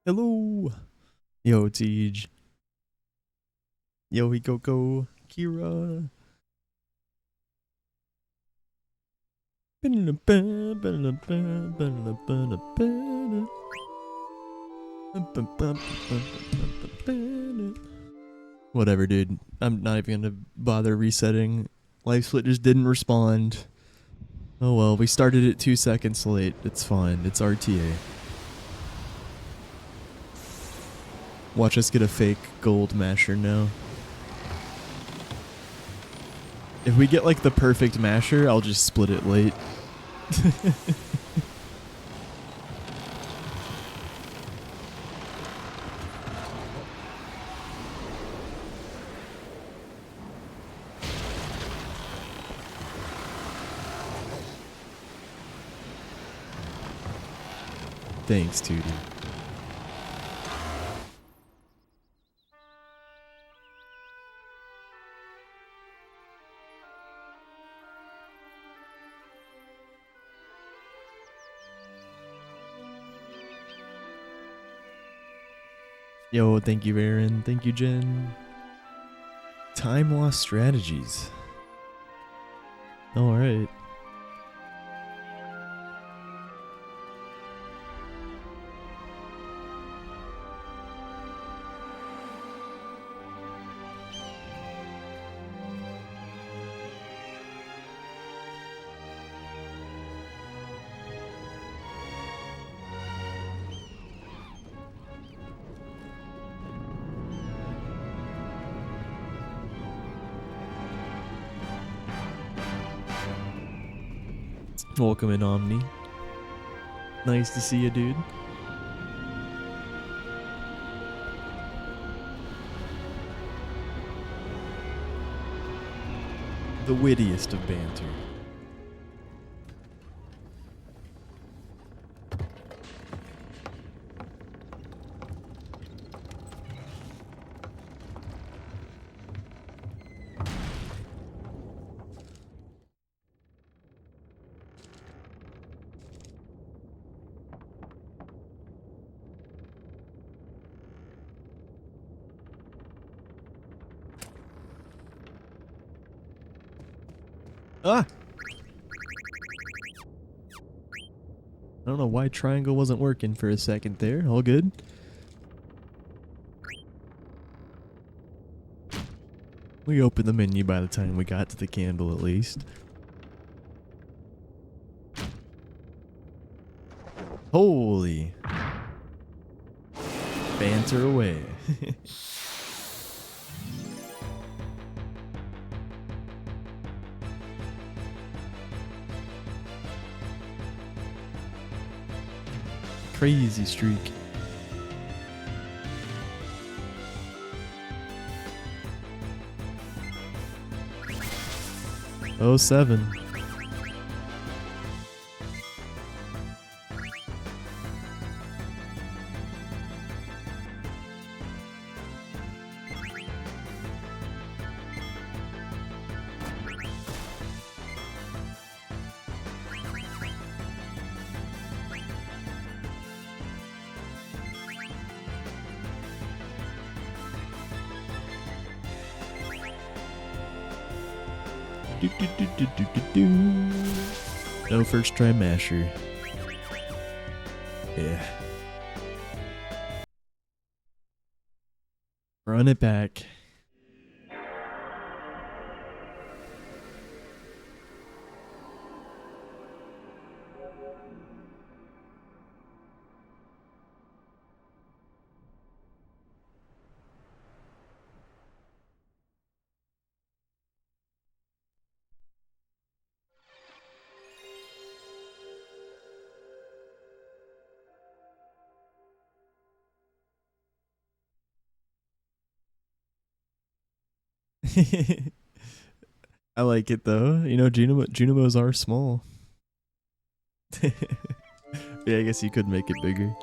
Hello. Yo, Tej. Yo, Hikoko. Kira. Whatever, dude. I'm not even gonna bother resetting. Life Split just didn't respond. Oh well, we started it 2 seconds late. It's fine. It's RTA. Watch us get a fake gold masher now. If we get like the perfect masher, I'll just split it late. Thanks, Tootie. Yo, thank you, Aaron. Thank you, Jen. Time loss strategies. Alright. Welcome in, Omni. Nice to see you, dude. The wittiest of banter. Ah! I don't know why triangle wasn't working for a second there. All good. We opened the menu by the time we got to the candle, at least. Holy. Banter away. Crazy streak. Oh, 07. No first try masher. Yeah. Run it back. I like it though. You know, Junimos are small. Yeah, I guess you could make it bigger.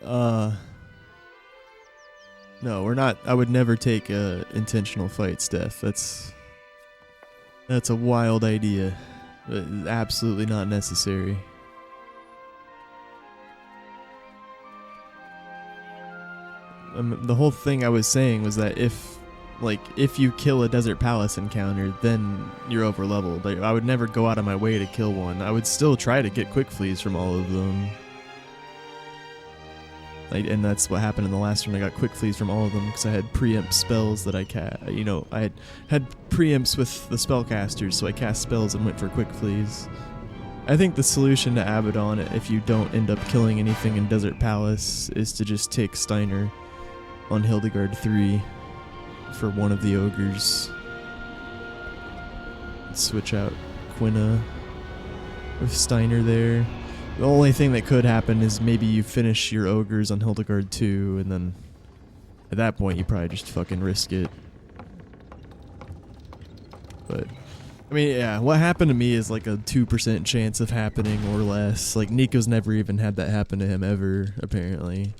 No, we're not. I would never take intentional fights death. That's a wild idea. Absolutely not necessary. The whole thing I was saying was that if you kill a Desert Palace encounter, then you're over leveled. Like, I would never go out of my way to kill one. I would still try to get quick fleas from all of them. And that's what happened in the last one. I got quick fleas from all of them because I had preempt spells that I I had preempts with the spellcasters, so I cast spells and went for quick fleas. I think the solution to Abaddon, if you don't end up killing anything in Desert Palace, is to just take Steiner on Hildegard 3 for one of the ogres. Switch out Quina with Steiner there. The only thing that could happen is maybe you finish your ogres on Hildegard 2, and then at that point you probably just fucking risk it. But I mean, yeah, what happened to me is like a 2% chance of happening or less. Like, Nico's never even had that happen to him ever, apparently.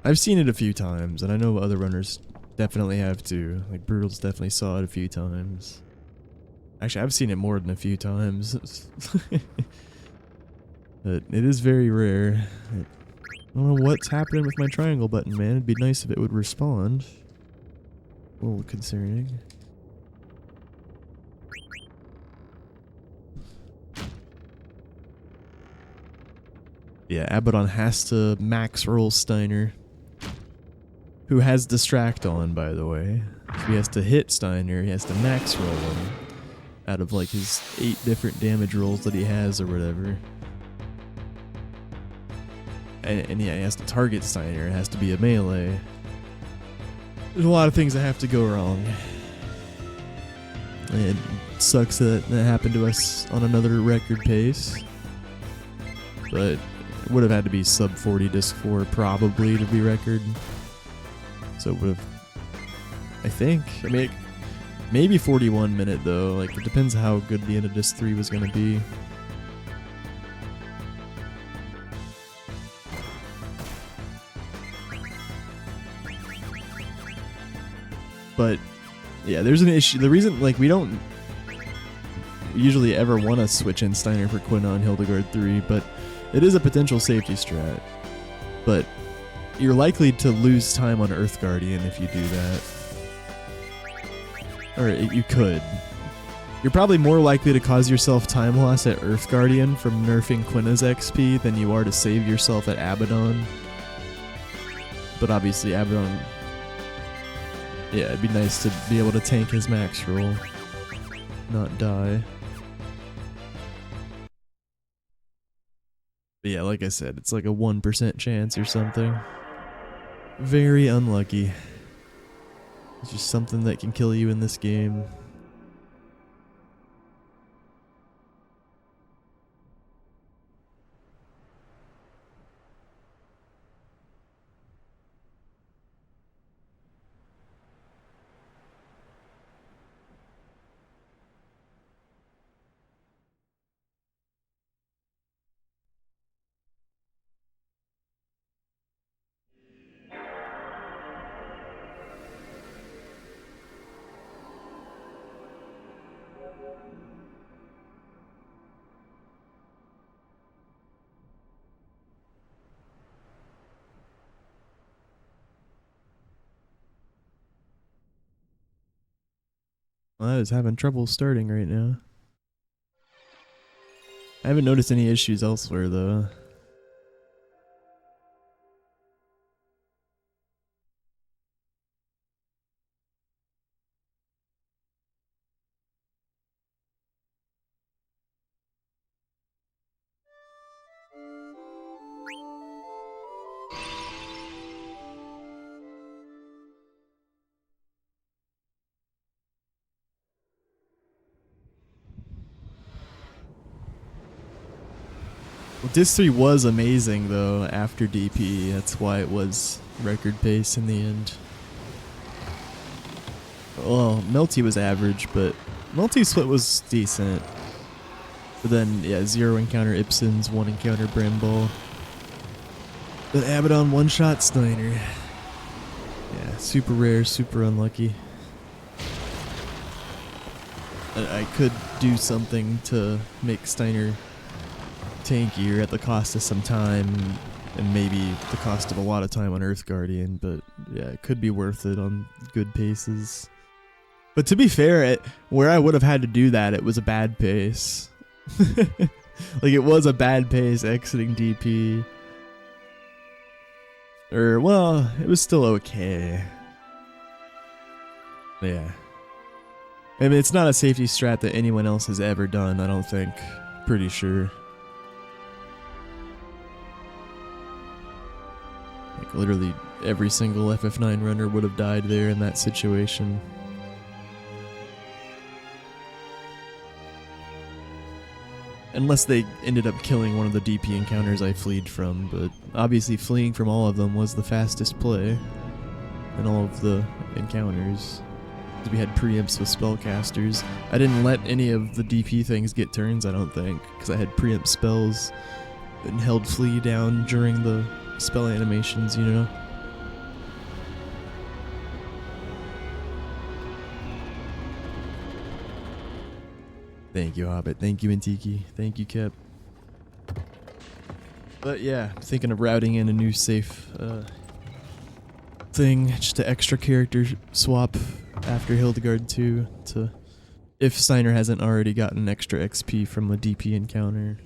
I've seen it a few times, and I know other runners definitely have too. Like, Brutal's definitely saw it a few times. Actually, I've seen it more than a few times. But it is very rare. I don't know what's happening with my triangle button, man. It'd be nice if it would respond. A little concerning. Yeah, Abaddon has to max roll Steiner, who has Distract on, by the way. So he has to hit Steiner, he has to max roll him out of like his 8 different damage rolls that he has or whatever. And yeah, he has to target Steiner, it has to be a melee. There's a lot of things that have to go wrong. And it sucks that that happened to us on another record pace. But it would have had to be sub 40 disc 4 probably to be record. So it would have, I think, I mean, maybe 41 minute though. Like, it depends how good the end of disc 3 was going to be. But yeah, there's an issue. The reason, like, we don't usually ever want to switch in Steiner for Quina on Hildegard 3, but it is a potential safety strat. But you're likely to lose time on Earth Guardian if you do that. Or you could. You're probably more likely to cause yourself time loss at Earth Guardian from nerfing Quina's XP than you are to save yourself at Abaddon. But obviously Abaddon, yeah, it'd be nice to be able to tank his max roll, not die. But yeah, like I said, it's like a 1% chance or something. Very unlucky. It's just something that can kill you in this game. Well, I was having trouble starting right now. I haven't noticed any issues elsewhere though. Well, Disc 3 was amazing though after DP. That's why it was record pace in the end. Well, Melty was average, but Melty split was decent. But then, yeah, 0 encounter Ibsens, 1 encounter Bramble. But Abaddon one-shot Steiner. Yeah, super rare, super unlucky. I could do something to make Steiner tankier at the cost of some time, and maybe the cost of a lot of time on Earth Guardian, but yeah, it could be worth it on good paces. But to be fair, where I would have had to do that, it was a bad pace. Like, it was a bad pace exiting DP. Or, well, it was still okay. Yeah. I mean, it's not a safety strat that anyone else has ever done, I don't think. Pretty sure. Like, literally every single FF9 runner would have died there in that situation. Unless they ended up killing one of the DP encounters I fleed from, but obviously fleeing from all of them was the fastest play in all of the encounters. We had preempts with spellcasters. I didn't let any of the DP things get turns, I don't think, because I had preempt spells and held flee down during the spell animations, you know? Thank you, Hobbit. Thank you, Intiki. Thank you, Kep. But yeah, I'm thinking of routing in a new safe thing, just to extra character swap after Hildegard 2 to, if Steiner hasn't already gotten extra XP from a DP encounter.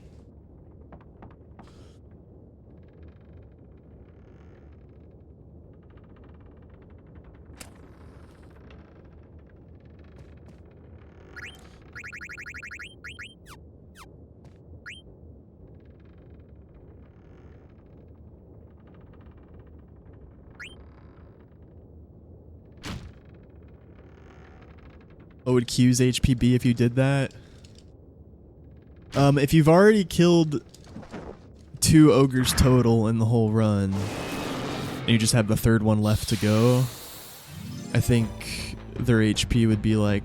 What would Q's HP be if you did that? If you've already killed 2 ogres total in the whole run, and you just have the third one left to go, I think their HP would be like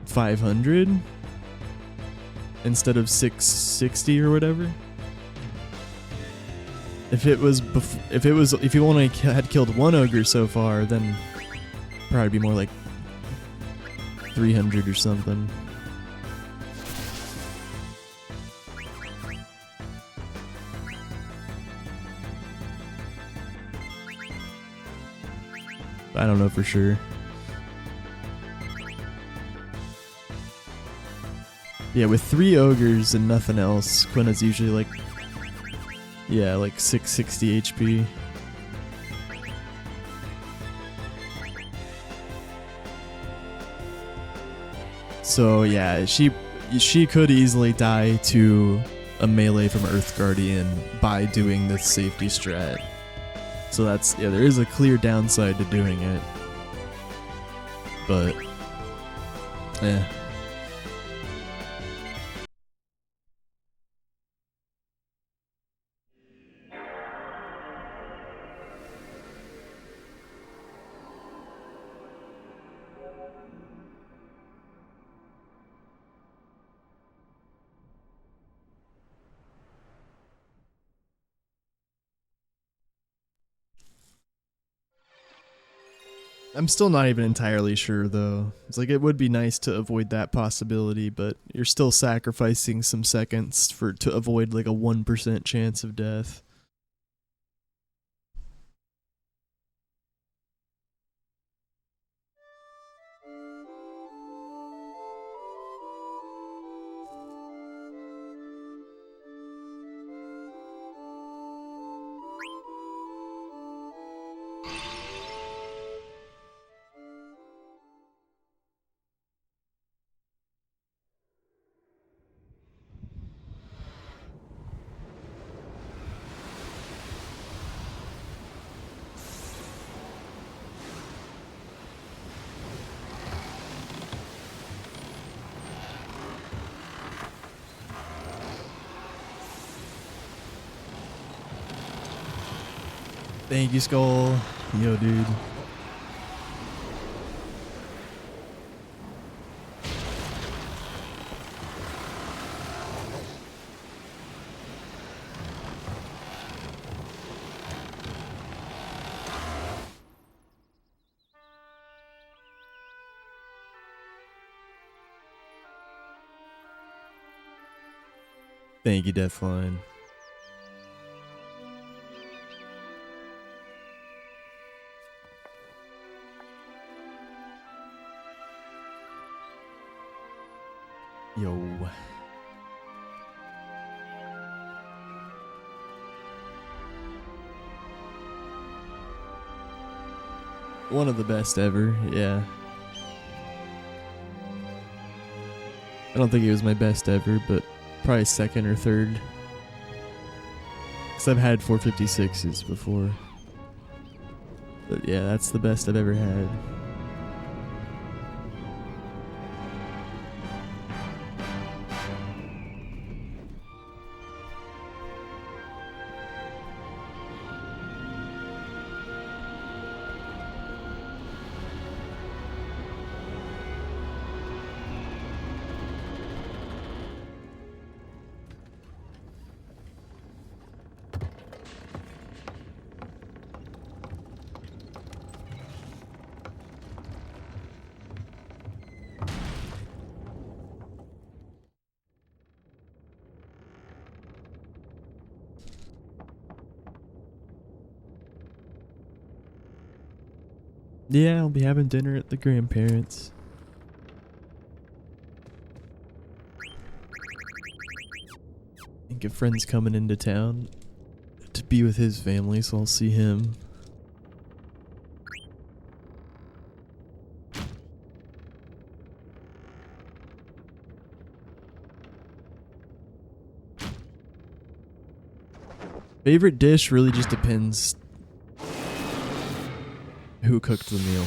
500 instead of 660 or whatever. If you only had killed 1 ogre so far, then probably be more like 300 or something. I don't know for sure. Yeah, with 3 ogres and nothing else, Quina's usually like, yeah, like 660 HP. So yeah, she could easily die to a melee from Earth Guardian by doing this safety strat. So that's, yeah, there is a clear downside to doing it. But, eh. I'm still not even entirely sure though. It's like, it would be nice to avoid that possibility, but you're still sacrificing some seconds to avoid like a 1% chance of death. Thank you, Skull. Yo, dude. Thank you, Deathline. Yo. One of the best ever, yeah. I don't think it was my best ever, but probably second or third. Because I've had 456s before. But yeah, that's the best I've ever had. Yeah, I'll be having dinner at the grandparents'. I think a friend's coming into town to be with his family, so I'll see him. Favorite dish really just depends who cooked the meal.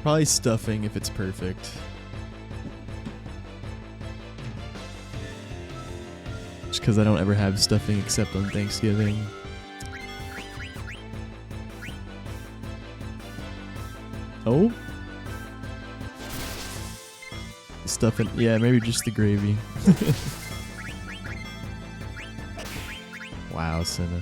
Probably stuffing if it's perfect. Just because I don't ever have stuffing except on Thanksgiving. Oh? Stuffing, yeah, maybe just the gravy. Wow, Senna.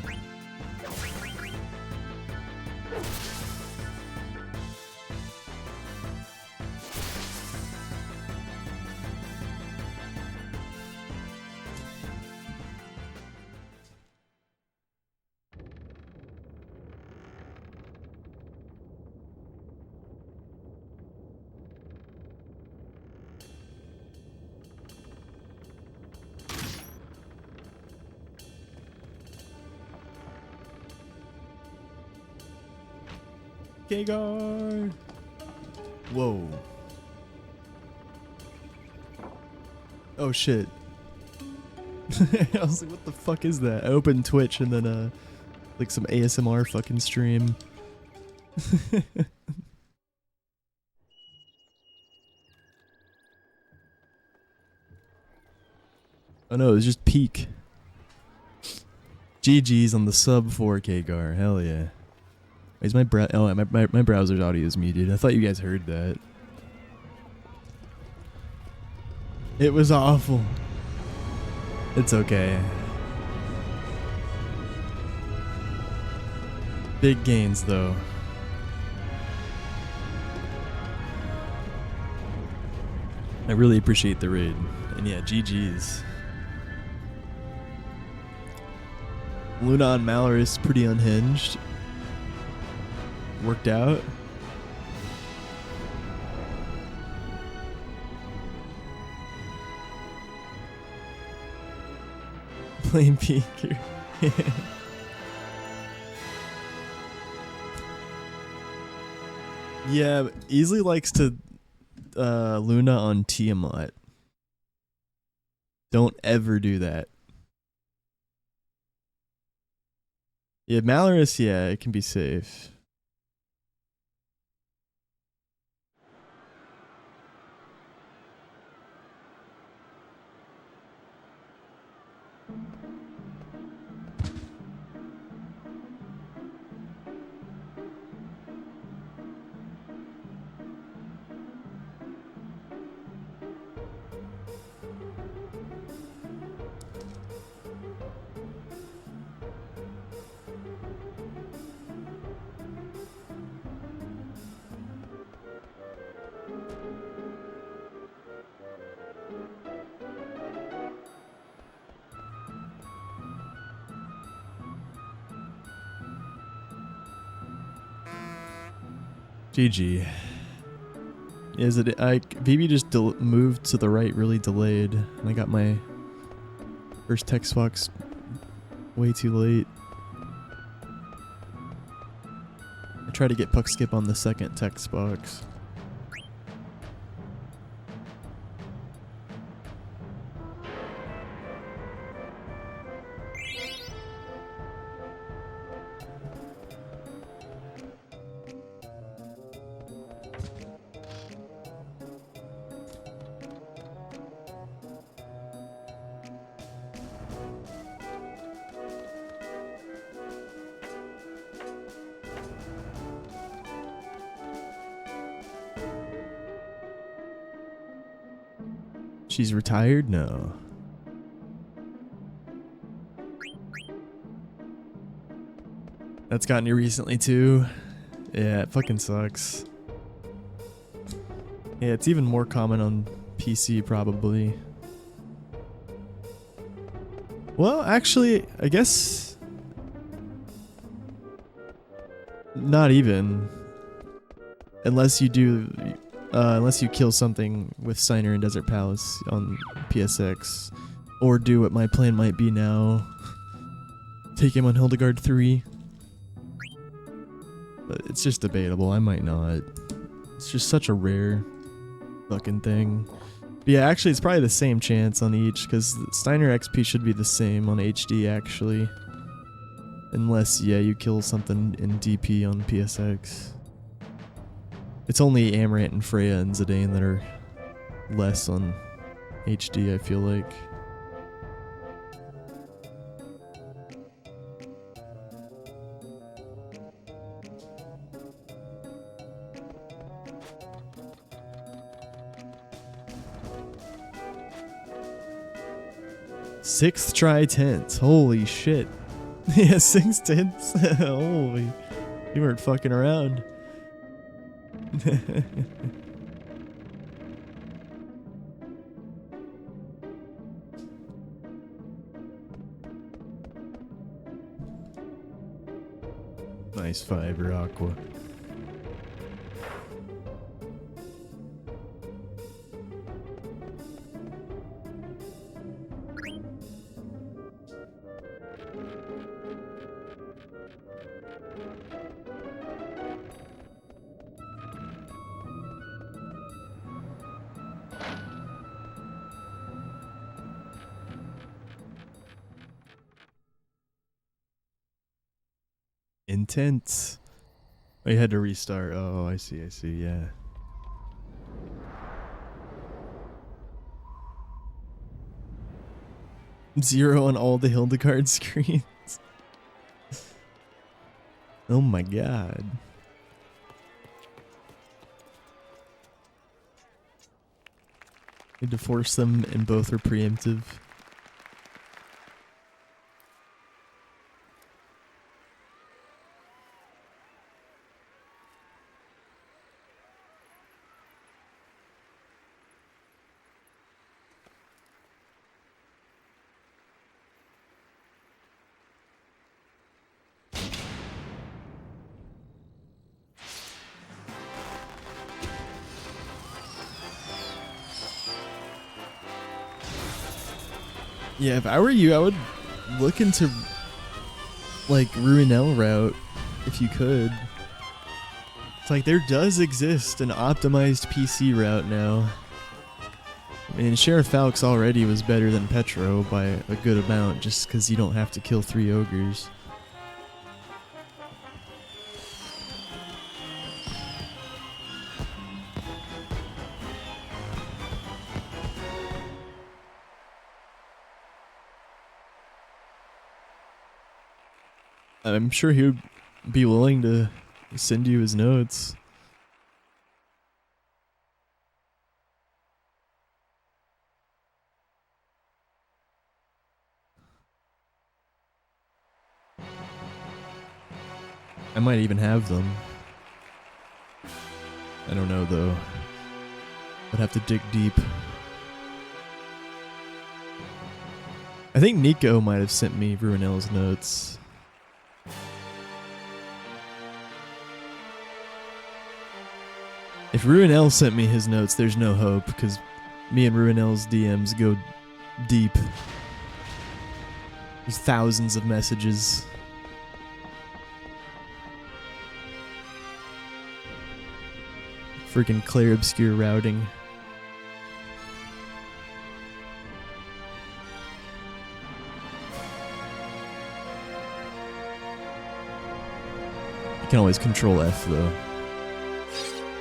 Khadgar! Whoa. Oh shit. I was like, what the fuck is that? I opened Twitch and then like some ASMR fucking stream. Oh no, it was just peak. GG's on the sub 4 Khadgar, hell yeah. Is my my browser's audio is muted. I thought you guys heard that. It was awful. It's okay. Big gains though. I really appreciate the raid. And yeah, GG's. Luna on Malorus pretty unhinged. Worked out. Playing Peeker. Yeah, easily likes to Luna on Tiamat. Don't ever do that. Yeah, Malorus, yeah, it can be safe. GG. Is it? VB just moved to the right, really delayed, and I got my first text box way too late. I tried to get puck skip on the second text box. She's retired? No. That's gotten you recently too? Yeah, it fucking sucks. Yeah, it's even more common on PC probably. Well, actually, I guess... not even. Unless you do... unless you kill something with Steiner and Desert Palace on PSX. Or do what my plan might be now. Take him on Hildegard 3. But it's just debatable, I might not. It's just such a rare fucking thing. But yeah, actually it's probably the same chance on each, because Steiner XP should be the same on HD actually. Unless, yeah, you kill something in DP on PSX. It's only Amarant and Freya and Zidane that are less on HD, I feel like. Sixth try tenths. Holy shit. Yeah, 6 tenths. Holy. You weren't fucking around. Nice fiber, Aqua. Intense. Oh, you had to restart. Oh, I see, yeah. Zero on all the Hildegard screens. Oh my god. Need to force them and both are preemptive. Yeah, if I were you, I would look into like Ruinel route if you could. It's like there does exist an optimized PC route now. I mean, Sheriff Falx already was better than Petro by a good amount just because you don't have to kill 3 ogres. I'm sure he would be willing to send you his notes. I might even have them. I don't know though. I'd have to dig deep. I think Nico might have sent me Ruinel's notes. If Ruinel sent me his notes, there's no hope, because me and Ruinel's DMs go deep. There's thousands of messages. Freaking Clair Obscure routing. You can always control F though.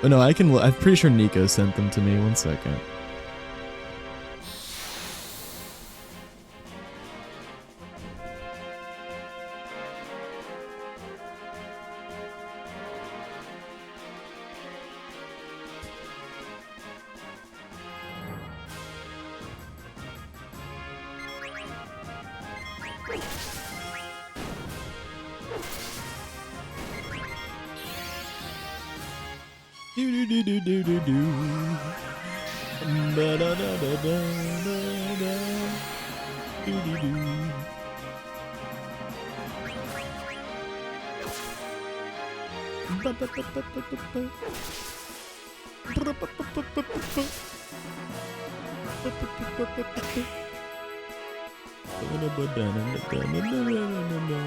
Oh no, I can. I'm pretty sure Nico sent them to me. 1 second. Do do do do do do. Ba da da da da da da. Do do do. Ba ba ba ba ba ba ba. Ba ba ba ba ba ba ba. Ba ba ba ba ba ba ba. Ba da ba da da da da da da da.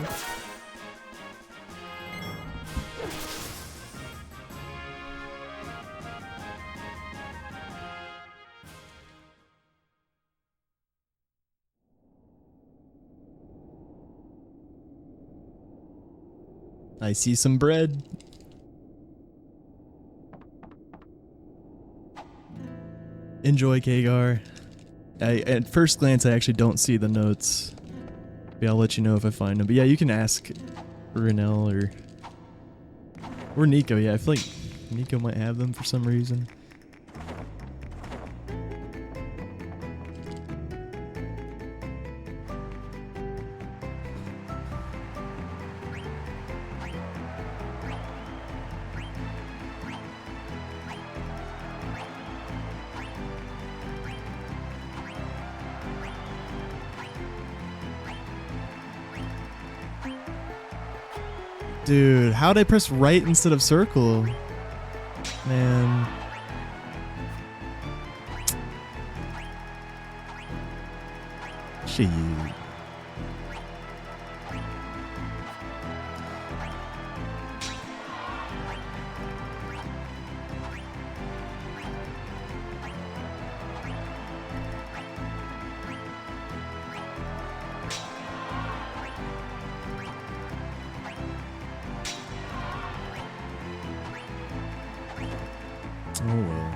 I see some bread. Enjoy, Kagar. At first glance, I actually don't see the notes. But I'll let you know if I find them. But yeah, you can ask Runel or Nico. Yeah, I feel like Nico might have them for some reason. Dude, how'd I press right instead of circle? Man. Shit. Oh well.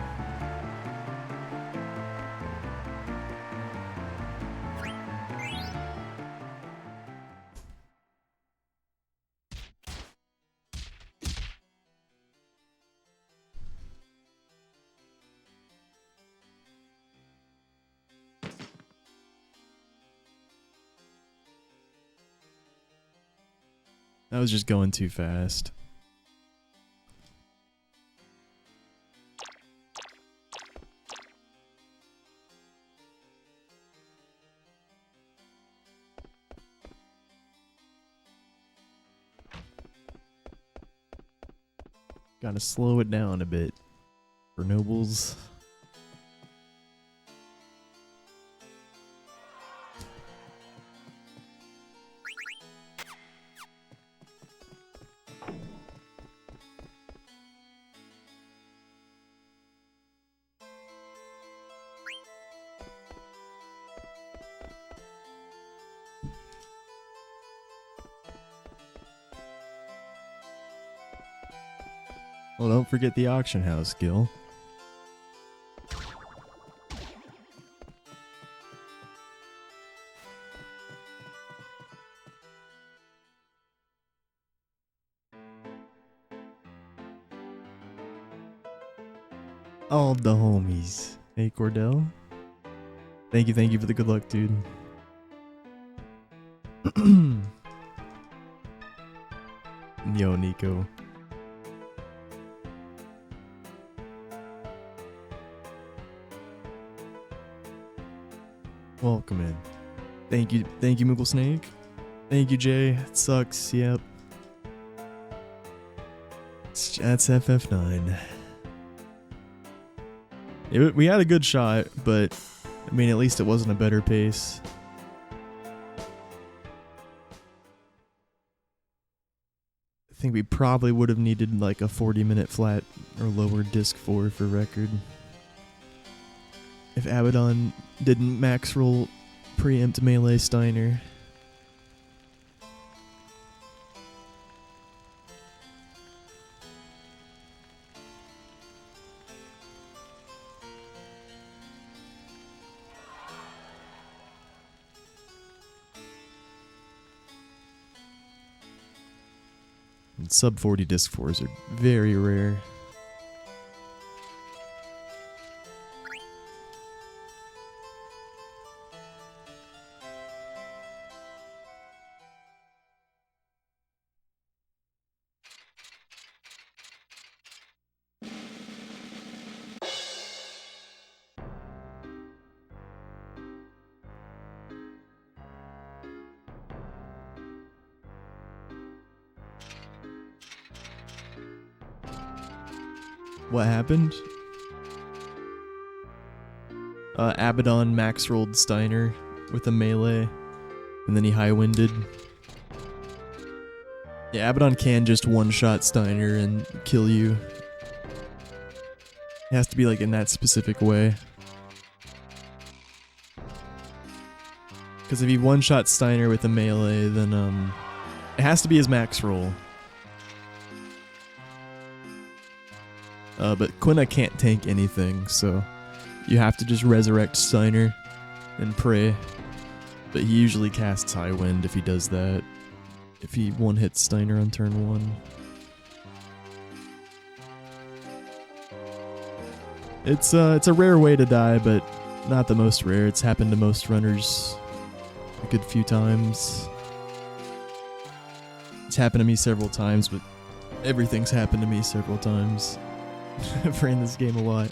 That was just going too fast. Gotta slow it down a bit for nobles. Well, don't forget the auction house, Gil. All the homies. Hey, Cordell. Thank you for the good luck, dude. Yo, Nico. Welcome in. Thank you, Moogle Snake. Thank you, Jay. It sucks, yep. That's FF9. We had a good shot, but I mean, at least it wasn't a better pace. I think we probably would have needed like a 40-minute flat or lower disc 4 for record. If Abaddon didn't max roll preempt melee Steiner. And sub 40 disc 4s are very rare. What happened? Abaddon max rolled Steiner with a melee, and then he high winded. Yeah, Abaddon can just one-shot Steiner and kill you. It has to be like in that specific way. Because if he one-shot Steiner with a melee, then it has to be his max roll. But Quina can't tank anything, so you have to just resurrect Steiner and pray. But he usually casts High Wind if he does that. If he one-hits Steiner on turn 1. It's a rare way to die, but not the most rare. It's happened to most runners a good few times. It's happened to me several times, but everything's happened to me several times. I've ran this game a lot.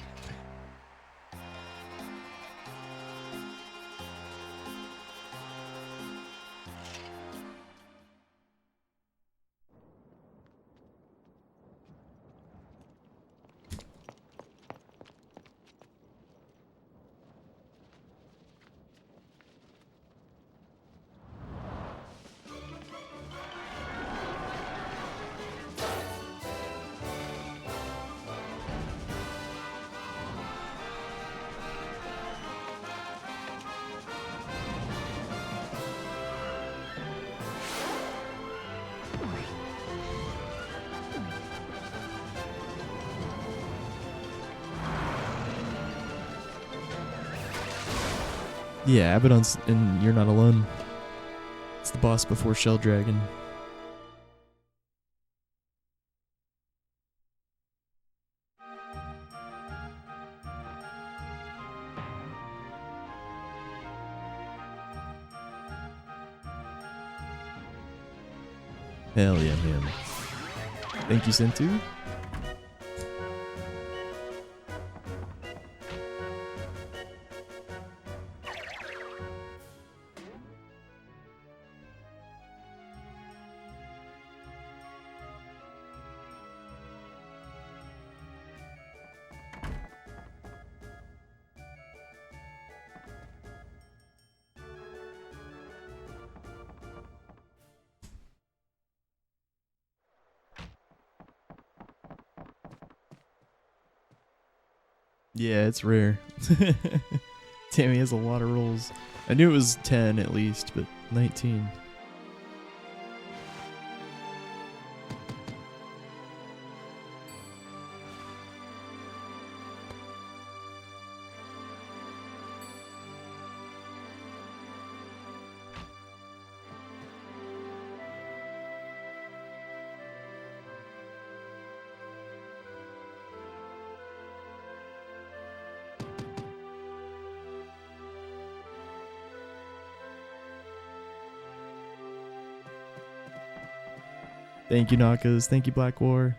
Yeah, Abaddon's, and you're not alone. It's the boss before Shell Dragon. Hell yeah, man. Thank you, Sentu. Yeah, it's rare. Damn, he has a lot of rolls. I knew it was 10 at least, but 19. Thank you, Nakas. Thank you, Black War.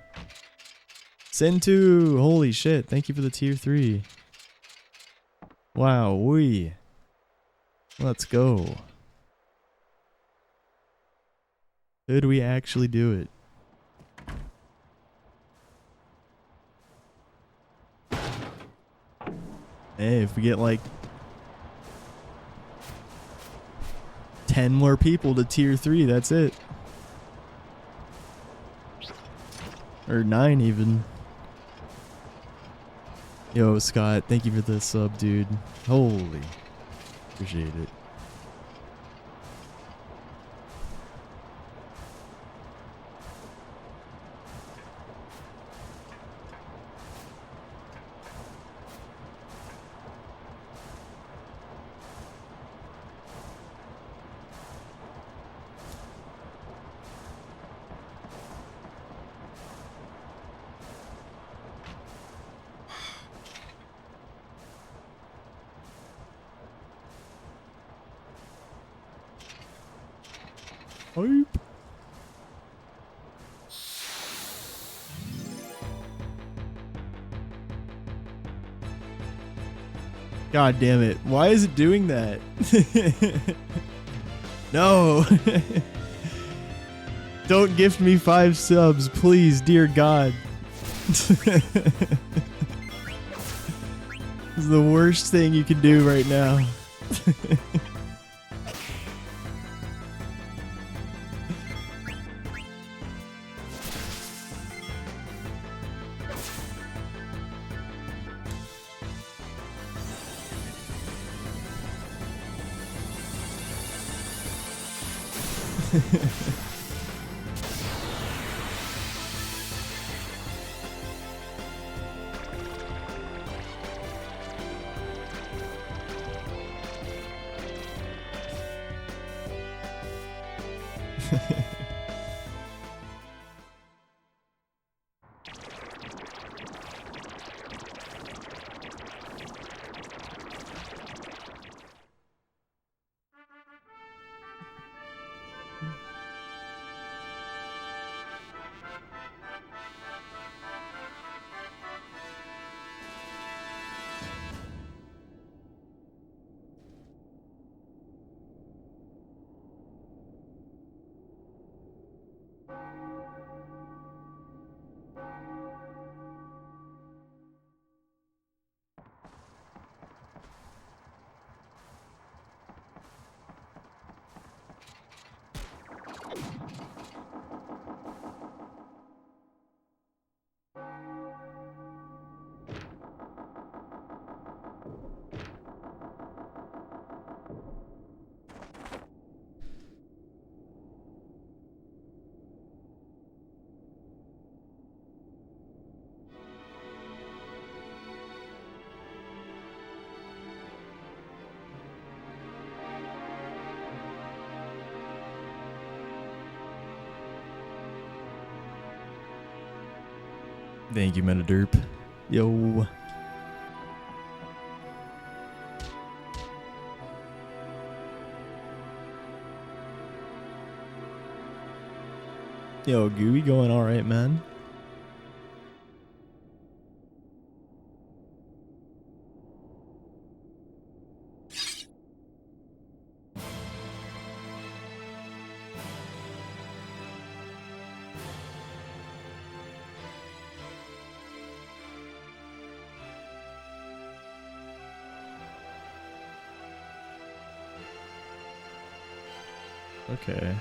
Sentu! Holy shit. Thank you for the tier 3. Wow, wee. Let's go. Did we actually do it? hey, if we get like 10 more people to tier 3, that's it. Or 9 even. Yo, Scott, thank you for the sub, dude. Holy. Appreciate it. Hype. God damn it. Why is it doing that? No. Don't gift me 5 subs, please, dear God. This is the worst thing you can do right now. Thank you, Metaderp. Yo. Yo, Gooey going alright, man? Okay.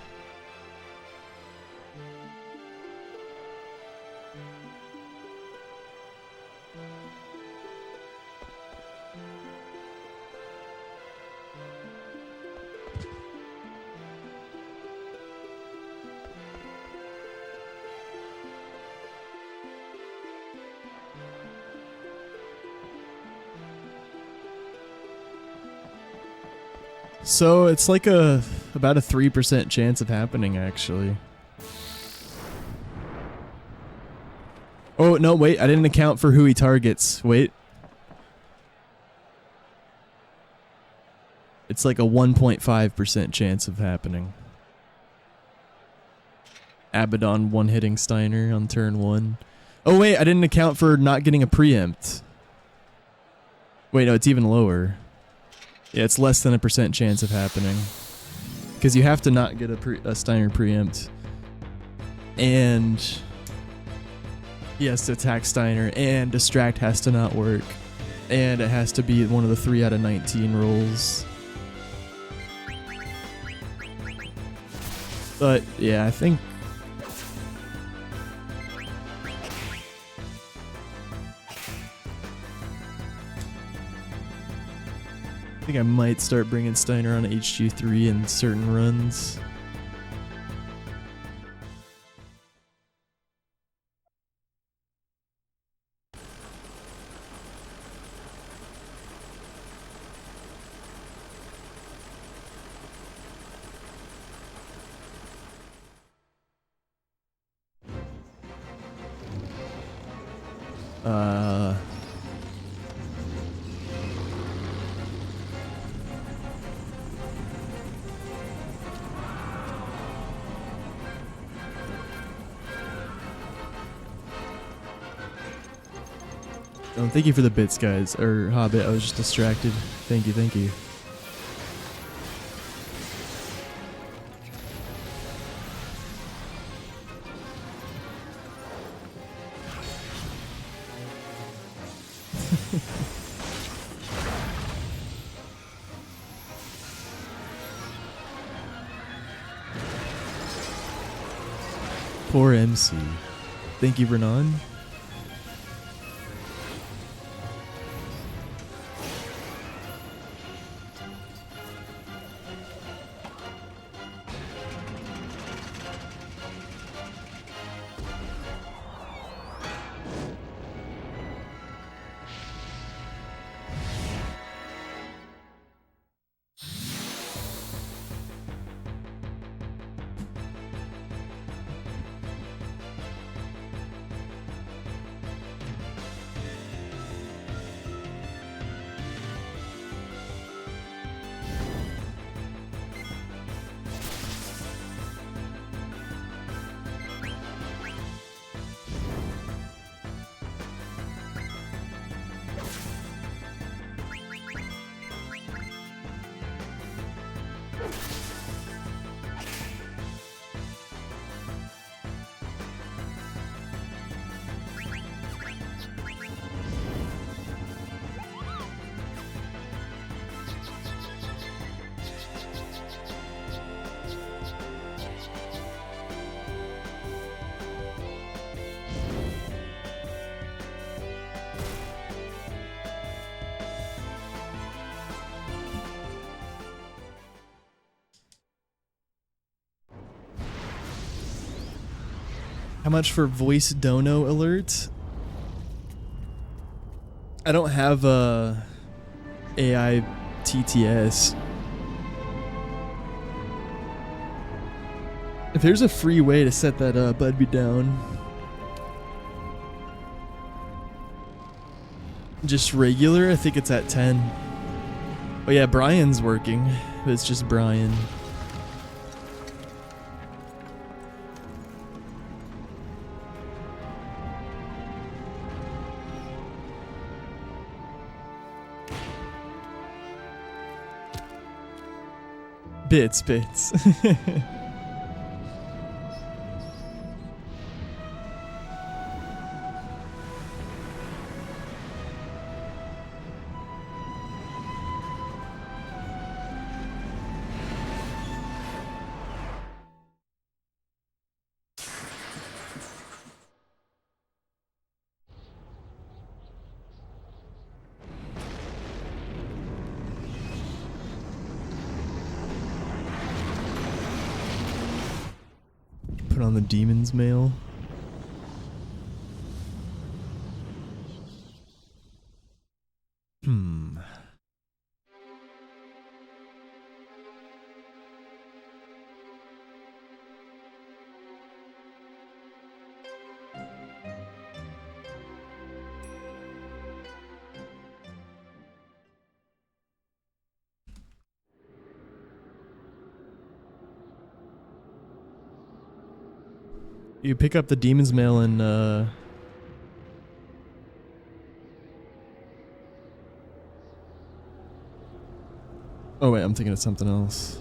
So it's like about a 3% chance of happening, actually. Oh, no, wait, I didn't account for who he targets. Wait. It's like a 1.5% chance of happening. Abaddon one-hitting Steiner on turn 1. Oh, wait, I didn't account for not getting a preempt. Wait, no, it's even lower. Yeah, it's less than a % chance of happening. Because you have to not get a Steiner preempt. And he has to attack Steiner, and Distract has to not work. And it has to be one of the 3 out of 19 rolls. But yeah, I think I might start bringing Steiner on HG3 in certain runs. Thank you for the bits, guys. Or Hobbit, I was just distracted. Thank you, thank you. Poor MC. Thank you, Renan. How much for voice dono alert? I don't have a AI TTS. If there's a free way to set that up, I'd be down. Just regular? I think it's at 10. Oh yeah, Brian's working, but it's just Brian. Bits. Put on the demon's mail. You pick up the demon's mail and oh wait, I'm thinking of something else.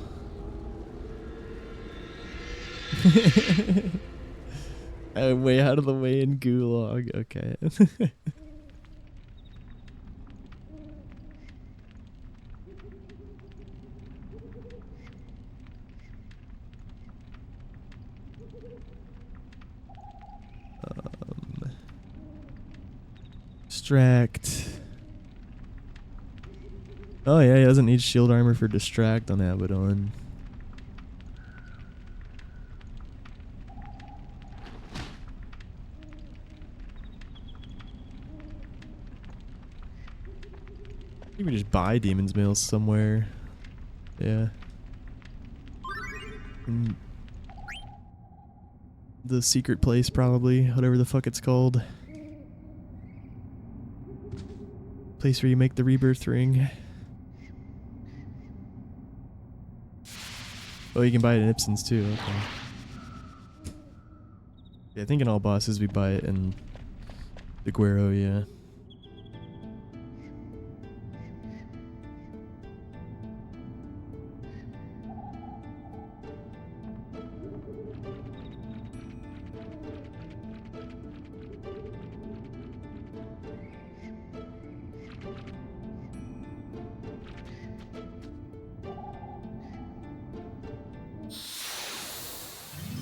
Way out of the way in Gulag, okay. Distract. Oh yeah, he doesn't need shield armor for distract on Abaddon. You can just buy Demon's Mail somewhere. Yeah. The secret place, probably. Whatever the fuck it's called. Place where you make the rebirth ring. Oh, you can buy it in Ipson's too. Okay. Yeah, I think in all bosses we buy it in the Guero, yeah.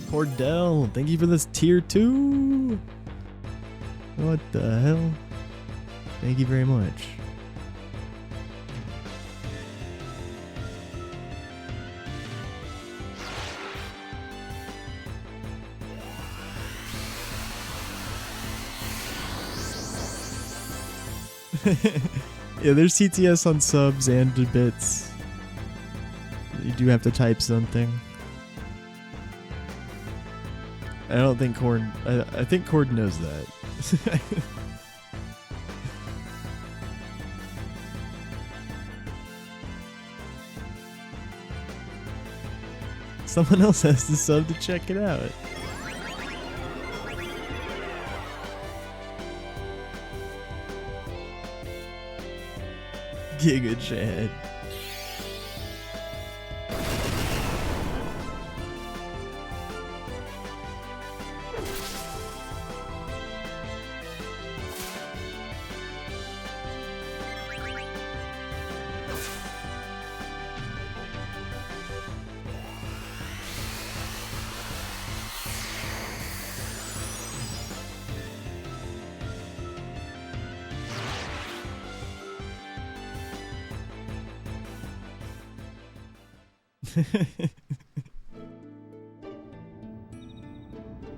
Cordell, thank you for this tier 2. What the hell? Thank you very much. Yeah, there's TTS on subs and bits. You do have to type something. I don't think Cord. I think Cord knows that. Someone else has to sub to check it out. Giga Chad.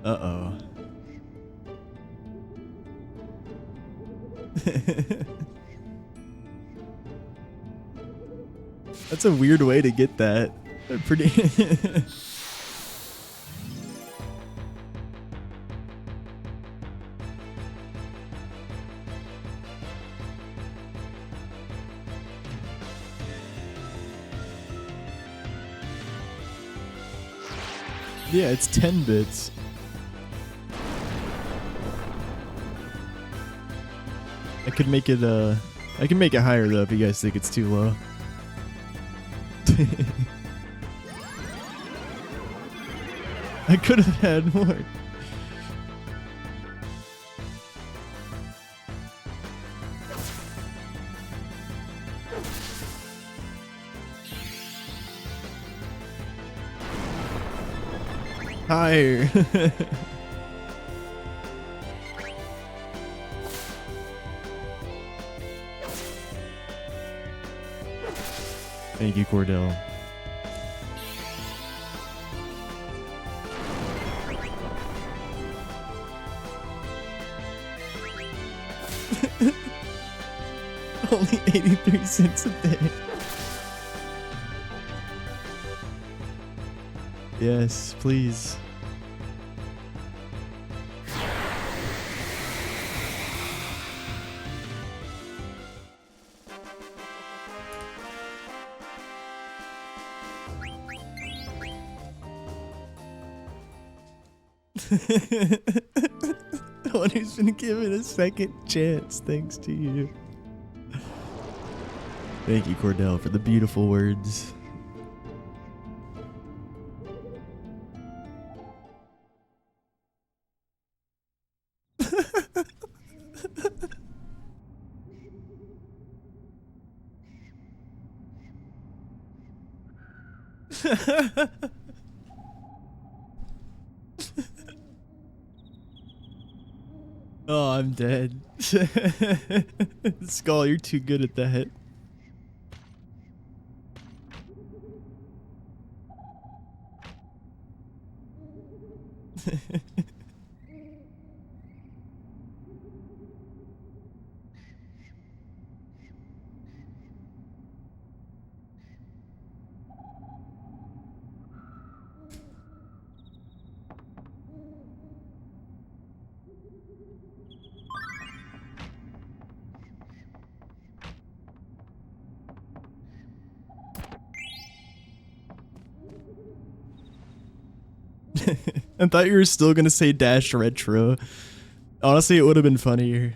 Uh-oh. That's a weird way to get that. Pretty. Yeah, it's 10 bits. I could make it I can make it higher though if you guys think it's too low. I could have had more. Higher. Thank you, Cordell. Only 83 cents a day. Yes, please. One who's been given a second chance thanks to you. Thank you, Cordell, for the beautiful words. Oh, I'm dead. Skull, you're too good at that. I thought you were still gonna say Dash Retro. Honestly, it would have been funnier.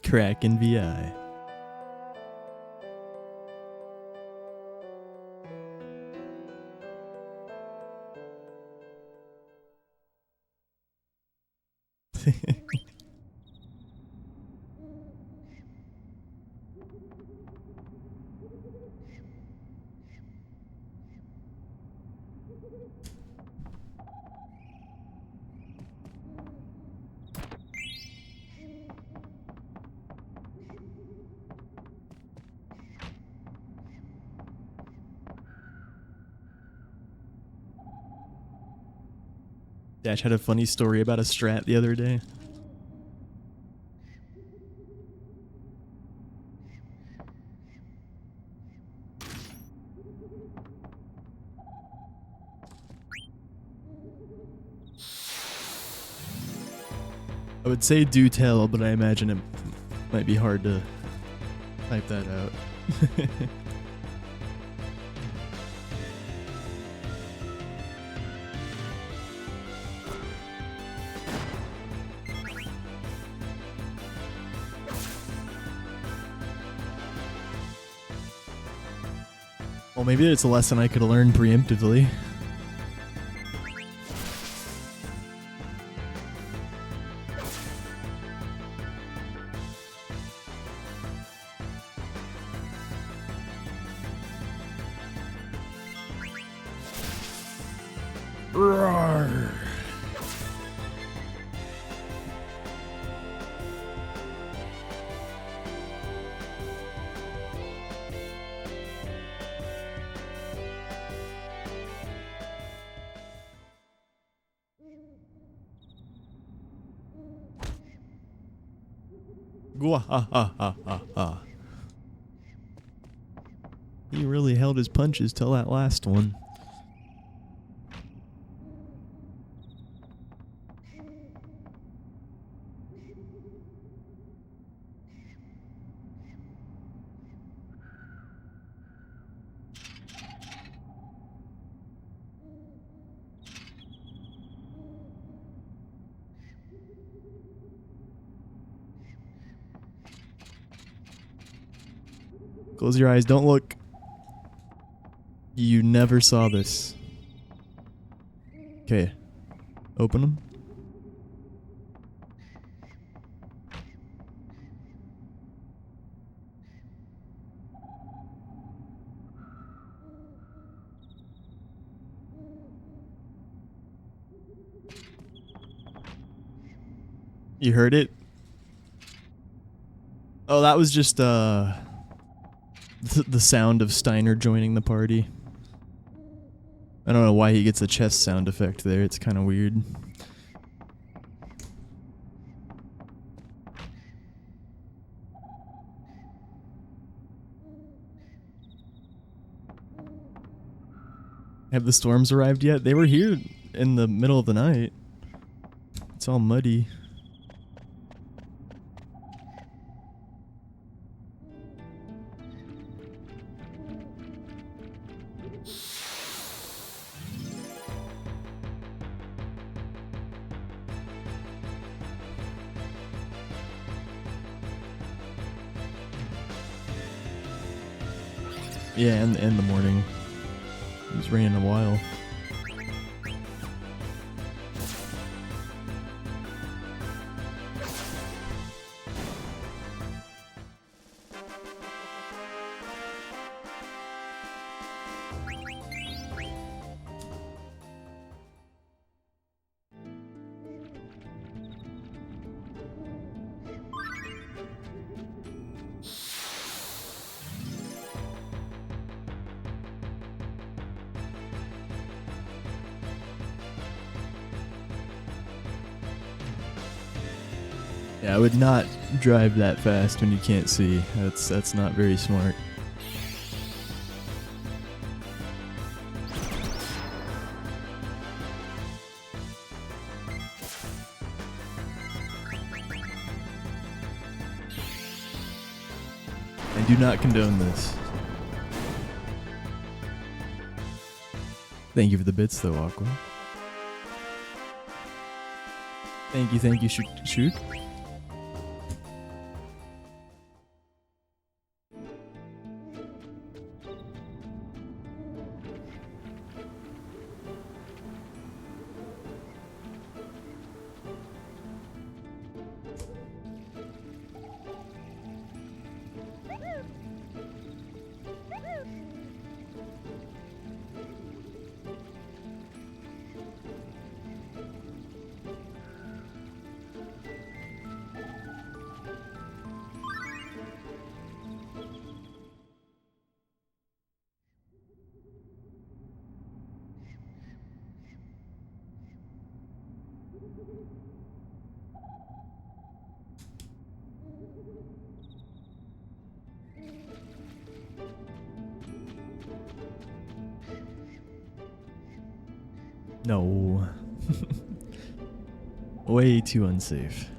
Kraken VI. Dash had a funny story about a strat the other day. I would say do tell, but I imagine it might be hard to type that out. Well, maybe it's a lesson I could learn preemptively. Roar. He really held his punches till that last one. Close your eyes, don't look. You never saw this. Okay. Open them. You heard it? Oh, that was just the sound of Steiner joining the party. I don't know why he gets a chest sound effect there. It's kind of weird. Have the storms arrived yet? They were here in the middle of the night. It's all muddy. Yeah, and in the morning. It was raining a while. Yeah, I would not drive that fast when you can't see. That's not very smart. I do not condone this. Thank you for the bits though, Aqua. Thank you, shoot. No. Way too unsafe.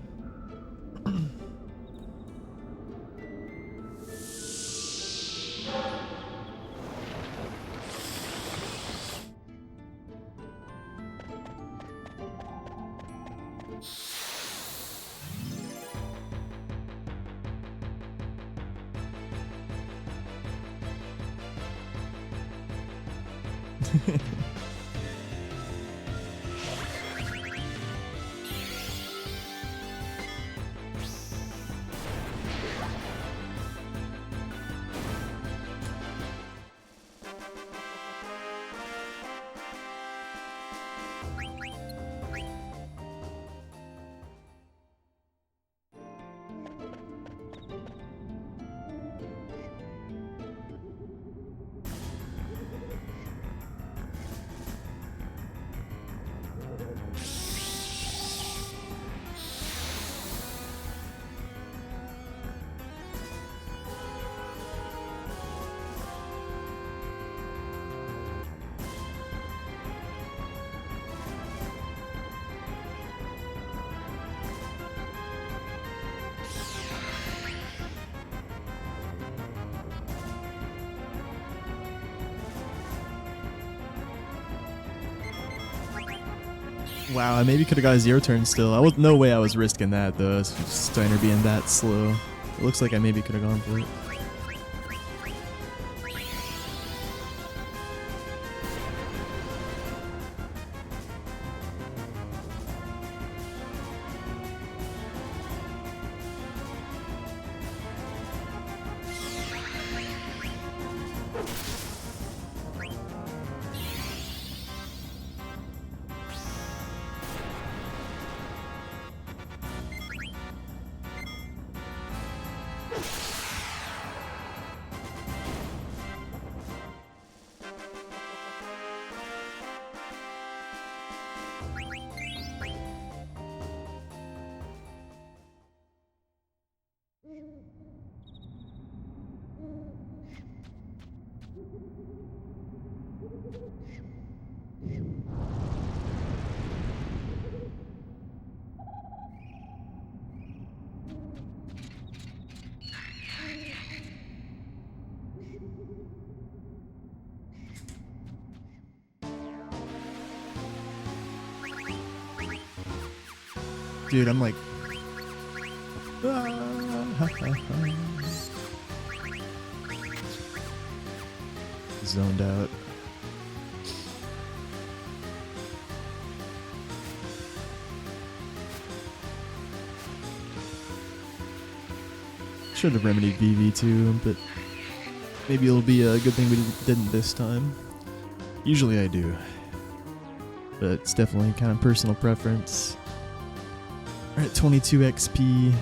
Wow, I maybe could have got a 0 turn still. No way I was risking that though. Steiner being that slow. It looks like I maybe could have gone for it. Dude, I'm like... zoned out. Should have remedied VV2, but maybe it'll be a good thing we didn't this time. Usually I do, but it's definitely kind of personal preference. Alright, 22 XP.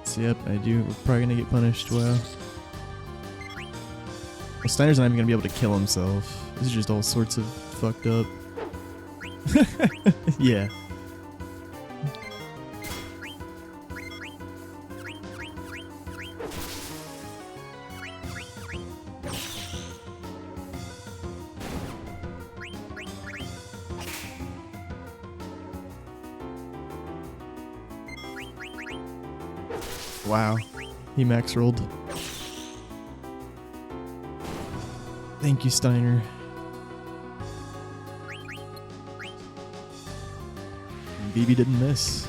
So yep, I do. We're probably gonna get punished. Wow. Well, Steiner's not even gonna be able to kill himself. This is just all sorts of fucked up. Yeah. Wow. He max rolled. Thank you, Steiner. BB didn't miss.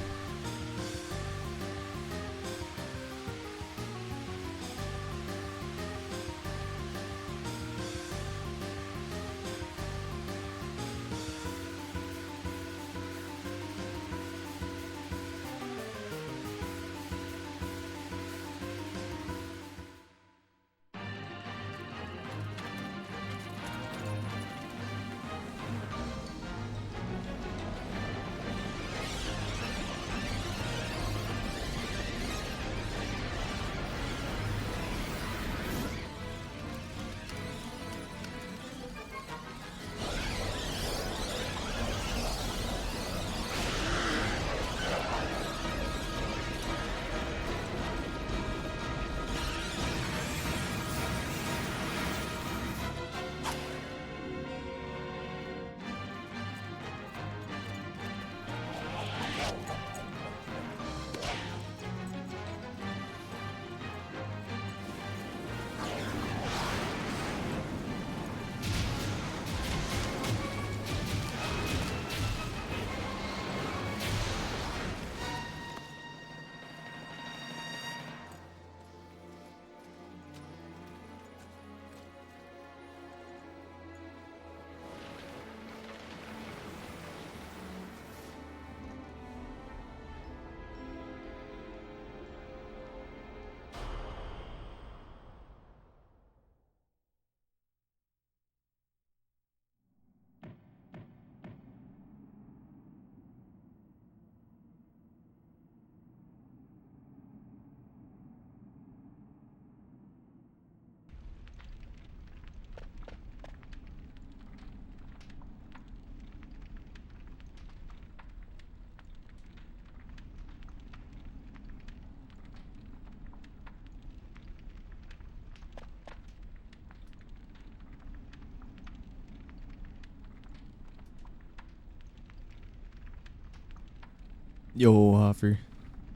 Yo, Hoffer.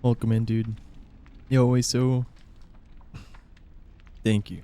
Welcome in, dude. Yo, Oiso. Thank you.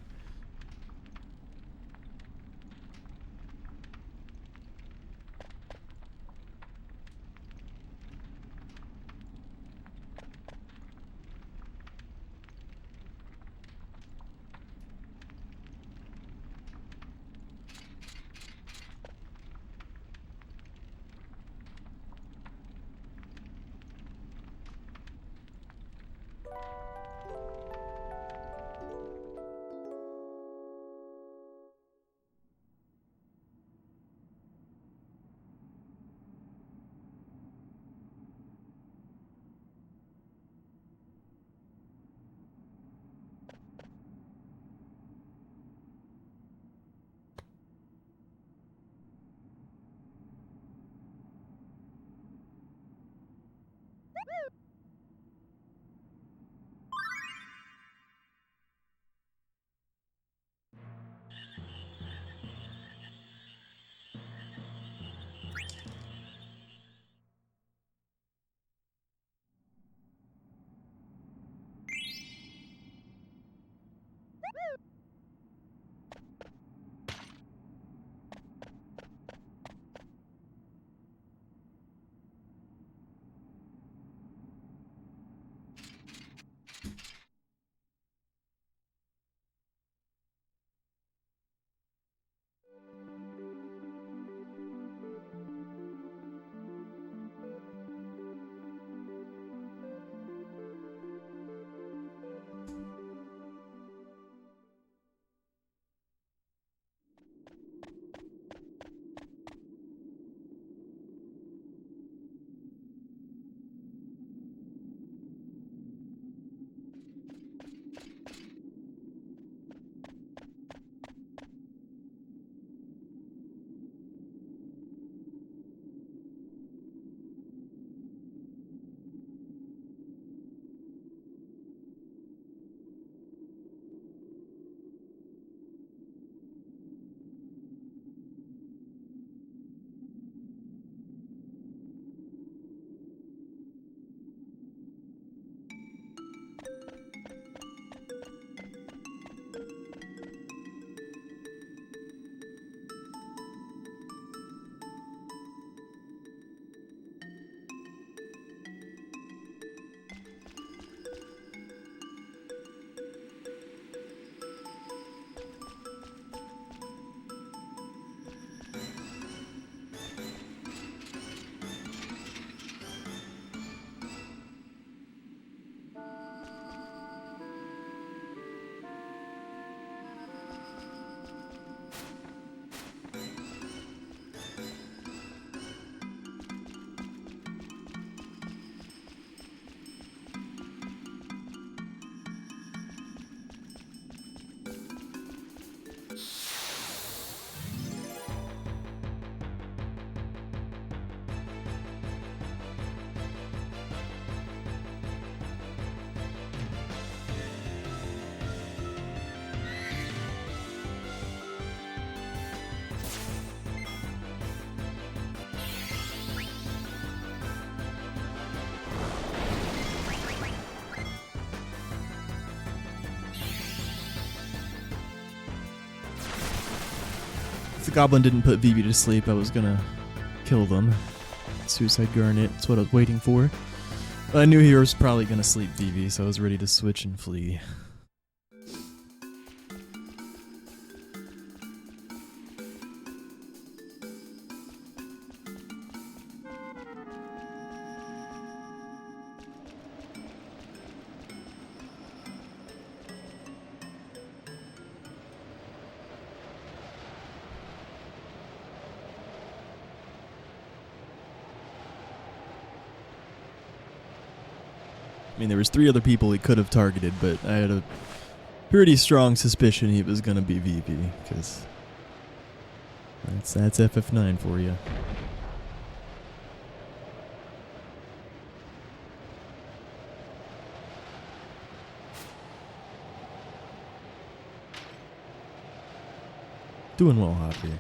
the goblin didn't put Vivi to sleep, I was gonna kill them. Suicide Garnet, that's what I was waiting for. But I knew he was probably gonna sleep Vivi, so I was ready to switch and flee. I mean, there was 3 other people he could have targeted, but I had a pretty strong suspicion he was gonna be VP, because that's FF9 for you. Doing well, Hoppy.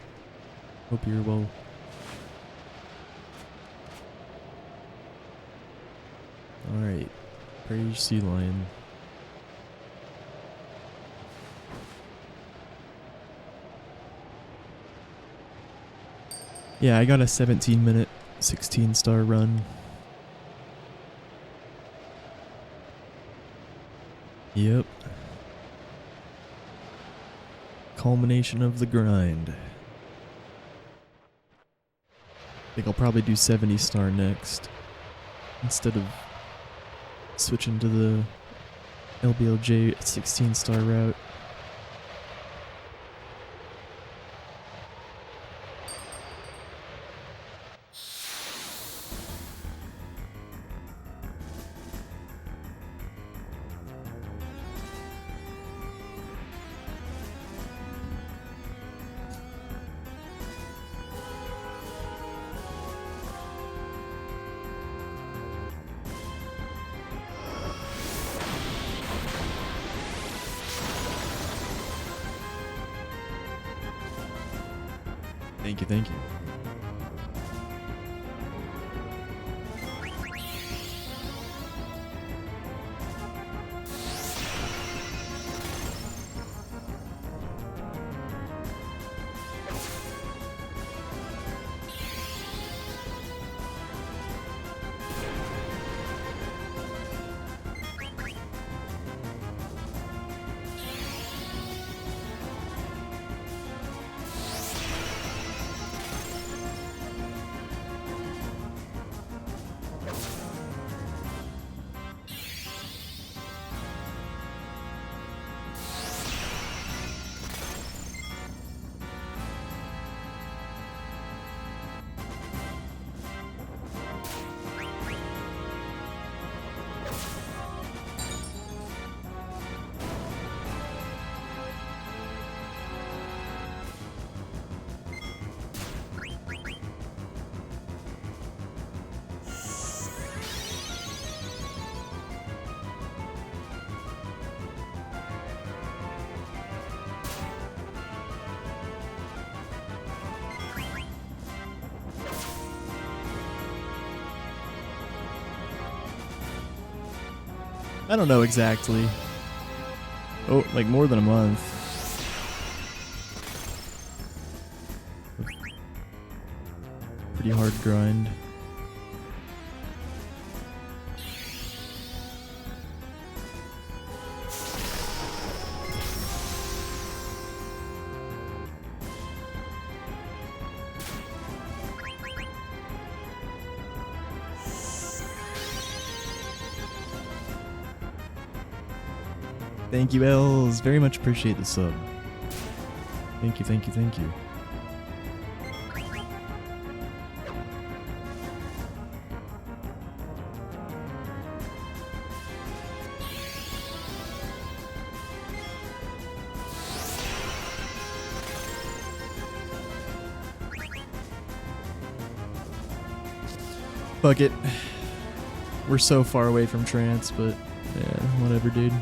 Hope you're well. Alright. Praise Sea Lion. Yeah, I got a 17-minute, 16-star run. Yep. Culmination of the grind. I think I'll probably do 70-star next, instead of switching to the LBLJ 16-star route. Thank you, thank you. I don't know exactly. Oh, like more than a month. Pretty hard grind. Thank you, Els. Very much appreciate the sub. Thank you, thank you, thank you. Fuck it. We're so far away from trance, but yeah, whatever, dude.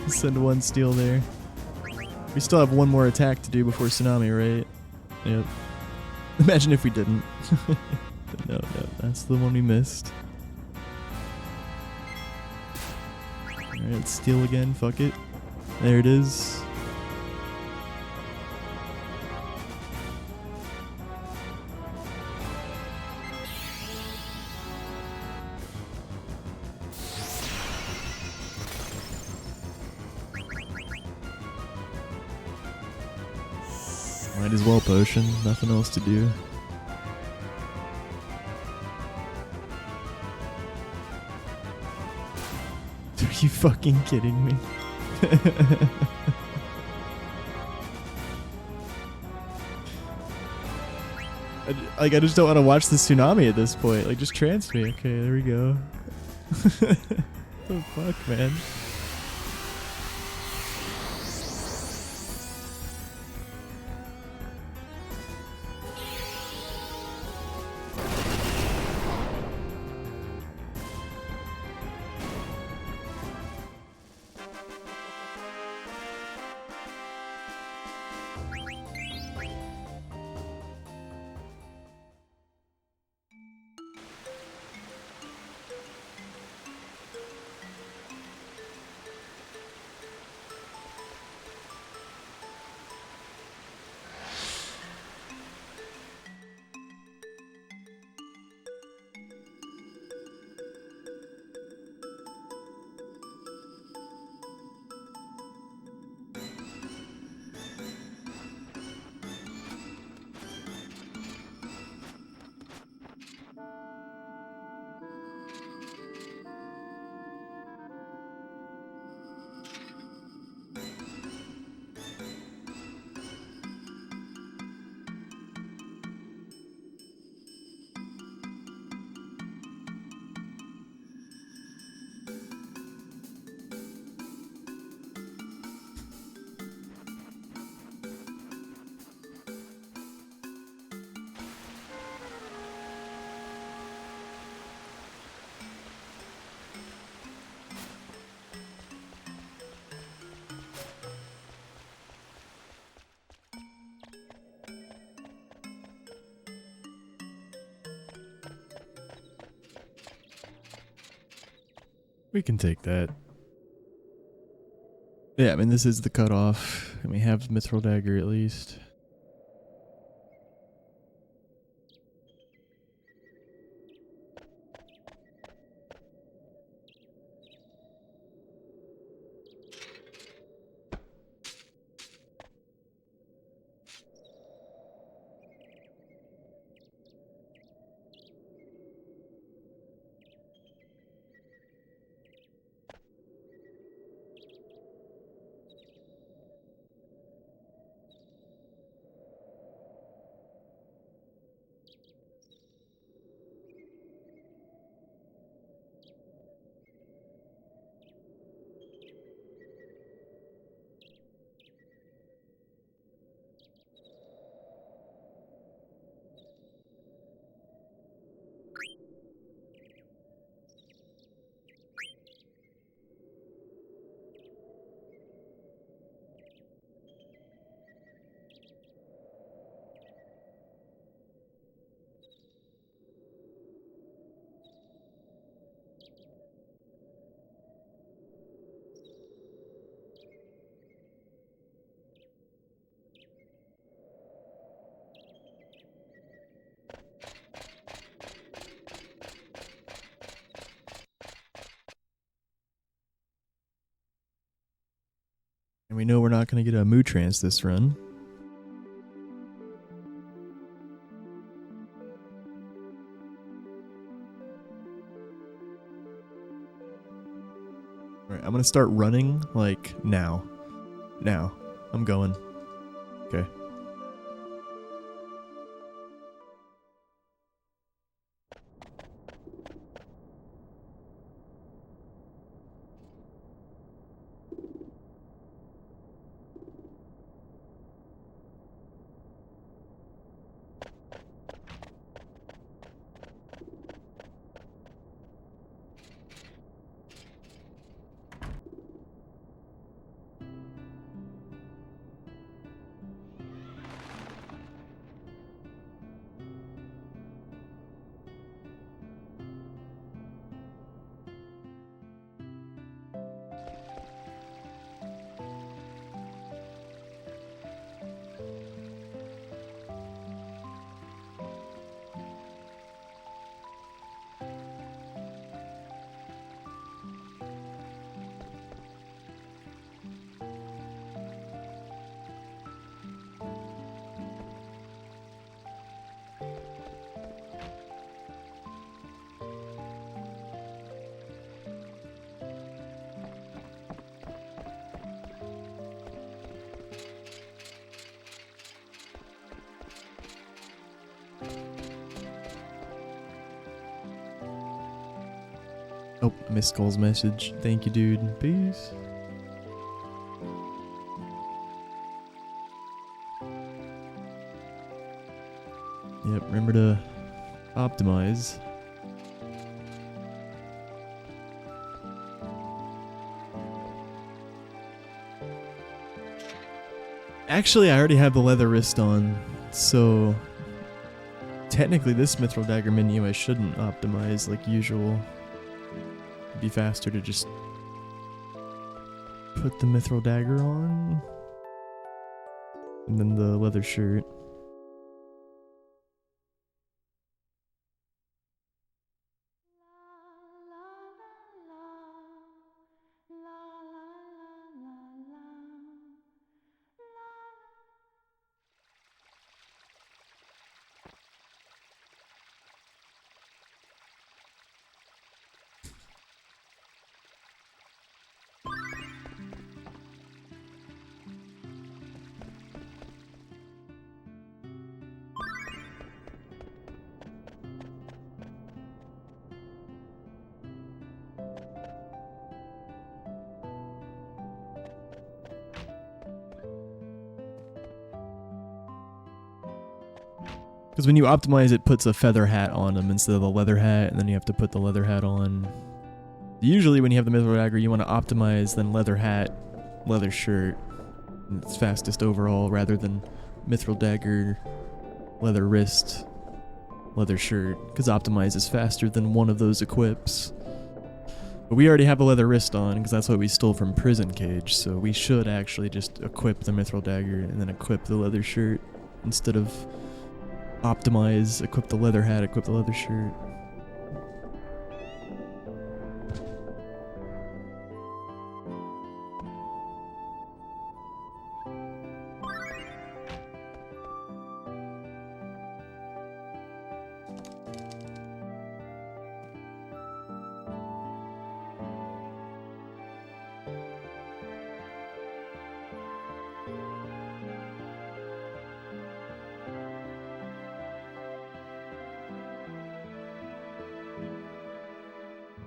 Send one steal there. We still have one more attack to do before Tsunami, right? Yep. Imagine if we didn't. No, that's the one we missed. Alright, steal again, fuck it. There it is. Might as well potion. Nothing else to do. Are you fucking kidding me? I just don't want to watch the tsunami at this point. Like, just trance me. Okay, there we go. What the fuck, man? We can take that. Yeah, I mean, this is the cutoff, and we have Mithril Dagger at least. And we know we're not going to get a Moo Trance this run. Alright, I'm going to start running, like, now. Now. I'm going. Okay. Oh, I missed Skull's message. Thank you, dude. Peace. Yep, remember to optimize. Actually, I already have the leather wrist on, so technically this Mithril Dagger menu I shouldn't optimize like usual. It'd be faster to just put the Mithril Dagger on, and then the leather shirt. Because when you optimize, it puts a feather hat on them instead of a leather hat, and then you have to put the leather hat on. Usually when you have the Mithril Dagger, you want to optimize, then leather hat, leather shirt. And it's fastest overall rather than Mithril Dagger, leather wrist, leather shirt. Because optimize is faster than one of those equips. But we already have a leather wrist on, because that's what we stole from Prison Cage, so we should actually just equip the Mithril Dagger and then equip the leather shirt instead of optimize, equip the leather hat, equip the leather shirt.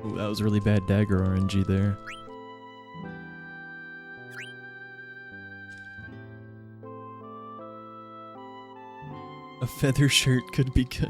Ooh, that was really bad dagger RNG there. A feather shirt could be good.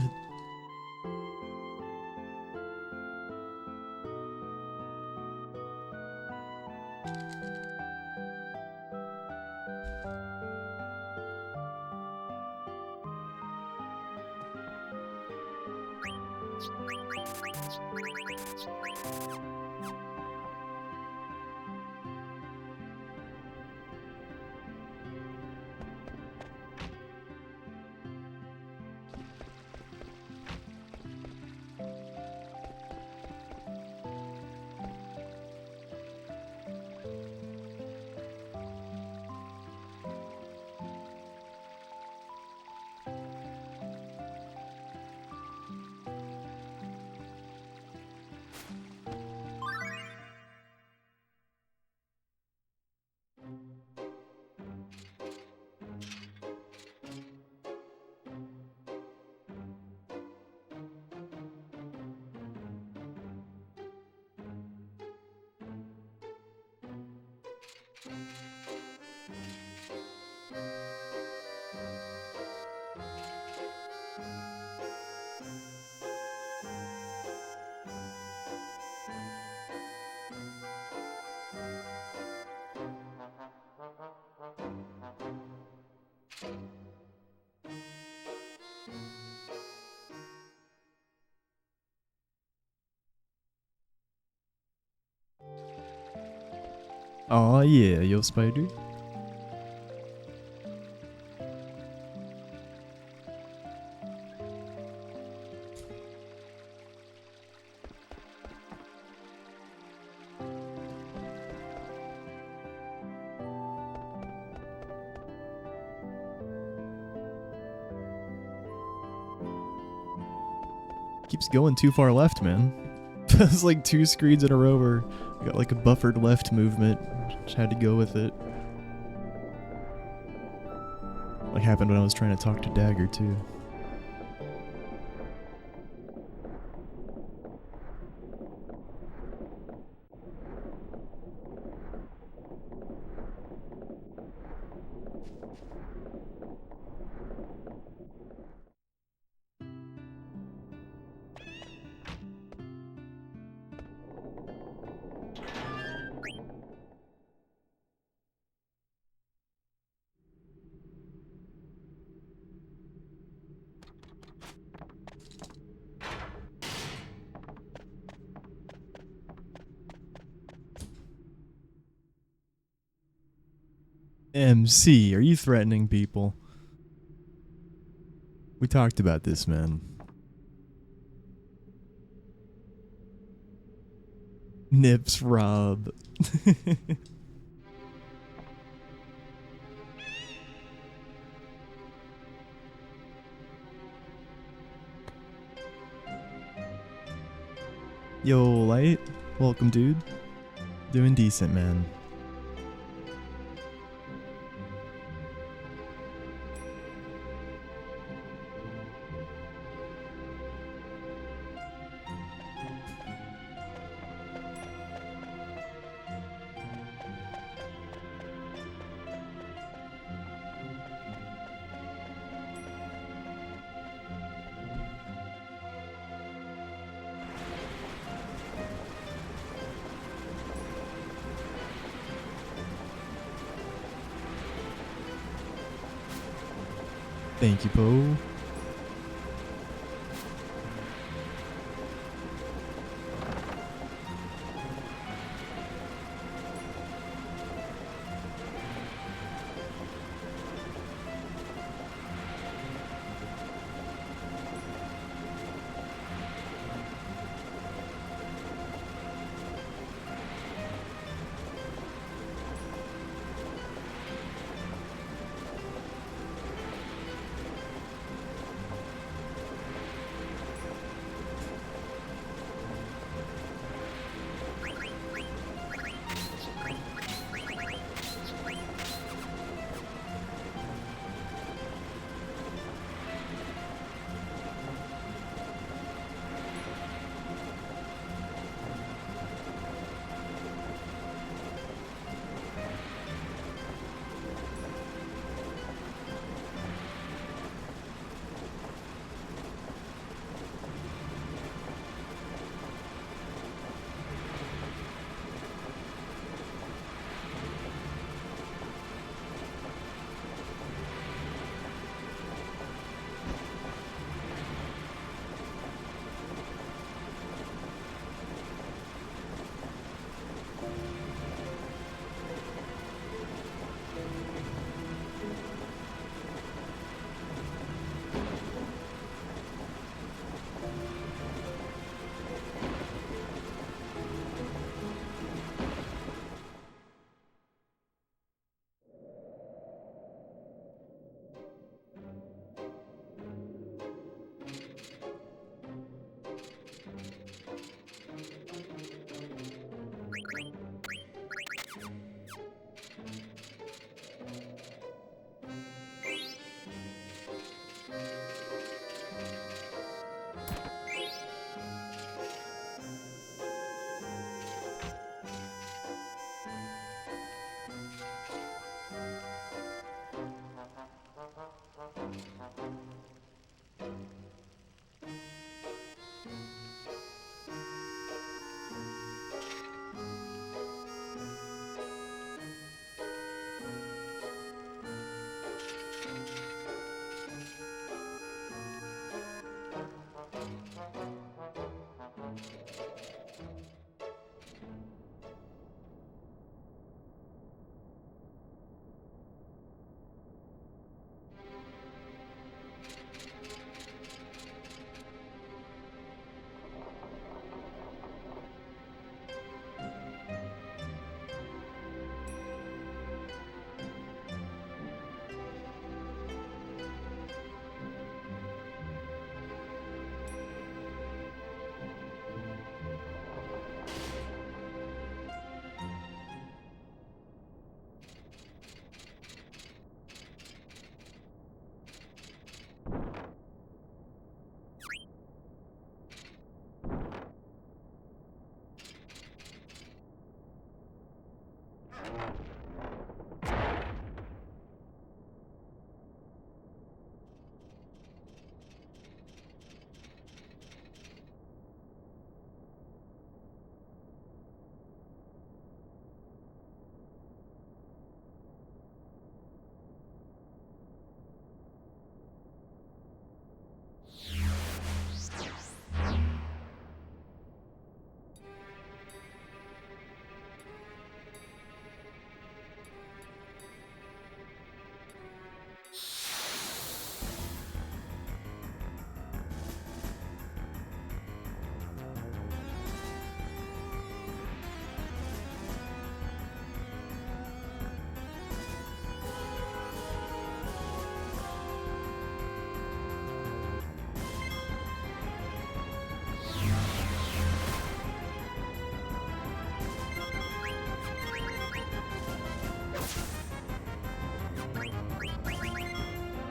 Aw, yeah, yo, Spider. Keeps going too far left, man. It's like 2 screens in a row where I got like a buffered left movement. Just had to go with it. Like happened when I was trying to talk to Dagger too. MC, are you threatening people? We talked about this, man. Nips Rob. Yo, Light. Welcome, dude. Doing decent, man. Thank you, Poe.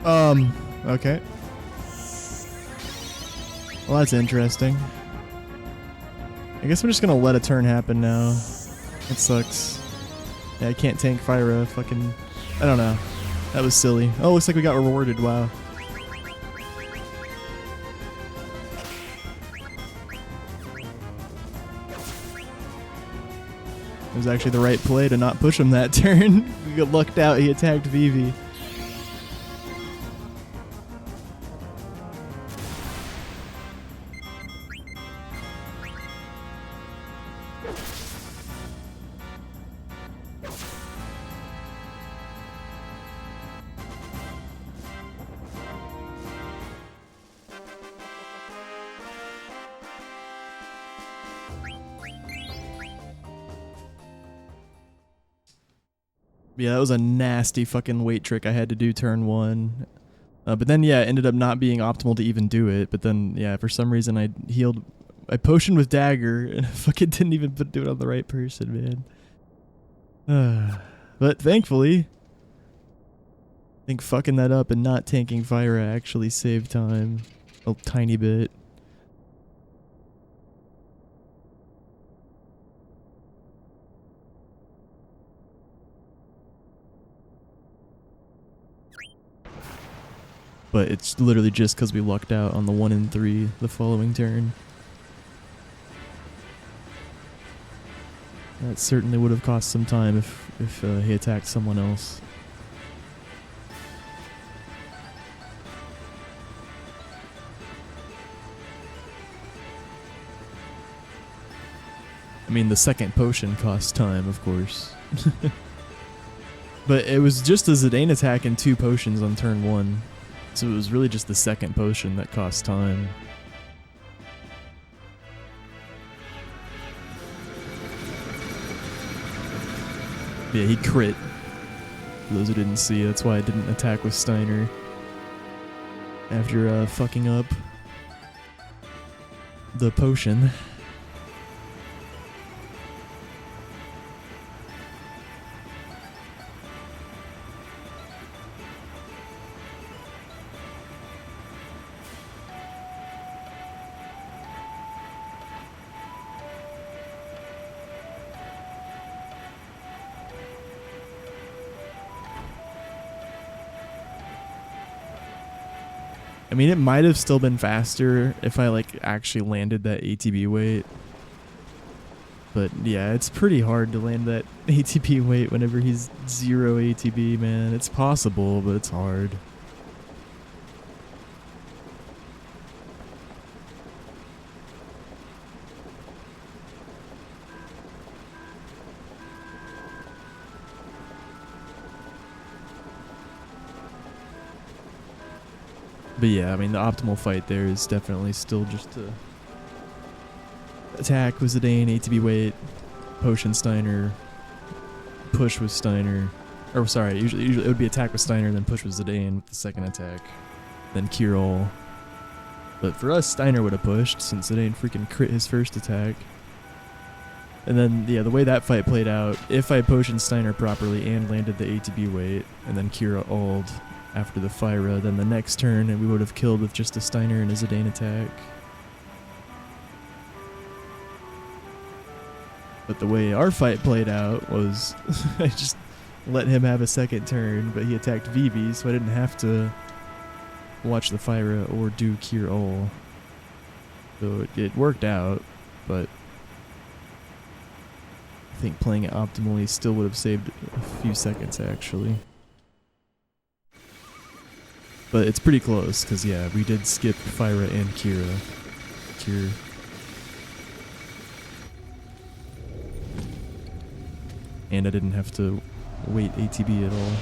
Okay. Well, that's interesting. I guess I'm just gonna let a turn happen now. It sucks. Yeah, I can't tank Fyra. Fucking... I don't know. That was silly. Oh, looks like we got rewarded. Wow. It was actually the right play to not push him that turn. We got lucked out. He attacked Vivi. Yeah, that was a nasty fucking weight trick I had to do turn 1. But then, yeah, it ended up not being optimal to even do it. But then, yeah, for some reason I healed... I potioned with Dagger, and I fucking didn't even do it on the right person, man. But thankfully, I think fucking that up and not tanking Fyra actually saved time. A tiny bit. But it's literally just because we lucked out on the 1 and 3 the following turn. That certainly would have cost some time if he attacked someone else. I mean, the second potion cost time, of course. But it was just a Zidane attack and 2 potions on turn 1. So it was really just the second potion that cost time. Yeah, he crit. For those who didn't see, that's why I didn't attack with Steiner. After fucking up the potion. I mean, it might have still been faster if I like actually landed that ATB weight. But yeah, it's pretty hard to land that ATB weight whenever he's 0 ATB, man. It's possible, but it's hard. But yeah, I mean, the optimal fight there is definitely still just to attack with Zidane, ATB weight, potion Steiner, push with Steiner. Or sorry, usually it would be attack with Steiner, then push with Zidane with the second attack, then cure all. But for us, Steiner would have pushed since Zidane freaking crit his first attack. And then, yeah, the way that fight played out, if I potioned Steiner properly and landed the ATB weight, and then Kira uld after the Fyra, then the next turn and we would have killed with just a Steiner and a Zidane attack. But the way our fight played out was I just let him have a second turn, but he attacked Vivi, so I didn't have to watch the Fyra or do Cure All. So it worked out, but I think playing it optimally still would have saved a few seconds, actually. But it's pretty close, because yeah, we did skip Fyra and Cure. And I didn't have to wait ATB at all.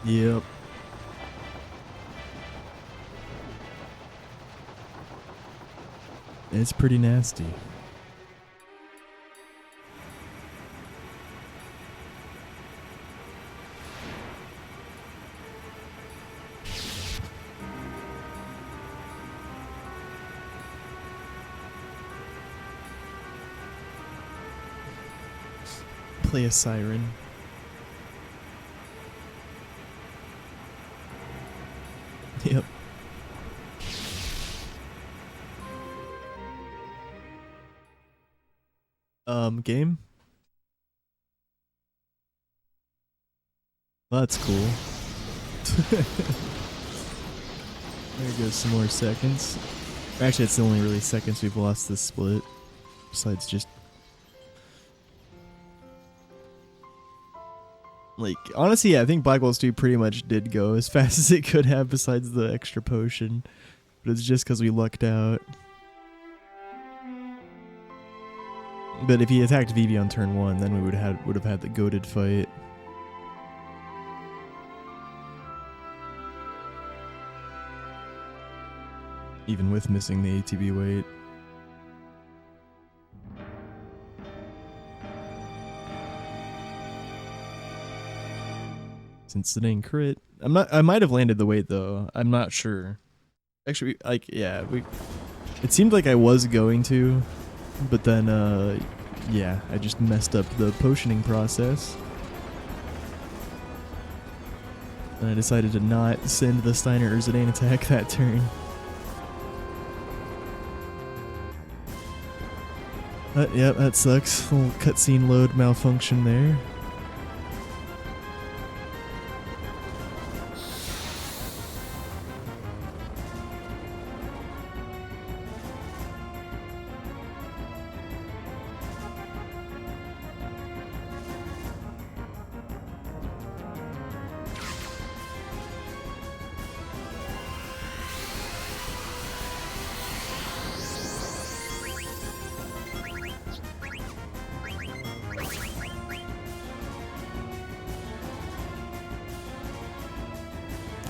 Yep. It's pretty nasty. Play a siren. Yep. Game? Well, that's cool. There goes some more seconds. Actually, it's the only really seconds we've lost this split. Besides just... Like, honestly, yeah, I think Black Waltz 2 pretty much did go as fast as it could have besides the extra potion. But it's just because we lucked out. But if he attacked Vivi on turn 1, then we would have had the goated fight. Even with missing the ATB weight. Since it ain't crit. I might have landed the weight though. I'm not sure. Actually, like, yeah, it seemed like I was going to, but then, yeah, I just messed up the potioning process. And I decided to not send the Steiner Urzidane attack that turn. But, yeah, that sucks. Little cutscene load malfunction there.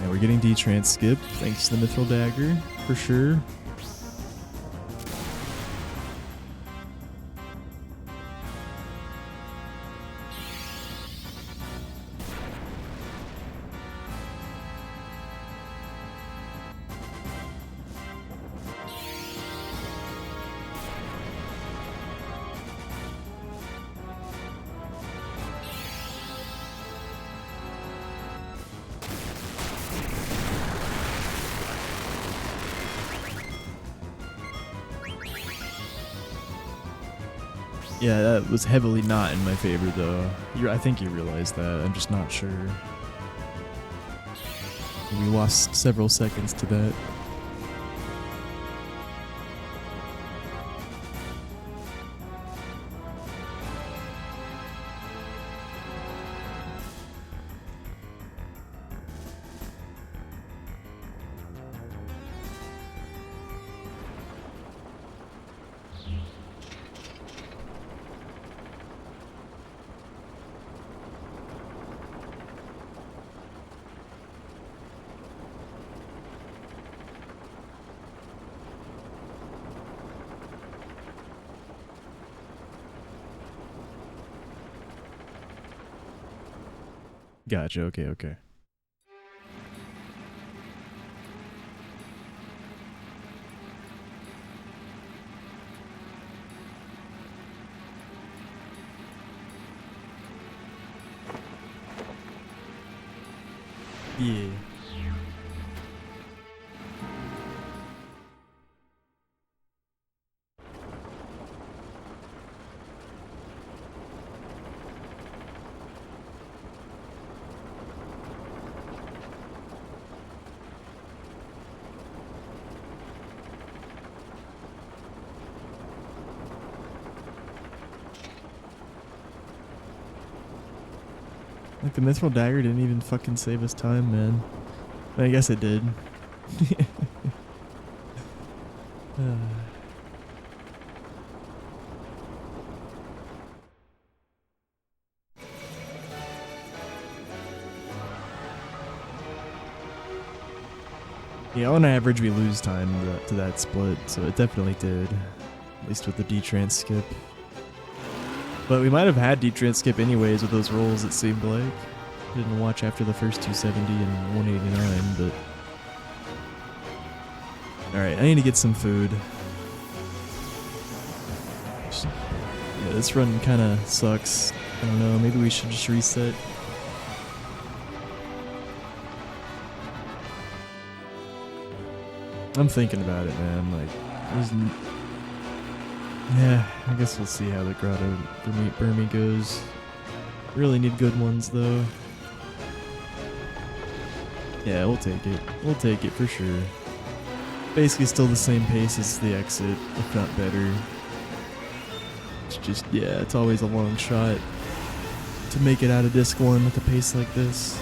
Yeah, we're getting D-Trans skip, thanks to the Mithril Dagger, for sure. Yeah, that was heavily not in my favor, though. I think you realize that. I'm just not sure. We lost several seconds to that. Gotcha, okay. Yeah. Like, the Mithril Dagger didn't even fucking save us time, man. I guess it did. Yeah, on average we lose time to that split, so it definitely did. At least with the D-Trans skip. But we might have had D-Trans skip anyways with those rolls, it seemed like. Didn't watch after the first 270 and 189, but... Alright, I need to get some food. Yeah, this run kinda sucks. I don't know, maybe we should just reset. I'm thinking about it, man. Like, yeah, I guess we'll see how the Grotto Burmy goes. Really need good ones, though. Yeah, we'll take it. We'll take it for sure. Basically still the same pace as the exit, if not better. It's just, yeah, it's always a long shot to make it out of Disc 1 with a pace like this.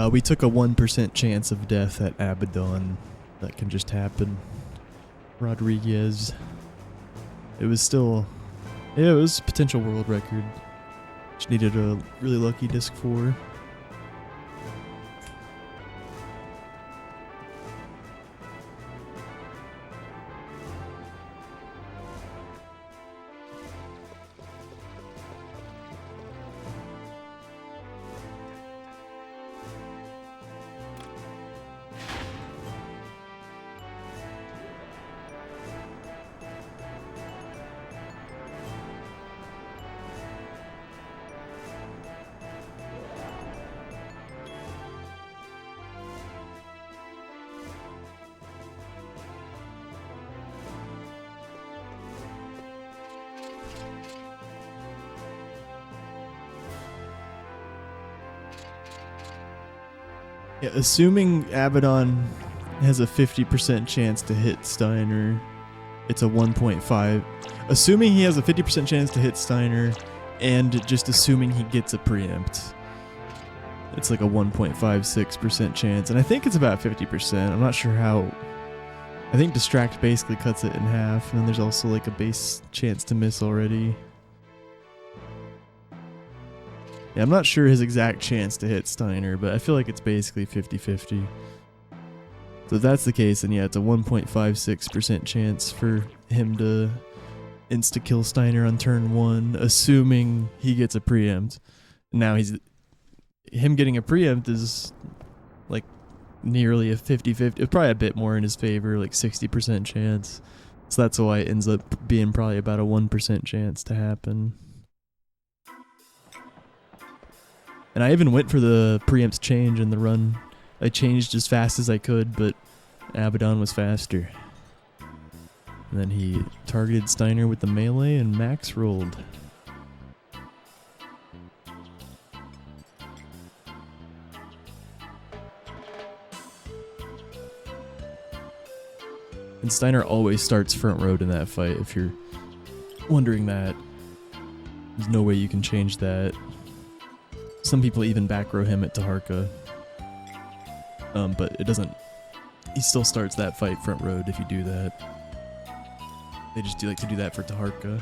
We took a 1% chance of death at Abaddon. That can just happen. Rodriguez. It was still... Yeah, it was a potential world record. Just needed a really lucky disc 4. Yeah, assuming Abaddon has a 50% chance to hit Steiner, it's a 1.5. Assuming he has a 50% chance to hit Steiner, and just assuming he gets a preempt, it's like a 1.56% chance. And I think it's about 50%. I'm not sure how. I think Distract basically cuts it in half, and then there's also like a base chance to miss already. Yeah, I'm not sure his exact chance to hit Steiner, but I feel like it's basically 50-50. So if that's the case, then yeah, it's a 1.56% chance for him to insta-kill Steiner on turn 1, assuming he gets a preempt. Now him getting a preempt is like nearly a 50-50, probably a bit more in his favor, like 60% chance. So that's why it ends up being probably about a 1% chance to happen. And I even went for the preempt change in the run. I changed as fast as I could, but Abaddon was faster. And then he targeted Steiner with the melee and Max rolled. And Steiner always starts front road in that fight, if you're wondering that. There's no way you can change that. Some people even back row him at Taharka. But it doesn't... He still starts that fight front road if you do that. They just do like to do that for Taharka.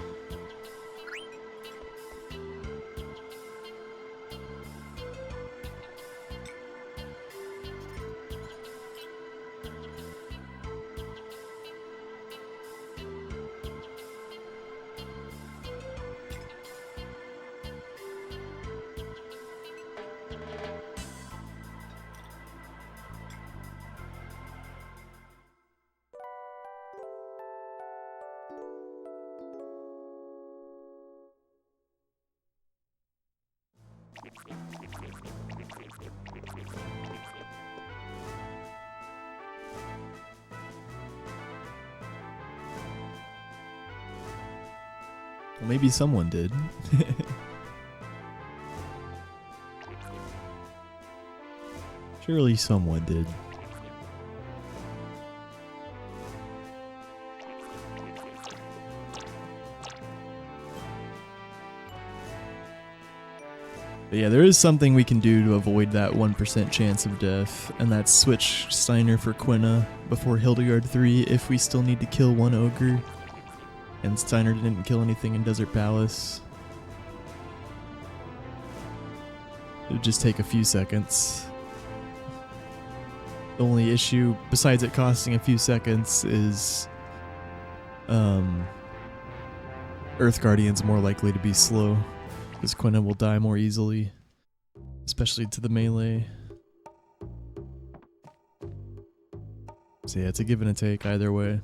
Well, maybe someone did. Surely someone did. But yeah, there is something we can do to avoid that 1% chance of death, and that's switch Steiner for Quina before Hildegard 3 if we still need to kill one ogre. And Steiner didn't kill anything in Desert Palace. It would just take a few seconds. The only issue, besides it costing a few seconds, is Earth Guardian's more likely to be slow, because Quina will die more easily, especially to the melee. So yeah, it's a give and a take either way.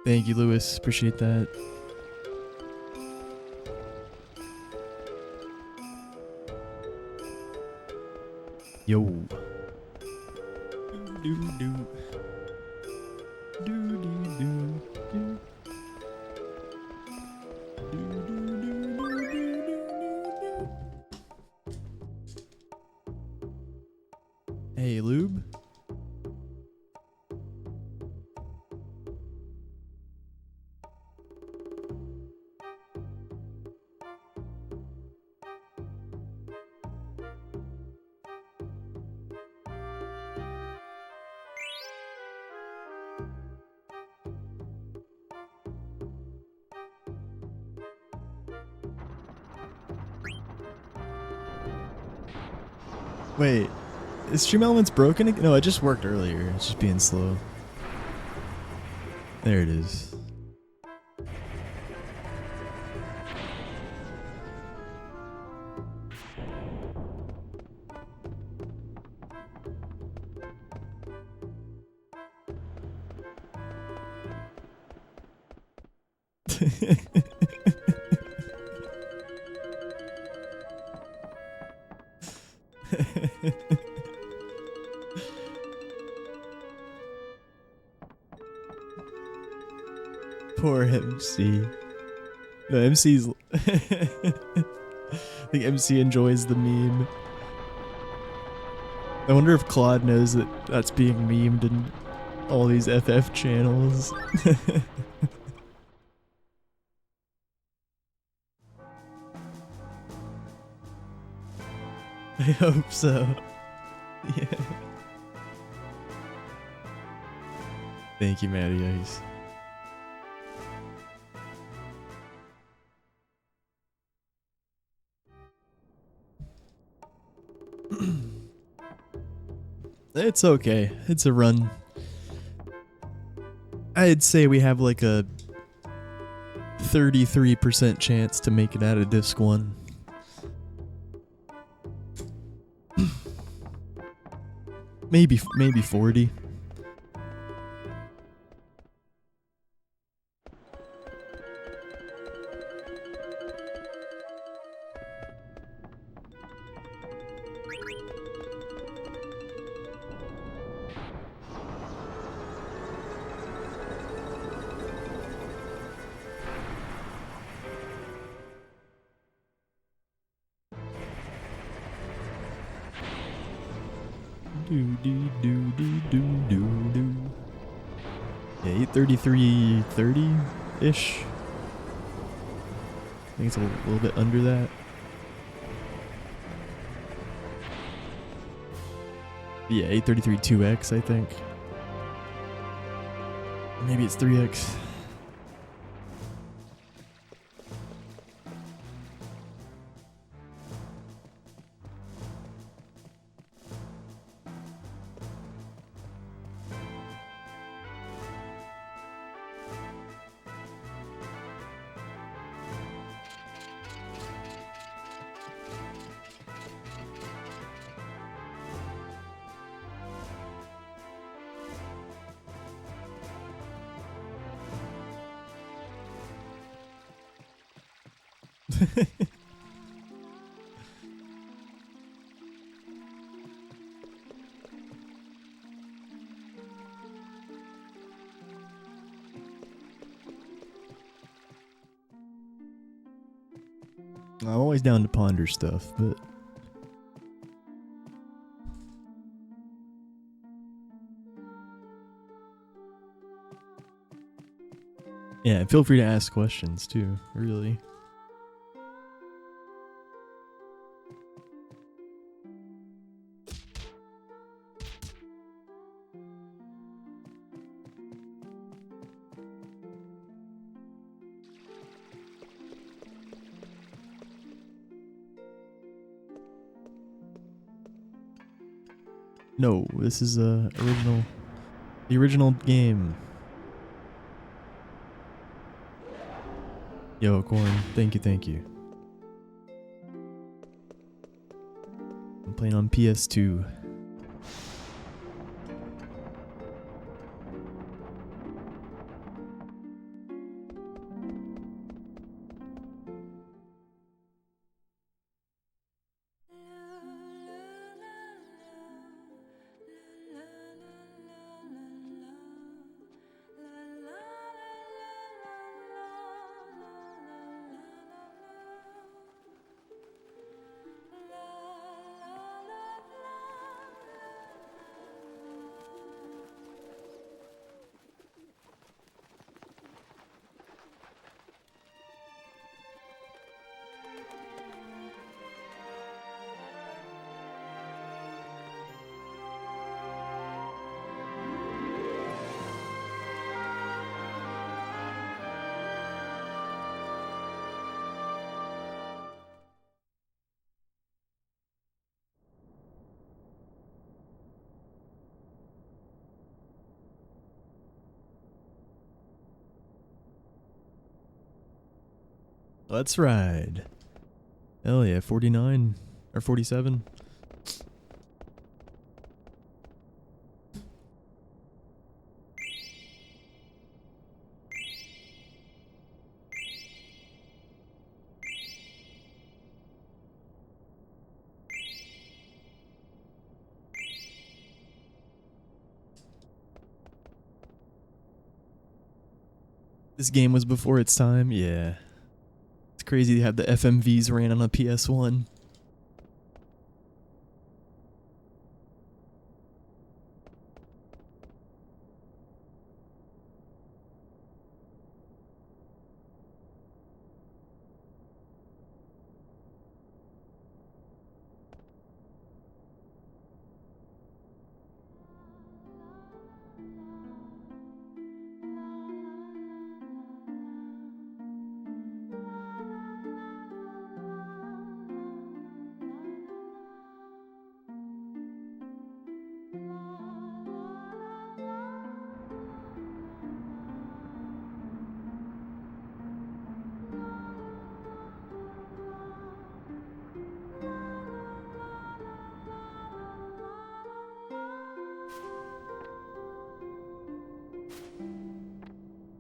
Thank you, Lewis. Appreciate that. Yo. Do. Hey, Lube. Wait, is Stream Elements broken again? No, it just worked earlier. It's just being slow. There it is. Poor MC. No, MC's. I think MC enjoys the meme. I wonder if Claude knows that that's being memed in all these FF channels. I hope so. Yeah. Thank you, Matty Ice. It's okay. It's a run. I'd say we have like a 33% chance to make it out of Disc 1. maybe 40. Yeah, 833.30-ish. I think it's a little bit under that. Yeah, 833 2x, I think. Or maybe it's 3x. I'm always down to ponder stuff, but yeah, feel free to ask questions too, really. No, this is the original game. Yo, Corn, thank you. I'm playing on PS2. Let's ride. Hell yeah, 49 or 47. This game was before its time, yeah. It's crazy to have the FMVs ran on a PS1.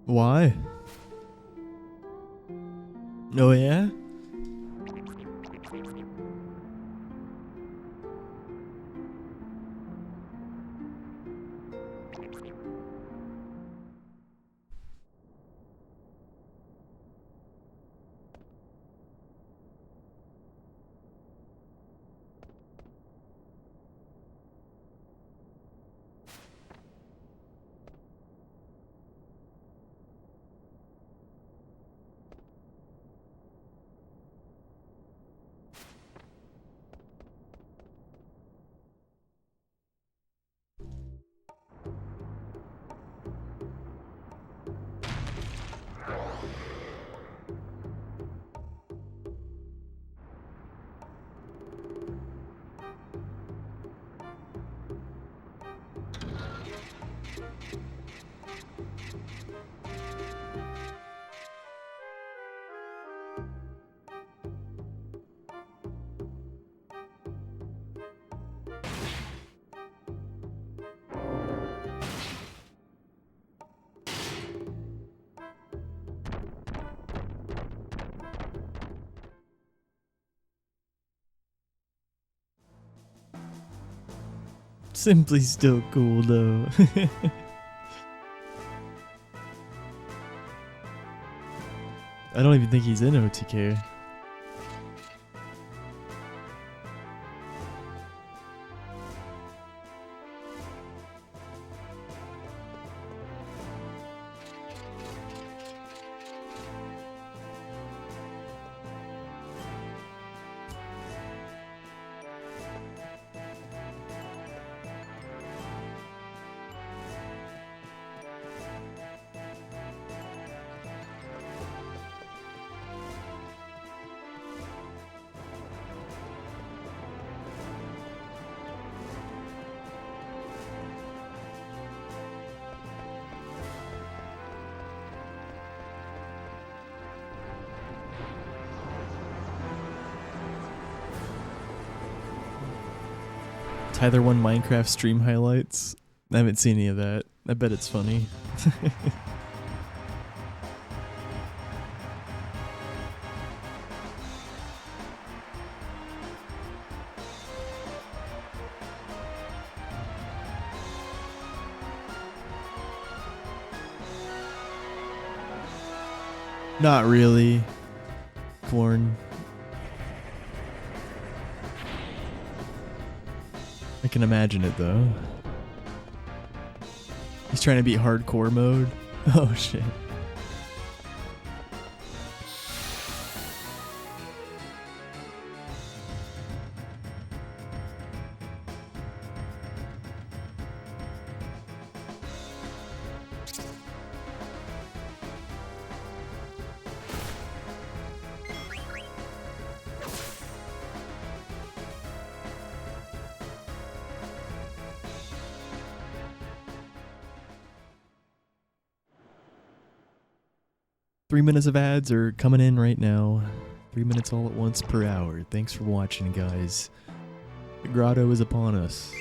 Why? Oh yeah? Simply still cool though. I don't even think he's in OTK. Tyler One Minecraft stream highlights. I haven't seen any of that. I bet it's funny. Not really. Corn. I can imagine it though. He's trying to beat hardcore mode. Oh shit. 3 minutes of ads are coming in right now. 3 minutes all at once per hour. Thanks for watching, guys. The grotto is upon us.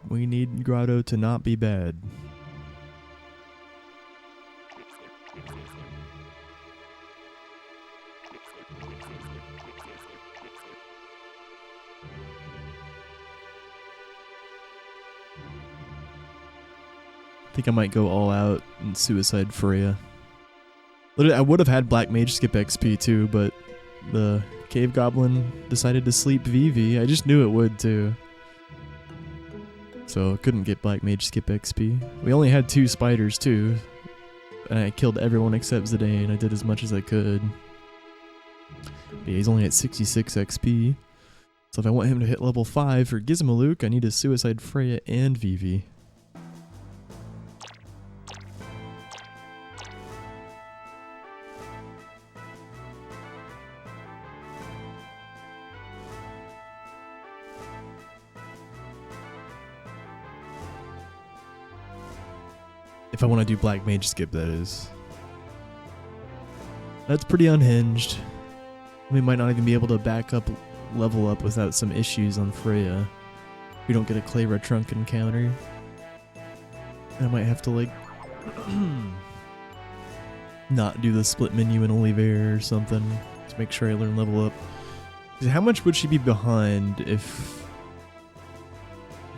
We need grotto to not be bad. I think I might go all out and suicide Freya. I would have had Black Mage skip XP too, but the Cave Goblin decided to sleep Vivi. I just knew it would too. So I couldn't get Black Mage skip XP. We only had 2 spiders too. And I killed everyone except Zidane. I did as much as I could. But yeah, he's only at 66 XP. So if I want him to hit level 5 for Gizmaluke, I need to suicide Freya and Vivi. If I want to do Black Mage skip, that is. That's pretty unhinged. We might not even be able to back up, level up without some issues on Freya. We don't get a Clara Trunk encounter. I might have to, like, not do the split menu in Oliver or something to make sure I learn level up. How much would she be behind if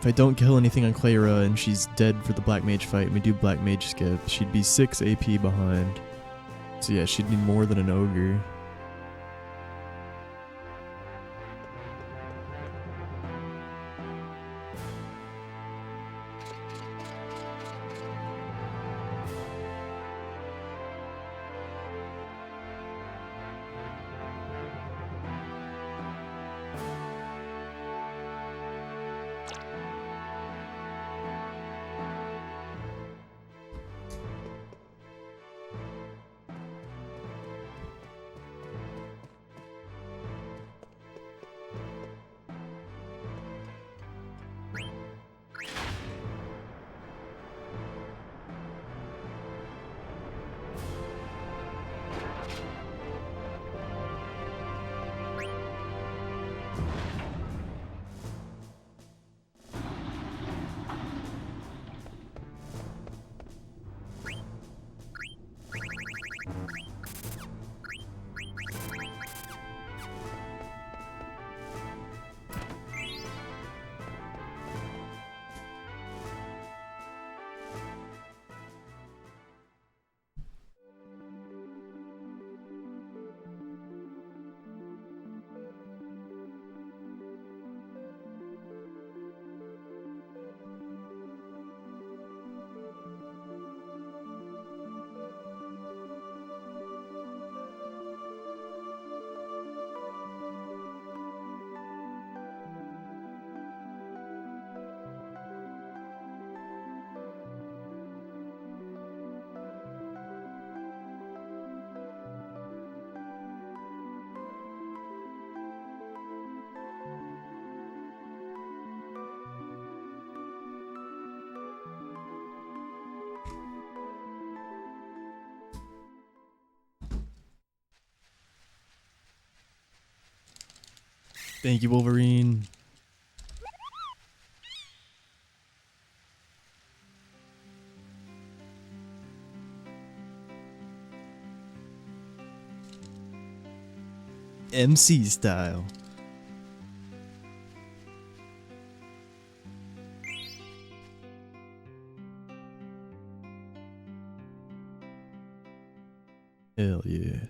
I don't kill anything on Clara and she's dead for the Black Mage fight and we do Black Mage skip? She'd be 6 AP behind. So yeah, she'd need more than an ogre. Thank you, Wolverine. MC style. Hell yeah.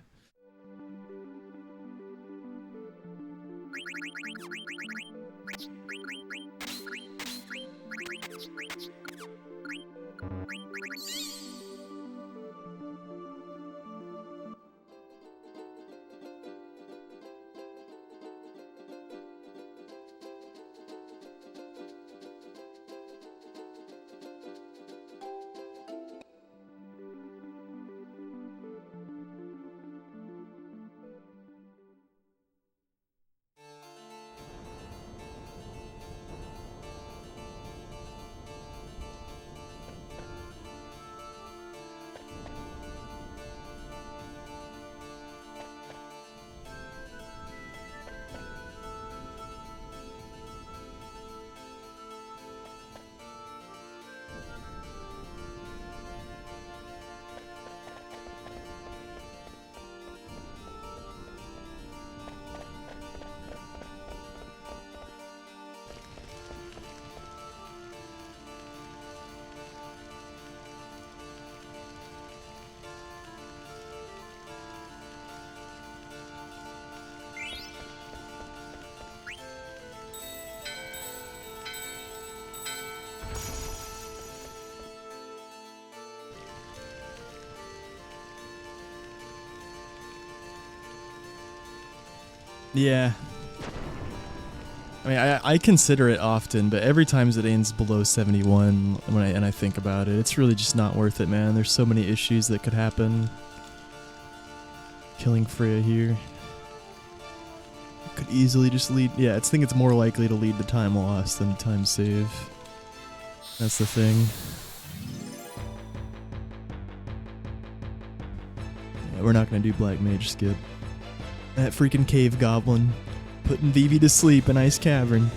Yeah. I mean, I consider it often, but every time Zidane's below 71 and I think about it, it's really just not worth it, man. There's so many issues that could happen. Killing Freya here could easily just lead. Yeah, I think it's more likely to lead to time loss than time save. That's the thing. Yeah, we're not gonna do Black Mage skip. That freaking cave goblin putting Vivi to sleep in Ice Cavern.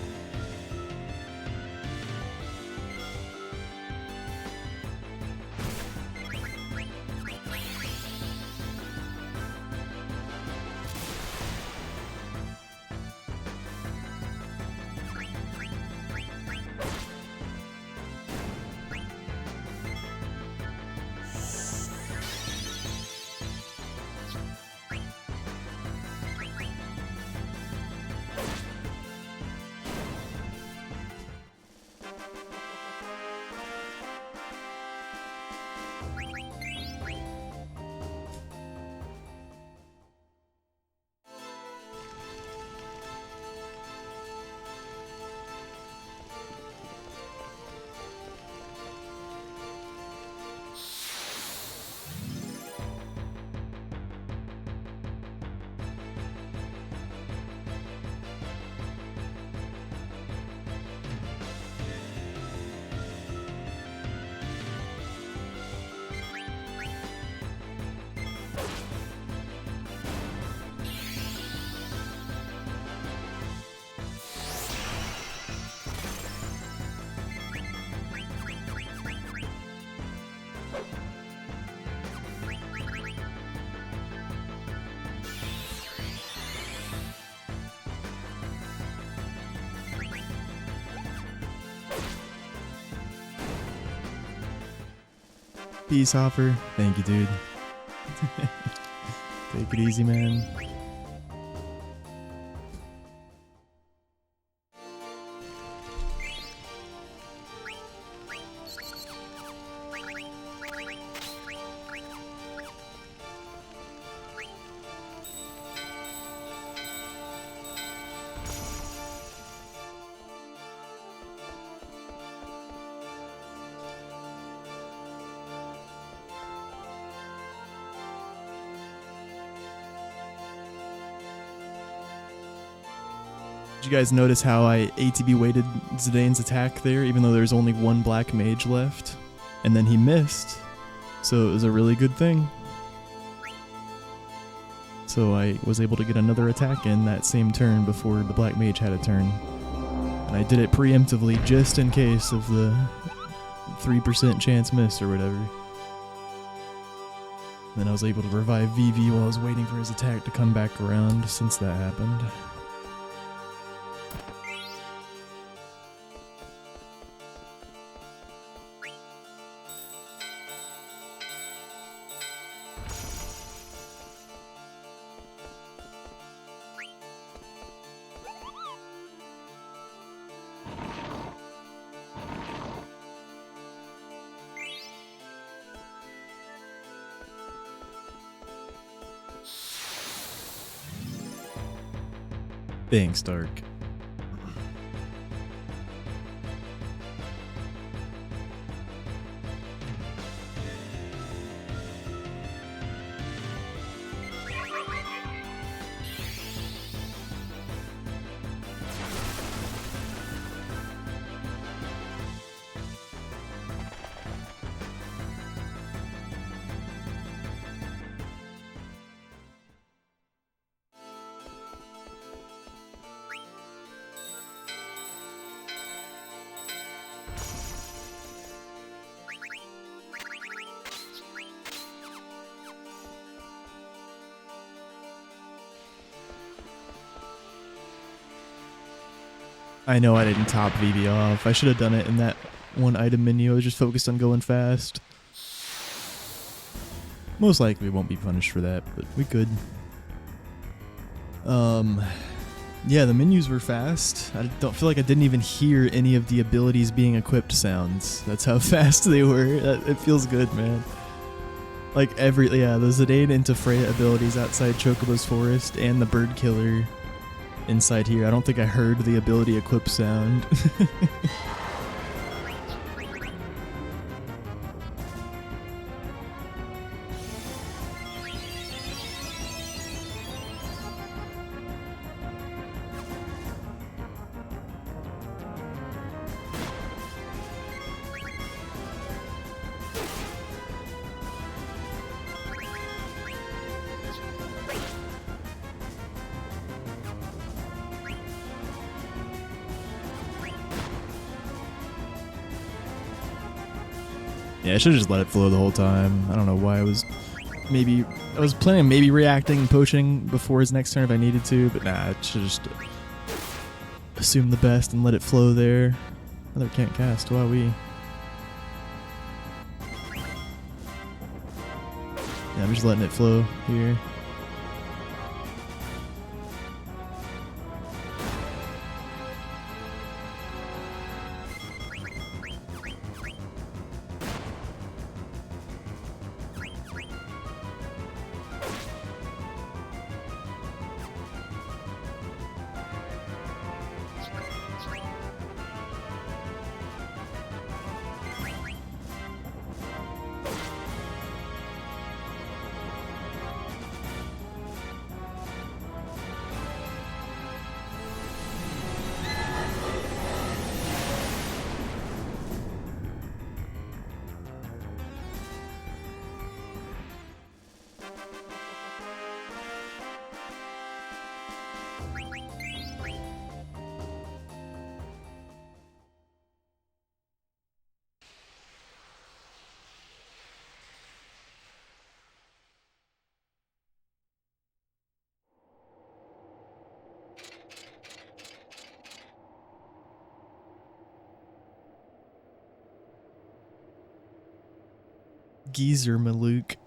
Peace offer. Thank you, dude. Take it easy, man. Did you guys notice how I ATB weighted Zidane's attack there, even though there's only one black mage left? And then he missed. So it was a really good thing. So I was able to get another attack in that same turn before the black mage had a turn. And I did it preemptively just in case of the 3% chance miss or whatever. Then I was able to revive Vivi while I was waiting for his attack to come back around since that happened. Thanks, Dark. I know I didn't top Vivi off. I should have done it in that one item menu. I was just focused on going fast. Most likely won't be punished for that, but we could. Yeah, the menus were fast. I don't feel like I didn't even hear any of the abilities being equipped sounds. That's how fast they were. It feels good, man. Like the Zidane into Freya abilities outside Chocobo's Forest and the Bird Killer inside here. I don't think I heard the ability equip sound. Yeah, I should have just let it flow the whole time. I don't know why I was planning on maybe reacting and potioning before his next turn if I needed to, but nah, I should just assume the best and let it flow there. Other can't cast, wowee. Yeah, I'm just letting it flow here. Geezer Malouk.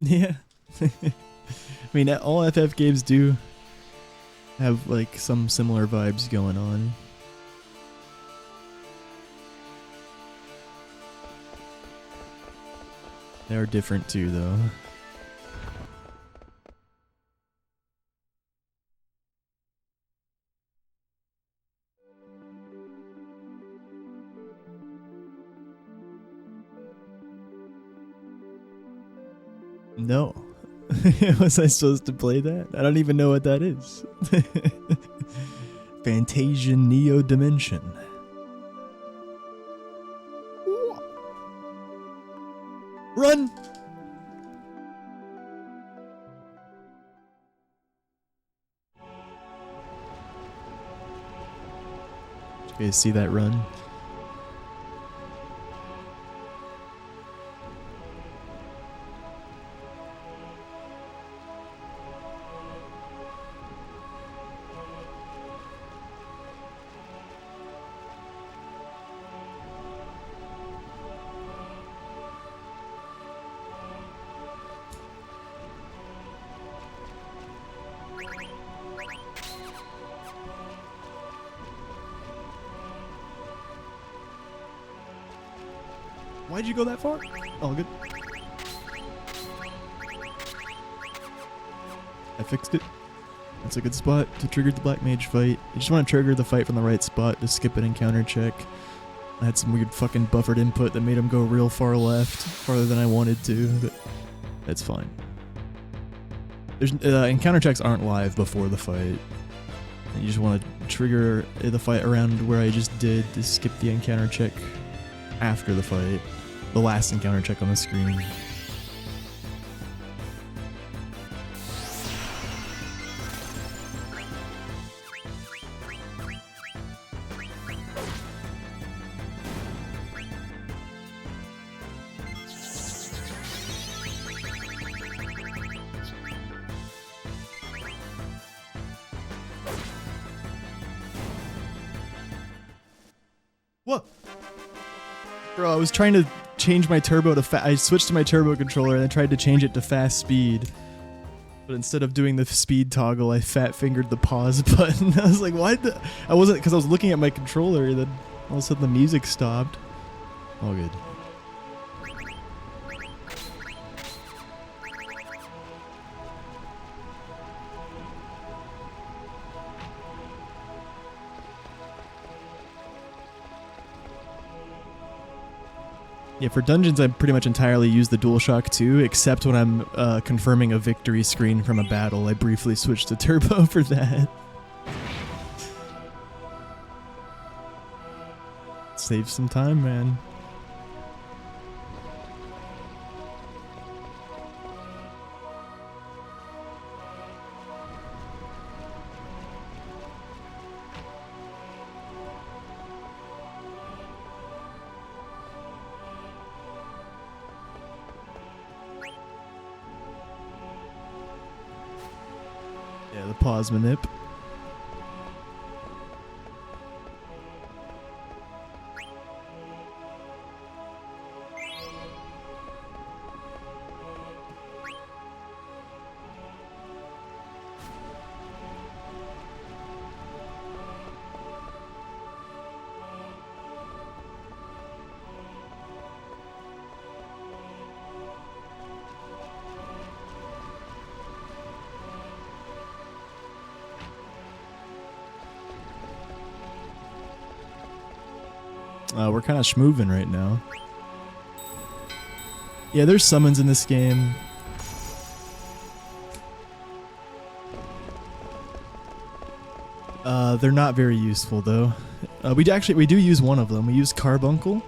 Yeah. I mean, all FF games do have like some similar vibes going on. They are different too, though. No. Was I supposed to play that? I don't even know what that is. Fantasian Neo Dimension. Run! You guys see that run? Why'd you go that far? All good. I fixed it. That's a good spot to trigger the Black Mage fight. You just want to trigger the fight from the right spot to skip an encounter check. I had some weird fucking buffered input that made him go real far left, farther than I wanted to, but that's fine. There's encounter checks aren't live before the fight. And you just want to trigger the fight around where I just did to skip the encounter check after the fight. The last encounter check on the screen. What? Bro, I was trying to change my turbo to I switched to my turbo controller and I tried to change it to fast speed. But instead of doing the speed toggle, I fat fingered the pause button. I was like, why the... I wasn't... Because I was looking at my controller and then all of a sudden the music stopped. All good. Yeah, for dungeons, I pretty much entirely use the DualShock 2, except when I'm confirming a victory screen from a battle. I briefly switch to turbo for that. Save some time, man. Yeah, the pause manip. We're kind of schmoovin' right now. Yeah, there's summons in this game. They're not very useful though. We do use one of them. We use Carbuncle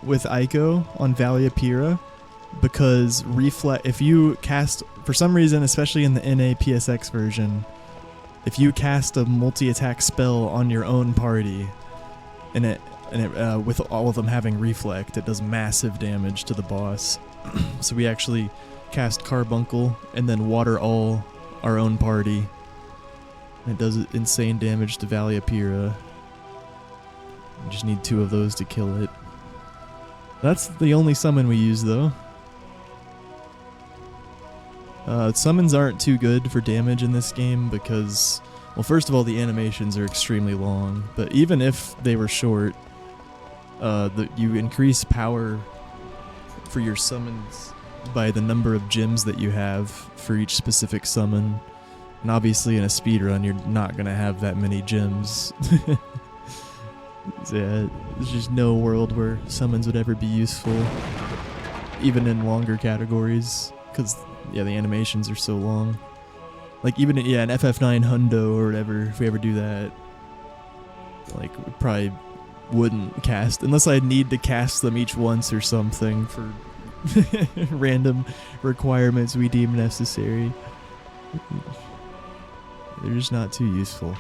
with Ico on Valley-Apira because if you cast, for some reason, especially in the NA PSX version, if you cast a multi-attack spell on your own party, and with all of them having Reflect, it does massive damage to the boss. So we actually cast Carbuncle and then water all our own party. And it does insane damage to Valley-Apira. We just need 2 of those to kill it. That's the only summon we use though. Summons aren't too good for damage in this game because, well, first of all, the animations are extremely long. But even if they were short, you increase power for your summons by the number of gems that you have for each specific summon. And obviously in a speedrun, you're not going to have that many gems. So yeah, there's just no world where summons would ever be useful, even in longer categories, because yeah, the animations are so long. Like even in, an FF9 Hundo or whatever, if we ever do that, like we probably wouldn't cast, unless I need to cast them each once or something for random requirements we deem necessary. They're just not too useful.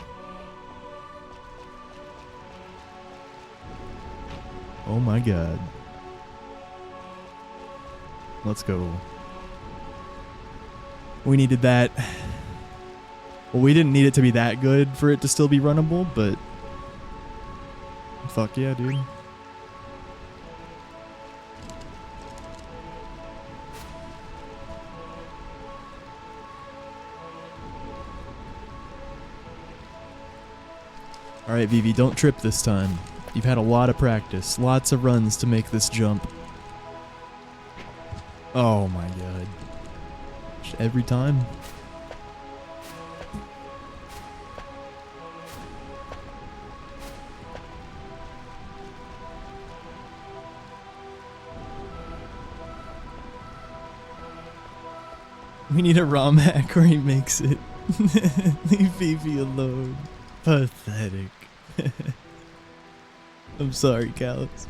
Oh my god. Let's go. We needed that. Well, we didn't need it to be that good for it to still be runnable, but fuck yeah, dude. Alright, Vivi, don't trip this time. You've had a lot of practice, lots of runs to make this jump. Oh my god. Just every time. We need a ROM hack or he makes it. Leave Vivi alone. Pathetic. I'm sorry, Callus.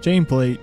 Chain plate.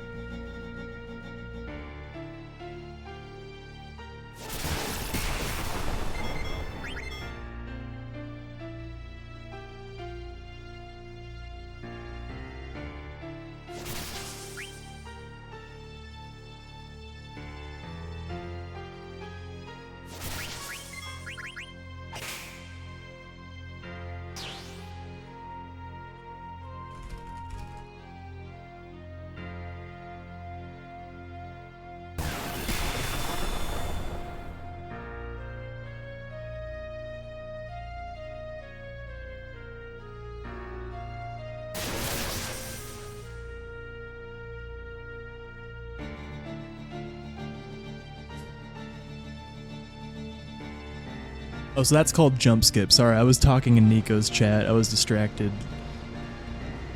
Oh, so that's called jump skip. Sorry, I was talking in Nico's chat. I was distracted.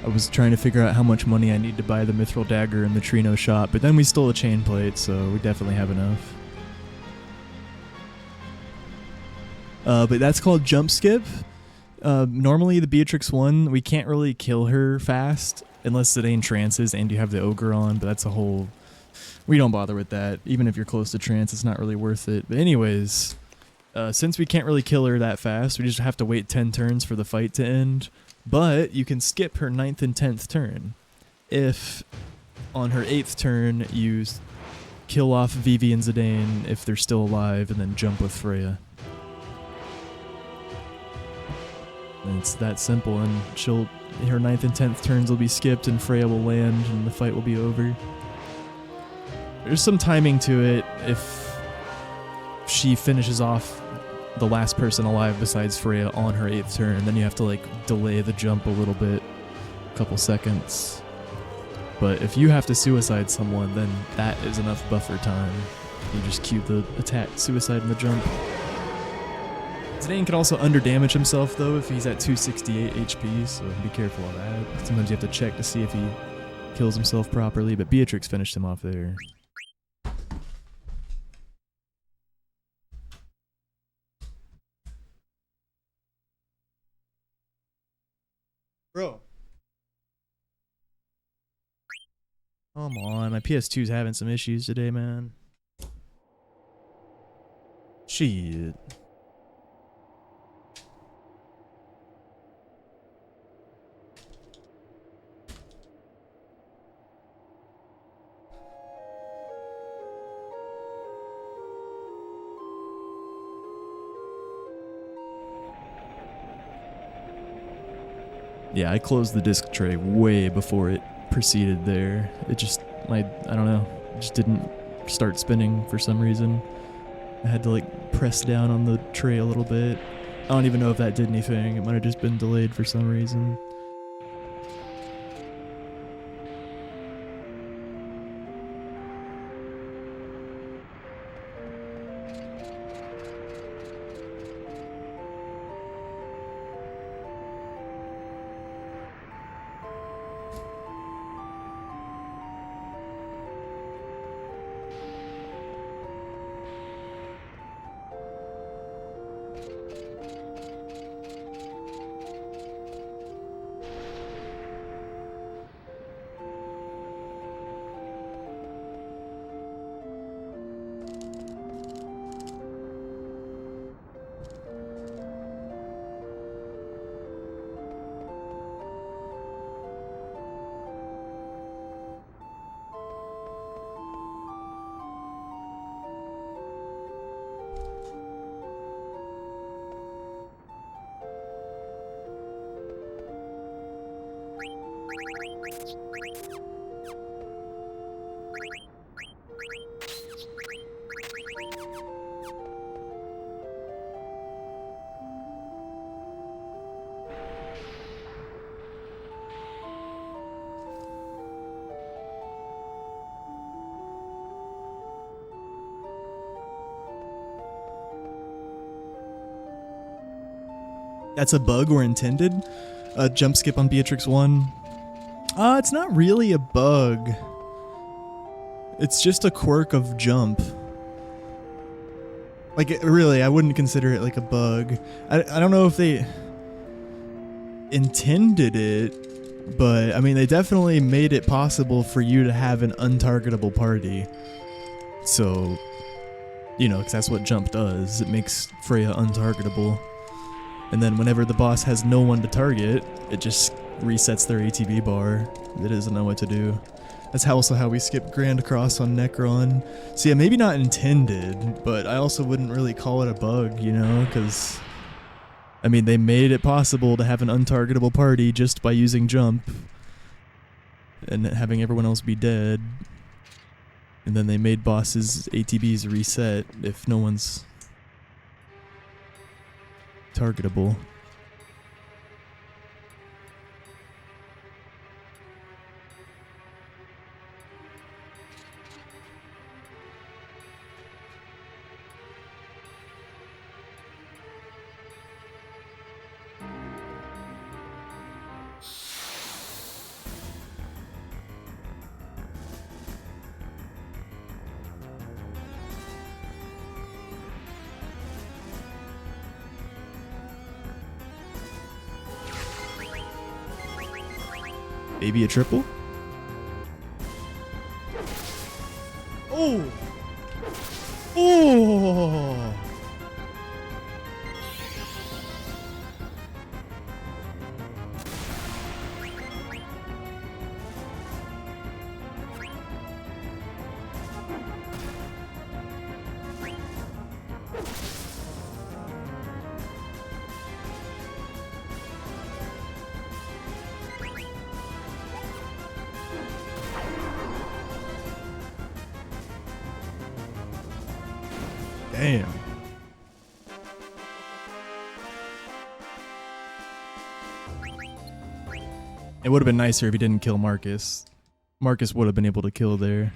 I was trying to figure out how much money I need to buy the Mithril Dagger in the Trino shop, but then we stole a chain plate, so we definitely have enough. But that's called jump skip. Normally the Beatrix one, we can't really kill her fast unless Zidane trances and you have the Ogre on, but that's a whole... We don't bother with that. Even if you're close to trance, it's not really worth it. But anyways, since we can't really kill her that fast, we just have to wait 10 turns for the fight to end. But you can skip her 9th and 10th turn. If on her 8th turn you kill off Vivi and Zidane if they're still alive and then jump with Freya. And it's that simple, and her 9th and 10th turns will be skipped and Freya will land and the fight will be over. There's some timing to it. If she finishes off the last person alive besides Freya on her 8th turn, then you have to like delay the jump a little bit, a couple seconds. But if you have to suicide someone, then that is enough buffer time. You just cue the attack, suicide, and the jump. Zidane can also underdamage himself though if he's at 268 HP, so be careful of that. Sometimes you have to check to see if he kills himself properly, but Beatrix finished him off there. Bro. Come on, my PS2's having some issues today, man. Shit. Yeah, I closed the disc tray way before it proceeded there. It just, I don't know, it just didn't start spinning for some reason. I had to like press down on the tray a little bit. I don't even know if that did anything. It might have just been delayed for some reason. That's a bug or intended? A jump skip on Beatrix 1? It's not really a bug. It's just a quirk of jump. Like, really, I wouldn't consider it like a bug. I don't know if they intended it, but I mean, they definitely made it possible for you to have an untargetable party. So, you know, because that's what jump does. It makes Freya untargetable. And then whenever the boss has no one to target, it just resets their ATB bar. It doesn't know what to do. That's also how we skipped Grand Cross on Necron. So yeah, maybe not intended, but I also wouldn't really call it a bug, you know, because, I mean, they made it possible to have an untargetable party just by using jump and having everyone else be dead. And then they made bosses' ATBs reset if no one's targetable. Maybe a triple? Oh! Oh! Damn. It would have been nicer if he didn't kill Marcus. Marcus would have been able to kill there.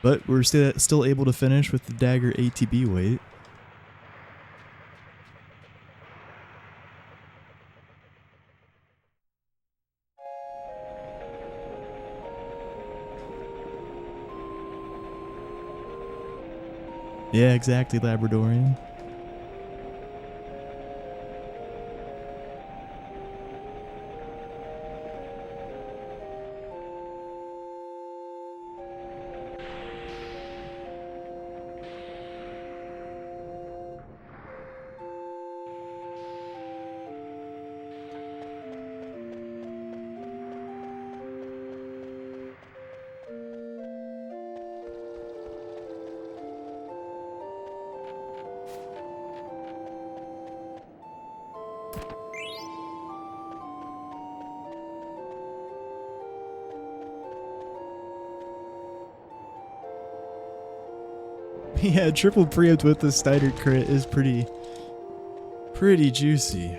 But we're still able to finish with the dagger ATB weight. Yeah, exactly, Labradorian. Yeah, triple preempt with the Steiner crit is pretty juicy.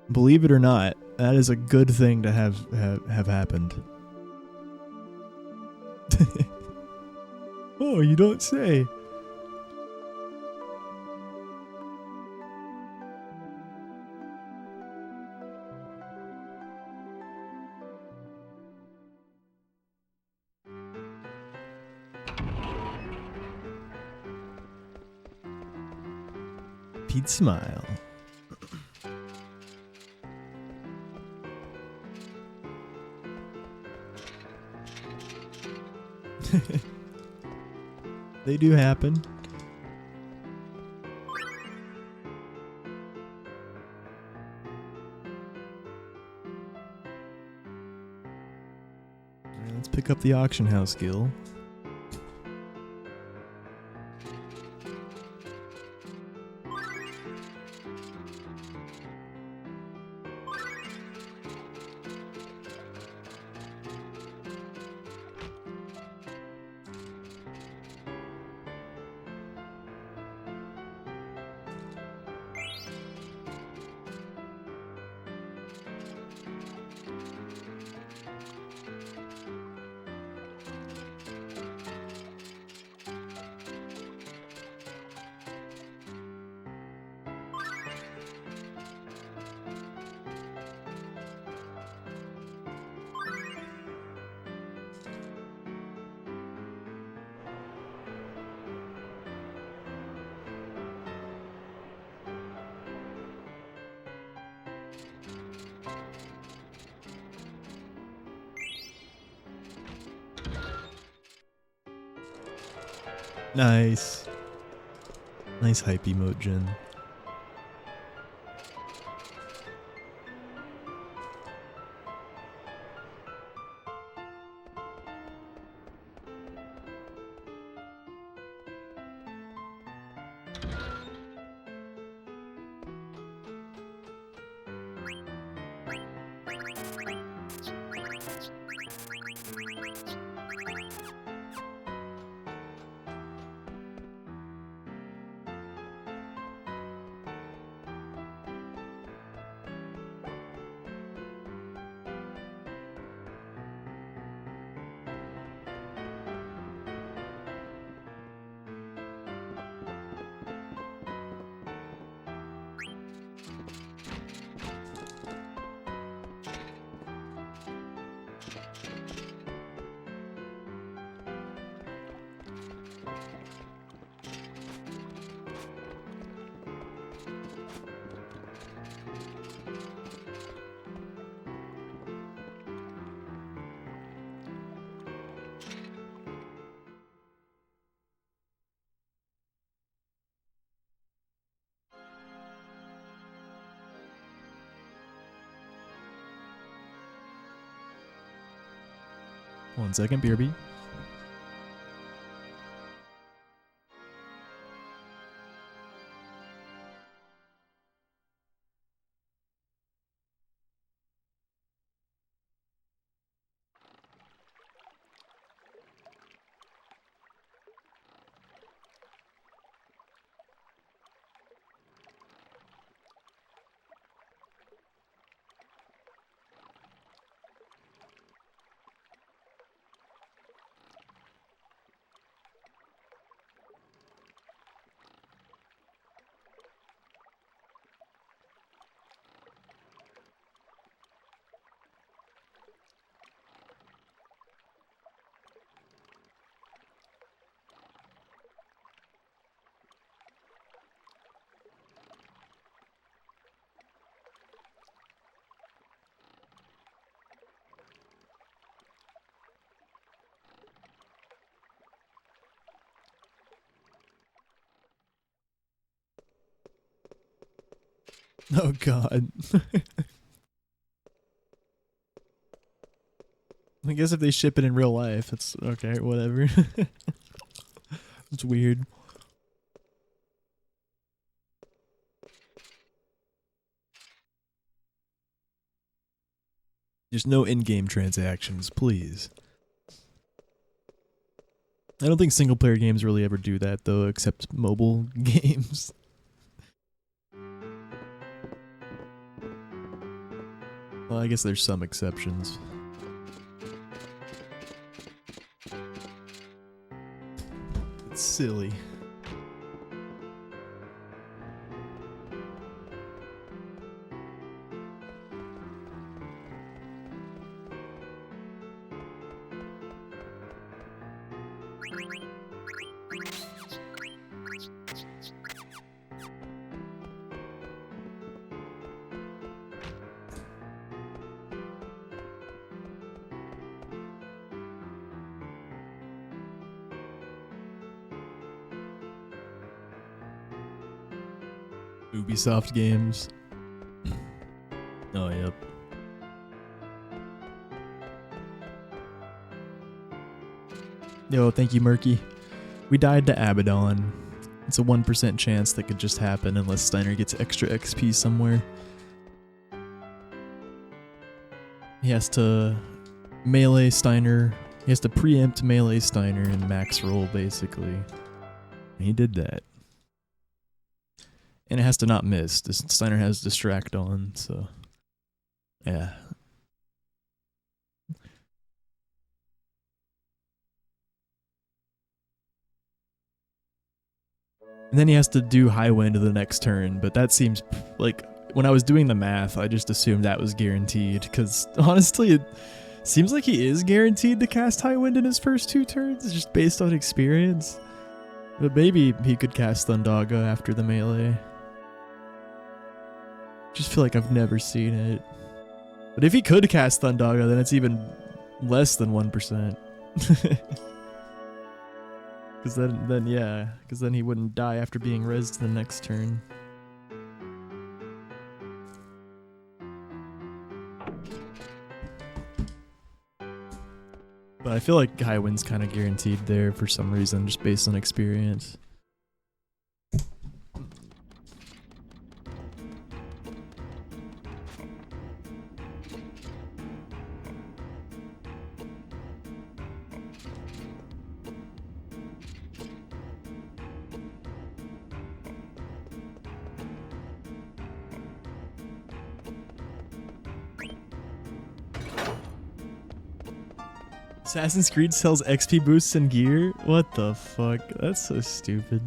Believe it or not, that is a good thing to have happened. Oh, you don't say. Pete smile. They do happen. Alright, let's pick up the auction house skill. Nice. Nice hype emote, Jen. 1 second, BRB. Oh god. I guess if they ship it in real life, it's okay, whatever. It's weird. There's no in-game transactions, please. I don't think single-player games really ever do that, though, except mobile games. Well, I guess there's some exceptions. It's silly. Ubisoft games. Oh, yep. Yo, thank you, Murky. We died to Abaddon. It's a 1% chance that could just happen unless Steiner gets extra XP somewhere. He has to melee Steiner. He has to preempt melee Steiner and max roll, basically. And he did that. And it has to not miss. Steiner has distract on, so yeah. And then he has to do high wind the next turn, but that seems like when I was doing the math, I just assumed that was guaranteed, because honestly, it seems like he is guaranteed to cast high wind in his first 2 turns, just based on experience. But maybe he could cast Thundaga after the melee. Just feel like I've never seen it. But if he could cast Thundaga, then it's even less than 1%. Because then he wouldn't die after being rezzed the next turn. But I feel like high wind's kind of guaranteed there for some reason, just based on experience. Assassin's Creed sells XP boosts and gear? What the fuck? That's so stupid.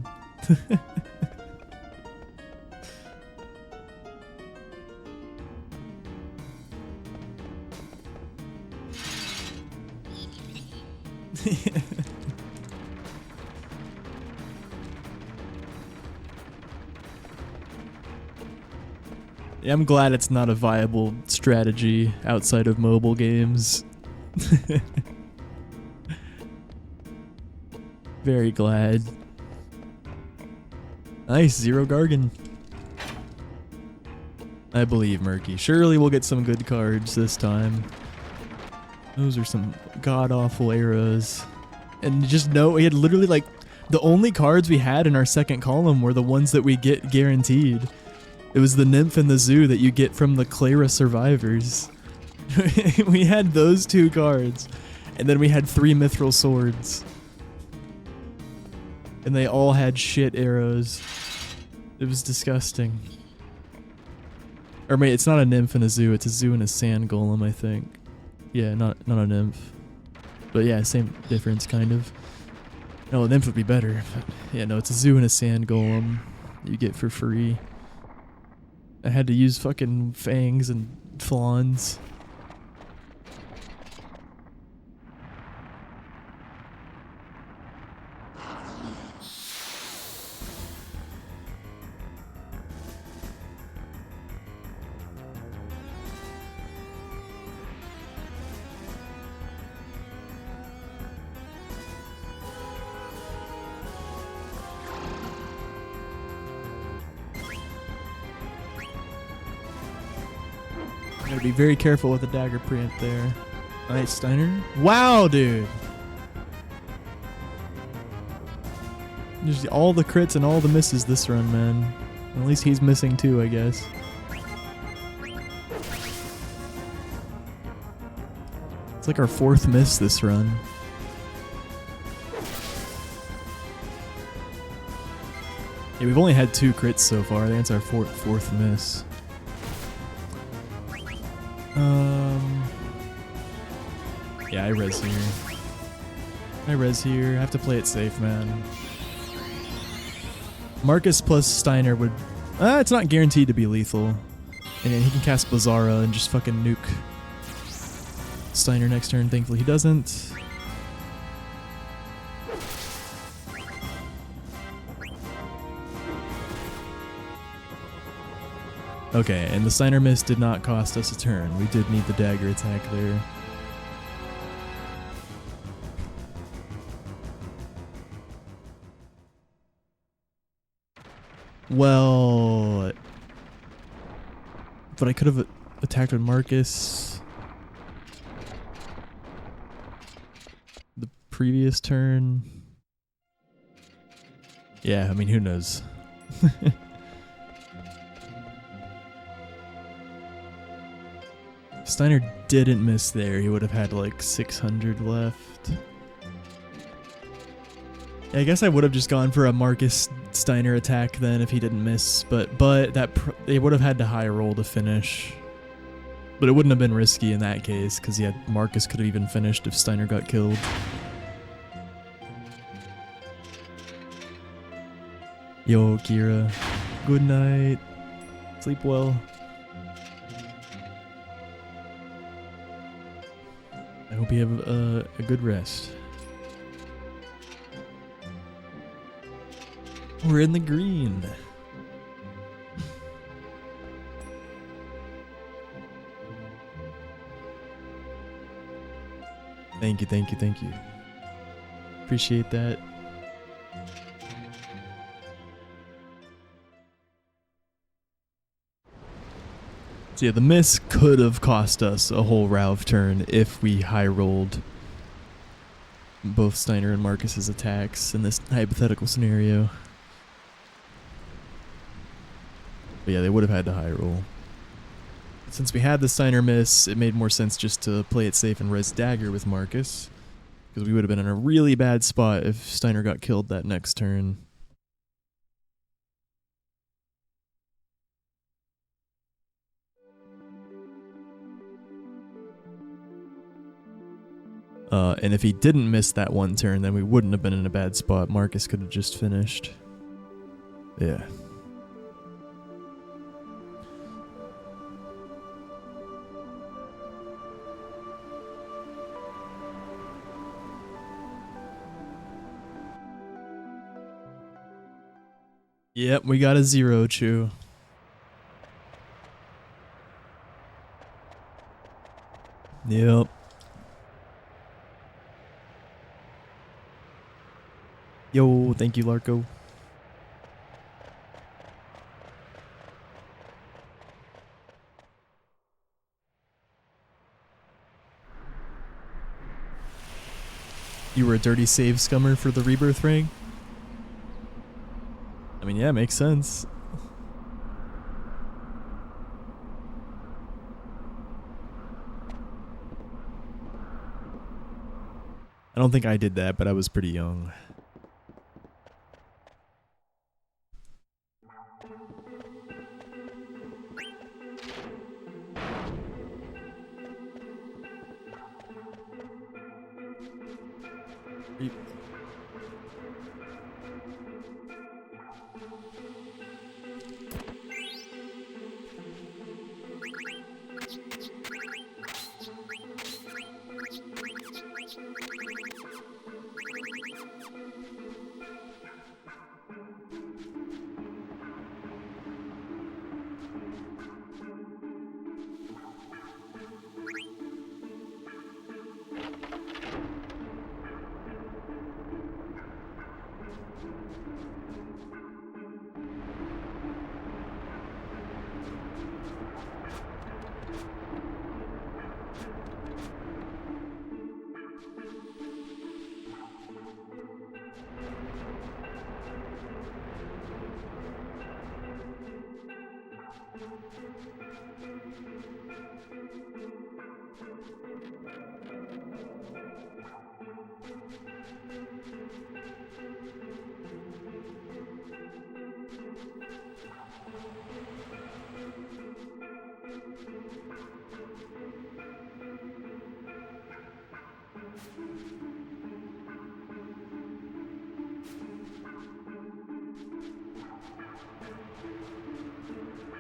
Yeah, I'm glad it's not a viable strategy outside of mobile games. Very glad. Nice, 0 Gargan. I believe, Murky. Surely we'll get some good cards this time. Those are some god-awful arrows. And just know, we had literally like, the only cards we had in our second column were the ones that we get guaranteed. It was the Nymph and the Zoo that you get from the Clara Survivors. We had those 2 cards. And then we had 3 Mithril Swords. And they all had shit arrows. It was disgusting. Or wait, it's not a Nymph and a Zoo, it's a Zoo and a Sand Golem, I think. Yeah, not a Nymph. But yeah, same difference, kind of. No, a Nymph would be better. But yeah, no, it's a Zoo and a Sand Golem you get for free. I had to use fucking fangs and fawns. Gotta be very careful with the dagger preempt there. Alright, Steiner. Wow, dude! Just all the crits and all the misses this run, man. At least he's missing too, I guess. It's like our 4th miss this run. Yeah, we've only had 2 crits so far. I think it's our fourth miss. Yeah, I res here. I have to play it safe, man. Marcus plus Steiner would... it's not guaranteed to be lethal. And he can cast Bizarra and just fucking nuke Steiner next turn. Thankfully he doesn't. Okay, and the Steiner miss did not cost us a turn. We did need the dagger attack there. Well, but I could have attacked with Marcus the previous turn. Yeah, I mean, who knows? If Steiner didn't miss there, he would have had like 600 left. Yeah, I guess I would have just gone for a Marcus Steiner attack then if he didn't miss, but that they would have had to high roll to finish. But it wouldn't have been risky in that case, because yeah, Marcus could have even finished if Steiner got killed. Yo, Kira. Good night. Sleep well. I hope you have a good rest. We're in the green. Thank you, thank you, thank you. Appreciate that. So yeah, the miss could have cost us a whole Ralph turn if we high rolled both Steiner and Marcus's attacks in this hypothetical scenario. But yeah, they would have had to high roll. Since we had the Steiner miss, it made more sense just to play it safe and res dagger with Marcus, because we would have been in a really bad spot if Steiner got killed that next turn. And if he didn't miss that one turn, then we wouldn't have been in a bad spot. Marcus could have just finished. Yeah. Yep, we got a 0, Chew. Yep. Yo, thank you, Larko. You were a dirty save scummer for the rebirth rank? I mean, yeah, makes sense. I don't think I did that, but I was pretty young.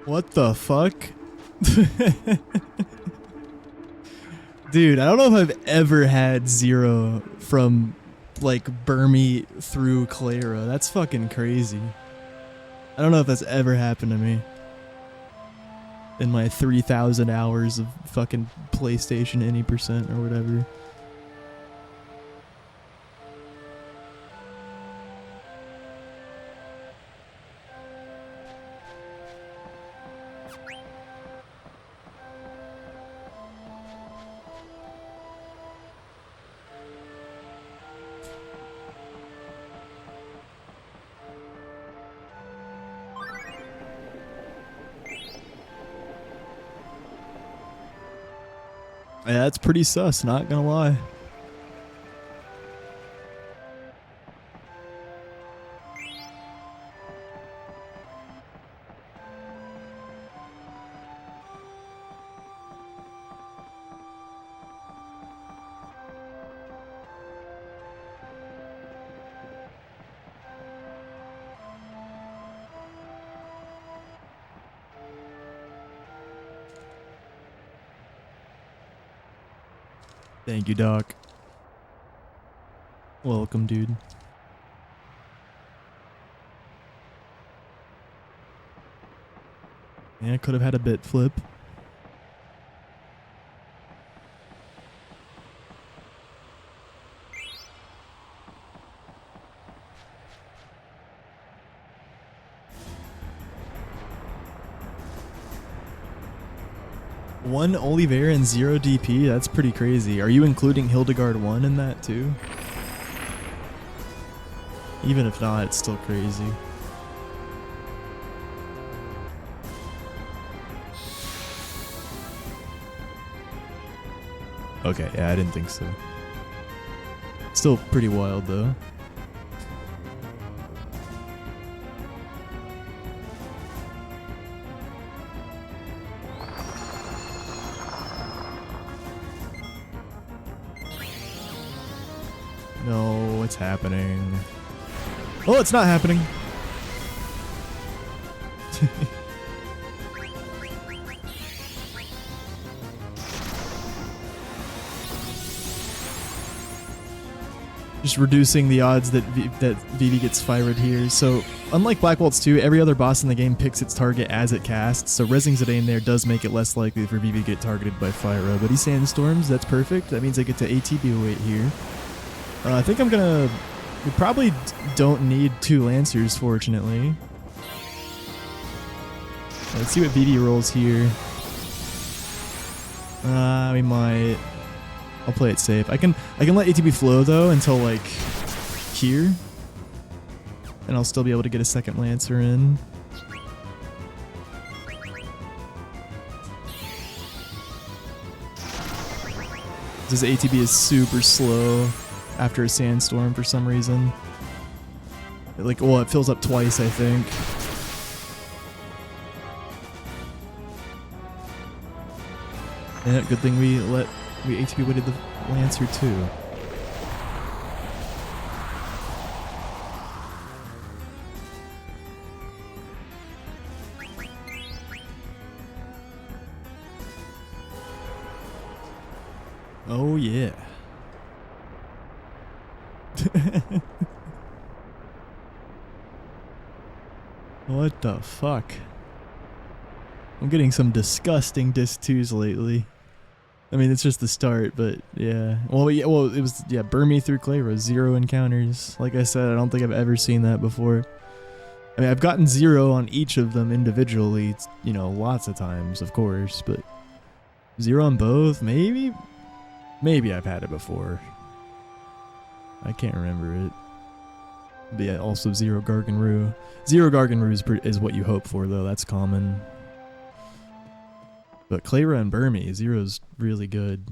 What the fuck? Dude, I don't know if I've ever had zero from, like, Burmy through Clara. That's fucking crazy. I don't know if that's ever happened to me. In my 3,000 hours of fucking PlayStation any percent or whatever. Yeah, that's pretty sus, not gonna lie. Thank you, Doc. Welcome, dude. Yeah, could have had a bit flip. One Oliveira and 0 DP? That's pretty crazy. Are you including Hildegard 1 in that too? Even if not, it's still crazy. Okay, yeah, I didn't think so. Still pretty wild though. No, what's happening? Oh, it's not happening. Just reducing the odds that Vivi gets fired here. So, unlike Black Waltz 2, every other boss in the game picks its target as it casts, so rezzing Zidane there does make it less likely for Vivi to get targeted by Fyra. But he sandstorms, that's perfect. That means I get to ATB weight here. I think I'm gonna... We probably don't need 2 Lancers, fortunately. Let's see what Vivi rolls here. We might... I'll play it safe. I can let ATB flow though until like here, and I'll still be able to get a second Lancer in. This ATB is super slow after a sandstorm for some reason. Like, well, it fills up twice, I think. Yeah, good thing we ATB weighted the Lancer too. Oh yeah. What the fuck? I'm getting some disgusting Disc 2s lately. I mean, it's just the start, but yeah. Well, it was, yeah, Burmy through Clayra, 0 encounters. Like I said, I don't think I've ever seen that before. I mean, I've gotten 0 on each of them individually, you know, lots of times, of course, but 0 on both, maybe? Maybe I've had it before. I can't remember it. But yeah, also 0 Garganroo. 0 Garganroo is what you hope for, though. That's common. But Clayra and Burmy, 0's really good.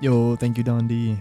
Yo, thank you, Don D.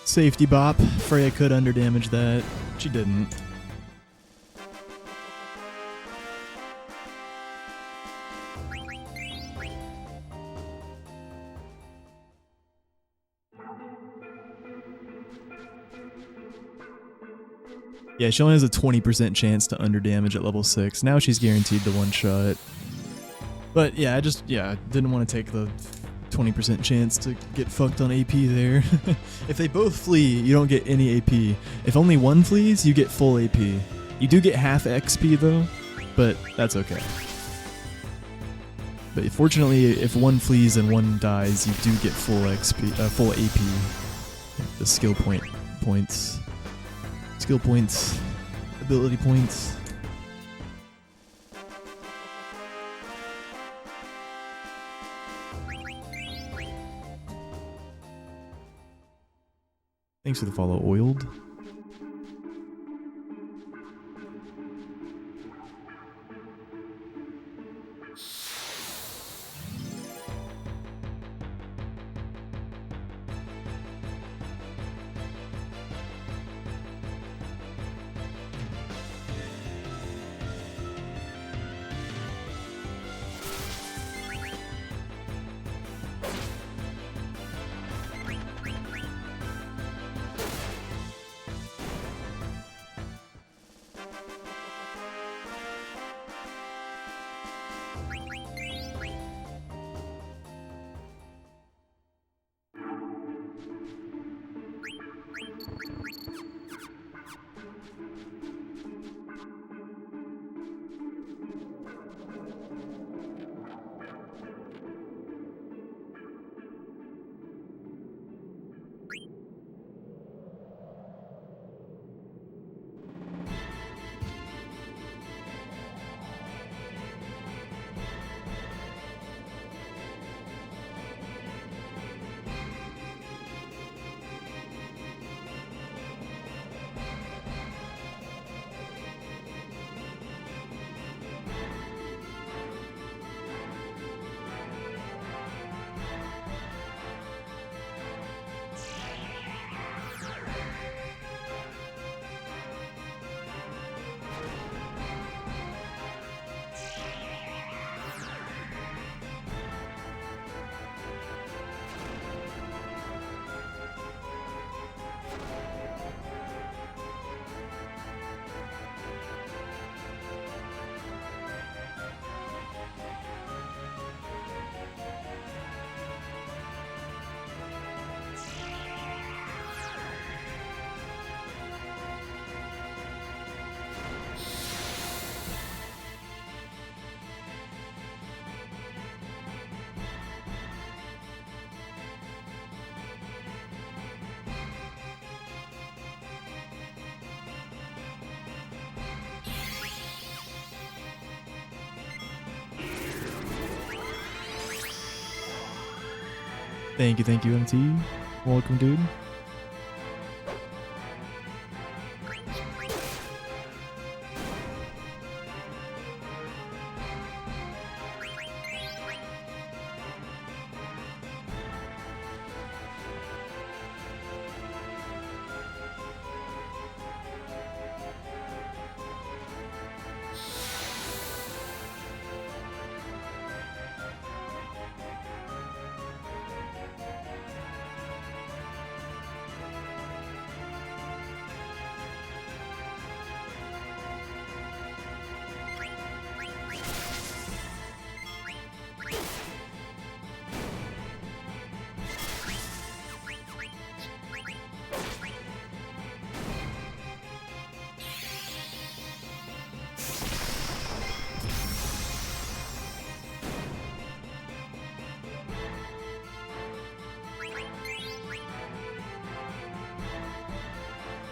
Safety bop. Freya could underdamage that. She didn't. Yeah, she only has a 20% chance to underdamage at level 6. Now she's guaranteed the one shot. But yeah, I didn't want to take the 20% chance to get fucked on AP there. If they both flee, you don't get any AP. If only one flees, you get full AP. You do get half XP though, but that's okay. But fortunately, if one flees and one dies, you do get full XP, full AP. The skill points. Skill points, ability points. Thanks for the follow, Oiled. Thank you, MT. Welcome, dude.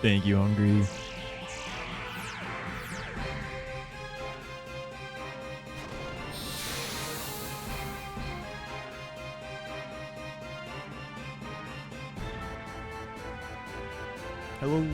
Thank you, Hungry. Hello.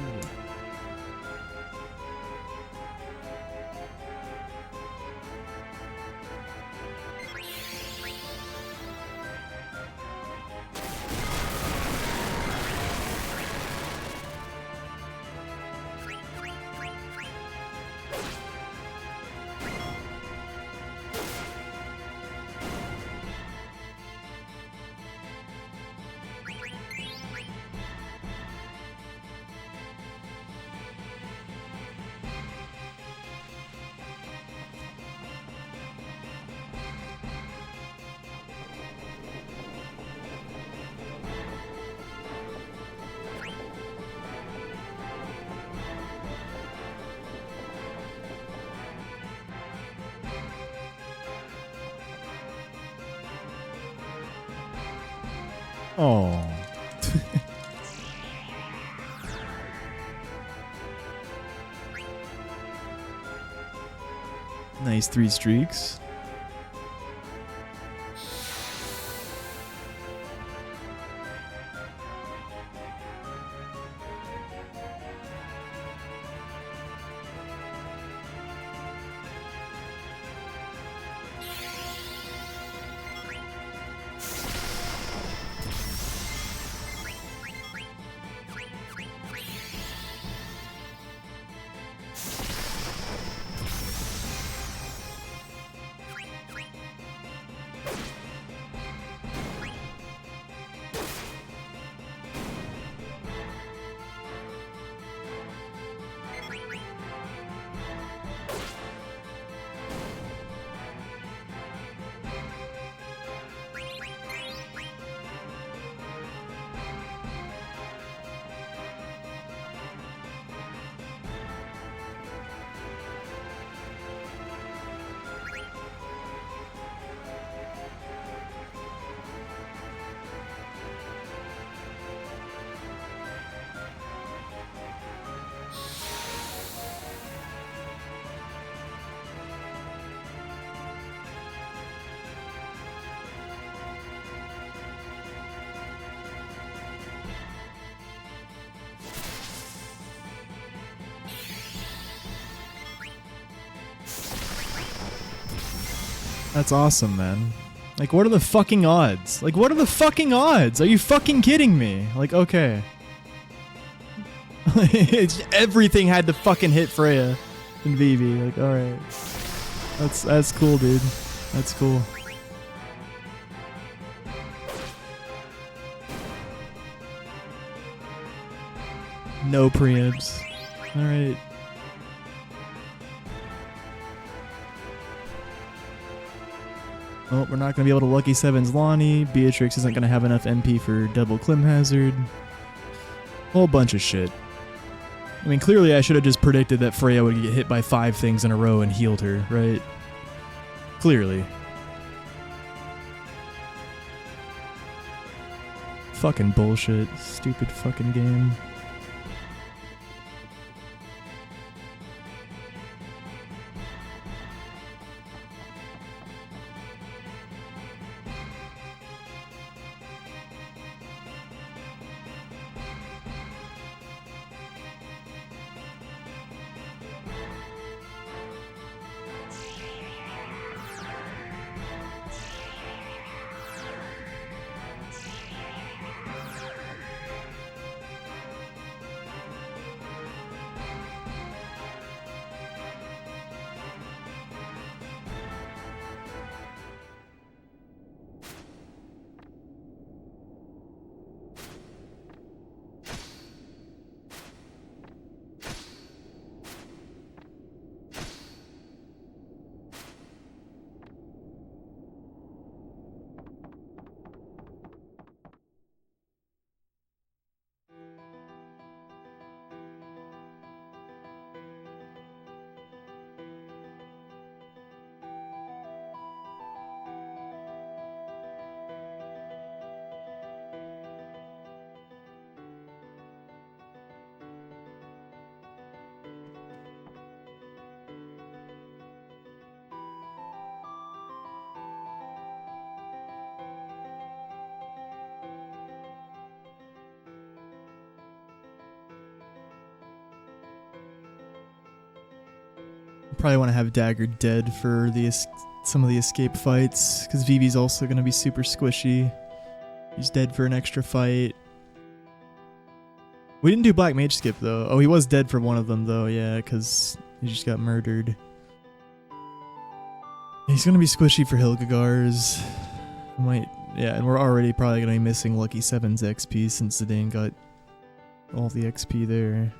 Oh. Nice 3 streaks. That's awesome, man. Like, what are the fucking odds? Like, what are the fucking odds? Are you fucking kidding me? Like, okay. Everything had to fucking hit Freya and Vivi. Like, alright. That's cool, dude. That's cool. No preamps. Alright. Well, we're not going to be able to Lucky Sevens Lonnie. Beatrix isn't going to have enough MP for double Clim Hazard. Whole bunch of shit. I mean, clearly I should have just predicted that Freya would get hit by 5 things in a row and healed her, right? Clearly. Fucking bullshit. Stupid fucking game. Probably want to have Dagger dead for some of the escape fights, because Vivi's also going to be super squishy. He's dead for an extra fight. We didn't do Black Mage skip though. Oh, he was dead for one of them though, yeah, because he just got murdered. He's going to be squishy for Hilgagars. Yeah, and we're already probably going to be missing Lucky 7's XP since Zidane got all the XP there.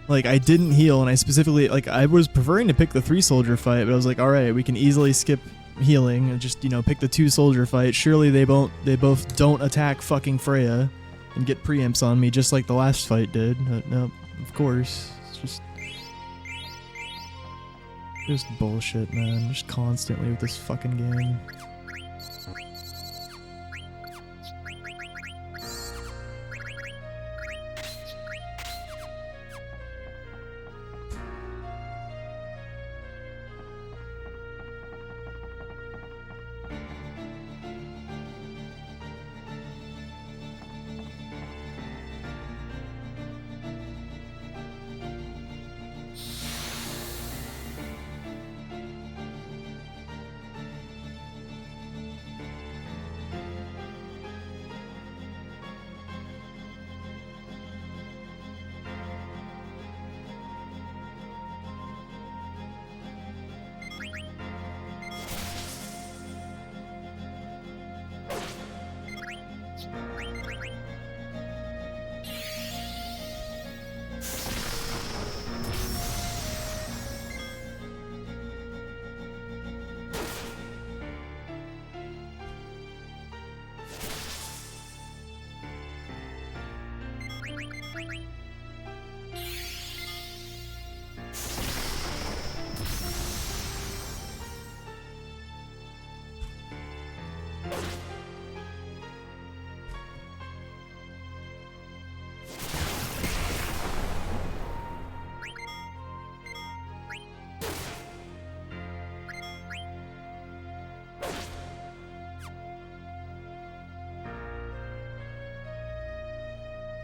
Like, I didn't heal, and I specifically, like, I was preferring to pick the 3-soldier fight, but I was like, alright, we can easily skip healing and just, you know, pick the 2-soldier fight. Surely they both don't attack fucking Freya and get preempts on me just like the last fight did. No, of course. It's just bullshit, man. Just constantly with this fucking game.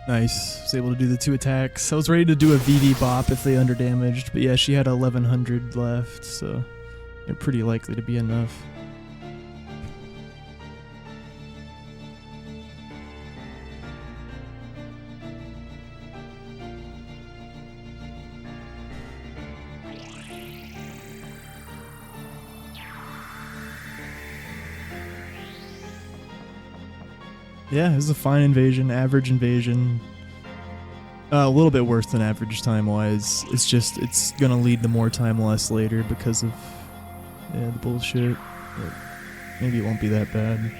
Nice. Was able to do the 2 attacks. I was ready to do a VD bop if they underdamaged, but yeah, she had 1100 left, so they're pretty likely to be enough. Yeah, it was a fine invasion, average invasion. A little bit worse than average time-wise. It's gonna lead to more time loss later because of the bullshit. But maybe it won't be that bad.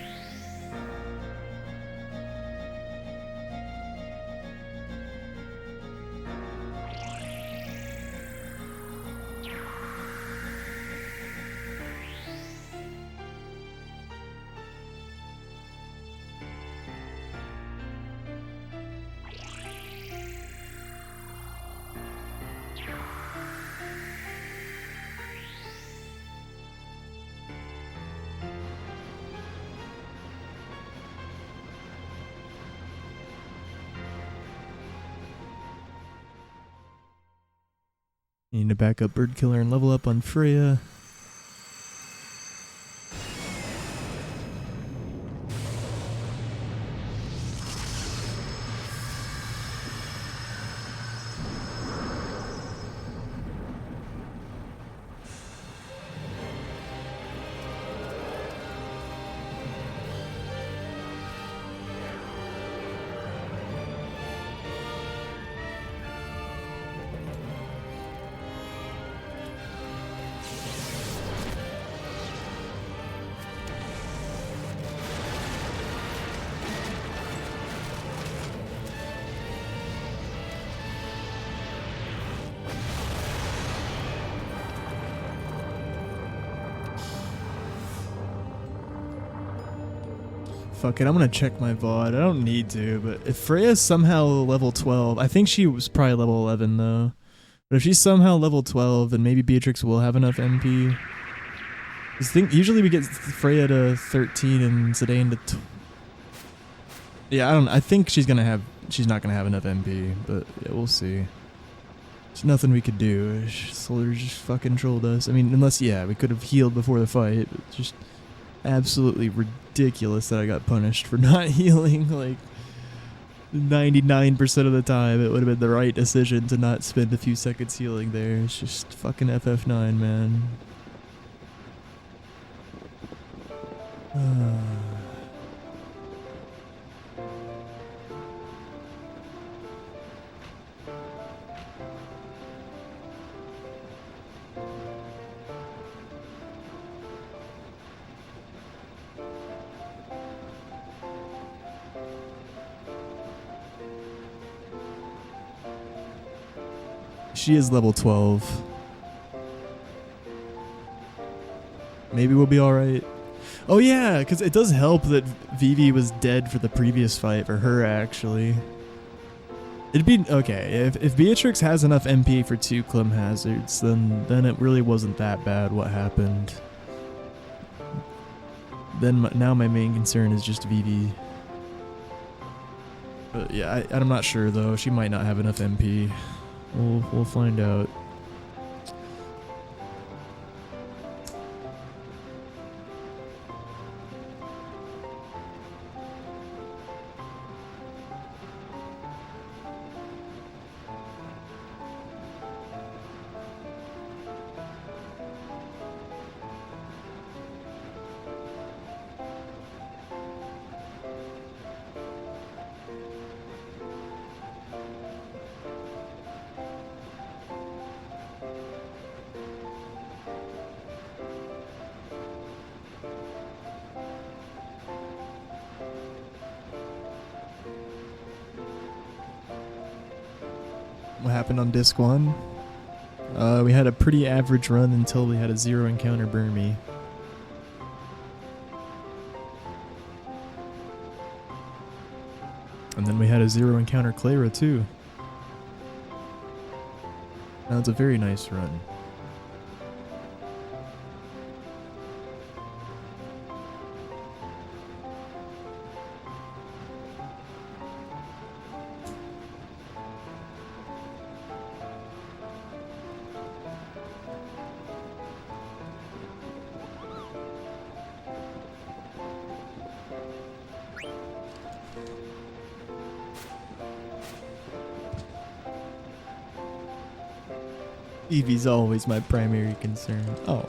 Need to back up Bird Killer and level up on Freya. Fuck it, I'm gonna check my VOD. I don't need to, but if Freya's somehow level 12, I think she was probably level 11 though. But if she's somehow level 12, then maybe Beatrix will have enough MP. Usually we get Freya to 13 and Zidane to yeah, I think she's not gonna have enough MP, but yeah, we'll see. There's nothing we could do. Soldier just fucking trolled us. I mean, unless, yeah, we could have healed before the fight. But just absolutely ridiculous that I got punished for not healing. Like, 99% of the time, it would have been the right decision to not spend a few seconds healing there. It's just fucking FF9, man. She is level 12. Maybe we'll be alright. Oh yeah, because it does help that Vivi was dead for the previous fight, for her actually. It'd be, okay, if Beatrix has enough MP for 2 Clem Hazards, then it really wasn't that bad what happened. Then now my main concern is just Vivi. But yeah, I'm not sure though, she might not have enough MP. We'll find out. What happened on disc 1? We had a pretty average run until we had a 0 encounter Burmy. And then we had a 0 encounter Clara too. That was a very nice run. Eevee's always my primary concern. Oh.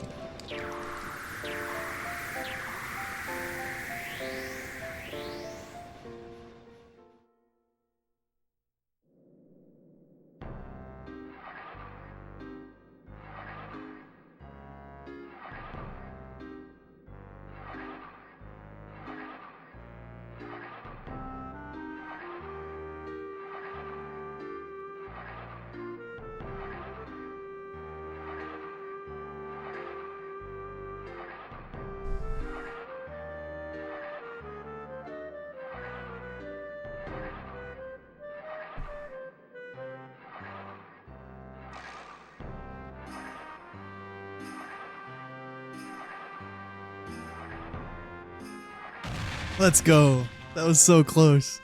Let's go. That was so close.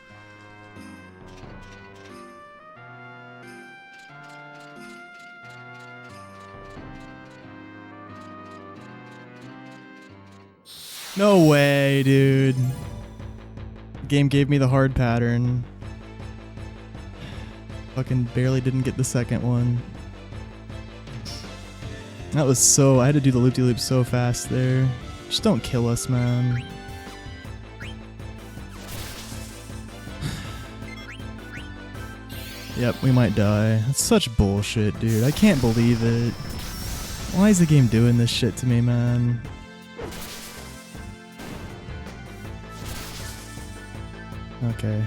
No way, dude. The game gave me the hard pattern. Fucking barely didn't get the second one. That was so... I had to do the loop-de-loop so fast there. Just don't kill us, man. Yep, we might die. That's such bullshit, dude. I can't believe it. Why is the game doing this shit to me, man? Okay.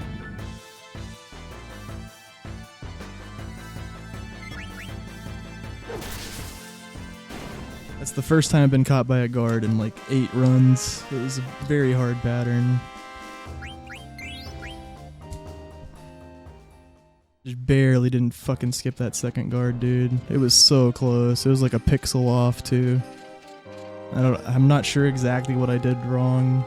That's the first time I've been caught by a guard in like 8 runs. It was a very hard pattern. Just barely didn't fucking skip that second guard, dude. It was so close. It was like a pixel off too. I'm not sure exactly what I did wrong.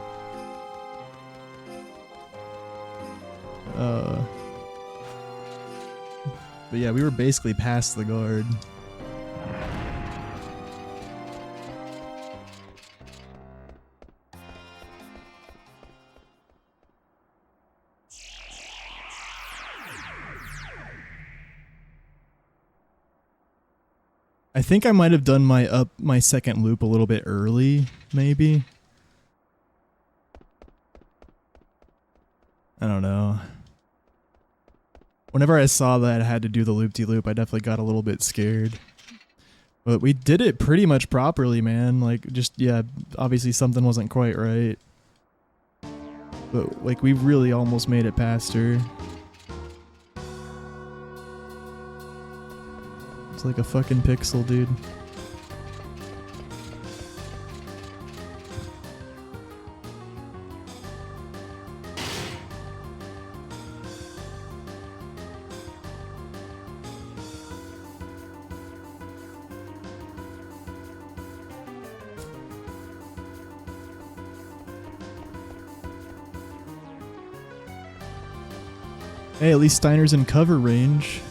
But yeah, we were basically past the guard. I think I might have done my second loop a little bit early, maybe. I don't know. Whenever I saw that I had to do the loop-de-loop, I definitely got a little bit scared. But we did it pretty much properly, man. Like, just, yeah, obviously something wasn't quite right. But, like, we really almost made it past her. It's like a fucking pixel, dude. Hey, at least Steiner's in cover range.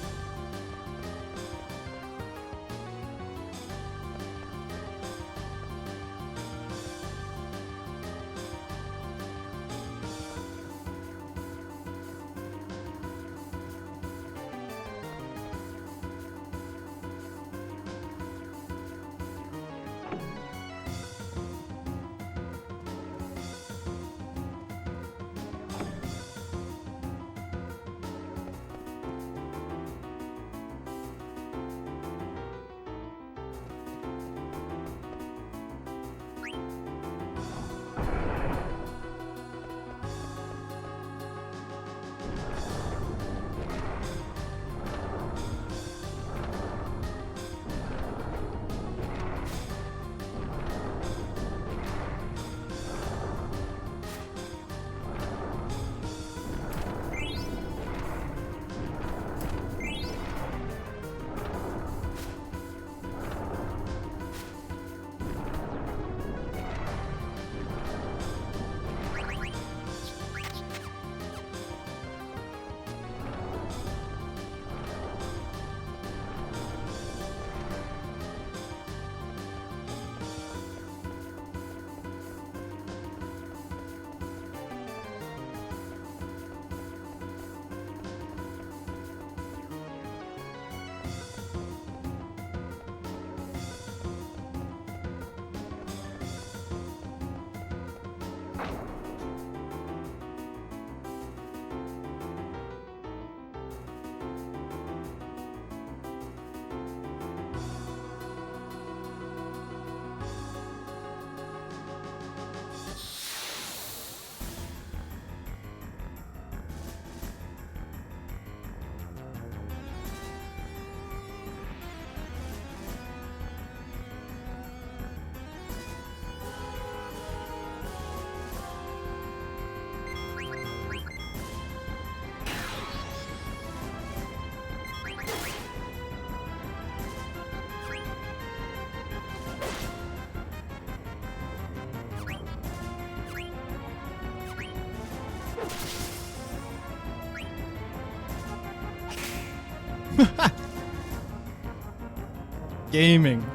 Gaming.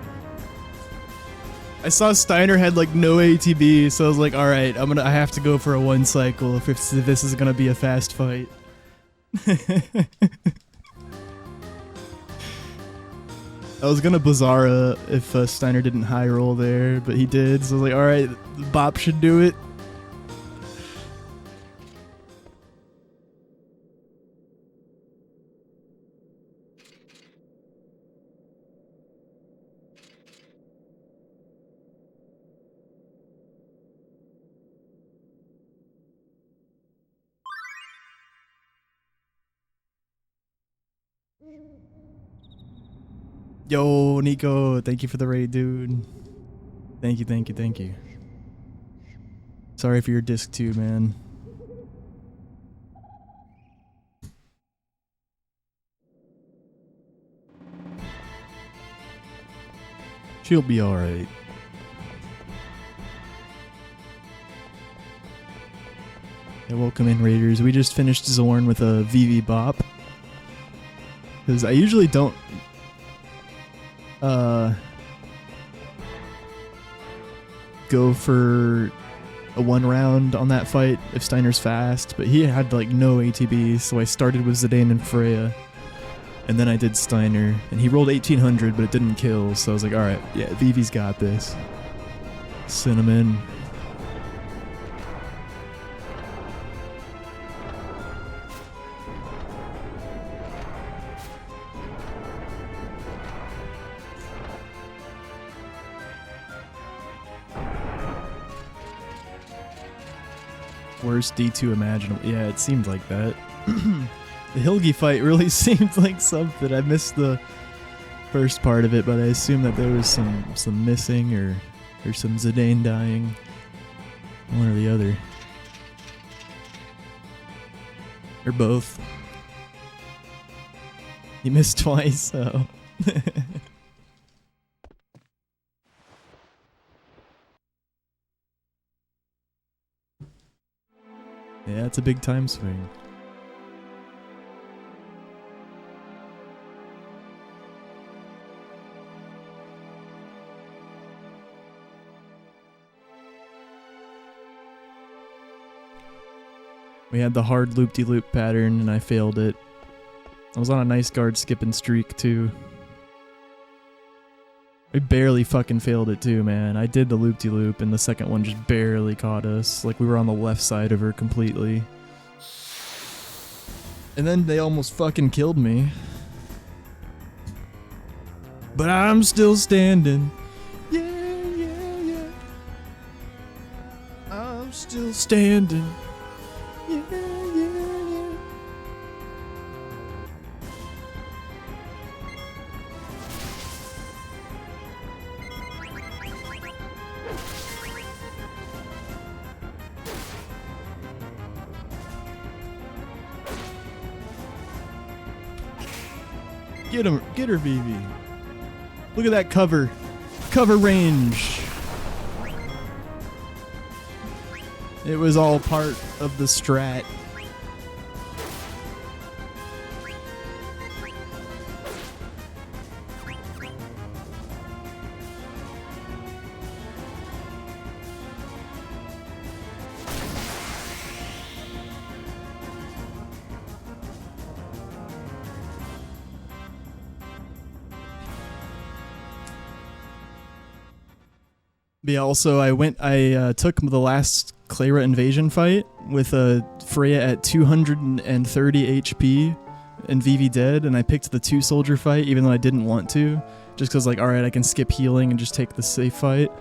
I saw Steiner had like no ATB, so I was like, all right, I have to go for a one cycle if this is gonna be a fast fight. I was gonna Bazzara if Steiner didn't high roll there, but he did, so I was like, all right, Bop should do it. Yo, Nico, thank you for the raid, dude. Thank you, thank you, thank you. Sorry for your disc too, man. She'll be alright. Yeah, welcome in, Raiders. We just finished Zorn with a VV Bop. Because I usually don't... go for a one round on that fight if Steiner's fast, but he had like no ATB, so I started with Zidane and Freya, and then I did Steiner, and he rolled 1800, but it didn't kill, so I was like, alright, yeah, Vivi's got this. Cinnamon. Worst D2 imaginable. Yeah, it seemed like that. The Hilgi fight really seemed like something. I missed the first part of it, but I assume that there was some missing or some Zidane dying. One or the other. Or both. He missed twice, so... Yeah, it's a big time swing. We had the hard loop-de-loop pattern and I failed it. I was on a nice guard skipping streak too. I barely fucking failed it too, man. I did the loop-de-loop and the second one just barely caught us. Like we were on the left side of her completely. And then they almost fucking killed me. But I'm still standing. Yeah, yeah, yeah. I'm still standing. Yeah, yeah, yeah. Get her, Vivi. Look at that cover range. It was all part of the strat. But yeah, also I took the last Clara invasion fight with Freya at 230 HP and Vivi dead, and I picked the 2-soldier fight even though I didn't want to, just because like, alright, I can skip healing and just take the safe fight.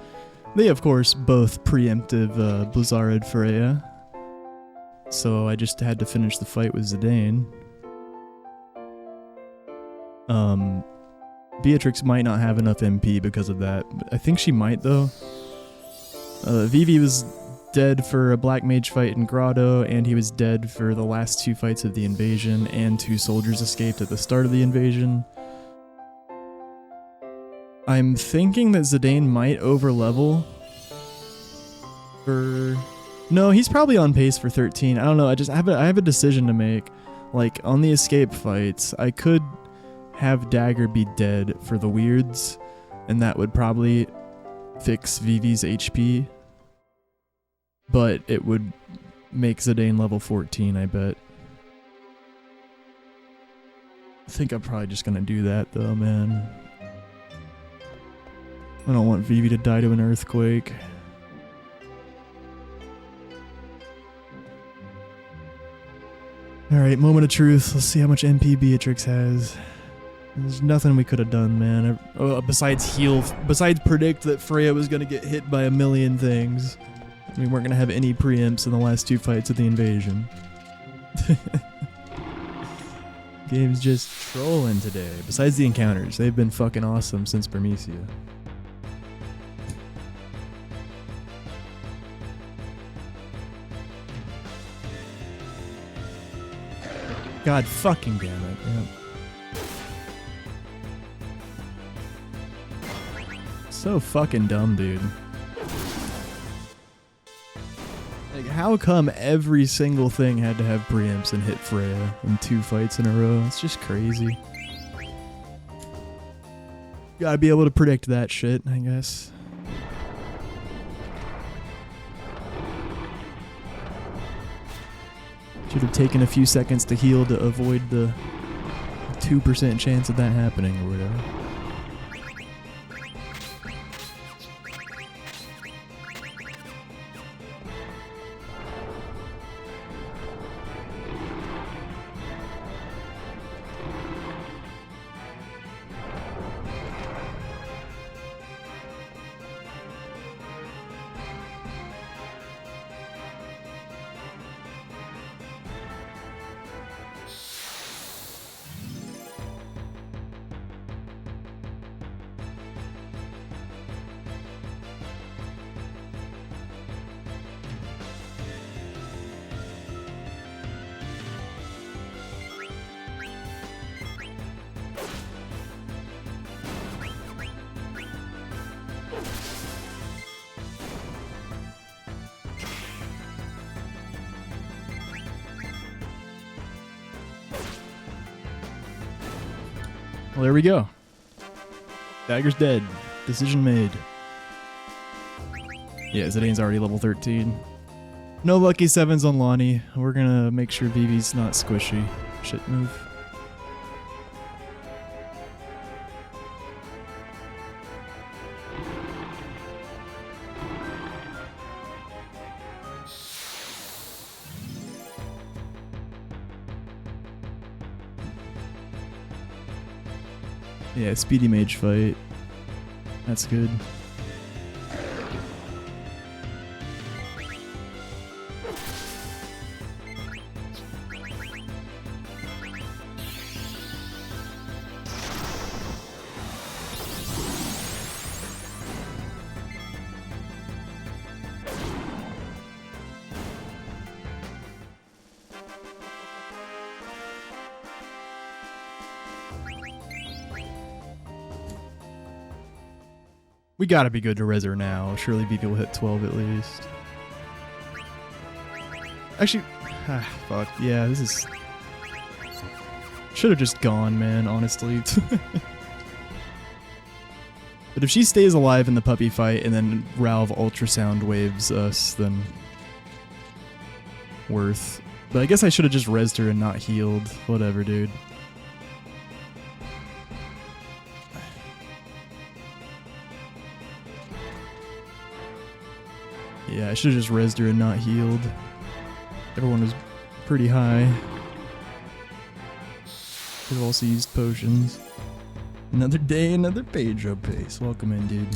They of course both preemptive Blizzard Freya, so I just had to finish the fight with Zidane. Beatrix might not have enough MP because of that, but I think she might though. Vivi was dead for a Black Mage fight in Grotto, and he was dead for the last 2 fights of the invasion, and 2 soldiers escaped at the start of the invasion. I'm thinking that Zidane might overlevel for... No, he's probably on pace for 13. I don't know, I have a decision to make. Like, on the escape fights, I could have Dagger be dead for the weirds, and that would probably fix Vivi's HP. But it would make Zidane level 14, I bet. I think I'm probably just gonna do that though, man. I don't want Vivi to die to an earthquake. Alright, moment of truth. Let's see how much MP Beatrix has. There's nothing we could have done, man. Besides predict that Freya was gonna get hit by a million things. We weren't gonna have any preempts in the last 2 fights of the invasion. Game's just trolling today. Besides the encounters, they've been fucking awesome since Burmecia. God fucking damn it. Yep. So fucking dumb, dude. Like, how come every single thing had to have preempts and hit Freya in 2 fights in a row? It's just crazy. Gotta be able to predict that shit, I guess. Should have taken a few seconds to heal to avoid the 2% chance of that happening or whatever. Well, there we go. Dagger's dead. Decision made. Yeah, Zidane's already level 13. No lucky 7s on Lonnie. We're gonna make sure Vivi's not squishy. Shit move. Yeah, speedy mage fight. That's good. We gotta be good to res her now. Surely Vivi will hit 12 at least. Actually, fuck. Yeah, this is... Should have just gone, man, honestly. But if she stays alive in the puppy fight and then Ralph ultrasound waves us, then... worth. But I guess I should have just resed her and not healed. Whatever, dude. Yeah, I should have just rezzed her and not healed. Everyone was pretty high. Could have also used potions. Another day, another Pedro pace. Welcome in, dude.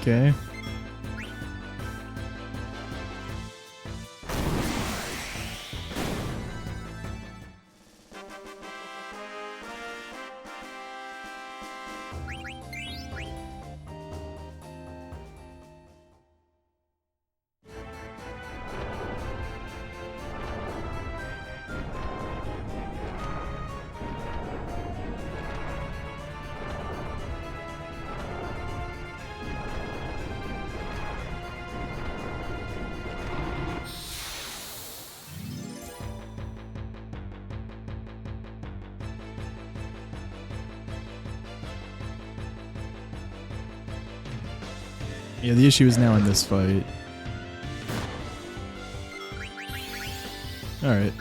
Okay. Yeah, the issue is now in this fight. Alright.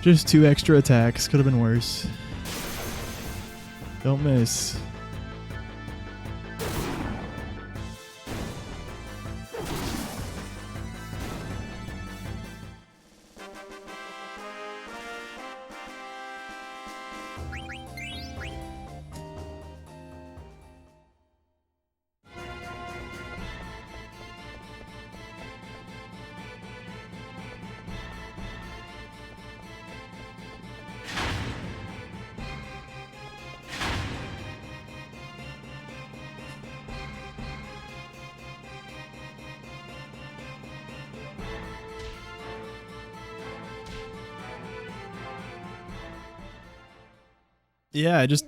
Just 2 extra attacks. Could have been worse. Don't miss. Yeah, I just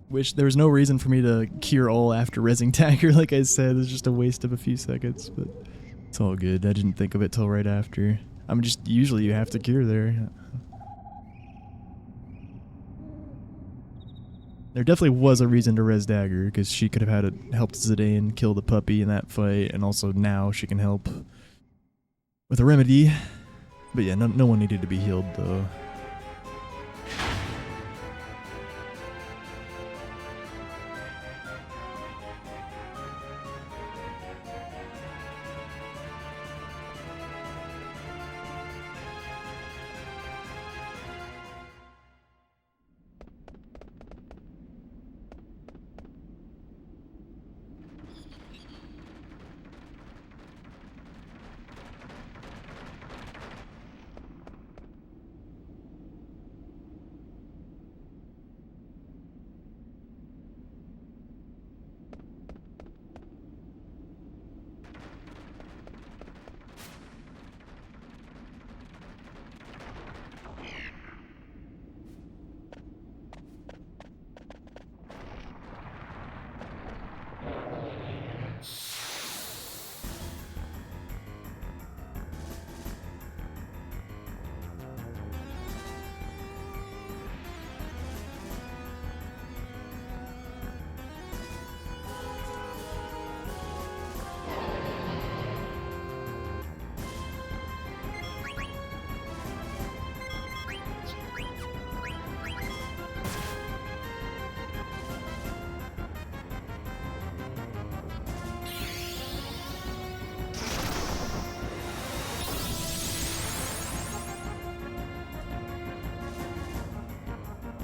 wish there was no reason for me to cure all after rezzing Dagger. Like I said, it's just a waste of a few seconds, but it's all good. I didn't think of it till right after. I'm just, usually you have to cure there. There definitely was a reason to res Dagger, because she could have had it helped Zidane kill the puppy in that fight, and also now she can help with a remedy. But yeah, no one needed to be healed though.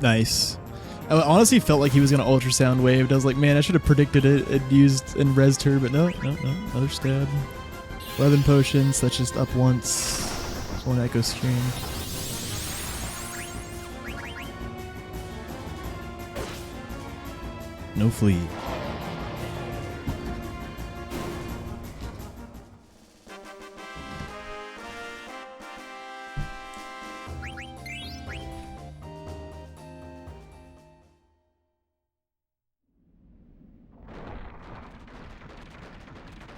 Nice. I honestly felt like he was gonna ultrasound wave. I was like, man, I should have predicted it and used and rezzed her, but no, another stab. 11 potions, that's just up once. One echo stream. No fleet.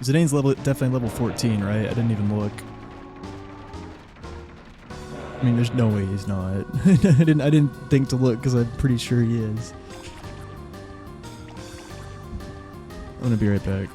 Zidane's definitely level 14, right? I didn't even look. I mean, there's no way he's not. I didn't think to look because I'm pretty sure he is. I'm gonna be right back.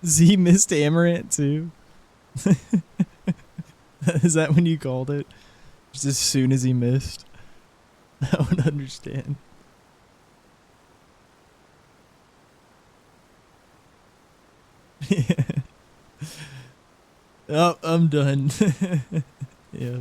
Z missed Amarant too. Is that when you called it? Just as soon as he missed? I would understand. Yeah. Oh, I'm done. Yeah.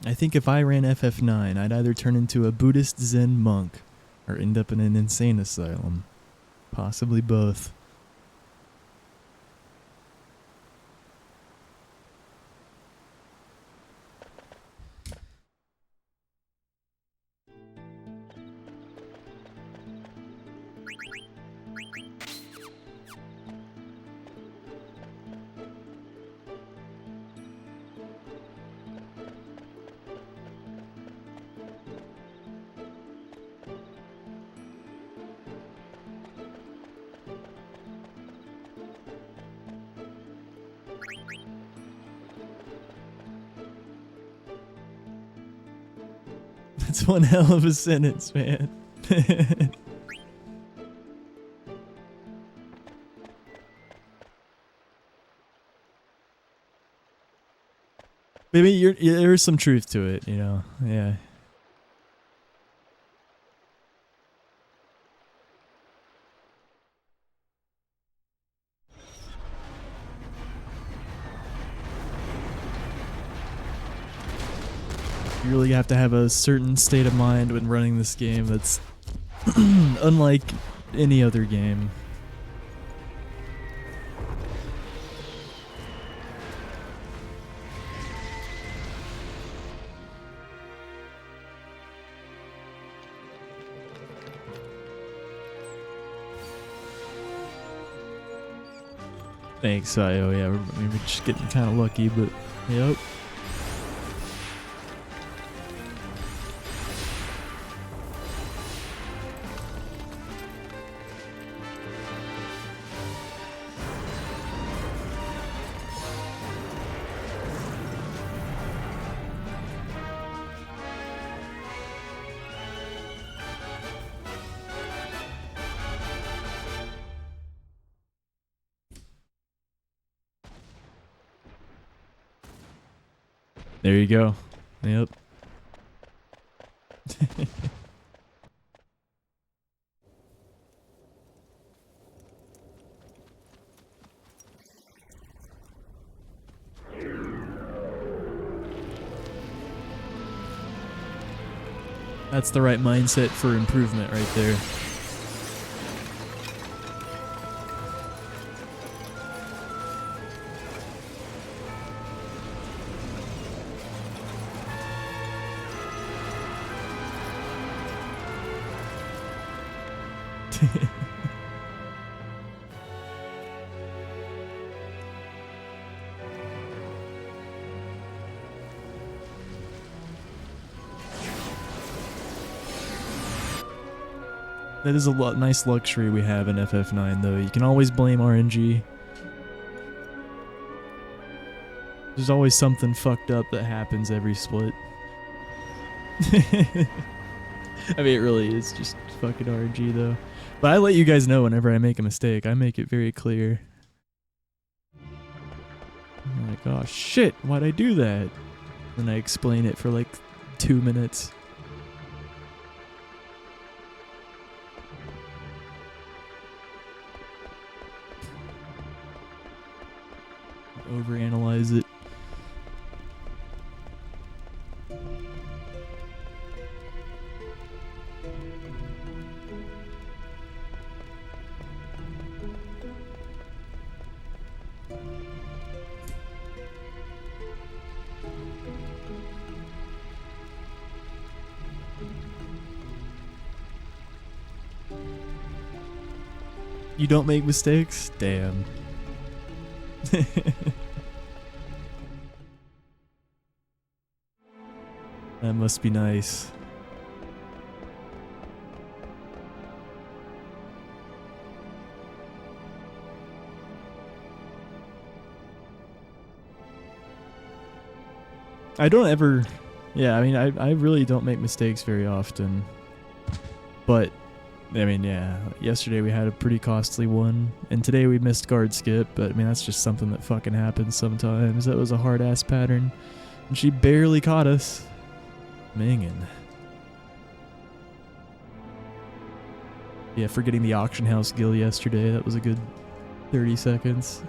I think if I ran FF9, I'd either turn into a Buddhist Zen monk or end up in an insane asylum. Possibly both. That's one hell of a sentence, man. Maybe there's some truth to it, you know. Yeah. You really have to have a certain state of mind when running this game that's unlike any other game. Thanks, IO. Yeah, we're just getting kind of lucky, but yep. There you go. Yep. That's the right mindset for improvement right there. That is a nice luxury we have in FF9, though. You can always blame RNG. There's always something fucked up that happens every split. I mean, it really is just fucking RNG, though. But I let you guys know whenever I make a mistake. I make it very clear. I'm like, oh shit, why'd I do that? And I explain it for like 2 minutes. Overanalyze it. You don't make mistakes? Damn. That must be nice. I don't ever... Yeah, I mean, I really don't make mistakes very often. But, I mean, yeah, yesterday we had a pretty costly one. And today we missed guard skip, but I mean, that's just something that fucking happens sometimes. That was a hard-ass pattern. And she barely caught us. Mingin. Yeah, forgetting the auction house gill yesterday, that was a good 30 seconds.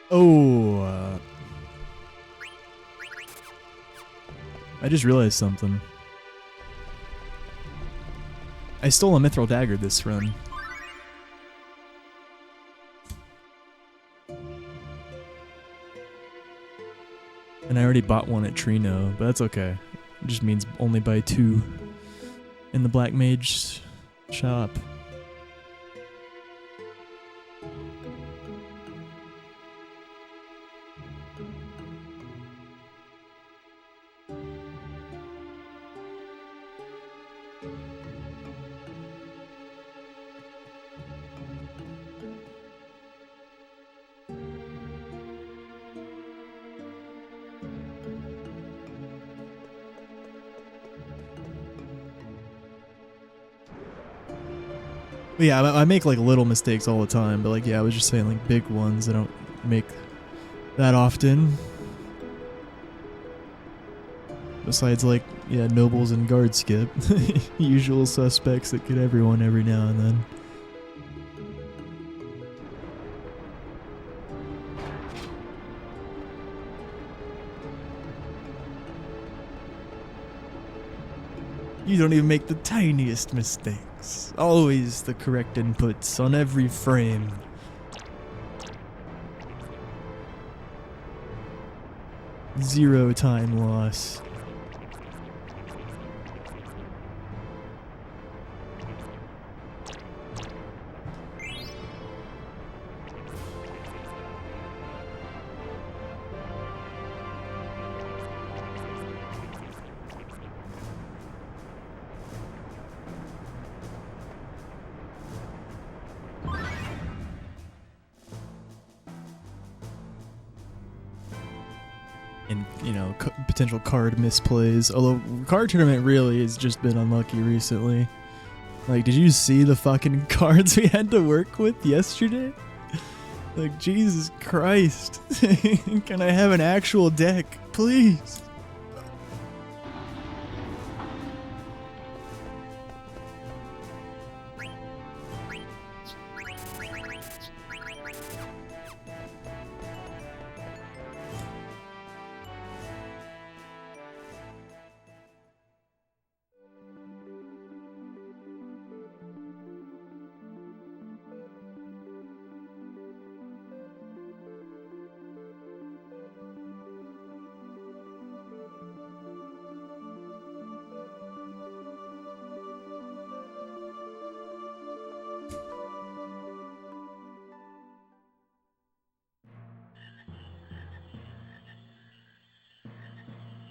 Oh, I just realized something. I stole a mithril dagger this run. And I already bought one at Trino, but that's okay. It just means only buy 2 in the Black Mage shop. Yeah, I make like little mistakes all the time, but like, yeah, I was just saying like big ones I don't make that often. Besides like, yeah, nobles and guard skip. Usual suspects that get everyone every now and then. You don't even make the tiniest mistakes. Always the correct inputs on every frame. Zero time loss. And, you know, potential card misplays. Although, card tournament really has just been unlucky recently. Like, did you see the fucking cards we had to work with yesterday? Like, Jesus Christ. Can I have an actual deck, please?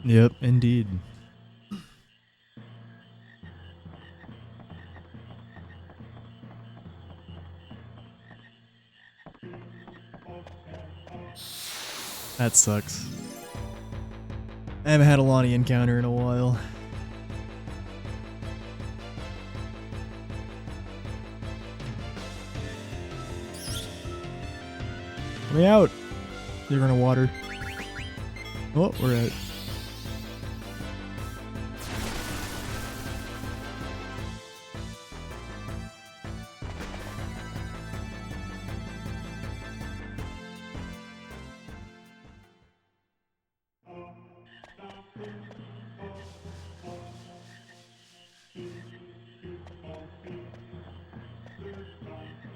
Yep, indeed. That sucks. I haven't had a Lonnie encounter in a while. Let me out. They're gonna water. Oh, we're out.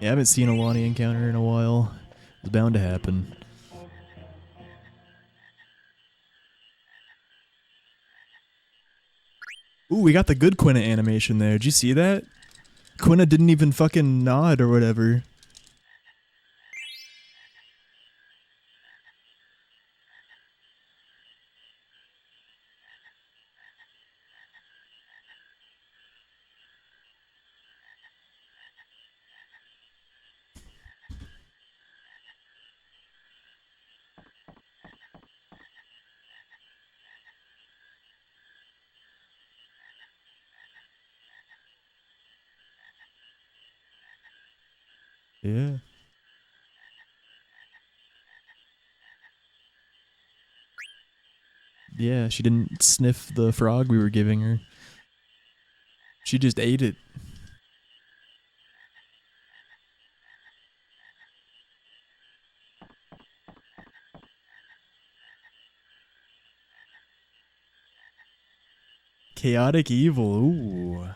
Yeah, I haven't seen a Lonnie encounter in a while. It's bound to happen. Ooh, we got the good Quina animation there. Did you see that? Quina didn't even fucking nod or whatever. Yeah. Yeah, she didn't sniff the frog we were giving her. She just ate it. Chaotic evil. Ooh.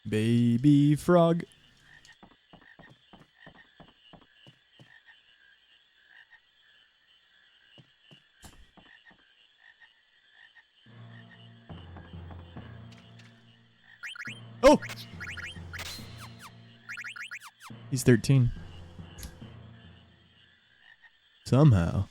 Baby frog. Oh! He's 13. Somehow.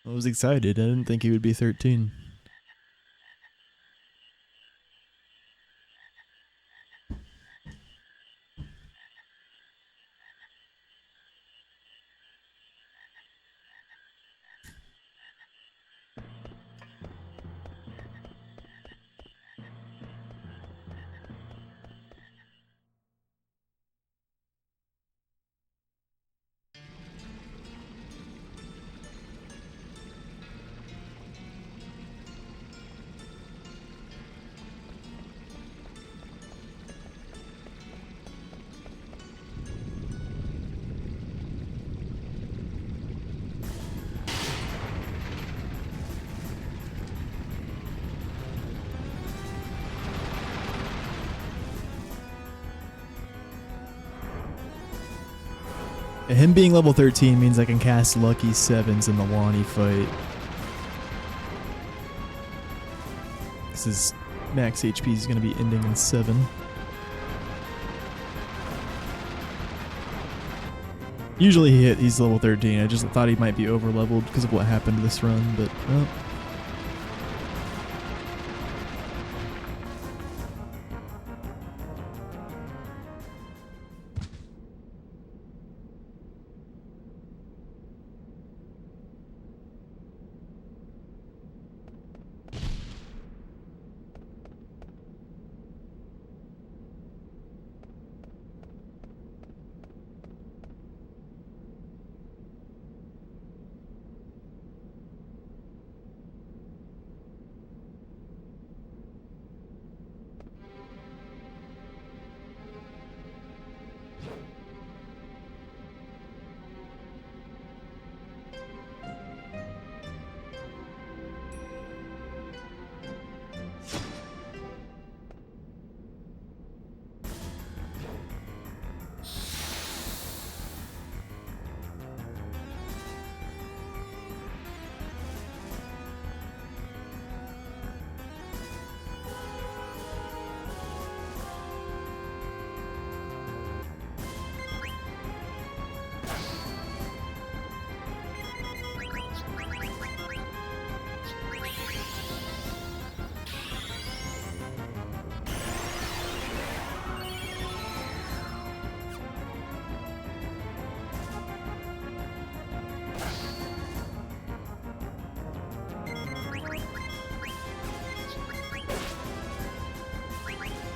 I was excited. I didn't think he would be 13. Him being level 13 means I can cast Lucky 7s in the Lonnie fight. This is max HP is going to be ending in 7. Usually he's level 13. I just thought he might be over leveled because of what happened this run, but well.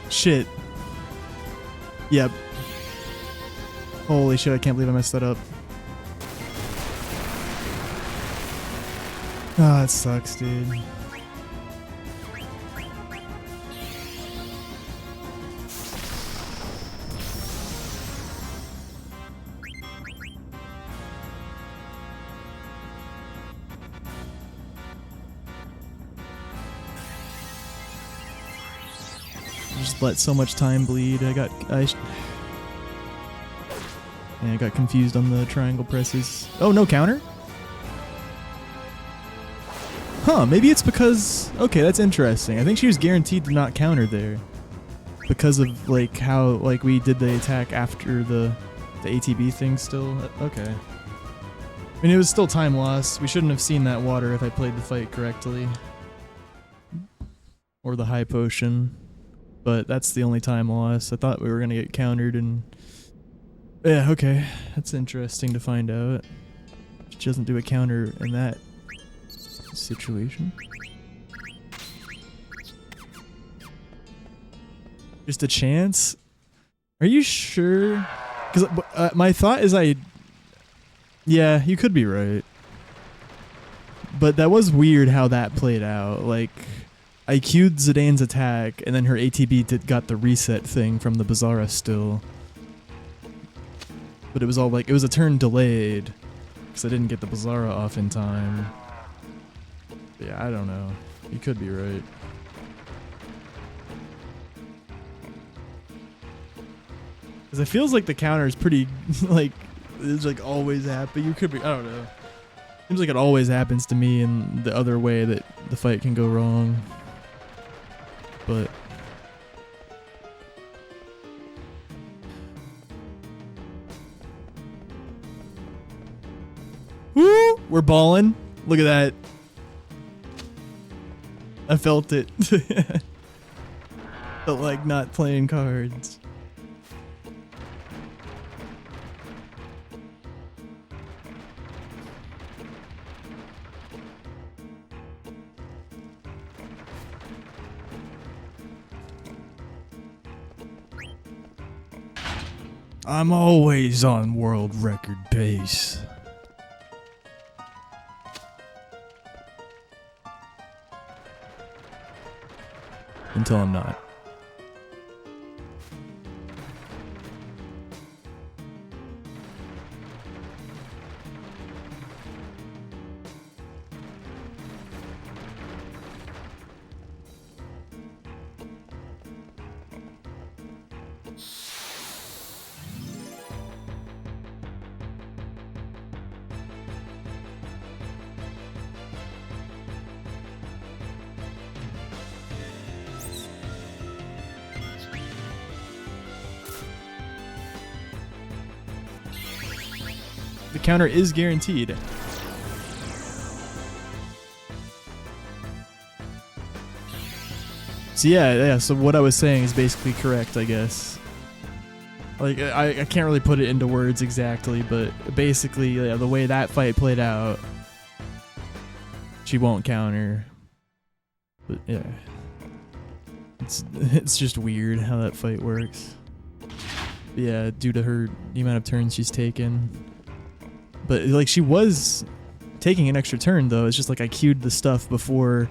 Shit. Yep. Holy shit, I can't believe I messed that up. Ah, it sucks, dude. Just let so much time bleed. I got confused on the triangle presses. Oh, no counter? Huh, maybe it's because... Okay, that's interesting. I think she was guaranteed to not counter there. Because of, like, how, like, we did the attack after the ATB thing still. Okay. I mean, it was still time loss. We shouldn't have seen that water if I played the fight correctly. Or the high potion. But that's the only time loss. I thought we were going to get countered and... Yeah, okay. That's interesting to find out. She doesn't do a counter in that situation. Just a chance? Are you sure? Because my thought is yeah, you could be right. But that was weird how that played out. Like, I queued Zidane's attack, and then her ATB got the reset thing from the Bizarra still. But it was all like, it was a turn delayed, because I didn't get the Bizarra off in time. But yeah, I don't know. You could be right. Because it feels like the counter is pretty, like, it's like always happen. You could be, I don't know. Seems like it always happens to me in the other way that the fight can go wrong. But... Woo! We're balling. Look at that. I felt it. Felt like not playing cards. I'm always on world record pace. Until I'm not. The counter is guaranteed. So yeah, so what I was saying is basically correct, I guess. Like, I can't really put it into words exactly, but basically, yeah, the way that fight played out, she won't counter. But yeah. It's just weird how that fight works. But yeah, due to the amount of turns she's taken. But like, she was taking an extra turn though. It's just like I queued the stuff before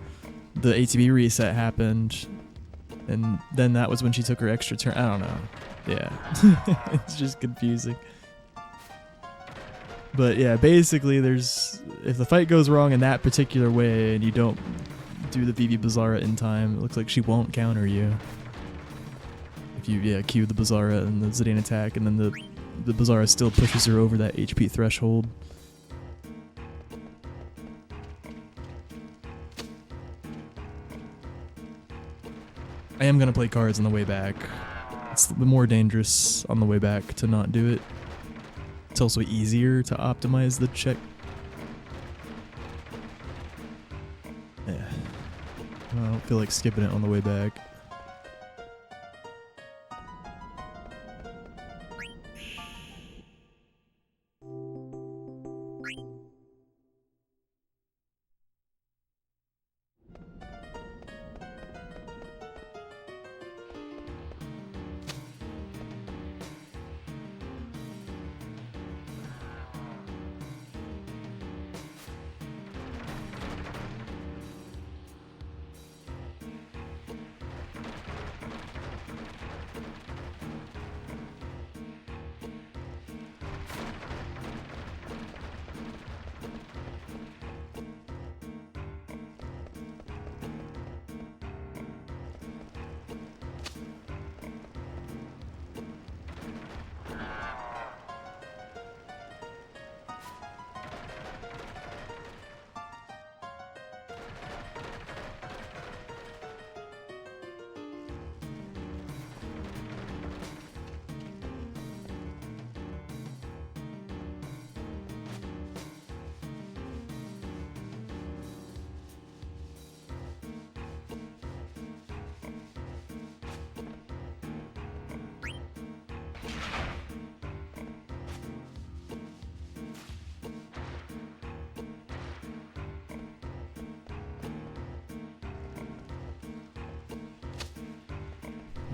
the ATB reset happened, and then that was when she took her extra turn. I don't know. Yeah, it's just confusing. But yeah, basically, if the fight goes wrong in that particular way and you don't do the Vivi Bizarra in time, it looks like she won't counter you. If you queue the Bizarra and the Zidane attack, and then the Bizarra still pushes her over that HP threshold. I am going to play cards on the way back. It's the more dangerous on the way back to not do it. It's also easier to optimize the check. Yeah. I don't feel like skipping it on the way back.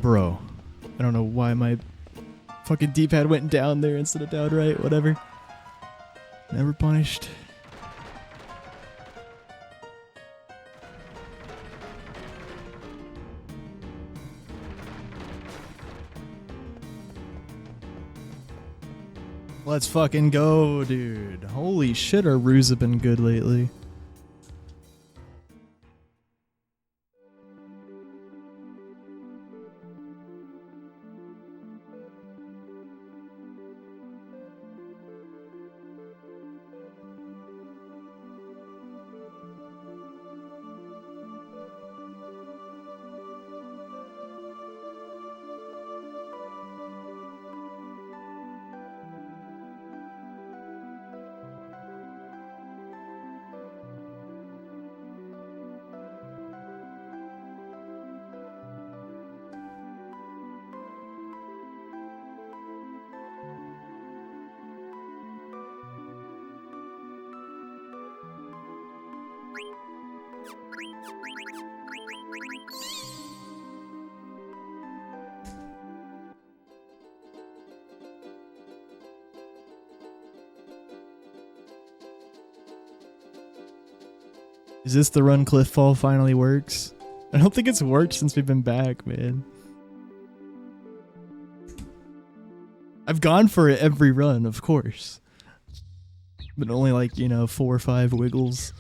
Bro, I don't know why my fucking D-pad went down there instead of down right, whatever. Never punished. Let's fucking go, dude. Holy shit, our roos have been good lately. Is this the run Cliffball finally works? I don't think it's worked since we've been back, man. I've gone for it every run, of course. But only like, 4 or 5 wiggles.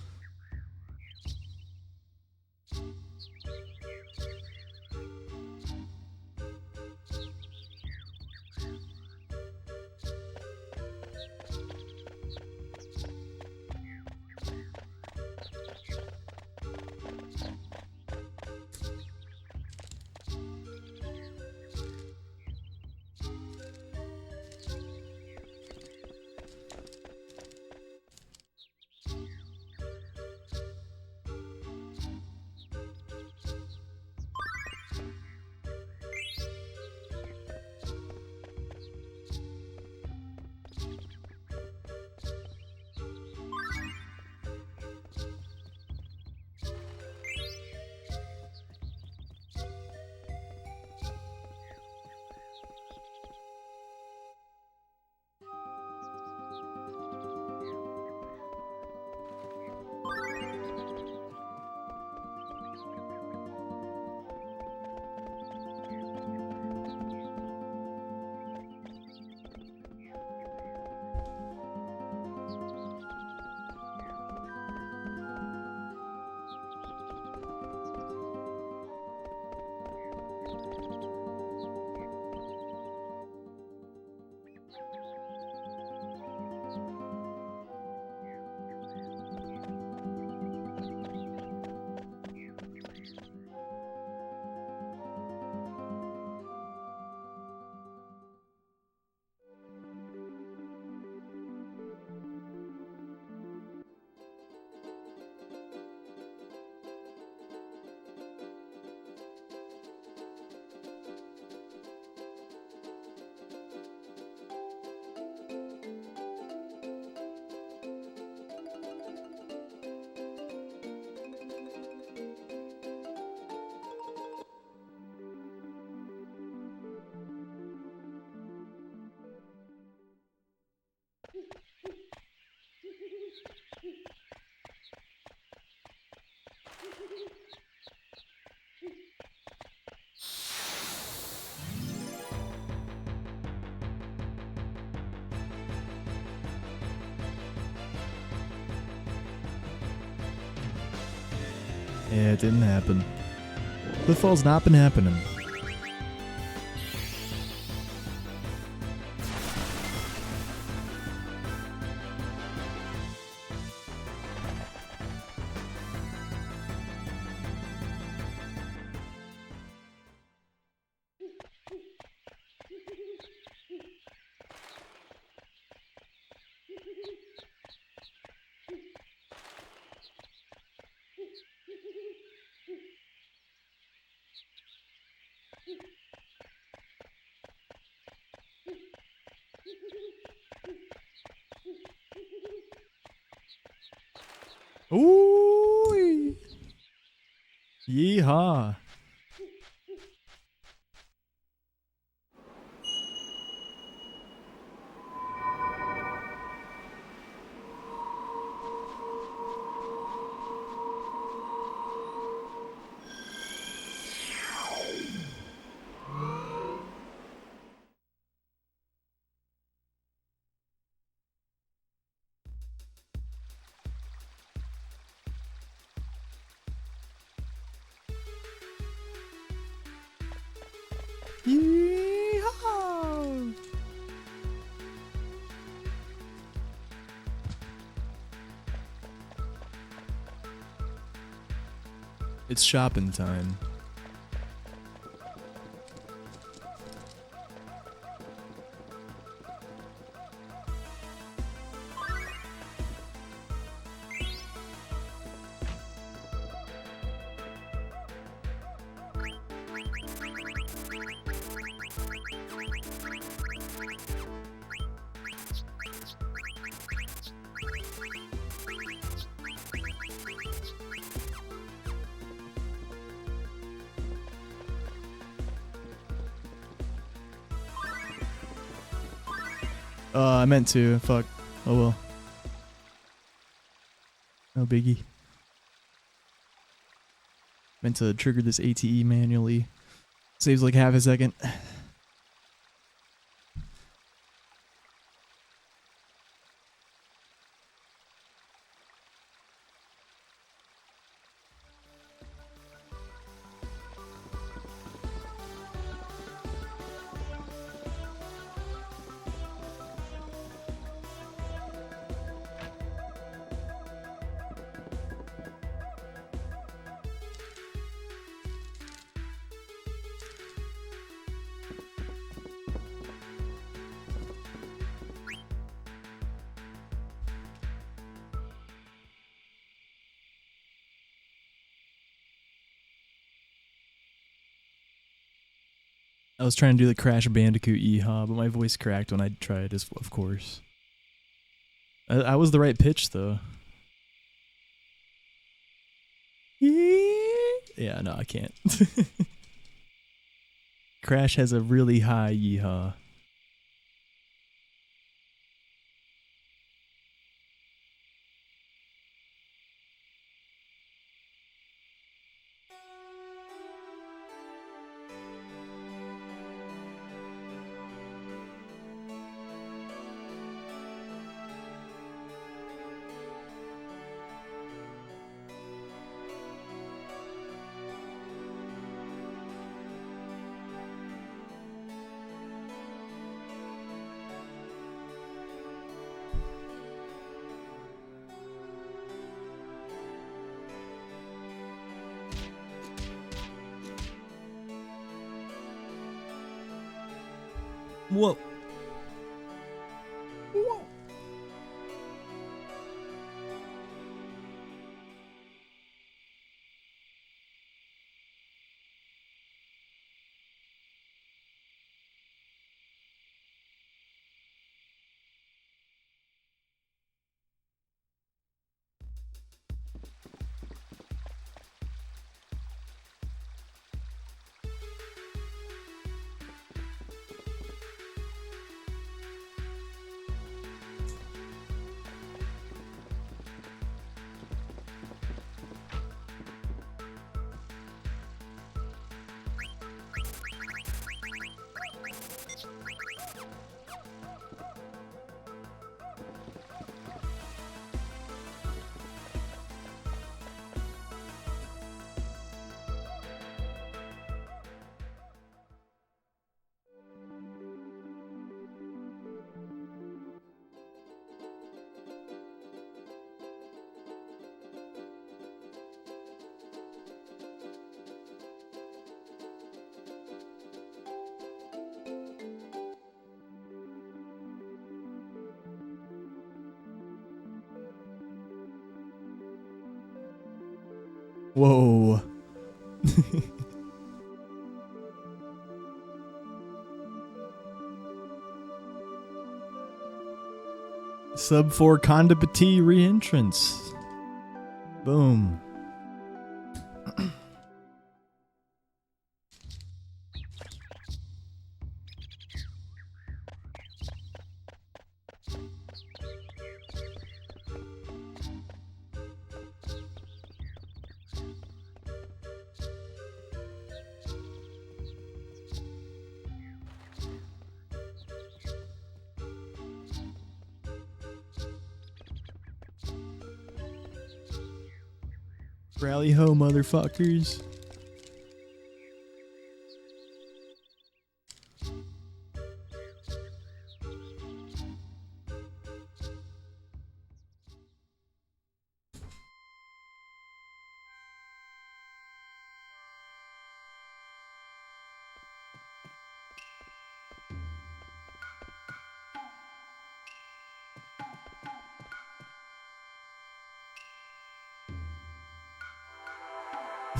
Yeah, it didn't happen. Cliffball's not been happening. Ooh. Yeehaw. Yeehaw! It's shopping time. I meant to. Fuck. Oh well. No biggie. Meant to trigger this ATE manually. Saves like half a second. I was trying to do the Crash Bandicoot yeehaw, but my voice cracked when I tried, of course. I was the right pitch, though. Yeah, no, I can't. Crash has a really high yeehaw. Whoa. Whoa. Whoa. Sub 4 Condipati re-entrance. Boom. Rally ho, motherfuckers.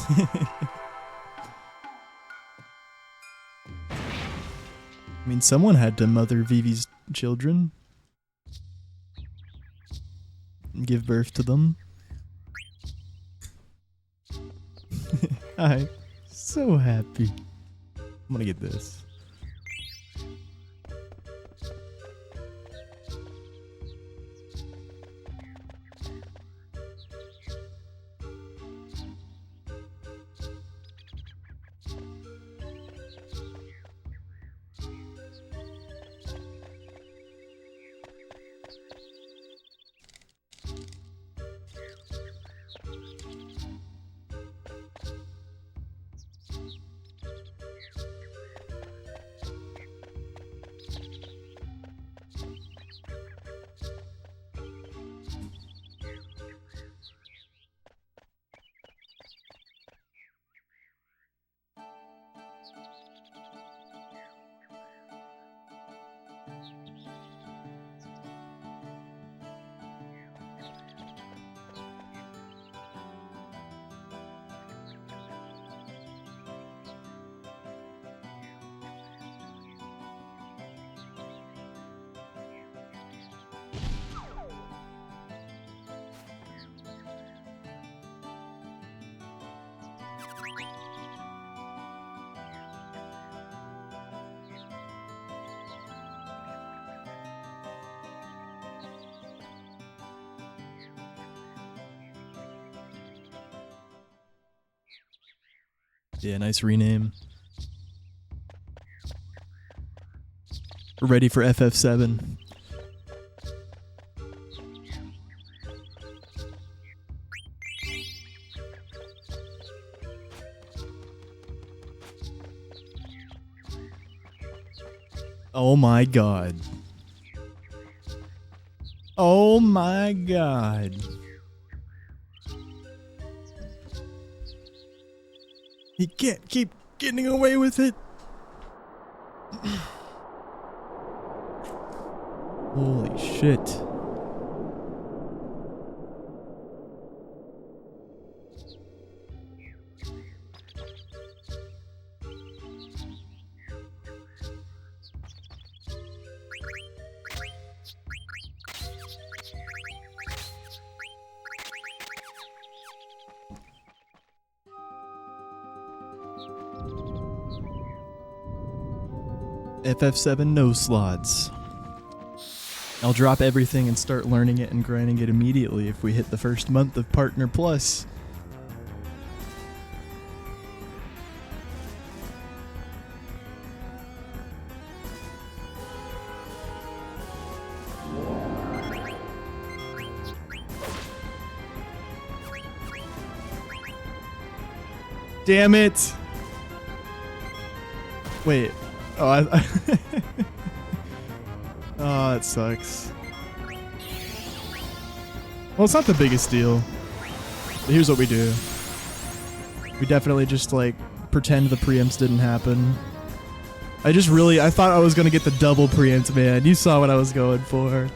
I mean, someone had to mother Vivi's children. And give birth to them. I'm so happy. I'm gonna get this. Yeah, nice rename. We're ready for FF7. Oh my god. Oh my god. He can't keep getting away with it. Holy shit. FF7 no slots. I'll drop everything and start learning it and grinding it immediately if we hit the first month of Partner Plus. Damn it! Wait. Oh, oh, that sucks. Well, it's not the biggest deal. But here's what we do. We definitely just, like, pretend the preempts didn't happen. I thought I was gonna get the double preempt, man. You saw what I was going for.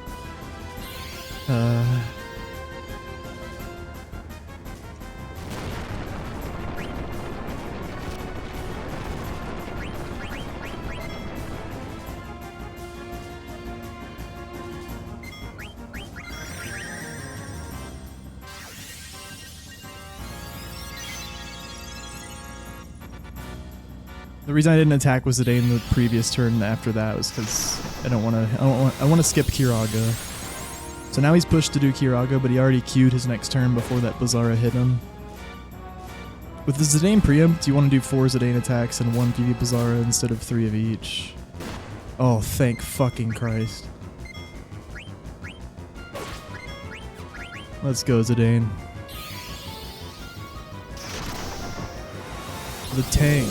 The reason I didn't attack was Zidane the previous turn after that was because I want to skip Kiraga. So now he's pushed to do Kiraga, but he already queued his next turn before that Bizarra hit him. With the Zidane preempt, you want to do 4 Zidane attacks and 1 PV Bizarra instead of 3 of each. Oh, thank fucking Christ. Let's go, Zidane. The tank.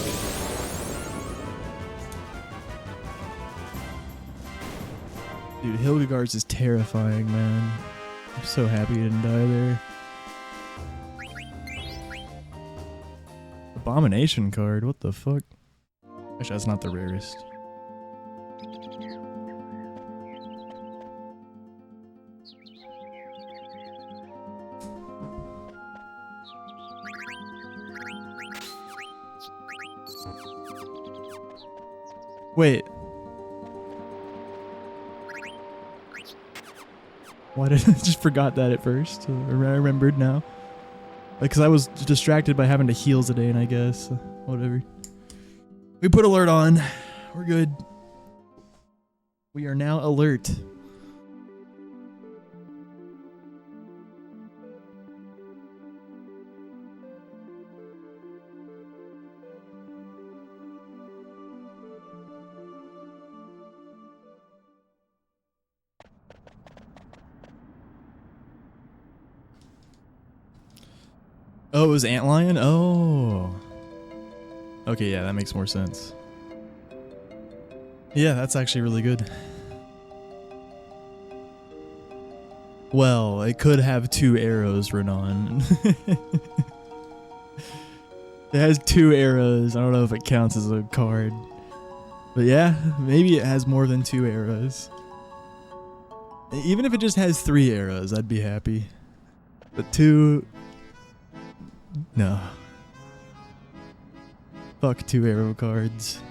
Dude, Hildegard's is terrifying, man. I'm so happy he didn't die there. Abomination card, what the fuck? Actually, that's not the rarest. Wait. Why did I just forgot that at first? I remembered now. Because I was distracted by having to heal Zidane, I guess. Whatever. We put alert on. We're good. We are now alert. Oh, it was Antlion? Oh. Okay, yeah, that makes more sense. Yeah, that's actually really good. Well, it could have 2 arrows, Renan. It has 2 arrows. I don't know if it counts as a card. But yeah, maybe it has more than 2 arrows. Even if it just has 3 arrows, I'd be happy. But 2... No. Fuck 2 arrow cards.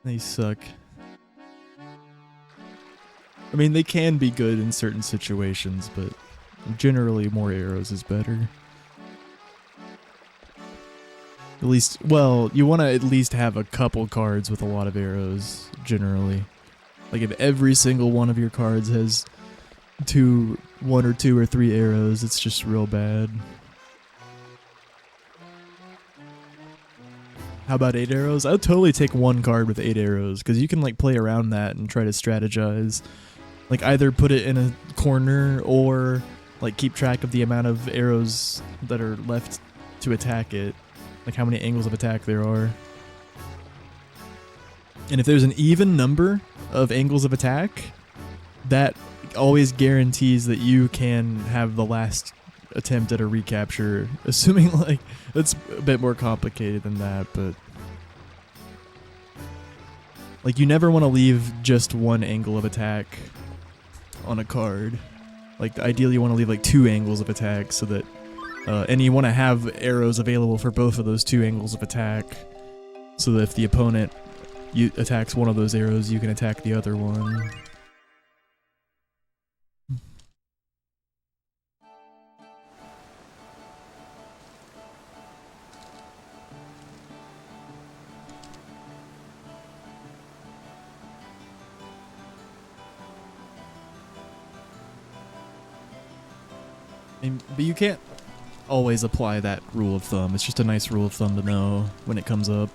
They suck. I mean, they can be good in certain situations, but generally more arrows is better. At least, well, you want to at least have a couple cards with a lot of arrows, generally. Like if every single one of your cards has 1 or 2 or 3 arrows, it's just real bad. How about 8 arrows? I would totally take 1 card with 8 arrows, because you can like play around that and try to strategize. Like either put it in a corner or like keep track of the amount of arrows that are left to attack it. Like how many angles of attack there are. And if there's an even number of angles of attack, that always guarantees that you can have the last attempt at a recapture, assuming like it's a bit more complicated than that, but like you never want to leave just 1 angle of attack on a card. Like ideally you want to leave like 2 angles of attack so that and you want to have arrows available for both of those 2 angles of attack so that if the opponent attacks one of those arrows, you can attack the other one. But you can't always apply that rule of thumb. It's just a nice rule of thumb to know when it comes up.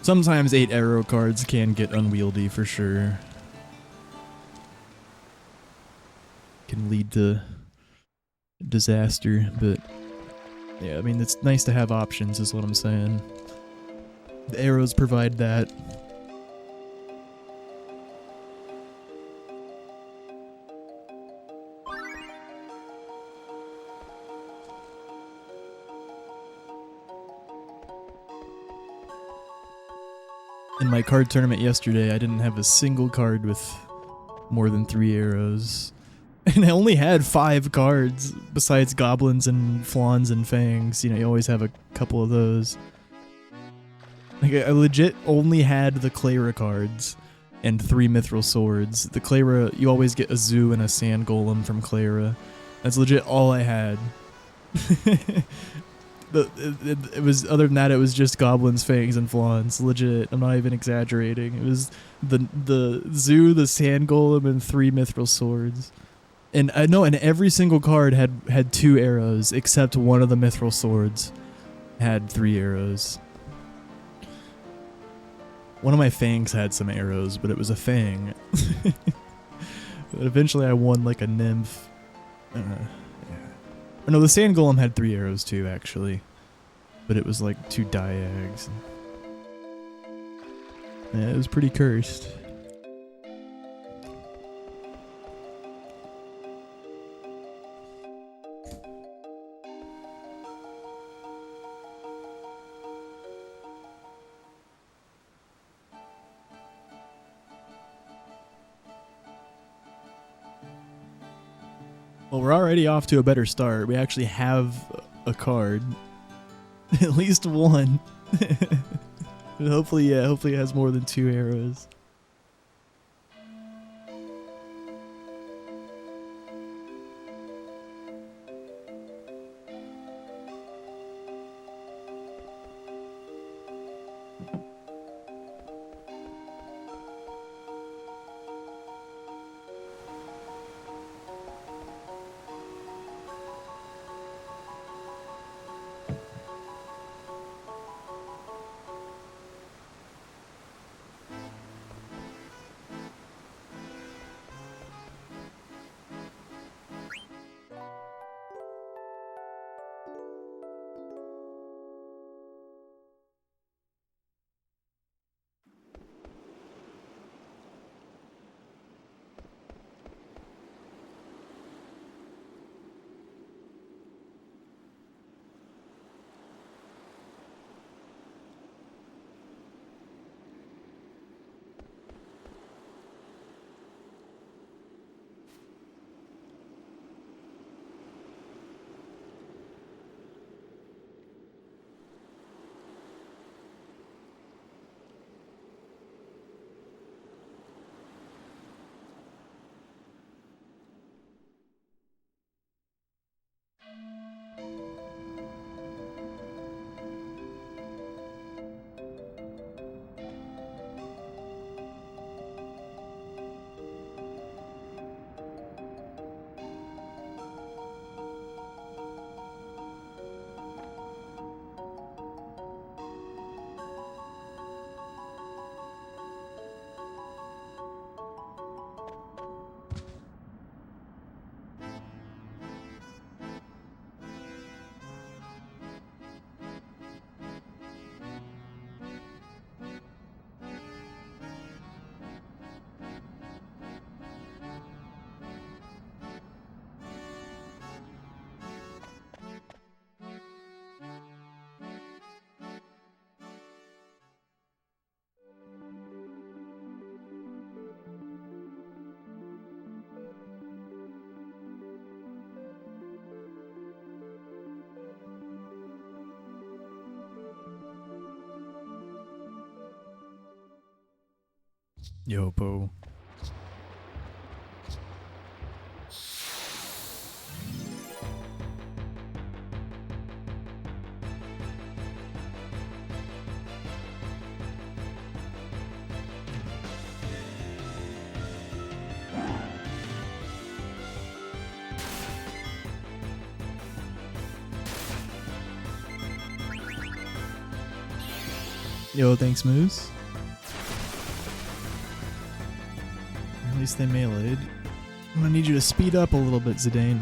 Sometimes 8 arrow cards can get unwieldy for sure. Can lead to disaster, but yeah, I mean, it's nice to have options is what I'm saying. The arrows provide that. In my card tournament yesterday, I didn't have a single card with more than 3 arrows. And I only had 5 cards, besides goblins and flans and fangs. You know, you always have a couple of those. Like, I legit only had the Clara cards and 3 mithril swords. The Clara, you always get a zoo and a sand golem from Clara. That's legit all I had. It was, other than that, it was just goblins, fangs, and flans. Legit, I'm not even exaggerating. It was the zoo, the sand golem, and 3 mithril swords. And I know, and every single card had 2 arrows, except one of the mithril swords had 3 arrows. One of my fangs had some arrows, but it was a fang. But eventually I won like a nymph. Or no, the sand golem had 3 arrows too, actually. But it was like 2 diags. Yeah, it was pretty cursed. Well, we're already off to a better start. We actually have a card. At least one. Hopefully, yeah, hopefully it has more than 2 arrows. Yopo. Yo, thanks, Moose. At least they meleeed. I'm gonna need you to speed up a little bit, Zidane.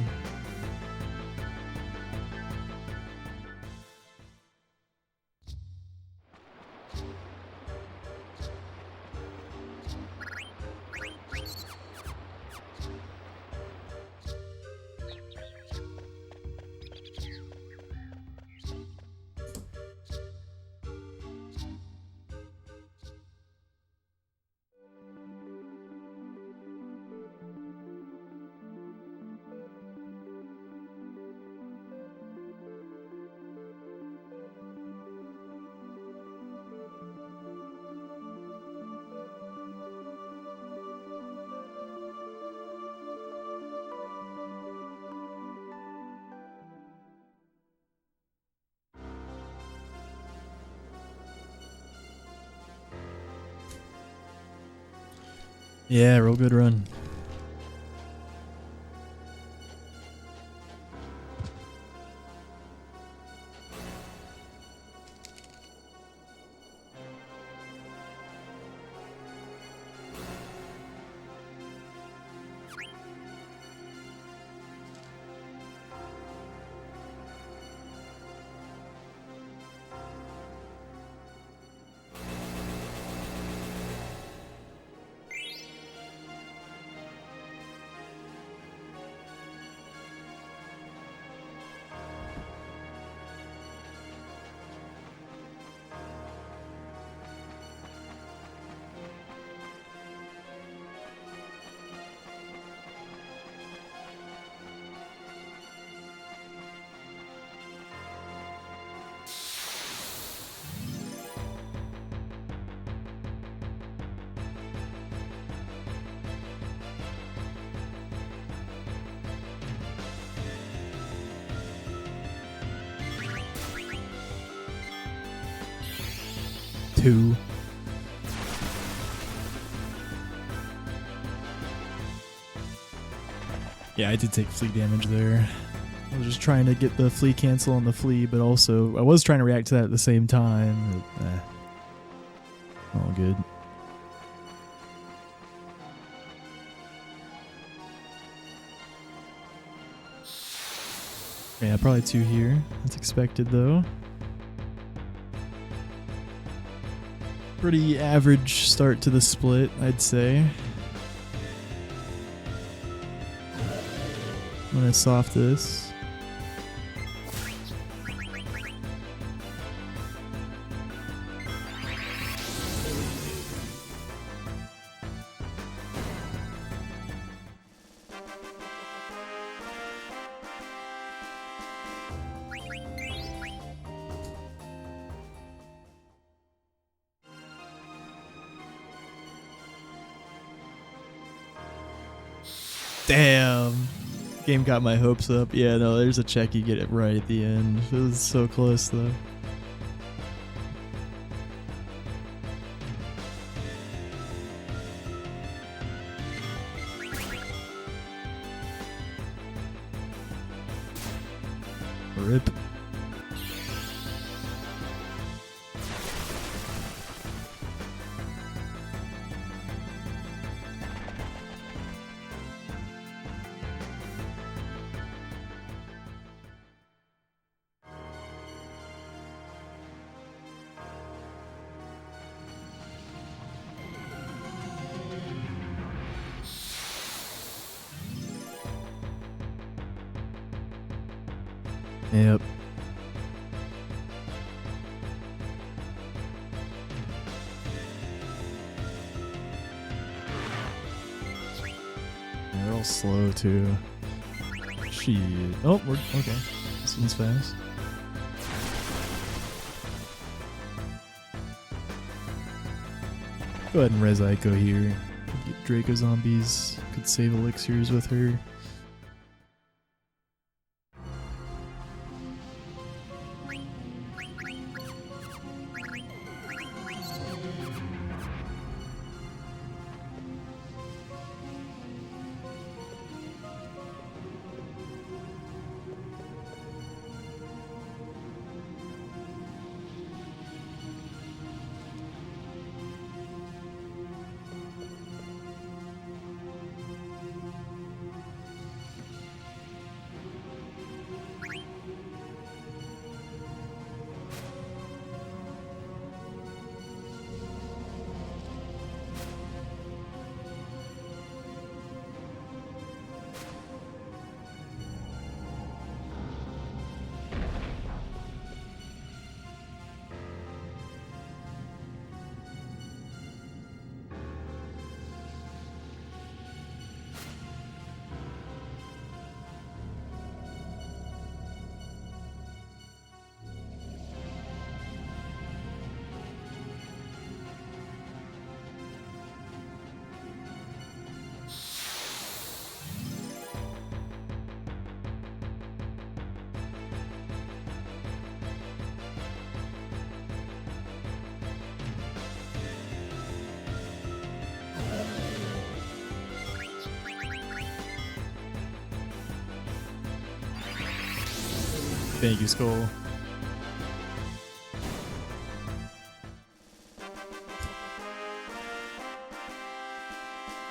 Yeah, real good run. 2. Yeah, I did take flea damage there. I was just trying to get the flea cancel on the flea, but also I was trying to react to that at the same time. But, all good. Yeah, probably 2 here. That's expected though. Pretty average start to the split, I'd say. I'm gonna soft this. Damn. Game got my hopes up. Yeah, no, there's a check. You get it right at the end. It was so close, though. Rip. Yep. Yeah, they're all slow too. Shit. Oh, we're okay. This one's fast. Go ahead and res Ico here. Get Draco zombies. Could save elixirs with her. Thank you, Skull.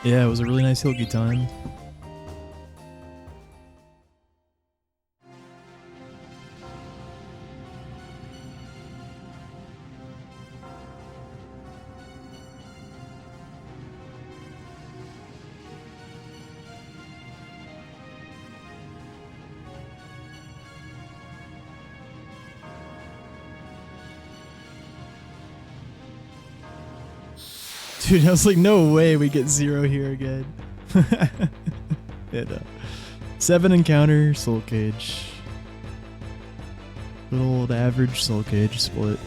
Yeah, it was a really nice Hilgi time. Dude, I was like, no way we get 0 here again. And, 7 encounter, Soul Cage. Good old average Soul Cage split.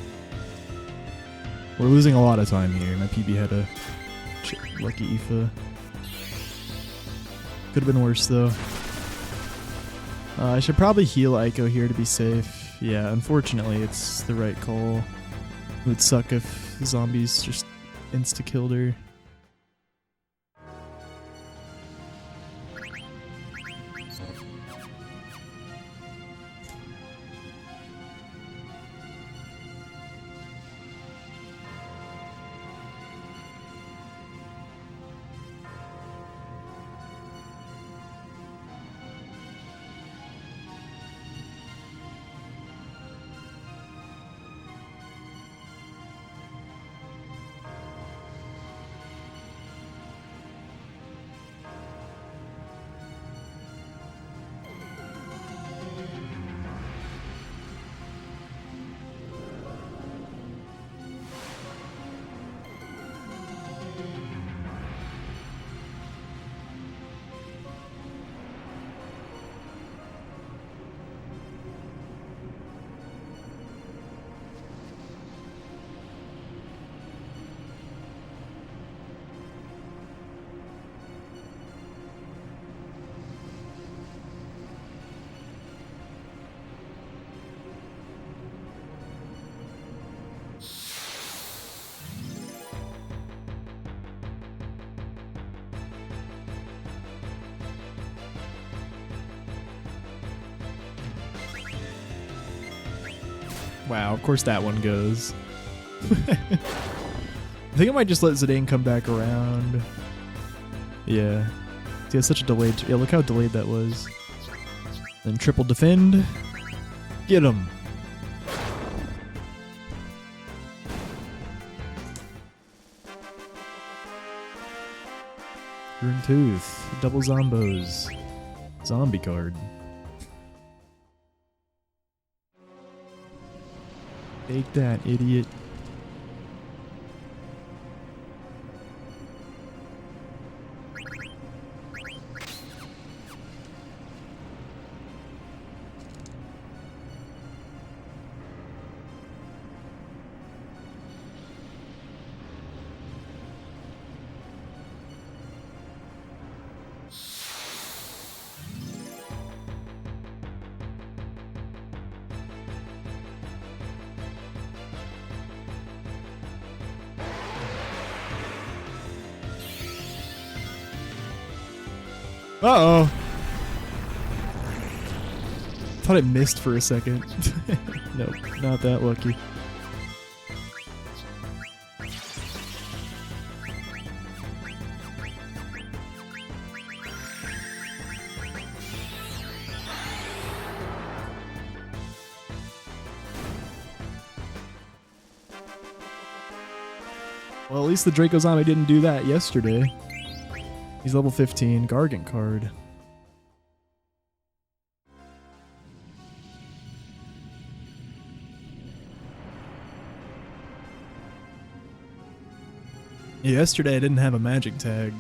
We're losing a lot of time here. My PB had a lucky Aoife. Could have been worse though. I should probably heal Ico here to be safe. Yeah, unfortunately it's the right call. It would suck if zombies just insta-killed her. Wow, of course that one goes. I think I might just let Zidane come back around. Yeah. See, it's such a delayed... Yeah, look how delayed that was. Then triple defend. Get him. Rune Tooth. Double Zombos. Zombie card. Take that, idiot. Uh-oh. Thought I missed for a second. Nope, not that lucky. Well, at least the Draco Zombie didn't do that yesterday. He's level 15, Gargant card. Yeah, yesterday I didn't have a magic tag.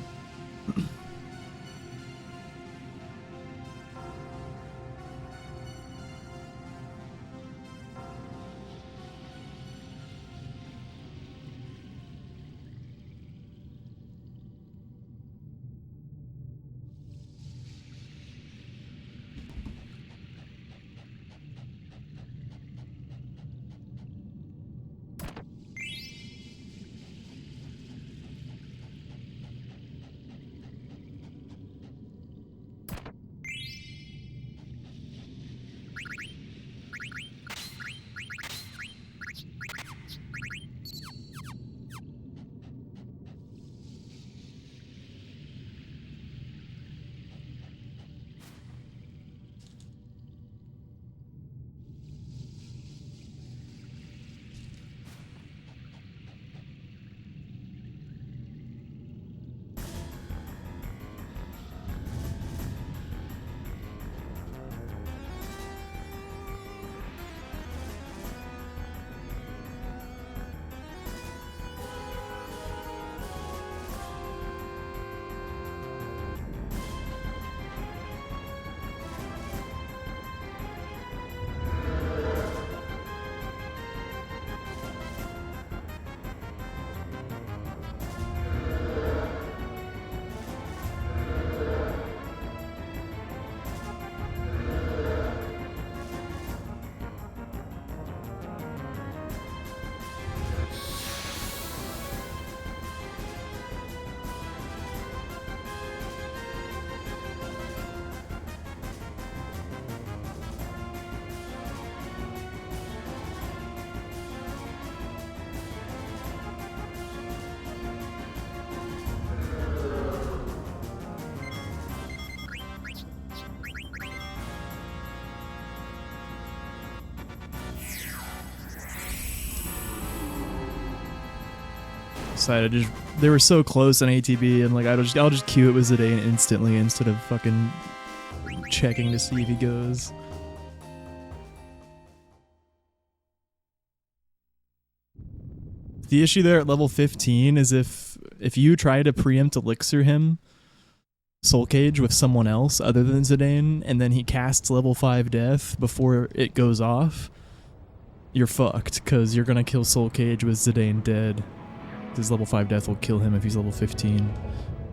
decided they were so close on ATB, and like I'll just queue it with Zidane instantly instead of fucking checking to see if he goes. The issue there at level 15 is if you try to preempt Elixir him Soul Cage with someone else other than Zidane, and then he casts level 5 death before it goes off, you're fucked, because you're gonna kill Soul Cage with Zidane dead. His level 5 death will kill him if he's level 15.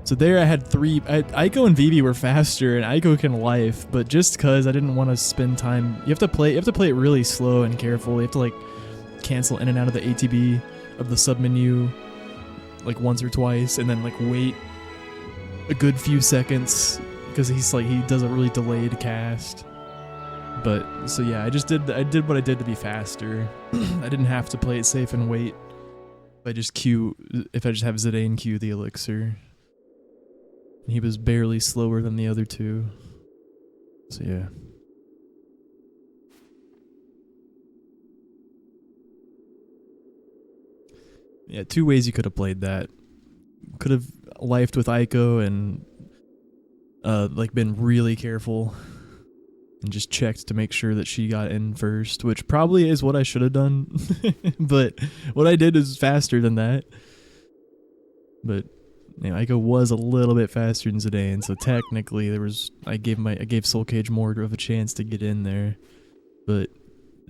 So there I had Aiko and Vivi were faster, and Aiko can life, but just cause I didn't want to spend time, you have to play it really slow and careful. You have to like cancel in and out of the ATB of the submenu like once or twice, and then like wait a good few seconds because he does a really delayed cast. But so yeah, I did what I did to be faster. I didn't have to play it safe and wait. If I just have Zidane queue the Elixir. He was barely slower than the other two. So yeah. Yeah, two ways you could have played that. Could have lifed with Aiko and like been really careful and just checked to make sure that she got in first, which probably is what I should have done. But what I did is faster than that. But you know, Aiko was a little bit faster than Zidane, so technically I gave Soul Cage more of a chance to get in there. But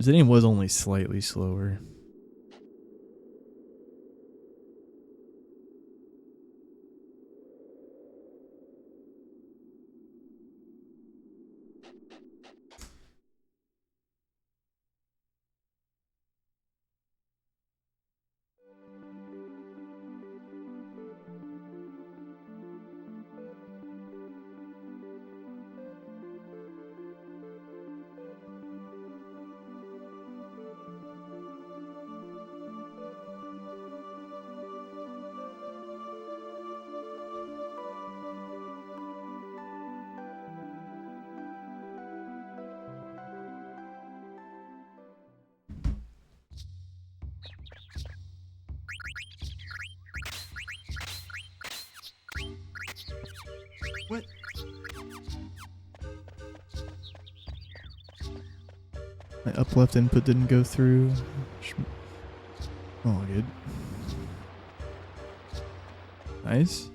Zidane was only slightly slower. What? My up left input didn't go through. Oh, good. Nice.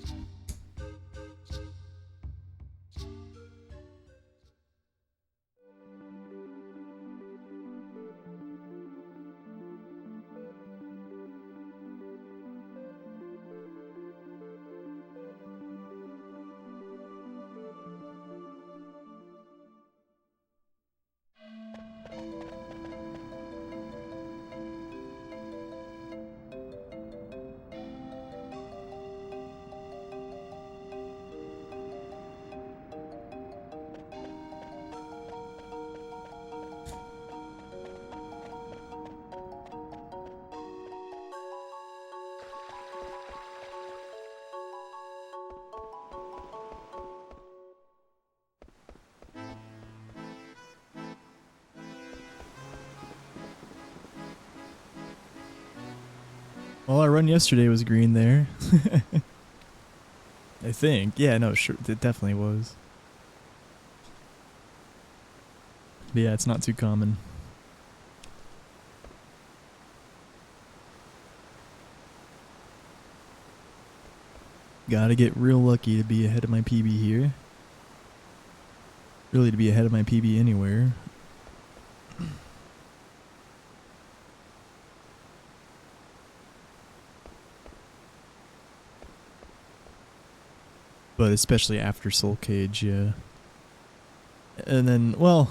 Well, our run yesterday was green there. I think. Yeah, no, sure. It definitely was. But yeah, it's not too common. Gotta get real lucky to be ahead of my PB here. Really to be ahead of my PB anywhere. But especially after Soul Cage, yeah. And then, well,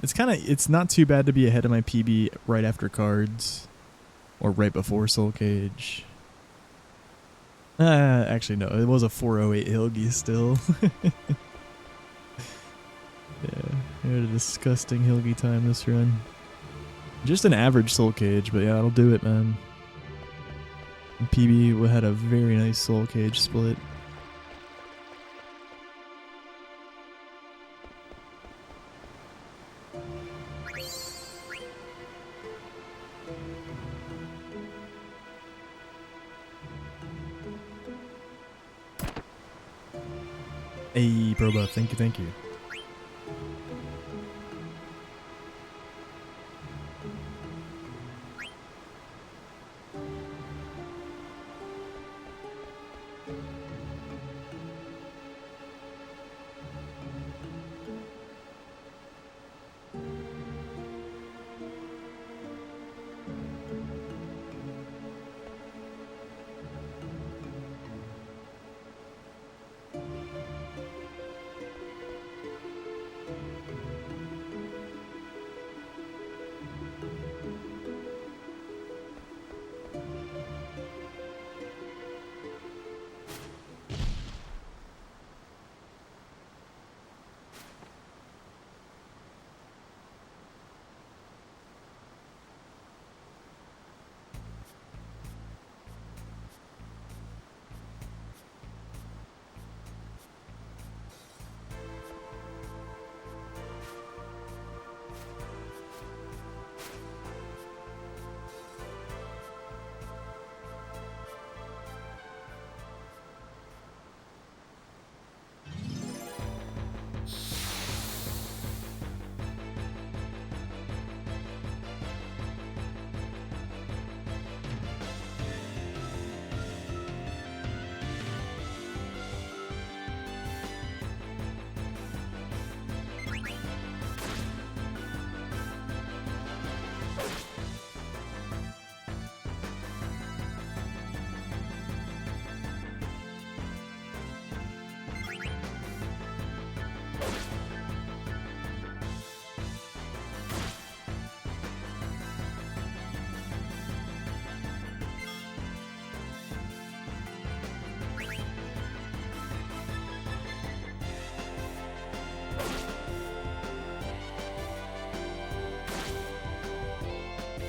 it's not too bad to be ahead of my PB right after cards. Or right before Soul Cage. Actually no, it was a 408 Hilgi still. Yeah, we had a disgusting Hilgi time this run. Just an average Soul Cage, but yeah, that'll do it, man. PB had a very nice Soul Cage split. Hey, pro buff. Thank you, thank you.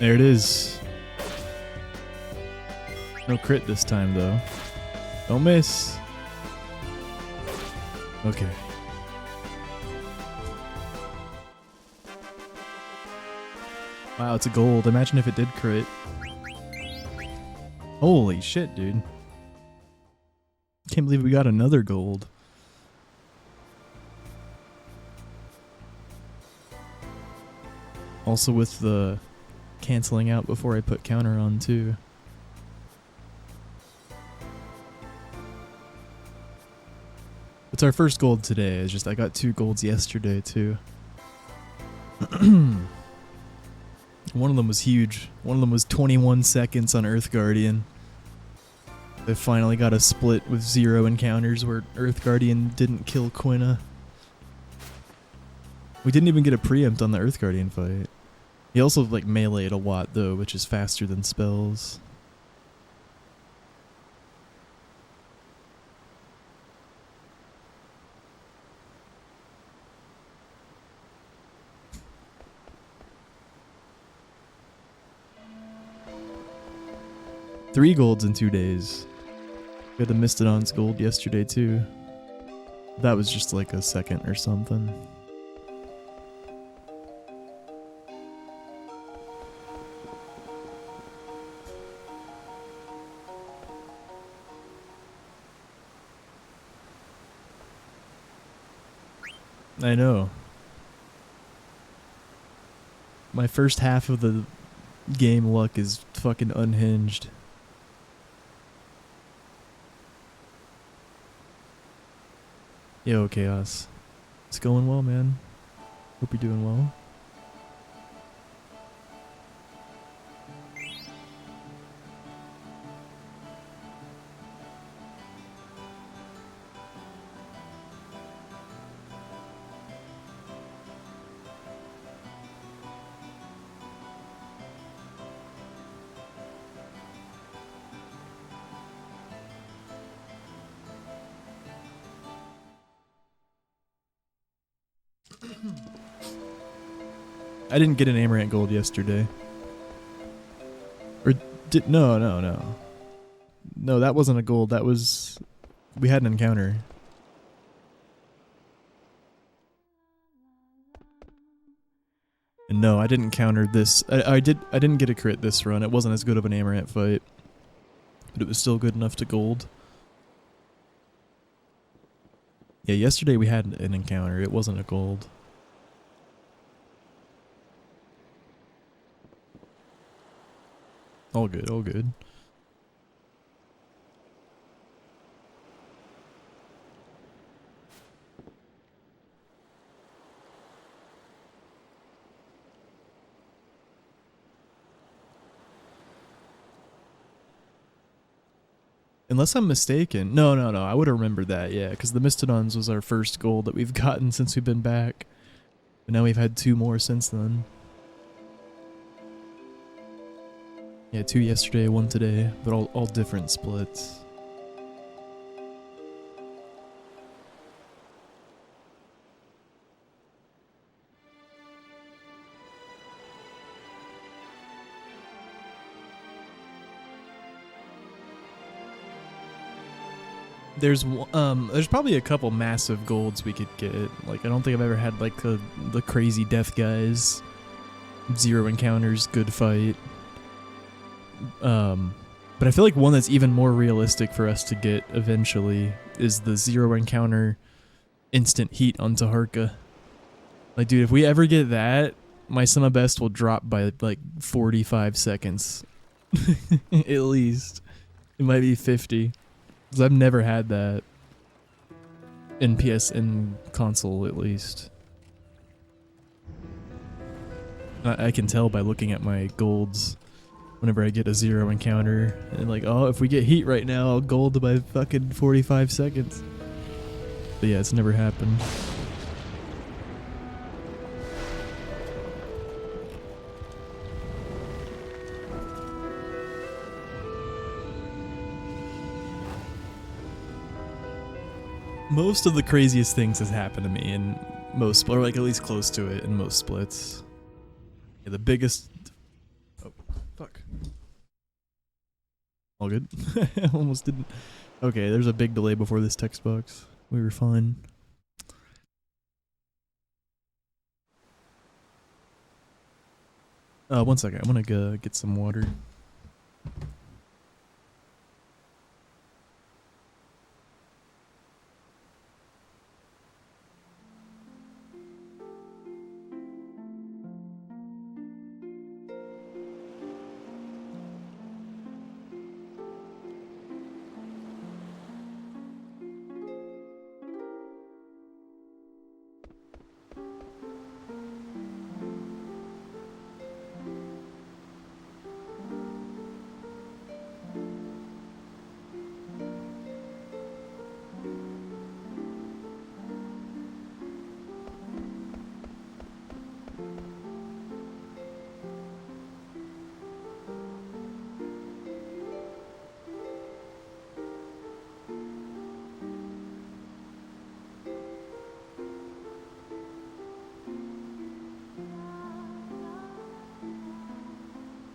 There it is. No crit this time, though. Don't miss. Okay. Wow, it's a gold. Imagine if it did crit. Holy shit, dude. Can't believe we got another gold. Also with the canceling out before I put counter on too. It's our first gold today. It's just I got 2 golds yesterday too. One of them was huge. One of them was 21 seconds on Earth Guardian. I finally got a split with 0 encounters where Earth Guardian didn't kill Quina. We didn't even get a preempt on the Earth Guardian fight. He also like meleeed a lot though, which is faster than spells. Three golds in 2 days. We had the Mistodon's gold yesterday too. That was just like a second or something. I know. My first half of the game luck is fucking unhinged. Yo, Chaos. It's going well, man. Hope you're doing well. I didn't get an Amaranth gold yesterday. Or did no, that wasn't a gold. That was we had an encounter. And no, I didn't counter this. I didn't get a crit this run. It wasn't as good of an Amaranth fight. But it was still good enough to gold. Yeah, yesterday we had an encounter. It wasn't a gold. All good, all good. Unless I'm mistaken. No, I would have remembered that, yeah, because the Mastodons was our first gold that we've gotten since we've been back. But now we've had 2 more since then. Yeah, 2 yesterday, 1 today, but all different splits. There's probably a couple massive golds we could get. Like, I don't think I've ever had like the crazy death guys, 0 encounters, good fight. But I feel like one that's even more realistic for us to get eventually is the 0 encounter instant heat on Taharka. Like, dude, if we ever get that, my Summa Best will drop by like 45 seconds. At least. It might be 50. Because I've never had that in in console, at least. I can tell by looking at my golds whenever I get a 0 encounter. And like, oh, if we get heat right now, I'll gold by fucking 45 seconds. But yeah, it's never happened. Most of the craziest things has happened to me in most, or like at least close to it in most splits. Yeah, the biggest. Oh, fuck. All good. Almost didn't. Okay, there's a big delay before this text box. We were fine. One second. I'm gonna go get some water.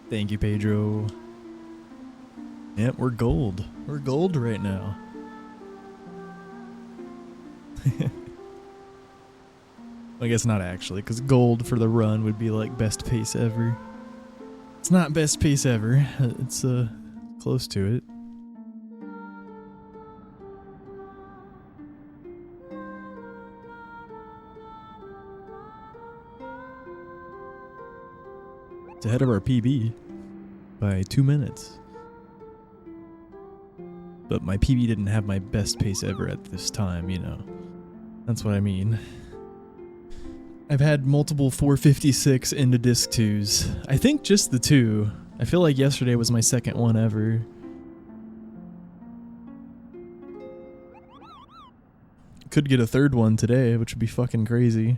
Thank you, Pedro. Yep, we're gold. We're gold right now. I guess not actually, because gold for the run would be like best pace ever. It's not best pace ever. It's close to it. It's ahead of our PB by 2 minutes. But my PB didn't have my best pace ever at this time, you know. That's what I mean. I've had multiple 456 into disc 2s. I think just the 2. I feel like yesterday was my second one ever. Could get a third one today, which would be fucking crazy.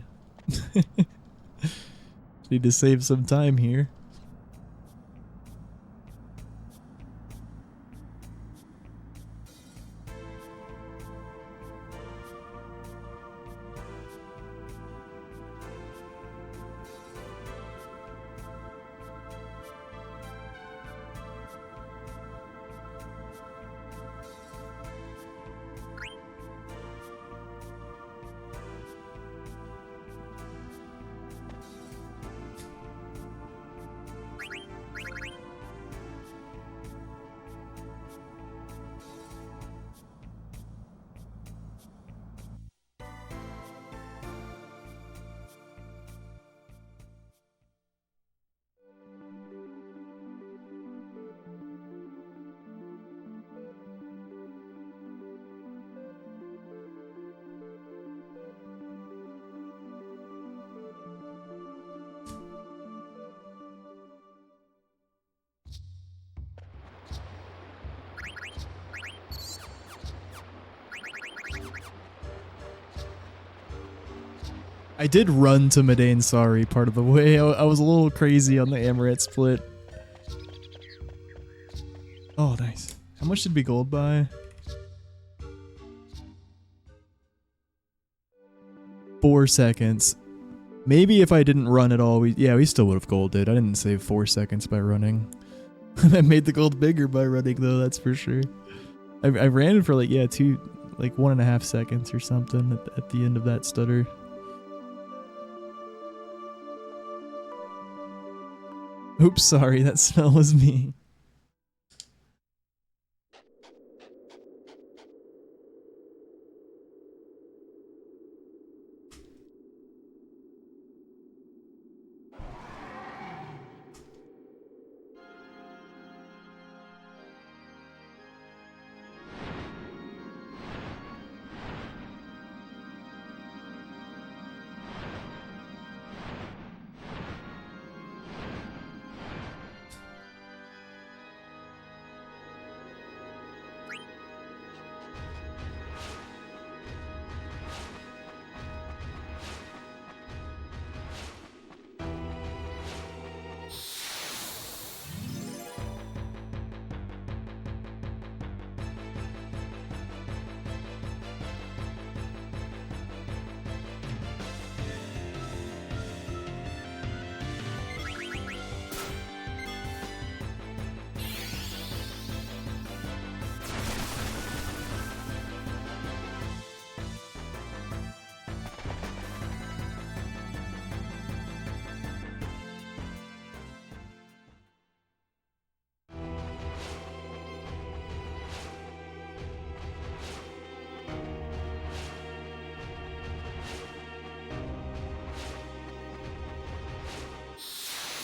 Need to save some time here. I did run to Madain Sari part of the way. I was a little crazy on the Amaret split. Oh, nice. How much did we gold buy? 4 seconds. Maybe if I didn't run at all, we still would have golded. I didn't save 4 seconds by running. I made the gold bigger by running though, that's for sure. I ran for like 1.5 seconds or something at the end of that stutter. Oops, sorry, that smell was me.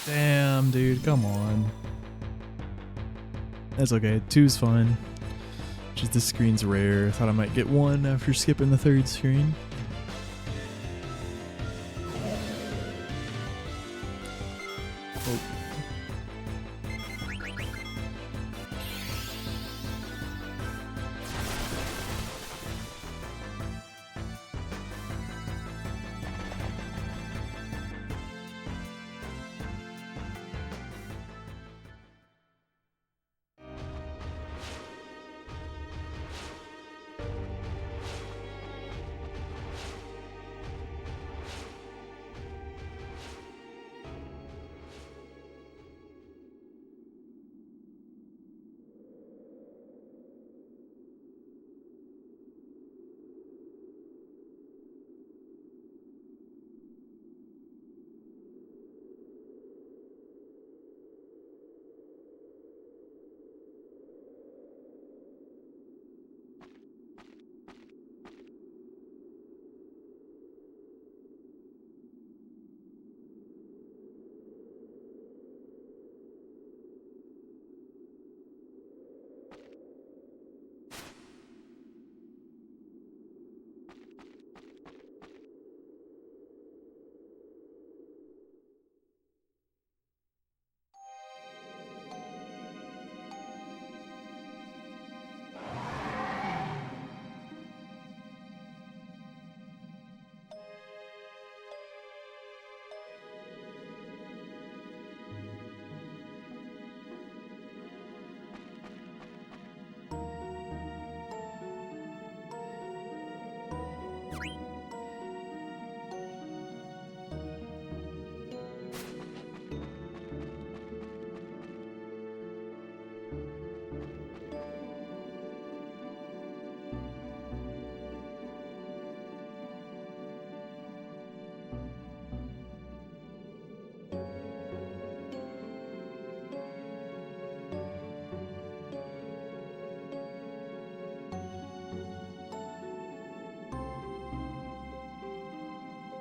Damn, dude, come on. That's okay. 2's fine. Just this screen's rare. Thought I might get 1 after skipping the 3rd screen. Oh.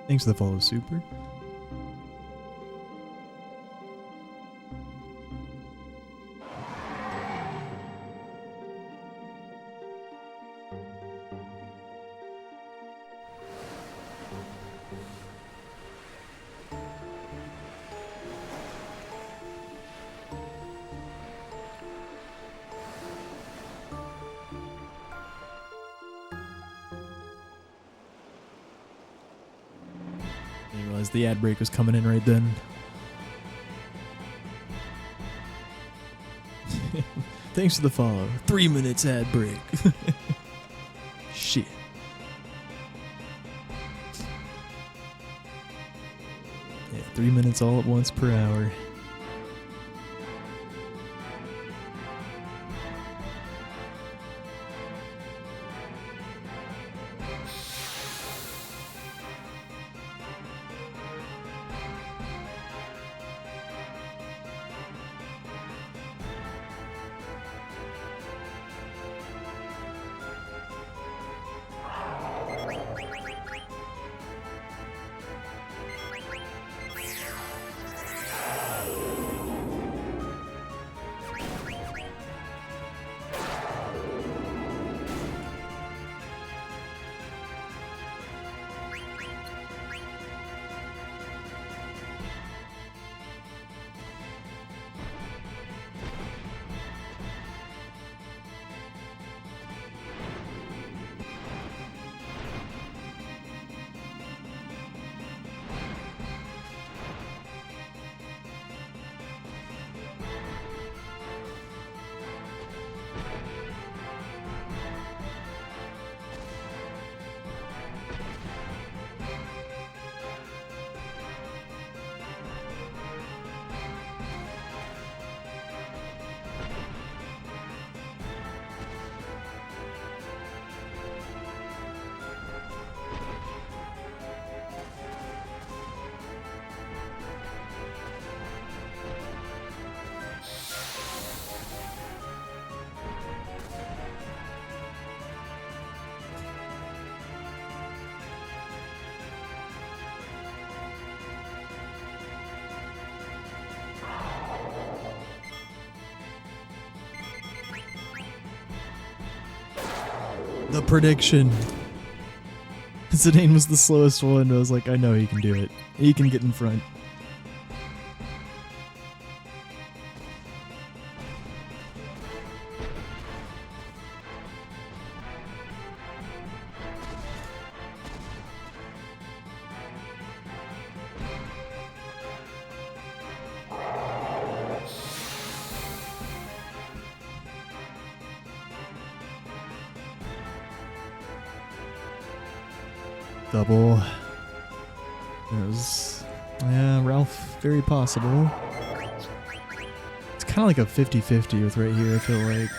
Thanks for the follow, Super. as the ad break was coming in right then. Thanks for the follow. 3 minutes ad break. Shit. Yeah, 3 minutes all at once per hour. The prediction. Zidane was the slowest one. I was like, I know he can do it. He can get in front. Double. It was, yeah, Ralph, very possible. It's kind of like a 50-50 with right here, I feel like.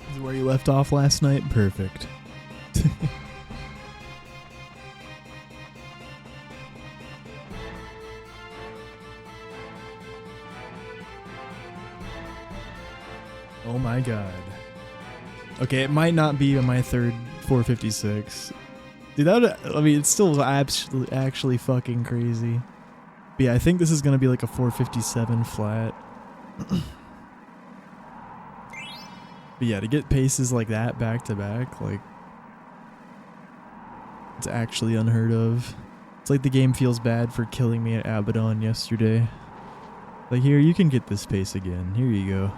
This is where you left off last night? Perfect. Oh my god. Okay, it might not be on my third 456. Dude, that would, I mean, it's still actually fucking crazy. But yeah, I think this is gonna be like a 457 flat. But yeah, to get paces like that back to back, like, it's actually unheard of. It's like the game feels bad for killing me at Abaddon yesterday. Like, here, you can get this pace again. Here you go.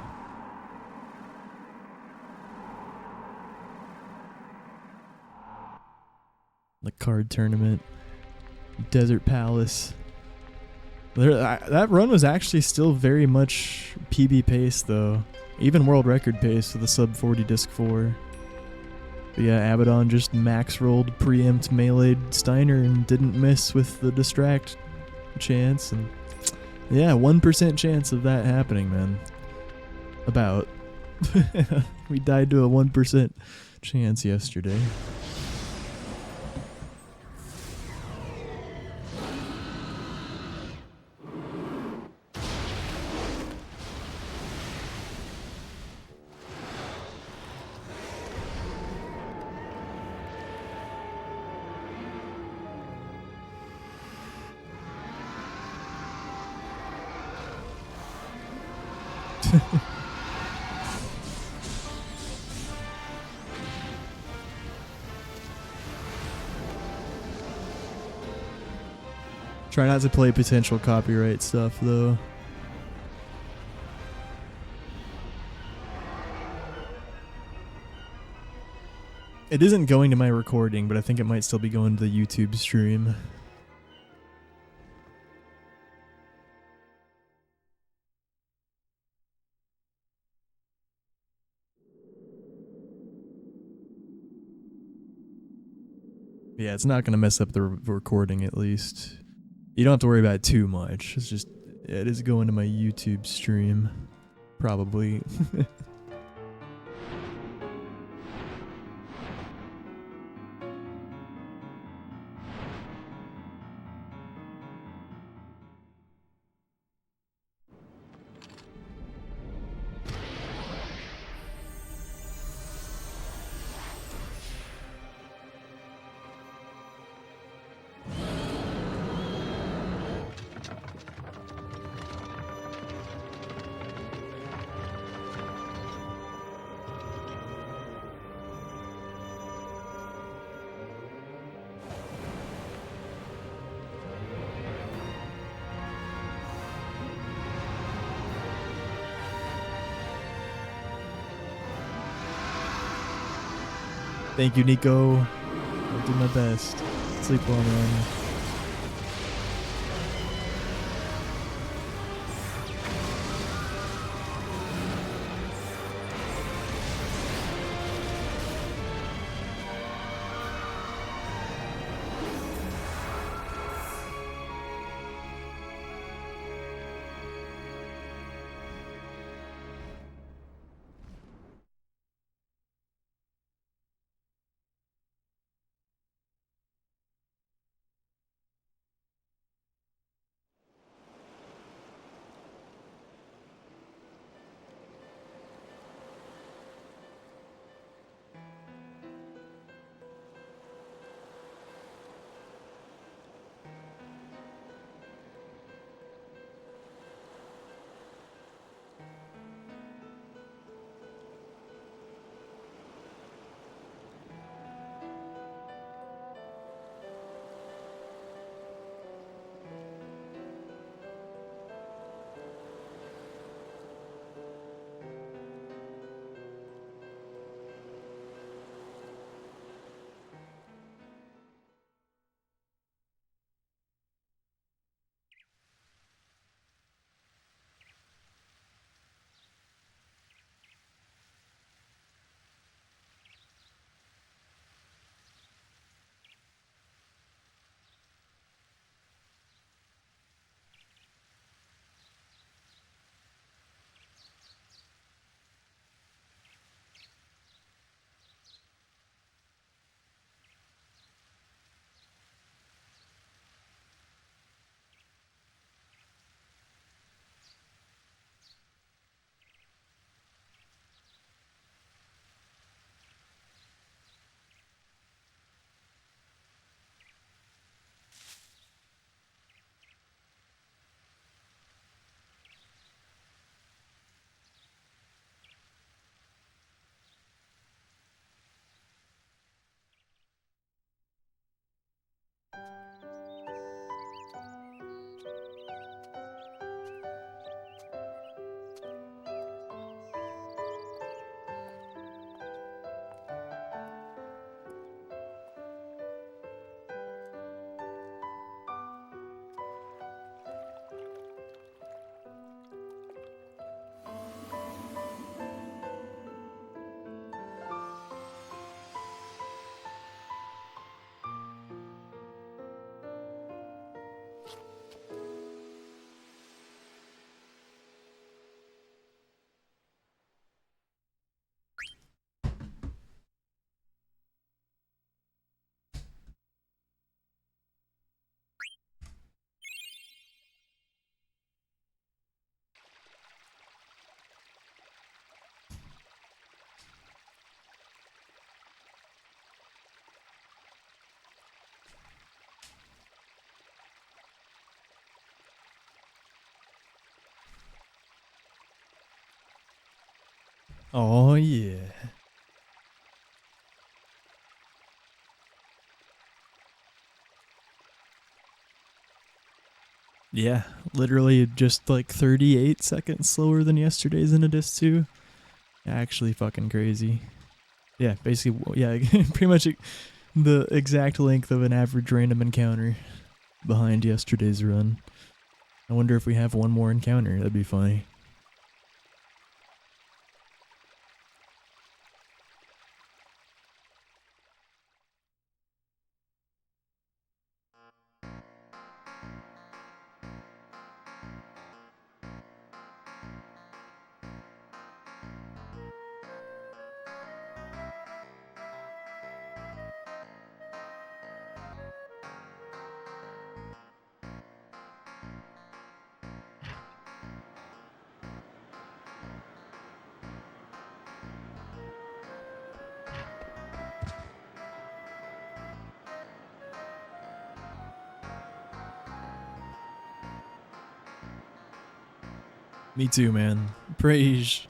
The card tournament. Desert Palace. That run was actually still very much PB pace, though. Even world record pace with a sub 40 disc 4. But yeah, Abaddon just max rolled, preempt meleeed Steiner and didn't miss with the distract chance. And yeah, 1% chance of that happening, man. About. We died to a 1% chance yesterday. Try not to play potential copyright stuff, though. It isn't going to my recording, but I think it might still be going to the YouTube stream. Yeah, it's not going to mess up the recording, at least. You don't have to worry about it too much. It's just, it is going to my YouTube stream. Probably. Thank you, Nico. I'll do my best. Sleep well, man. Oh, yeah. Yeah, literally just like 38 seconds slower than yesterday's Inidus 2. Actually fucking crazy. Yeah, basically, yeah, pretty much the exact length of an average random encounter behind yesterday's run. I wonder if we have one more encounter. That'd be funny. Me too, man. Praise.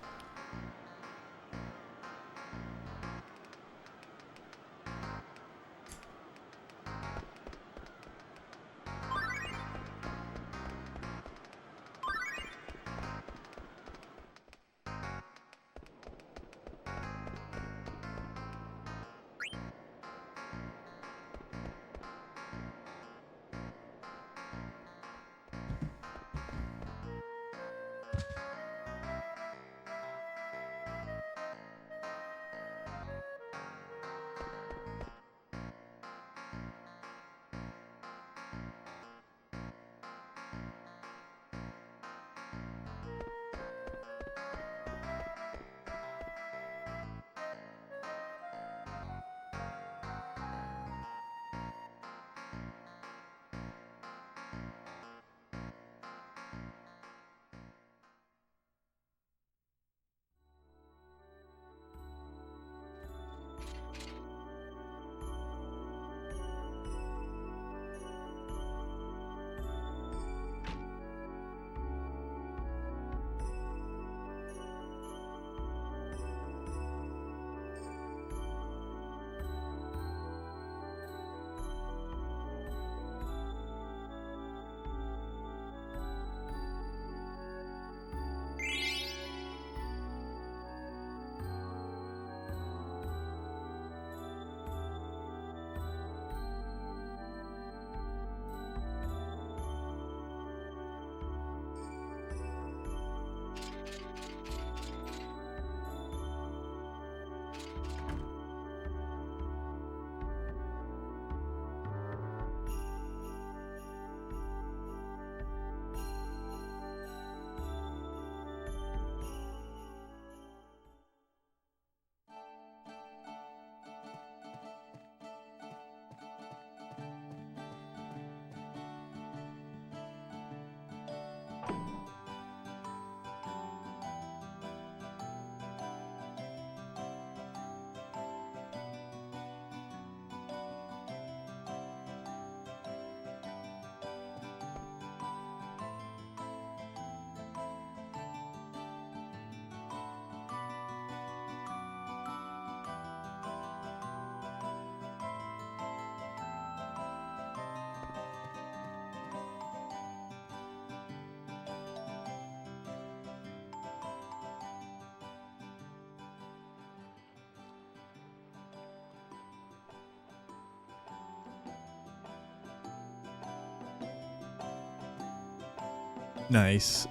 Nice.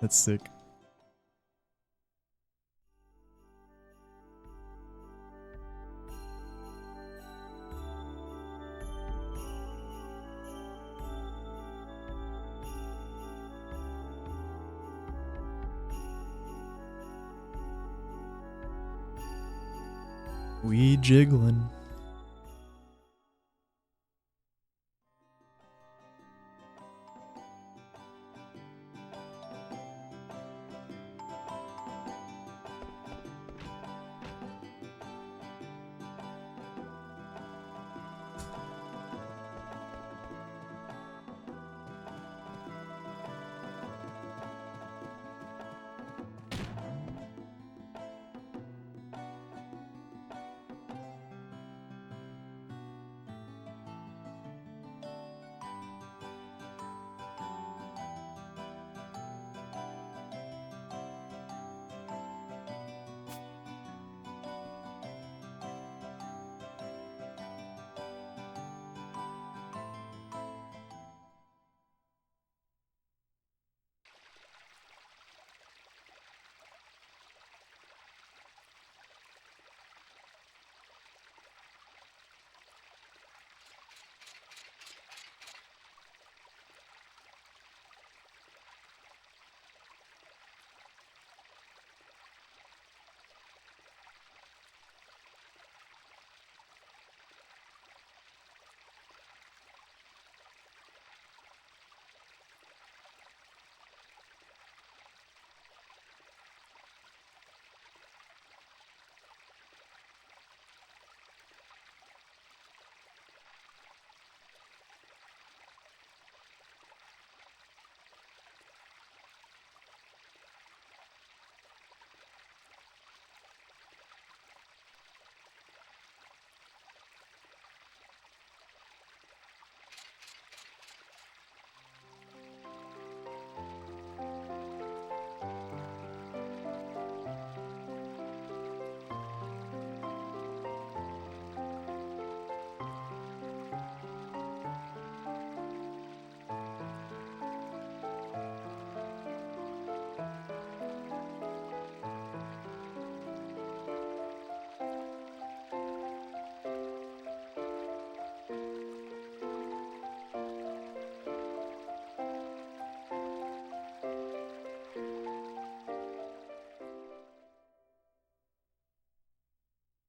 That's sick. We jiggling.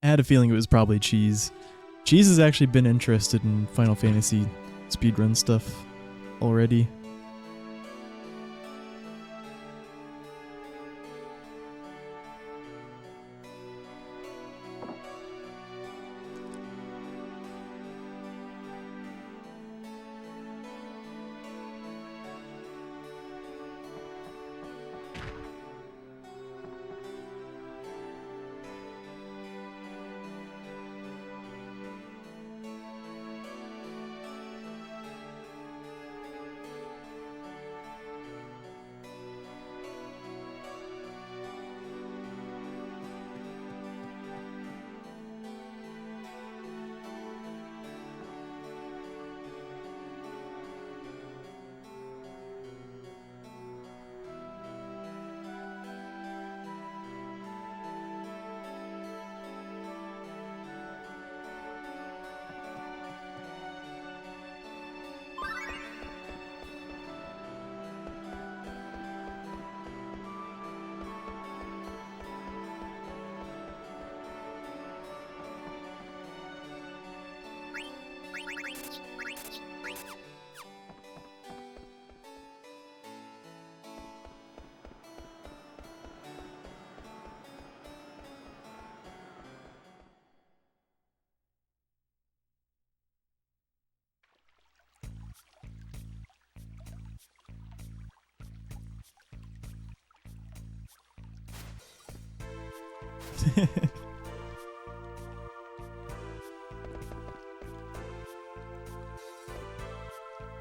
had a feeling it was probably Cheese. Cheese has actually been interested in Final Fantasy speedrun stuff already.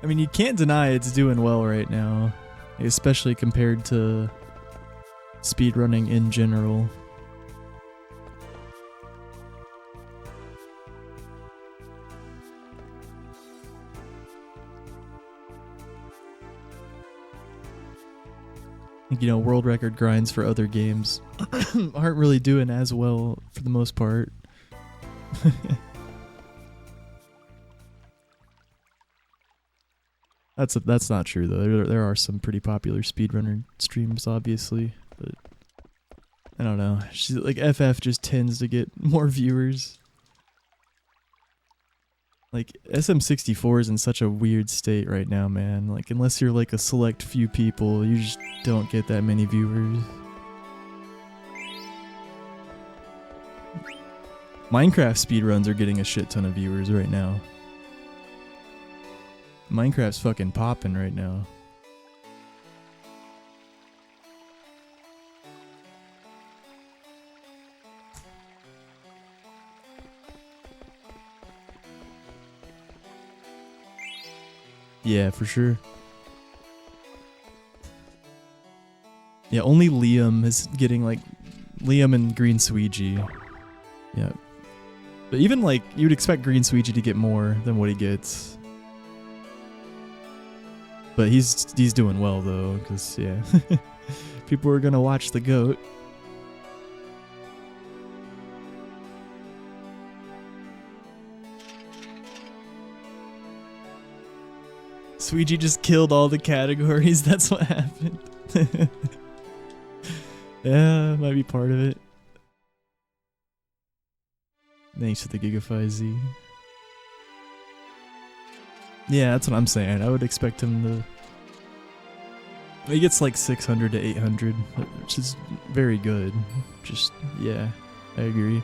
I mean, you can't deny it's doing well right now, especially compared to speedrunning in general. You know, world record grinds for other games aren't really doing as well for the most part. That's not true though. There are some pretty popular speedrunner streams, obviously, but I don't know. She's like FF just tends to get more viewers. Like SM64 is in such a weird state right now, man. Like unless you're like a select few people, you just don't get that many viewers. Minecraft speedruns are getting a shit ton of viewers right now. Minecraft's fucking popping right now. Yeah, for sure. Yeah, only Liam is getting like Liam and Green Suigi. Yeah. But even like you'd expect Green Suigi to get more than what he gets. But he's doing well though, cuz yeah. People are going to watch the goat. Suigi just killed all the categories. That's what happened. Yeah, might be part of it. Thanks for the Gigafy Z. Yeah, that's what I'm saying. I would expect him to... He gets like 600 to 800, which is very good. Just, yeah, I agree.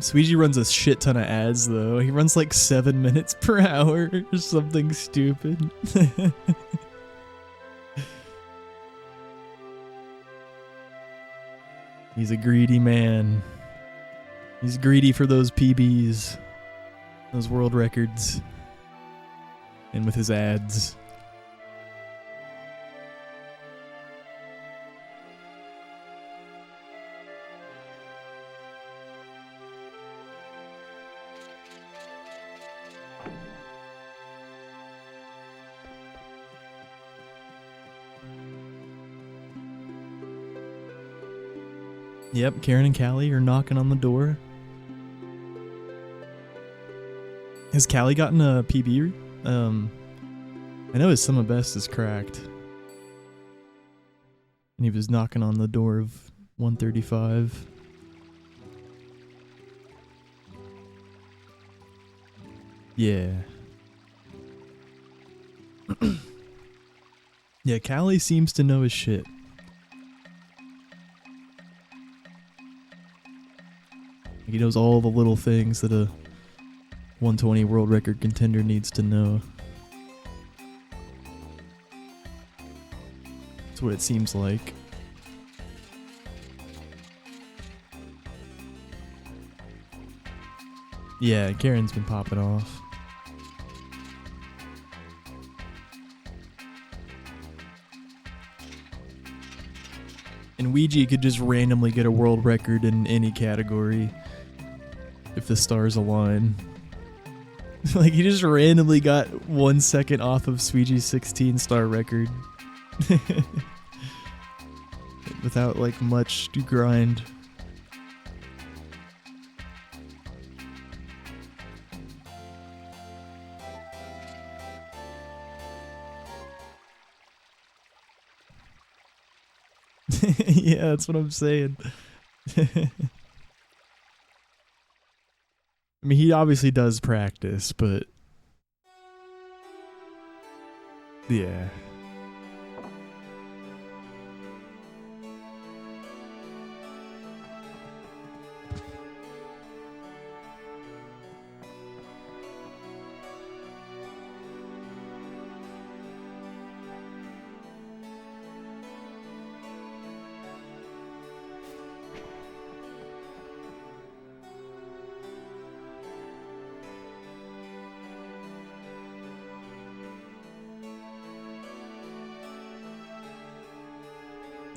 Suigi runs a shit ton of ads though. He runs like 7 minutes per hour or something stupid. He's a greedy man. He's greedy for those PBs, those world records, and with his ads. Yep, Karen and Callie are knocking on the door. Has Callie gotten a PB? I know his Summer Best is cracked. And he was knocking on the door of 135. Yeah. Yeah, Callie seems to know his shit. He knows all the little things that a 120 world record contender needs to know. That's what it seems like. Yeah, Karen's been popping off. And Ouija could just randomly get a world record in any category if the stars align. Like, he just randomly got 1 second off of Sweegee's 16-star record. Without, like, much to grind. Yeah, that's what I'm saying. I mean, he obviously does practice, but yeah.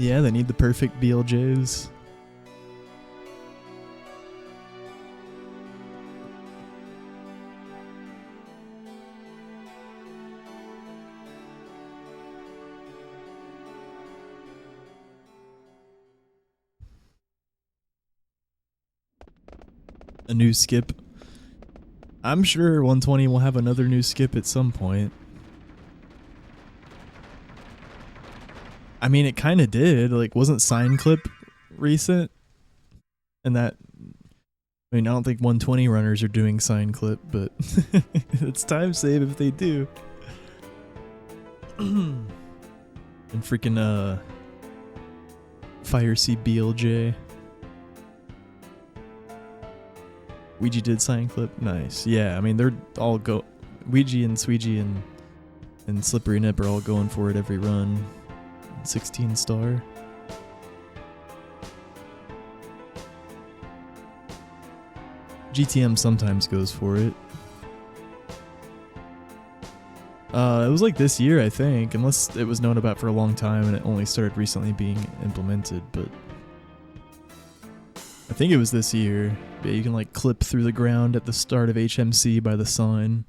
Yeah, they need the perfect BLJs. A new skip. I'm sure 120 will have another new skip at some point. I mean, it kind of did. Like, wasn't Sign Clip recent? And that, I mean, I don't think 120 runners are doing Sign Clip, but it's time save if they do. And freaking, Fire Sea BLJ. Ouija did Sign Clip? Nice. Yeah, I mean, they're all Ouija and Sweegie and Slippery Nip are all going for it every run. 16 star. GTM sometimes goes for it. It was like this year, I think, unless it was known about for a long time and it only started recently being implemented, but I think it was this year. Yeah, you can like clip through the ground at the start of HMC by the sign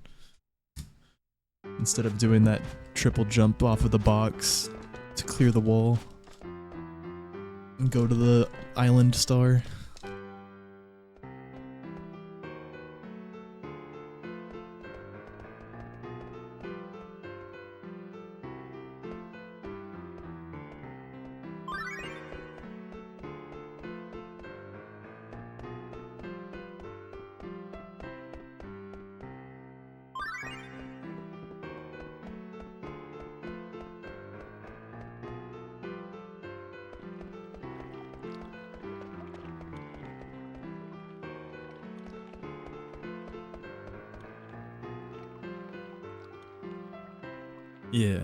instead of doing that triple jump off of the box to clear the wall and go to the island star. Yeah.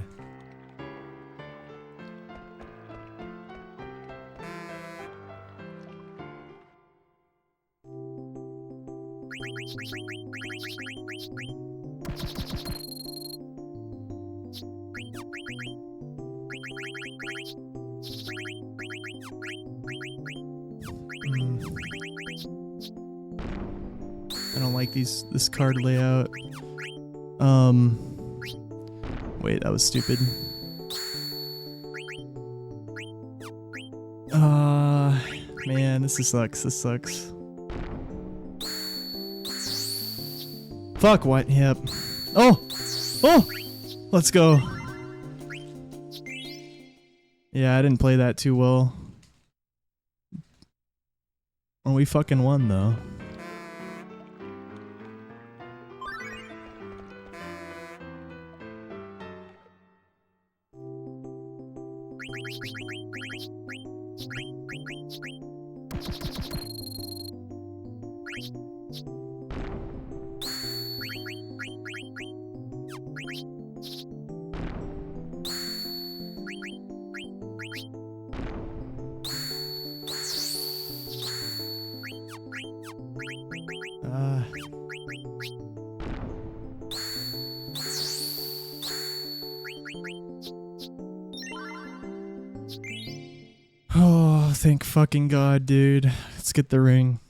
I don't like this card layout. Wait, that was stupid. Man, this sucks. This sucks. Fuck, what? Yep. Oh! Oh! Let's go. Yeah, I didn't play that too well. Well, we fucking won, though. Oh, thank fucking God, dude. Let's get the ring.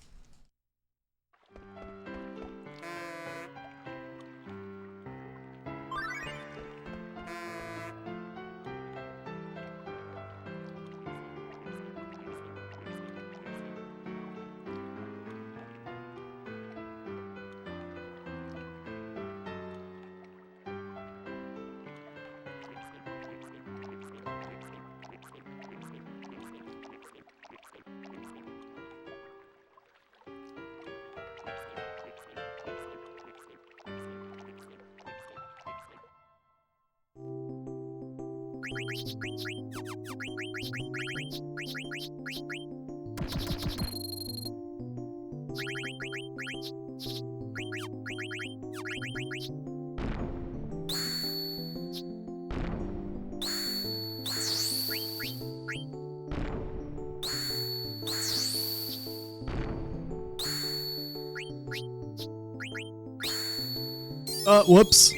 Whoops.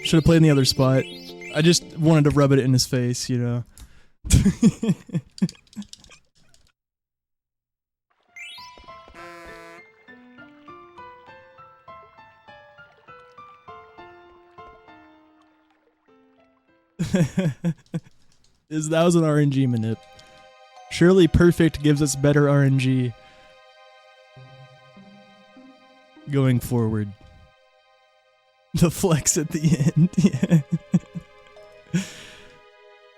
Should have played in the other spot. I just wanted to rub it in his face, you know. That was an RNG manip. Surely perfect gives us better RNG going forward. The flex at the end. Yeah.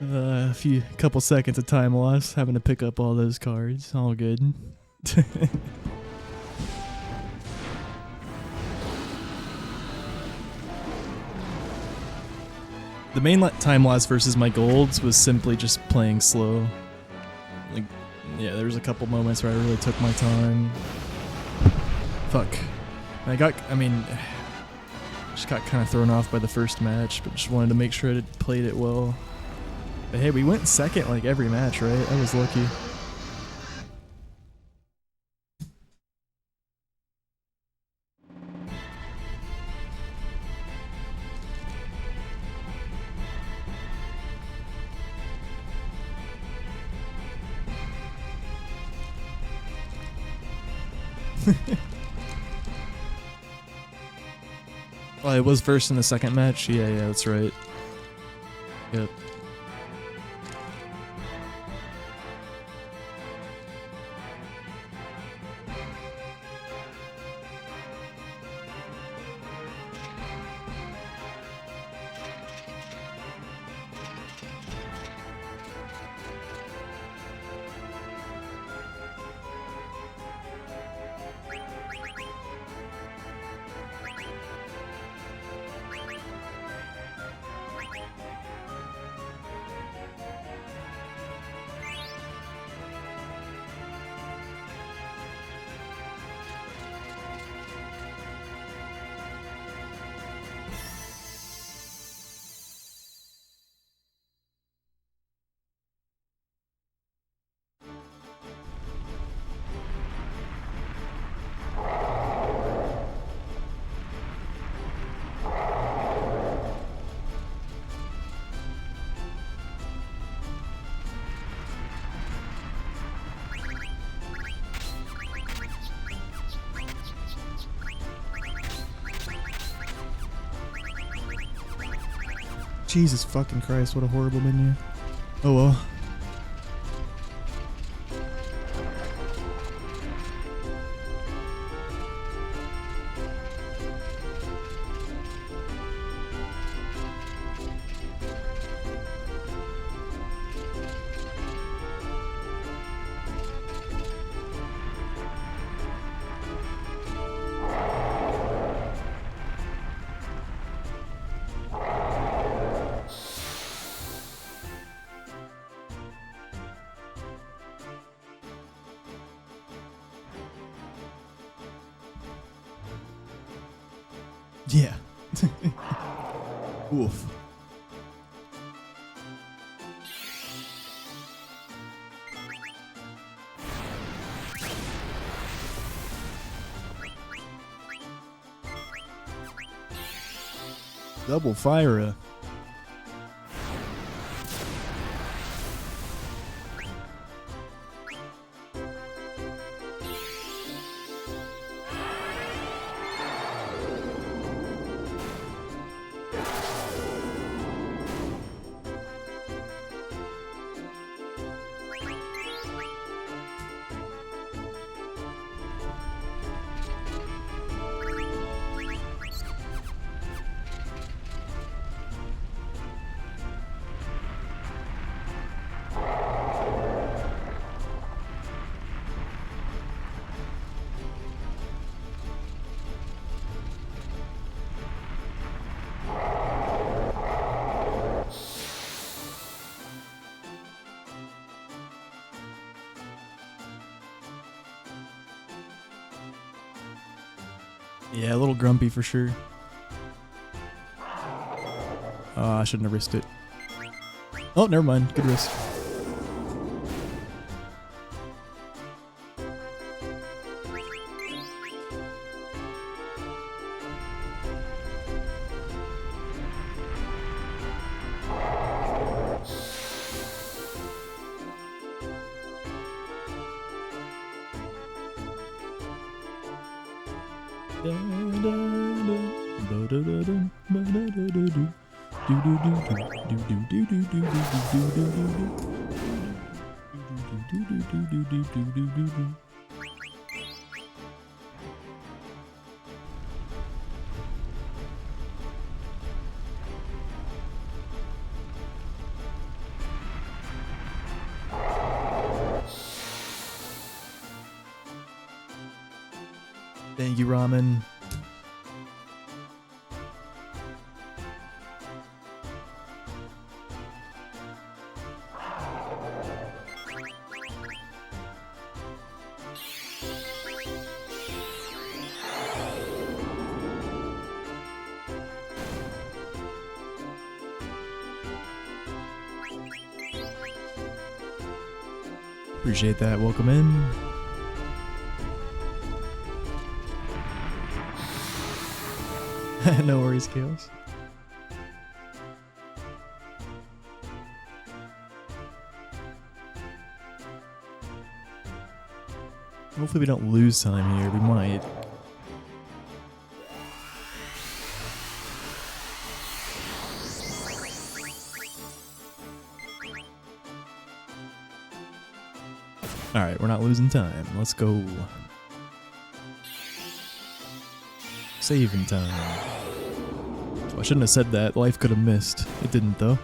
A couple seconds of time loss having to pick up all those cards. All good. The main time loss versus my golds was simply just playing slow. Like, yeah, there was a couple moments where I really took my time. Fuck. Just got kind of thrown off by the first match, but just wanted to make sure I played it well. But hey, we went second like every match, right? I was lucky. Oh, it was first in the second match? Yeah, that's right. Yep. Jesus fucking Christ, what a horrible menu. Oh well. Yeah. Oof. Double fire. Yeah, a little grumpy for sure. Oh, I shouldn't have risked it. Oh, never mind. Good risk. Thank you, Ramen. Appreciate that. Welcome in. No worries, Chaos. Hopefully we don't lose time here. We might. Alright, we're not losing time. Let's go. Saving time. Oh, I shouldn't have said that. Life could have missed. It didn't, though.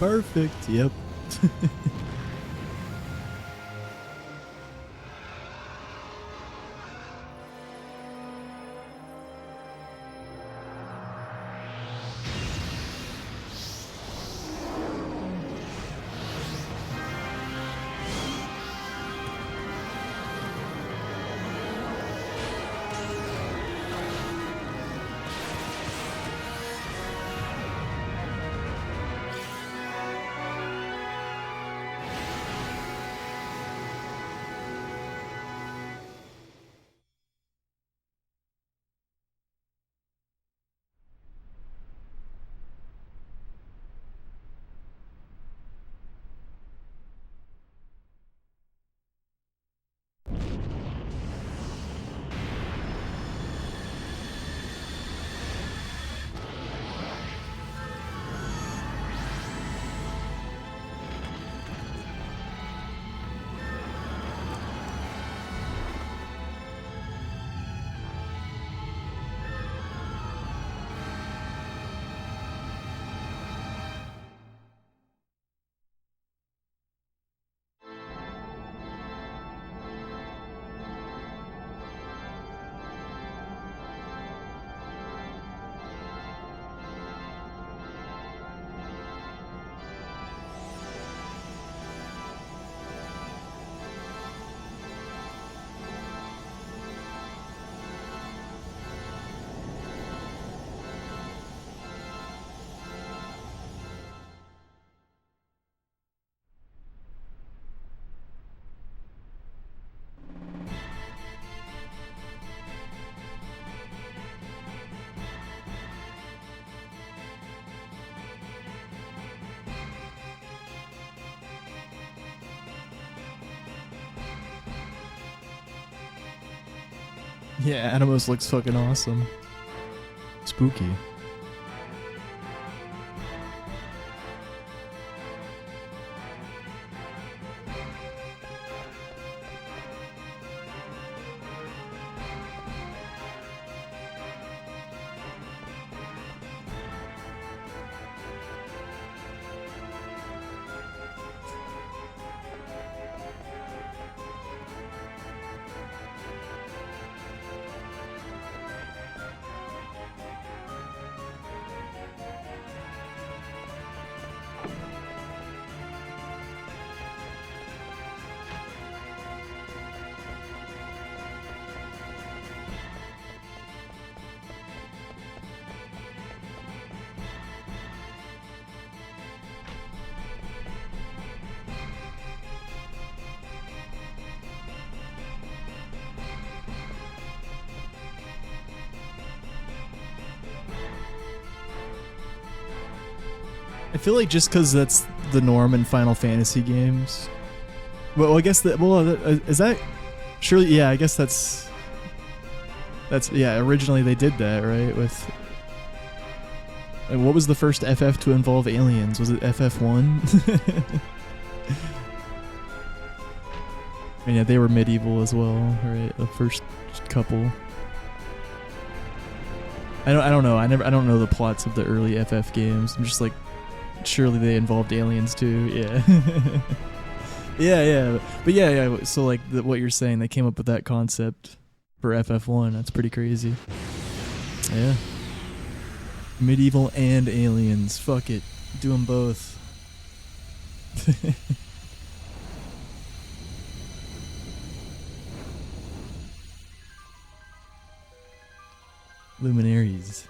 Perfect. Yep. Yeah, Animos looks fucking awesome. Spooky. I feel like just because that's the norm in Final Fantasy games. Well, I guess that. Well, is that surely? Yeah, I guess that's. Yeah. Originally, they did that, right? With. And what was the first FF to involve aliens? Was it FF1? And yeah, they were medieval as well, right? The first couple. I don't know. I don't know the plots of the early FF games. I'm just like, surely they involved aliens too. Yeah. yeah. But yeah. So like what you're saying, they came up with that concept for FF1. That's pretty crazy. Yeah. Medieval and aliens. Fuck it. Do them both. Luminaries.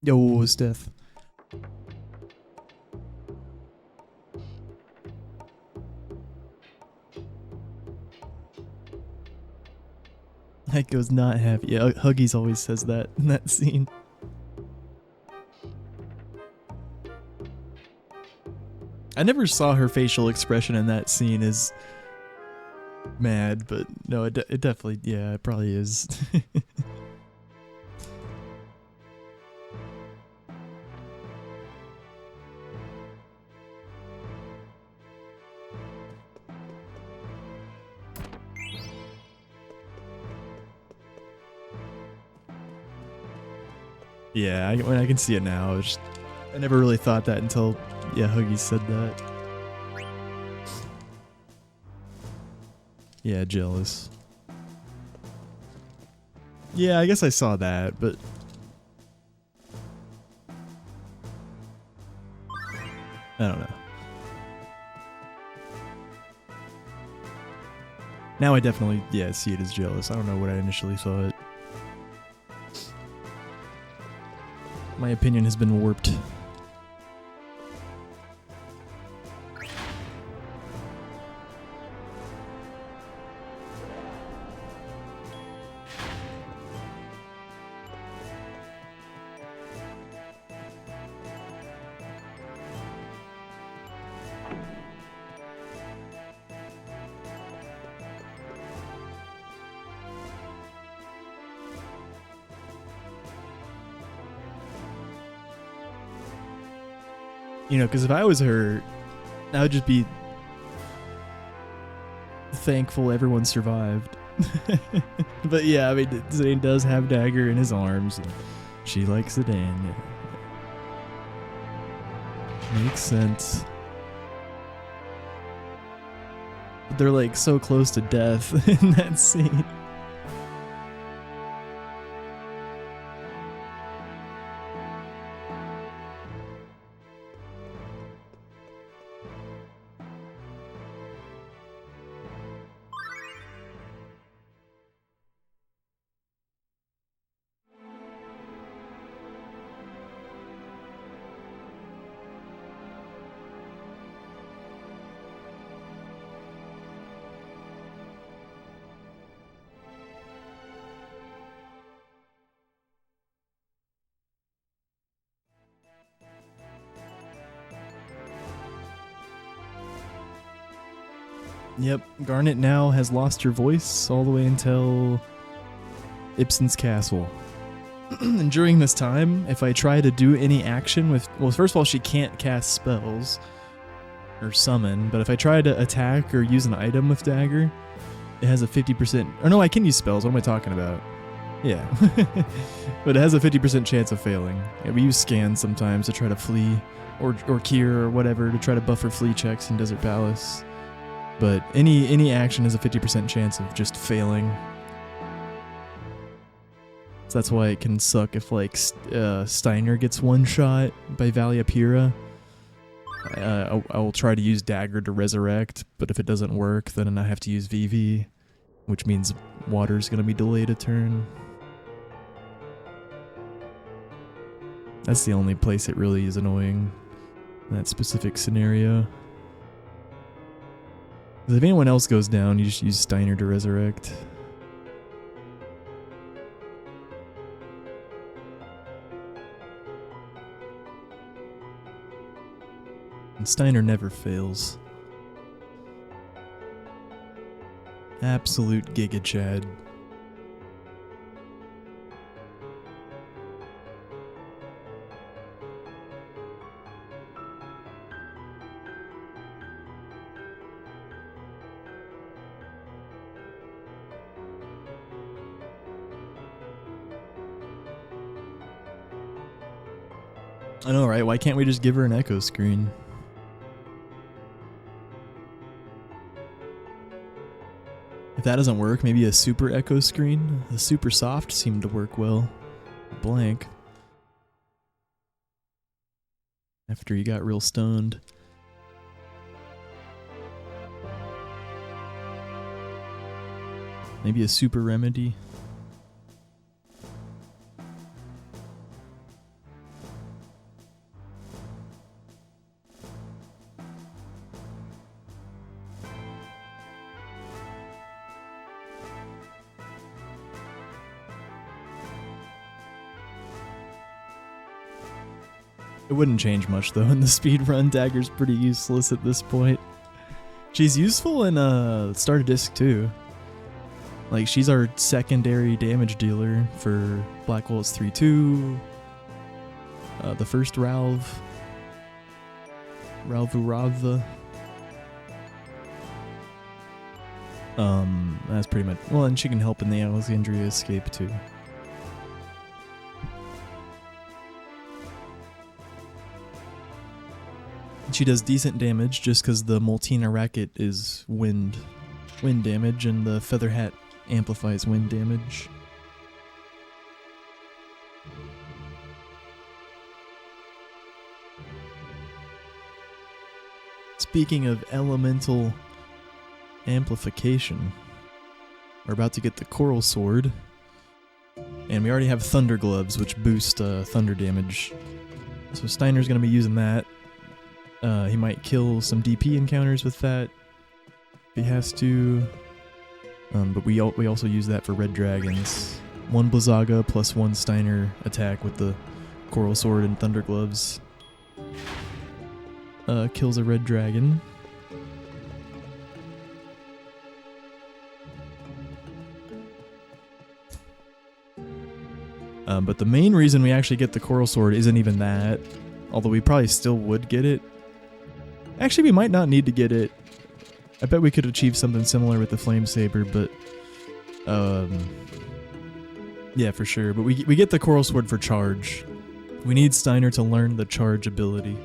Yo, Steph. Echo's not happy. Yeah, Huggies always says that in that scene. I never saw her facial expression in that scene as mad, but no, it definitely, yeah, it probably is. Yeah, I can see it now. I never really thought that until, yeah, Huggies said that. Yeah, jealous. Yeah, I guess I saw that, but I don't know. Now I definitely, yeah, see it as jealous. I don't know what I initially thought. My opinion has been warped. You know, because if I was her, I would just be thankful everyone survived. But yeah, I mean, Zane does have Dagger in his arms, and she likes it in. Makes sense. But they're like so close to death in that scene. Yep, Garnet now has lost her voice all the way until Ibsen's castle. And during this time, if I try to do any action with... Well, first of all, she can't cast spells or summon, but if I try to attack or use an item with Dagger, it has a 50%... Or no, I can use spells. What am I talking about? Yeah. But it has a 50% chance of failing. Yeah, we use scans sometimes to try to flee, or cure or whatever, to try to buffer flee checks in Desert Palace. But any action has a 50% chance of just failing. So that's why it can suck if, like, Steiner gets one shot by Valiapira. I will try to use Dagger to resurrect, but if it doesn't work, then I have to use VV, which means water's gonna be delayed a turn. That's the only place it really is annoying in that specific scenario. If anyone else goes down, you just use Steiner to resurrect. And Steiner never fails. Absolute Giga Chad. I know, right? Why can't we just give her an echo screen? If that doesn't work, maybe a super echo screen? The super soft seemed to work well. Blank. After you got real stoned. Maybe a super remedy. It wouldn't change much though in the speed run. Dagger's pretty useless at this point. She's useful in Start a Disc too. Like, she's our secondary damage dealer for Black Waltz 3-2, the first Ralv, Ralvuravva. That's pretty much, well, and she can help in the Alexandria escape too. She does decent damage just because the Moltina racket is wind damage, and the Feather Hat amplifies wind damage. Speaking of elemental amplification, we're about to get the Coral Sword, and we already have Thunder Gloves, which boost thunder damage. So Steiner's going to be using that. He might kill some DP encounters with that if he has to. But we also use that for red dragons. 1 Blizzaga plus 1 Steiner attack with the Coral Sword and Thunder Gloves. Kills a red dragon. But the main reason we actually get the Coral Sword isn't even that. Although we probably still would get it. Actually, we might not need to get it. I bet we could achieve something similar with the Flame Saber, but yeah, for sure. But we get the Coral Sword for charge. We need Steiner to learn the charge ability.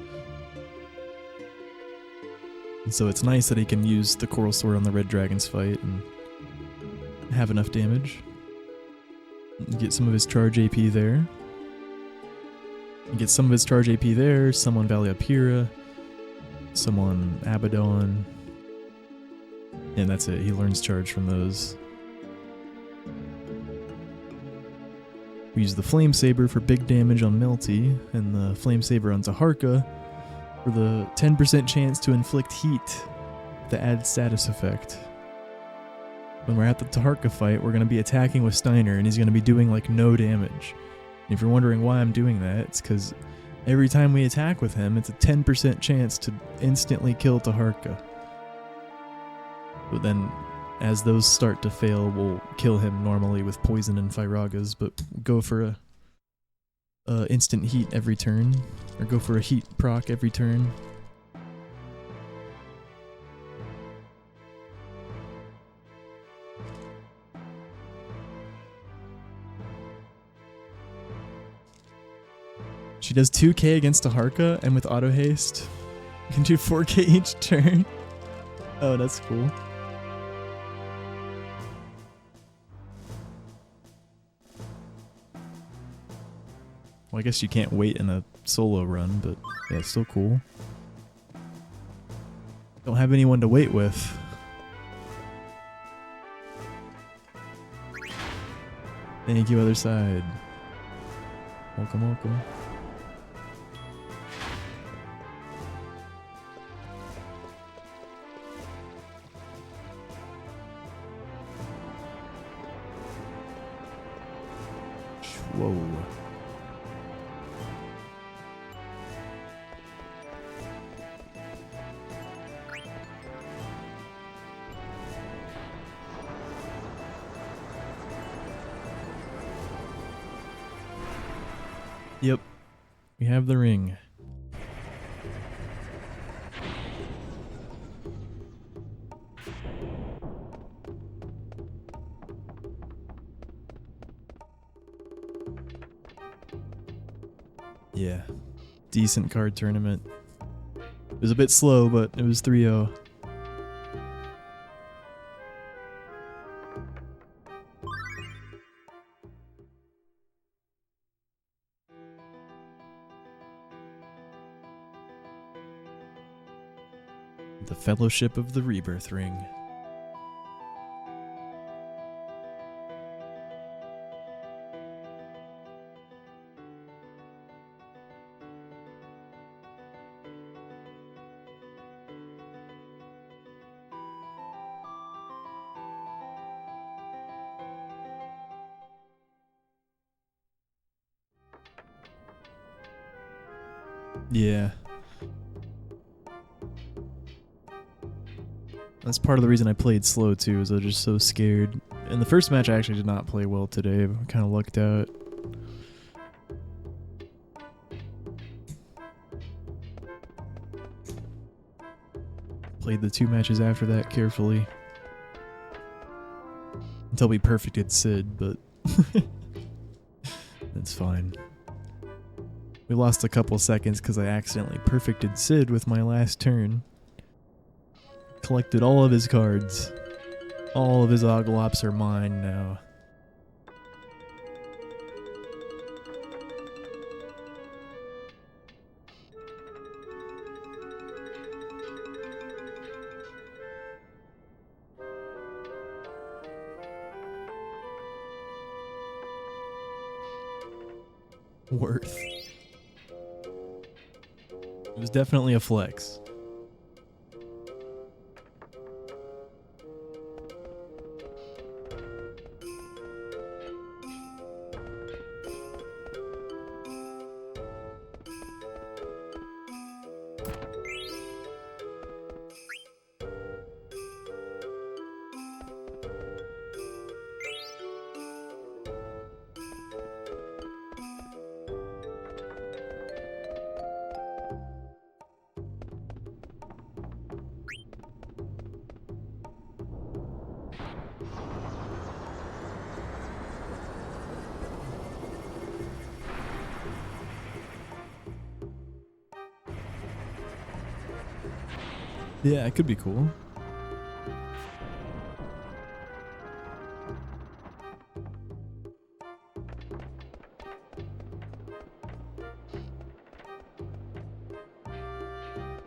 And so it's nice that he can use the Coral Sword on the Red Dragons fight and have enough damage. Get some of his charge AP there. Get some of his charge AP there. Summon Valiapira. Summon Abaddon. And that's it. He learns charge from those. We use the Flame Saber for big damage on Melty, and the Flame Saber on Taharka for the 10% chance to inflict heat, the add status effect. When we're at the Taharka fight, we're going to be attacking with Steiner, and he's going to be doing like no damage. And if you're wondering why I'm doing that, it's because every time we attack with him, it's a 10% chance to instantly kill Taharka. But then, as those start to fail, we'll kill him normally with poison and Firagas, but go for a instant heat every turn, or go for a heat proc every turn. She does 2k against Taharka, and with auto haste, you can do 4k each turn. Oh, that's cool. Well, I guess you can't wait in a solo run, but yeah, it's still cool. Don't have anyone to wait with. Thank you, other side. Welcome, welcome. Whoa. Yep. We have the ring. Yeah. Decent card tournament. It was a bit slow, but it was 3-0. The Fellowship of the Rebirth Ring. Yeah. That's part of the reason I played slow too, is I was just so scared. In the first match I actually did not play well today. I kind of lucked out. Played the 2 matches after that carefully. Until we perfected Sid, but that's fine. We lost a couple seconds because I accidentally perfected Sid with my last turn. Collected all of his cards. All of his Oglops are mine now. Worth. It was definitely a flex. Yeah, it could be cool.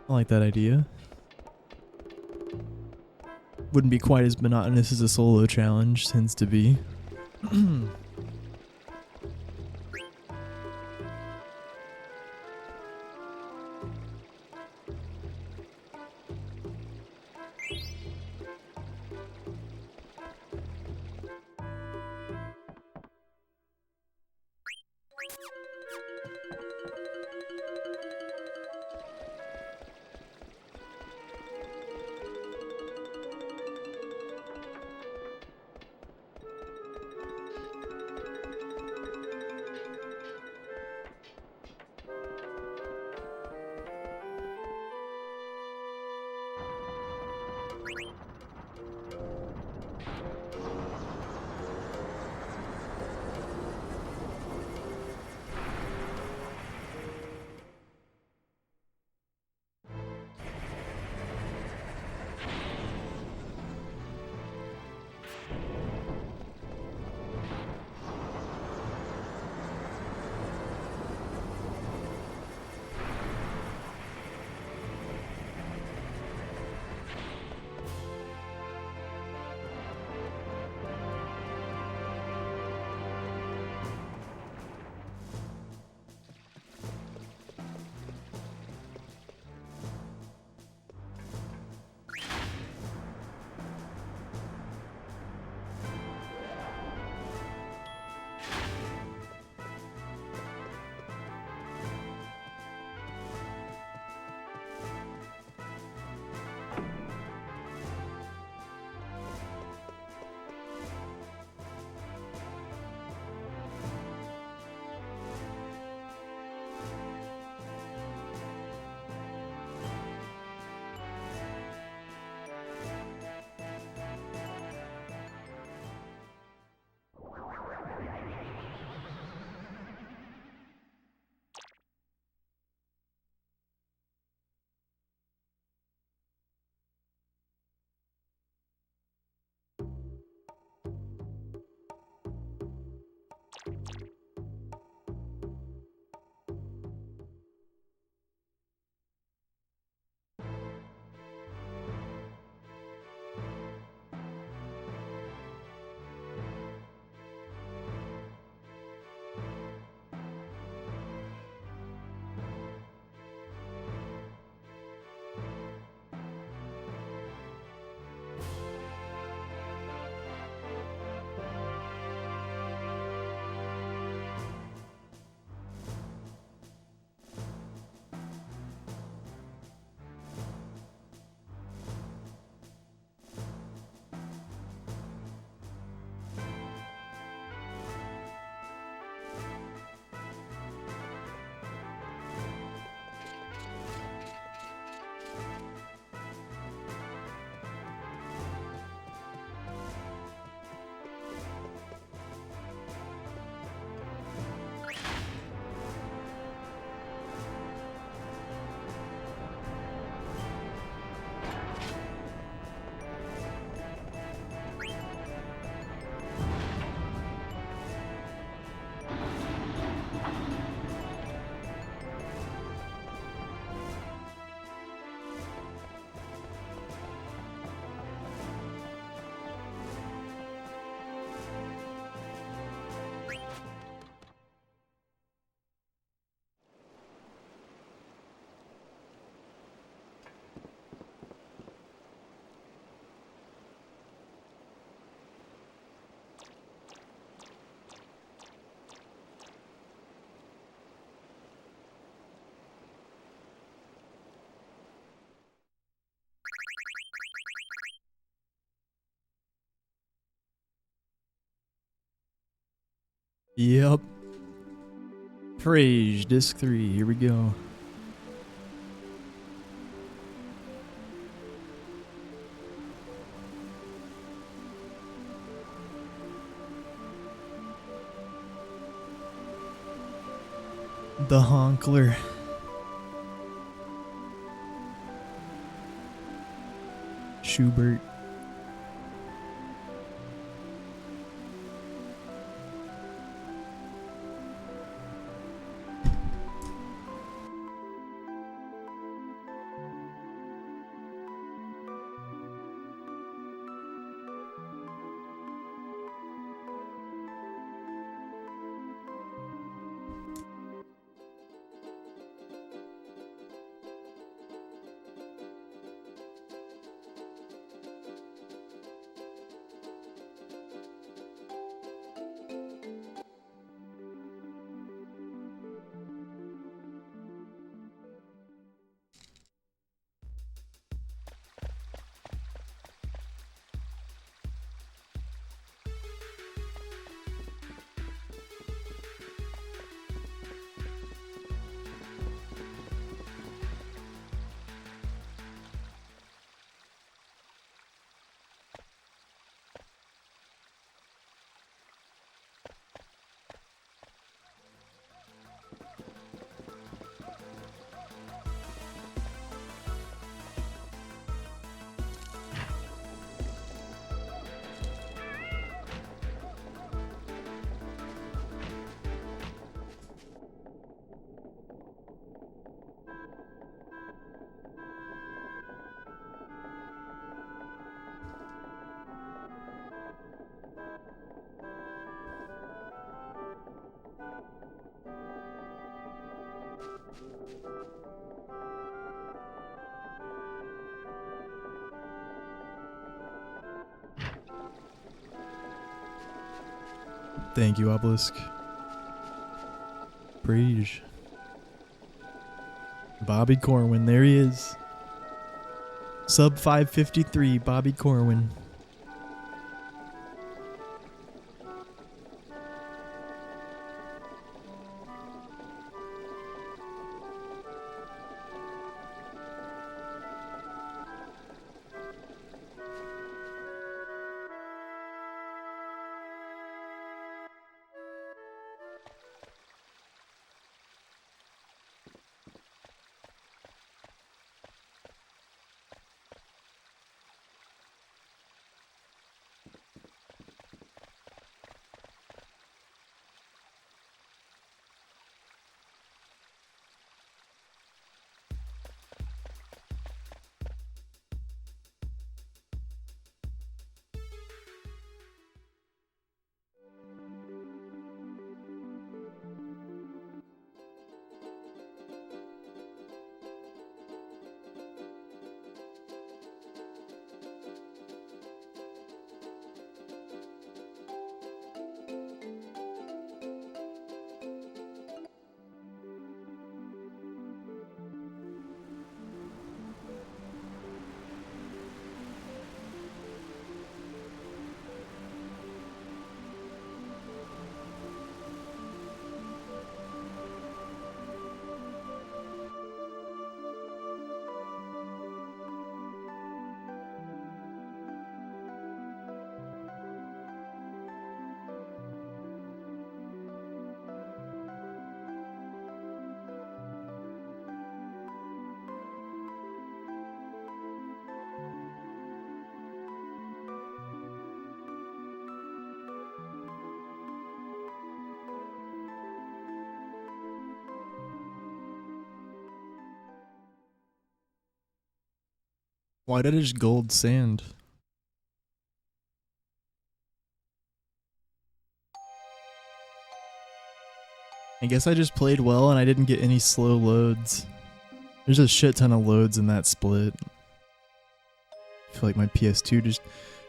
I like that idea. Wouldn't be quite as monotonous as a solo challenge tends to be. Yep. Praise disc 3. Here we go. The Honkler. Schubert. Thank you, Obelisk. Praise. Bobby Corwin, there he is. Sub 553, Bobby Corwin. Why did I just gold sand? I guess I just played well and I didn't get any slow loads. There's a shit ton of loads in that split. I feel like my PS2 just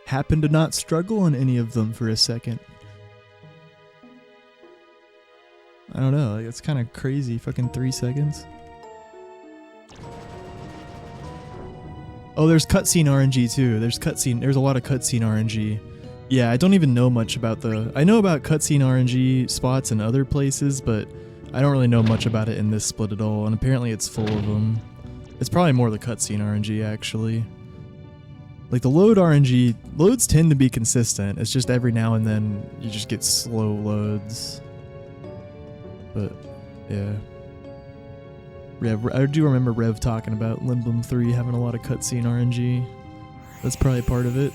happened to not struggle on any of them for a second. I don't know, like, it's kind of crazy. Fucking 3 seconds. Oh, there's cutscene RNG too. There's a lot of cutscene RNG. Yeah, I don't even know much about the... I know about cutscene RNG spots in other places, but I don't really know much about it in this split at all, and apparently it's full of them. It's probably more the cutscene RNG, actually. Like, the load RNG... Loads tend to be consistent. It's just every now and then you just get slow loads. But, yeah. I do remember Rev talking about Limblum 3 having a lot of cutscene RNG. That's probably part of it.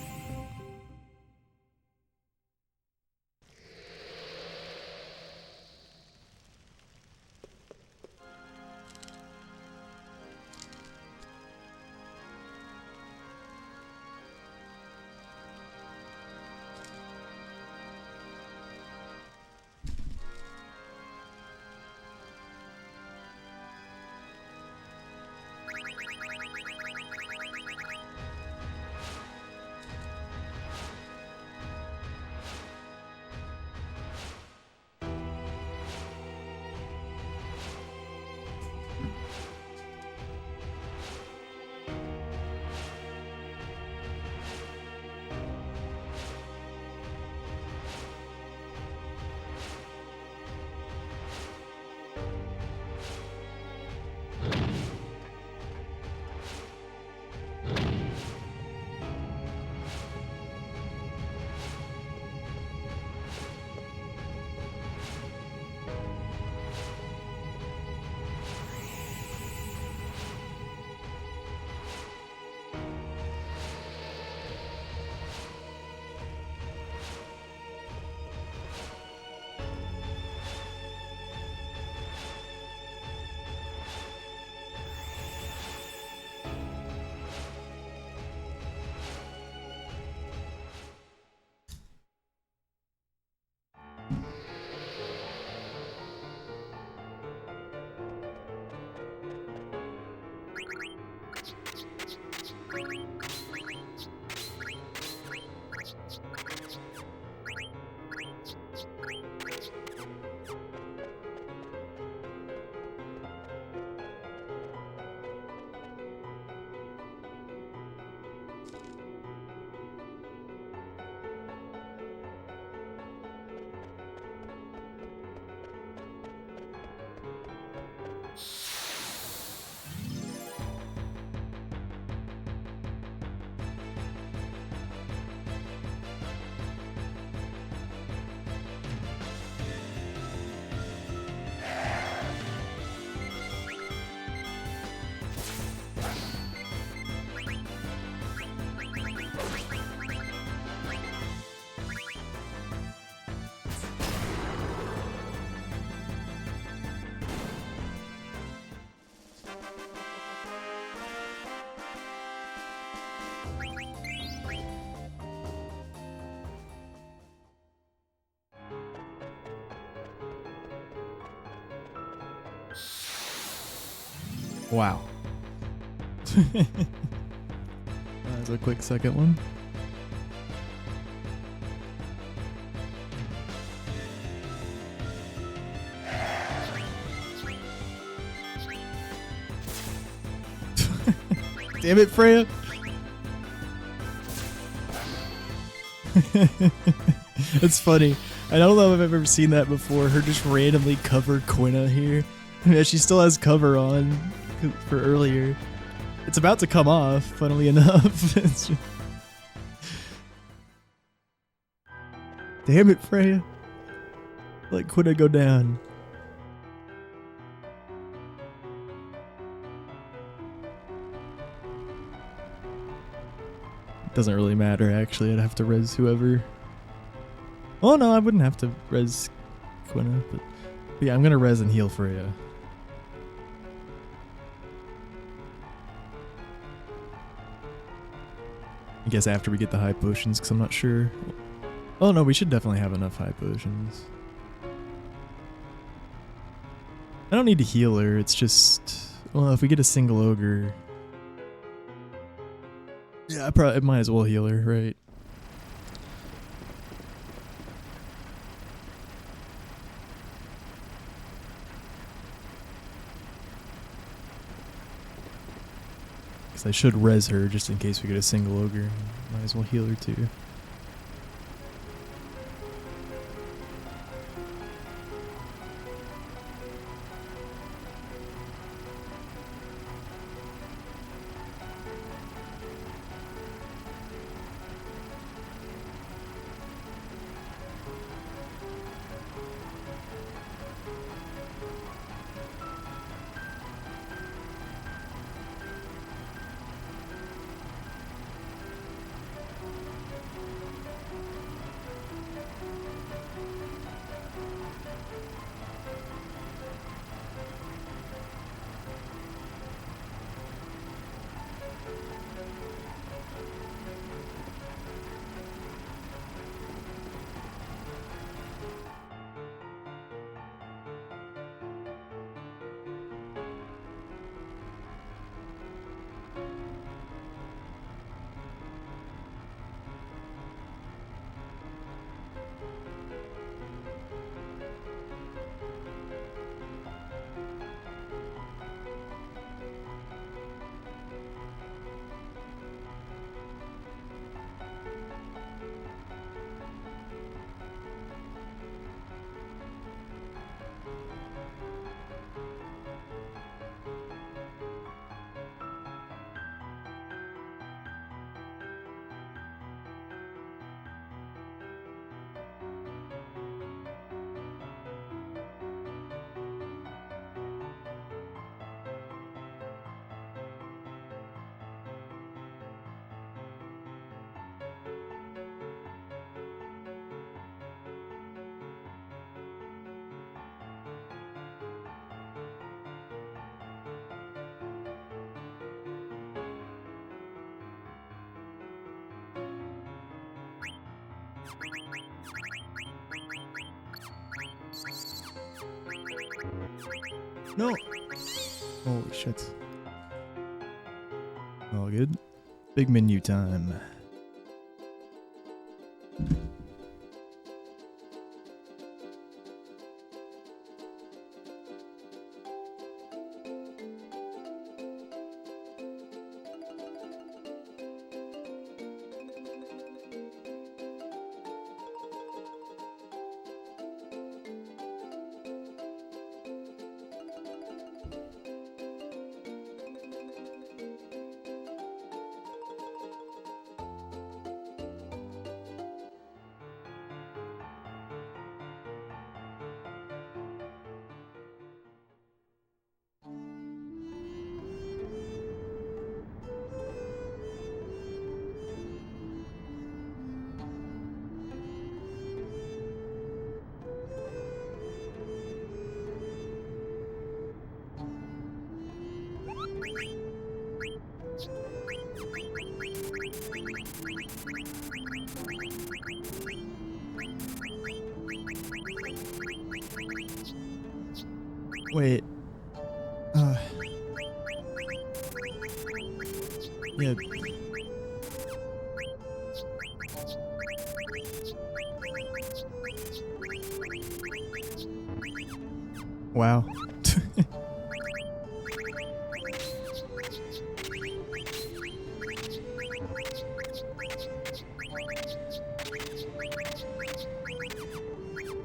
Wow. That's a quick second one. Damn it, Freya. It's funny. I don't know if I've ever seen that before. Her just randomly cover Quina here. Yeah, she still has cover on for earlier. It's about to come off, funnily enough. It's just... Damn it, Freya. Let Quina go down. Doesn't really matter, actually. I'd have to res whoever. Oh, no, I wouldn't have to res Quina. But yeah, I'm going to res and heal Freya. I guess after we get the high potions, because I'm not sure. Oh, no, we should definitely have enough high potions. I don't need to heal her. It's just... Well, if we get a single ogre... Yeah, I might as well heal her, right? Because I should res her just in case we get a single ogre. Might as well heal her too. No! Holy shit. All good. Big menu time. Wait. Yeah. Wow.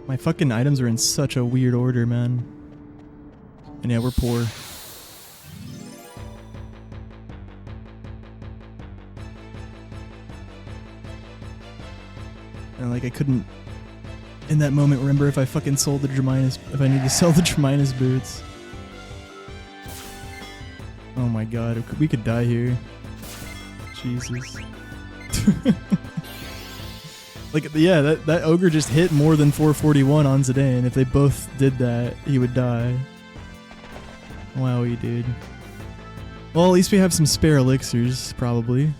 My fucking items are in such a weird order, man. And yeah, we're poor. And like I couldn't in that moment remember if I fucking sold the Draminas, if I need to sell the Draminas boots. Oh my god, we could die here. Jesus. Like, yeah, that ogre just hit more than 441 on Zidane. If they both did that, he would die. Wowie, dude. Well, at least we have some spare elixirs, probably.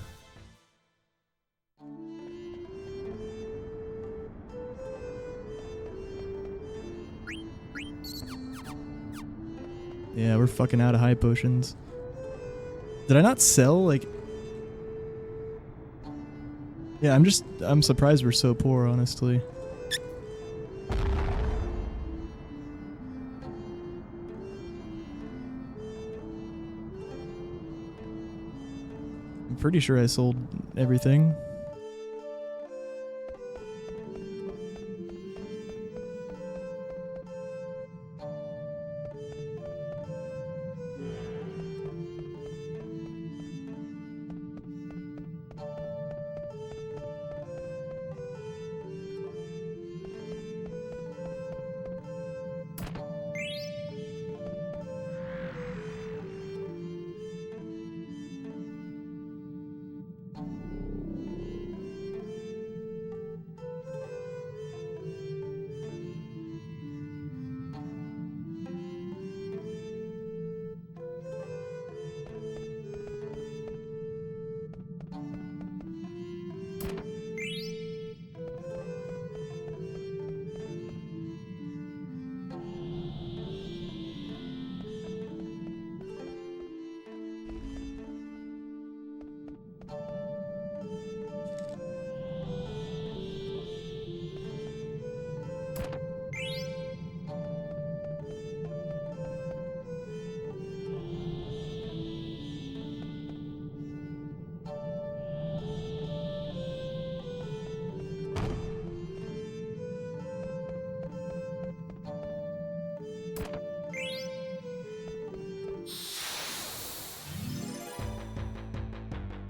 Yeah, we're fucking out of high potions. Did I not sell, like... Yeah, I'm surprised we're so poor, honestly. I'm pretty sure I sold everything.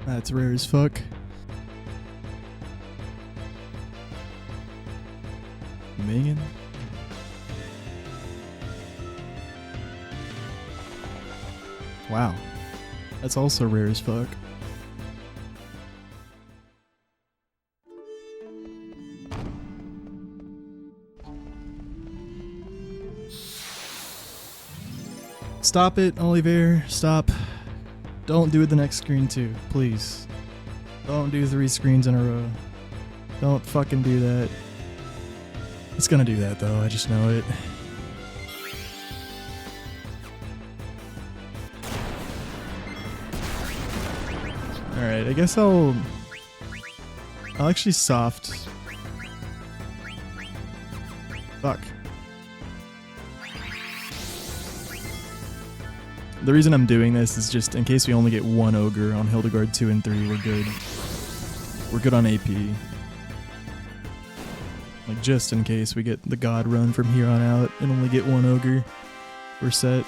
That's rare as fuck. Mingin. Wow. That's also rare as fuck. Stop it, Oliver. Stop. Don't do it the next screen too, please. Don't do 3 screens in a row. Don't fucking do that. It's gonna do that though, I just know it. Alright, I guess I'll actually soft. Fuck. The reason I'm doing this is just in case we only get one ogre on Hildegard 2 and 3, we're good. We're good on AP. Like, just in case we get the god run from here on out and only get one ogre, we're set.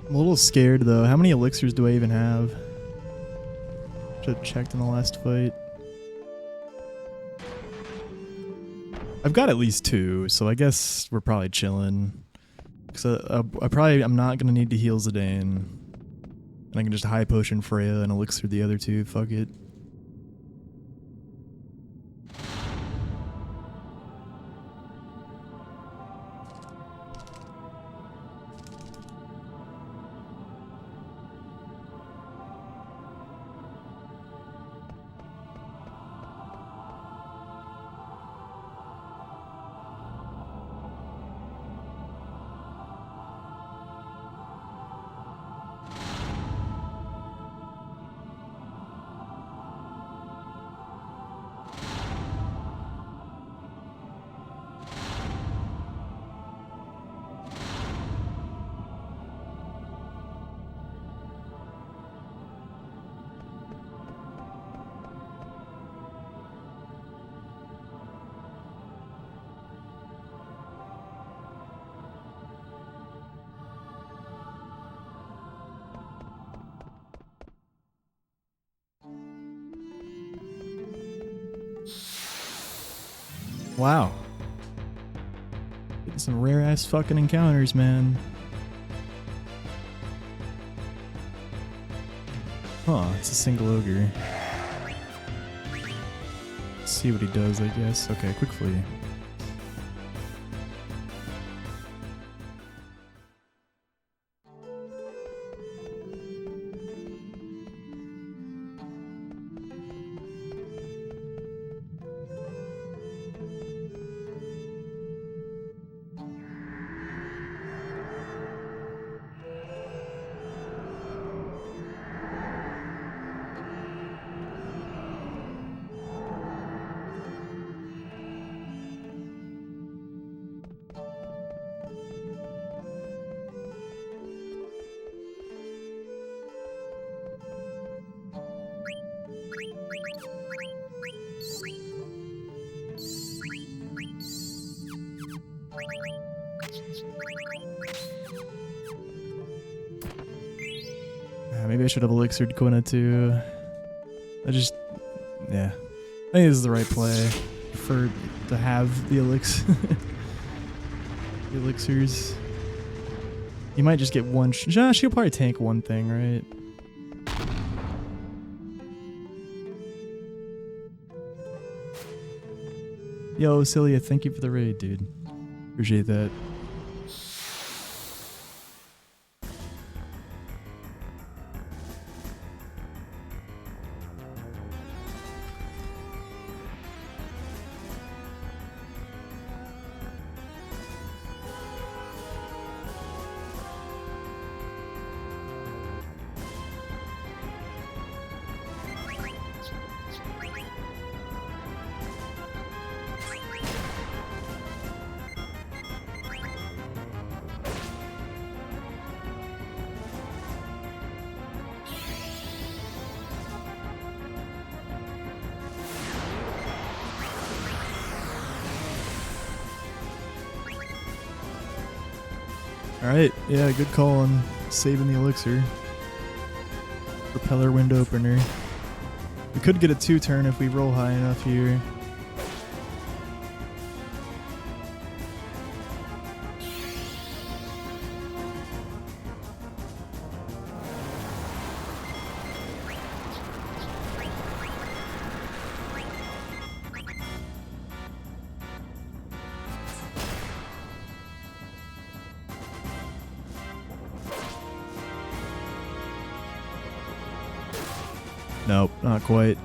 I'm a little scared though. How many elixirs do I even have? Should have checked in the last fight. I've got at least 2, so I guess we're probably chilling. Cause I'm not gonna need to heal Zidane, and I can just high potion Freya and elixir the other 2. Fuck it. Wow. Getting some rare ass fucking encounters, man. Huh, it's a single ogre. Let's see what he does, I guess. Okay, quick flee. Maybe I should have elixired Quina too. Yeah. I think this is the right play to have the elixir. The elixirs. You might just get one. She'll probably tank one thing, right? Yo, Celia, thank you for the raid, dude. Appreciate that. Alright, yeah, good call on saving the elixir. Propeller window opener. We could get a 2-turn if we roll high enough here. Nope, not quite.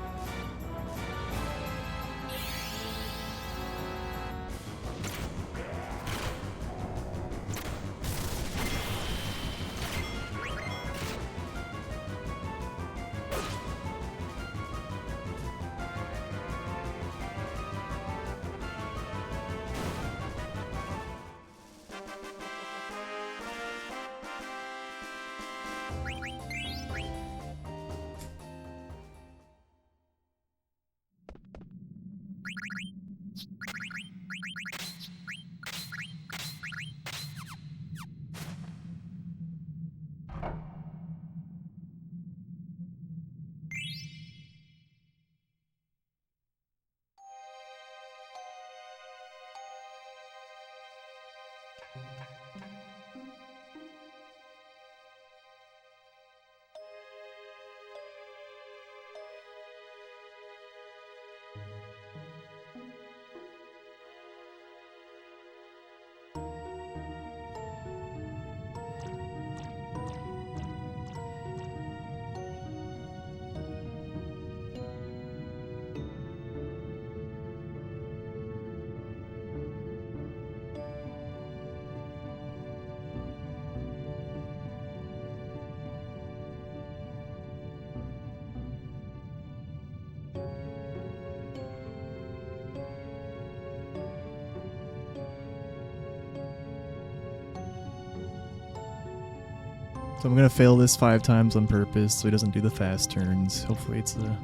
So I'm gonna fail this 5 times on purpose so he doesn't do the fast turns. Hopefully it's a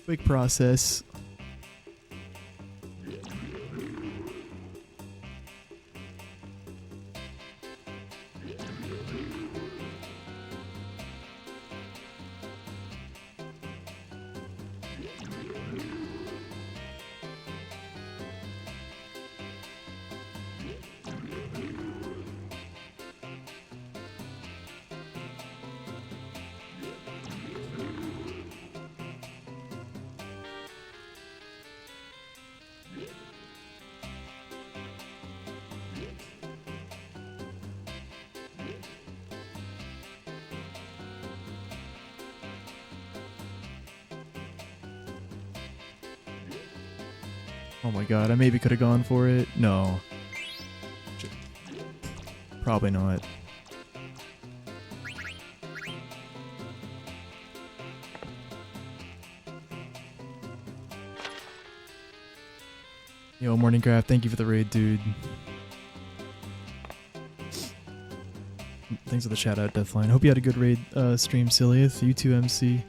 quick process. Oh my god, I maybe could have gone for it. No. Probably not. Yo, Morningcraft, thank you for the raid, dude. Thanks for the shout out, Deathline. Hope you had a good raid stream, Ciliath. You too, MC.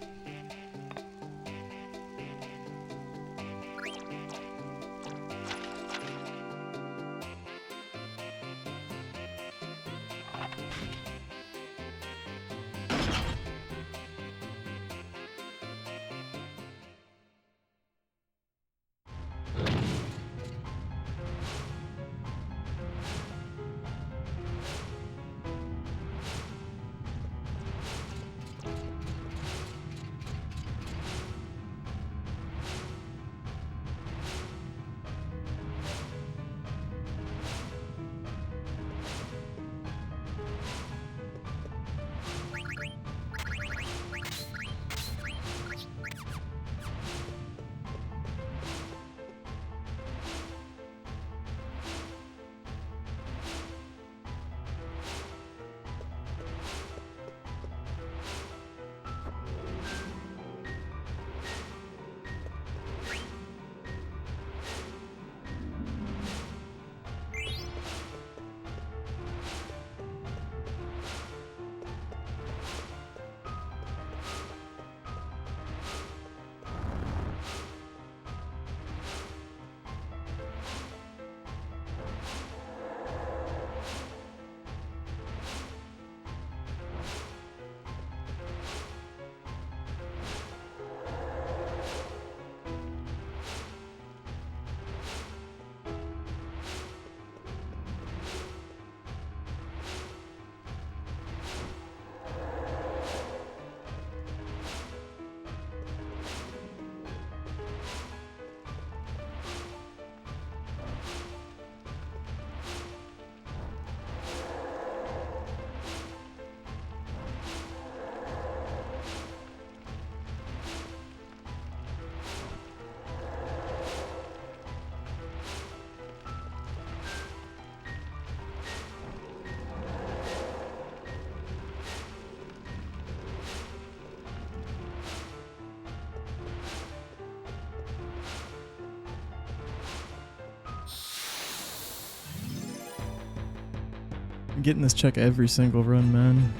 I'm getting this check every single run, man.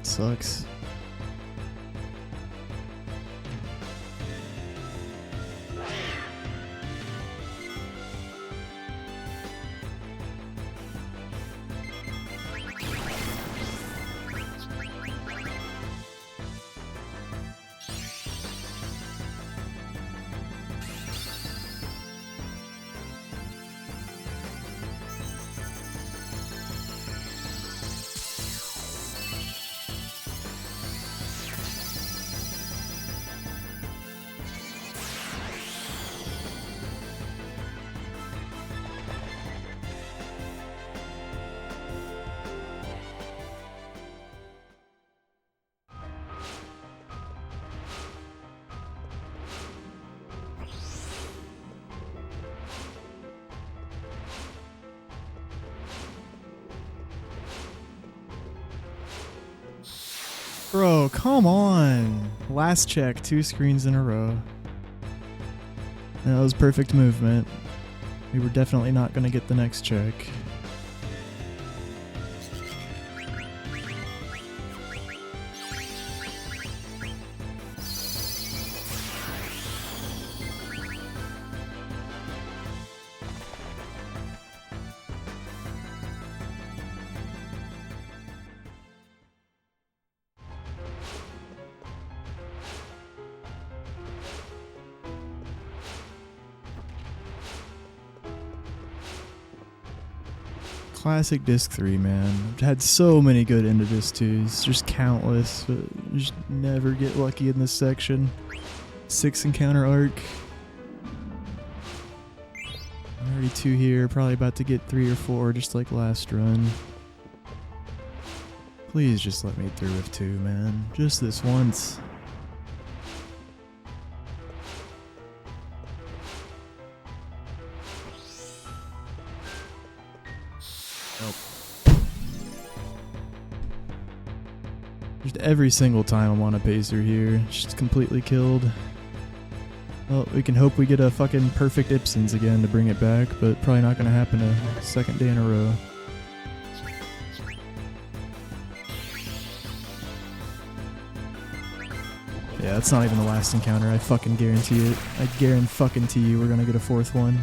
Sucks. Bro, come on. Last check, 2 screens in a row. That was perfect movement. We were definitely not going to get the next check. Classic Disc 3, man. I've had so many good into Disc 2s, just countless, but just never get lucky in this section. 6 encounter arc. Already 2 here, probably about to get 3 or 4 just like last run. Please just let me through with 2, man. Just this once. Just every single time I'm on a pacer here, just completely killed. Well, we can hope we get a fucking perfect Ipsens again to bring it back, but probably not gonna happen a second day in a row. Yeah, that's not even the last encounter, I fucking guarantee it. I guarantee you we're gonna get a 4th one.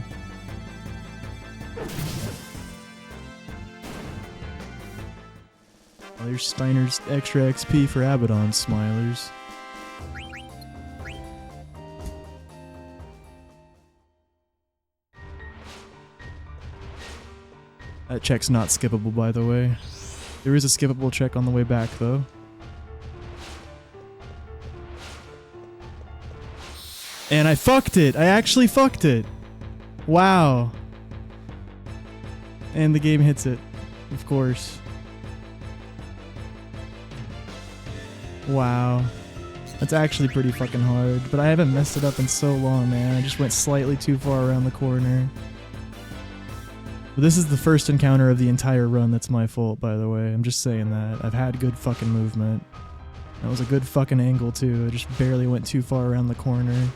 There's Steiner's extra XP for Abaddon, Smilers. That check's not skippable, by the way. There is a skippable check on the way back, though. And I fucked it! I actually fucked it! Wow. And the game hits it, of course. Wow. That's actually pretty fucking hard, but I haven't messed it up in so long, man. I just went slightly too far around the corner. But this is the first encounter of the entire run that's my fault, by the way. I'm just saying that. I've had good fucking movement. That was a good fucking angle, too. I just barely went too far around the corner.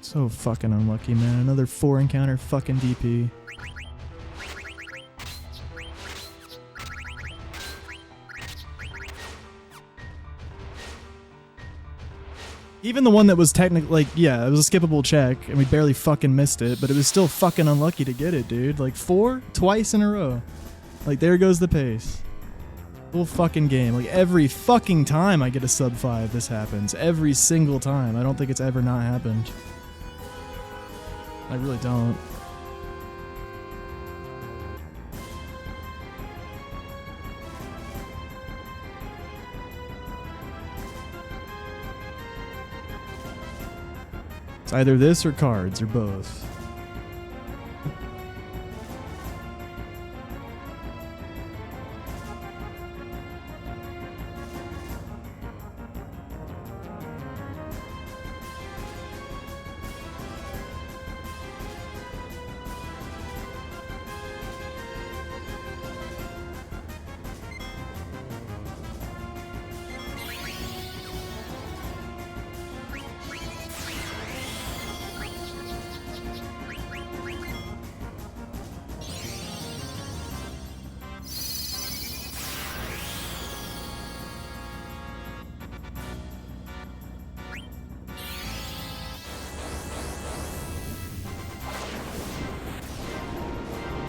So fucking unlucky, man. Another 4 encounter fucking DP. Even the one that was technically, like, yeah, it was a skippable check, and we barely fucking missed it, but it was still fucking unlucky to get it, dude. Like, 4? Twice in a row. Like, there goes the pace. Full fucking game. Like, every fucking time I get a sub 5, this happens. Every single time. I don't think it's ever not happened. I really don't. It's either this or cards or both.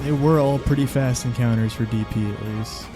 They were all pretty fast encounters for DP at least.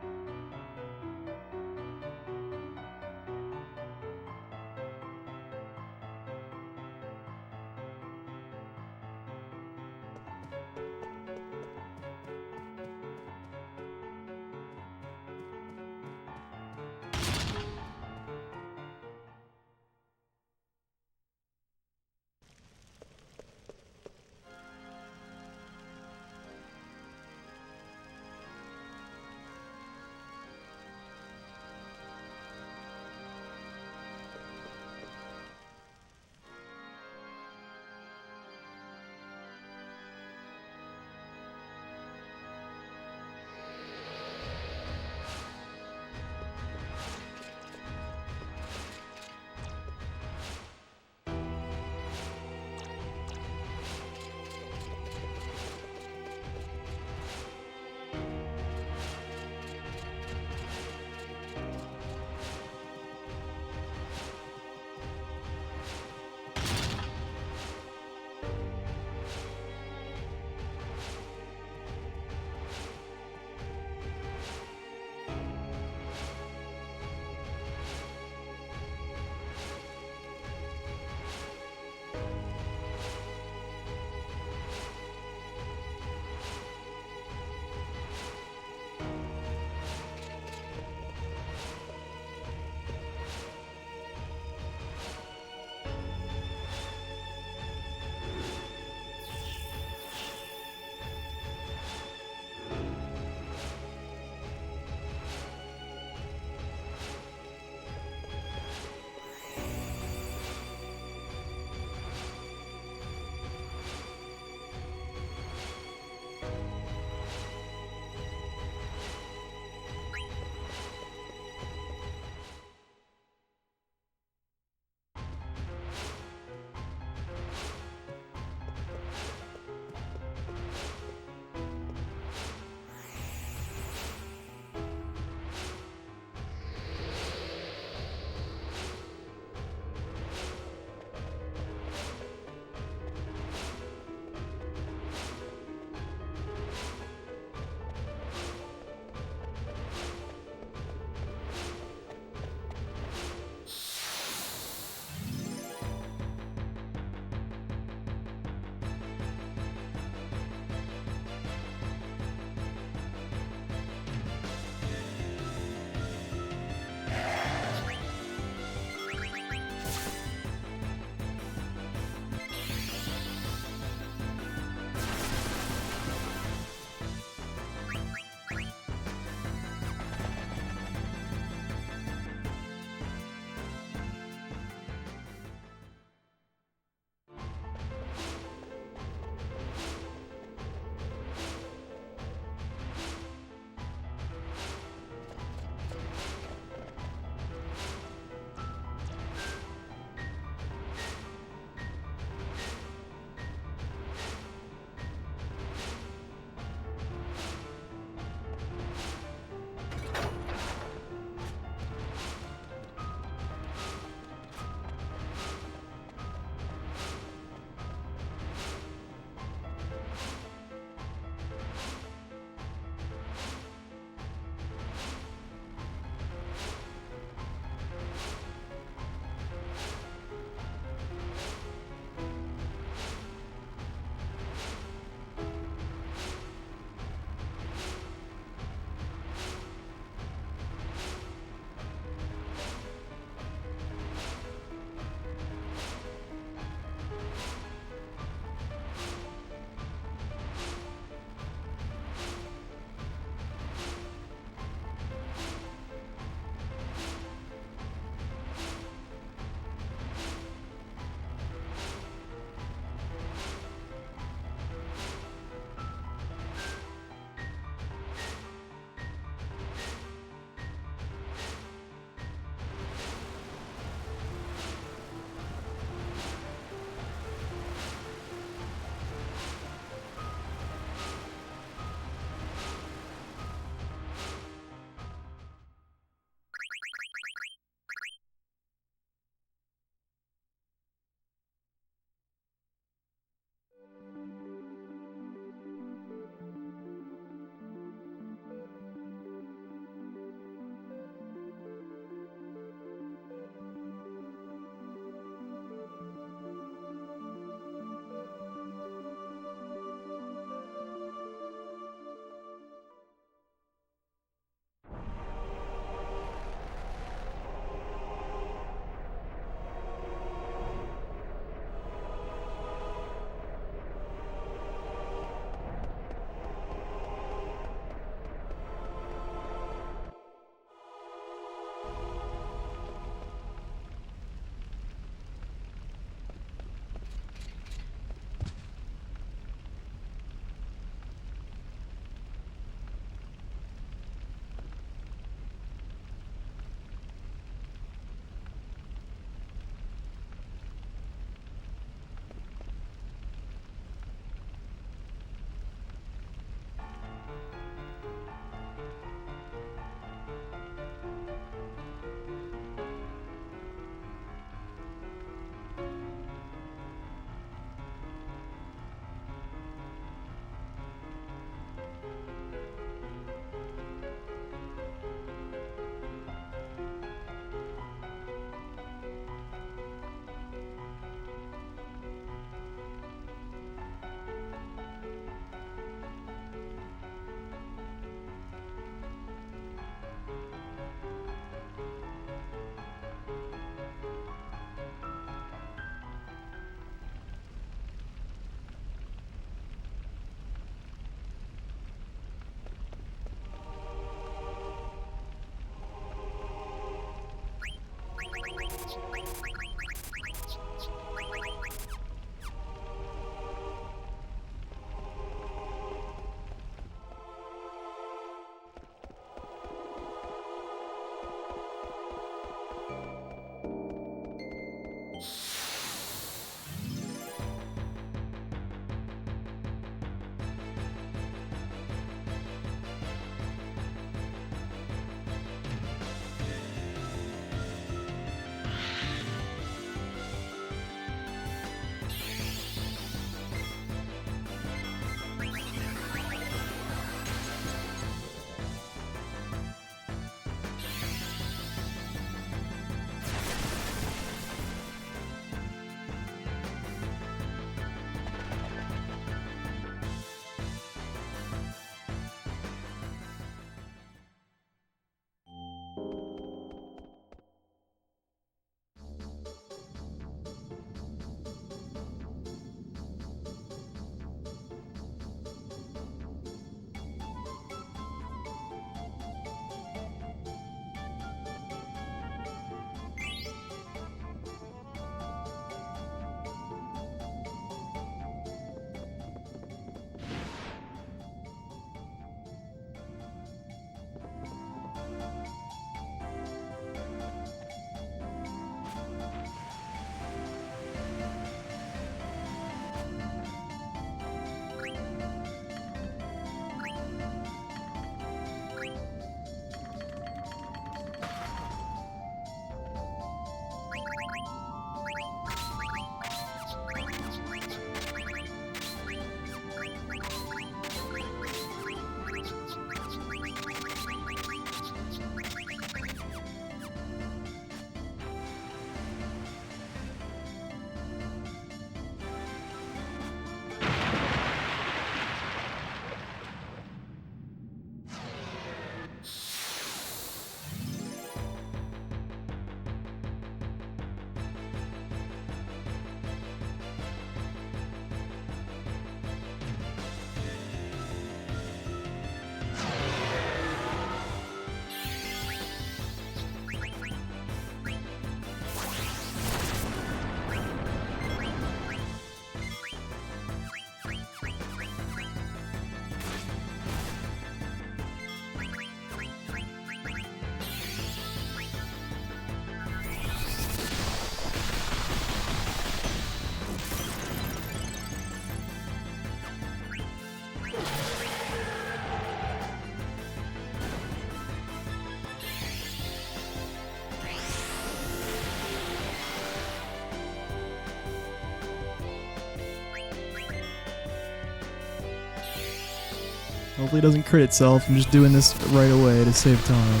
Hopefully it doesn't crit itself. I'm just doing this right away to save time.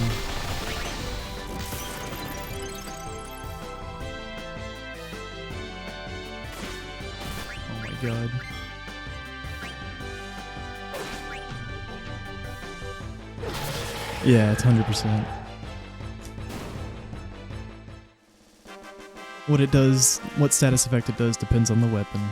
Oh my god. Yeah, it's 100%. What it does, what status effect it does depends on the weapon.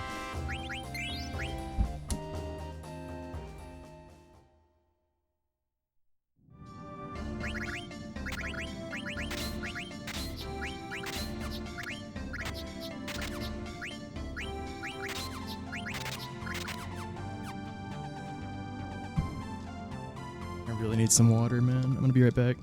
I really need some water, man. I'm gonna be right back.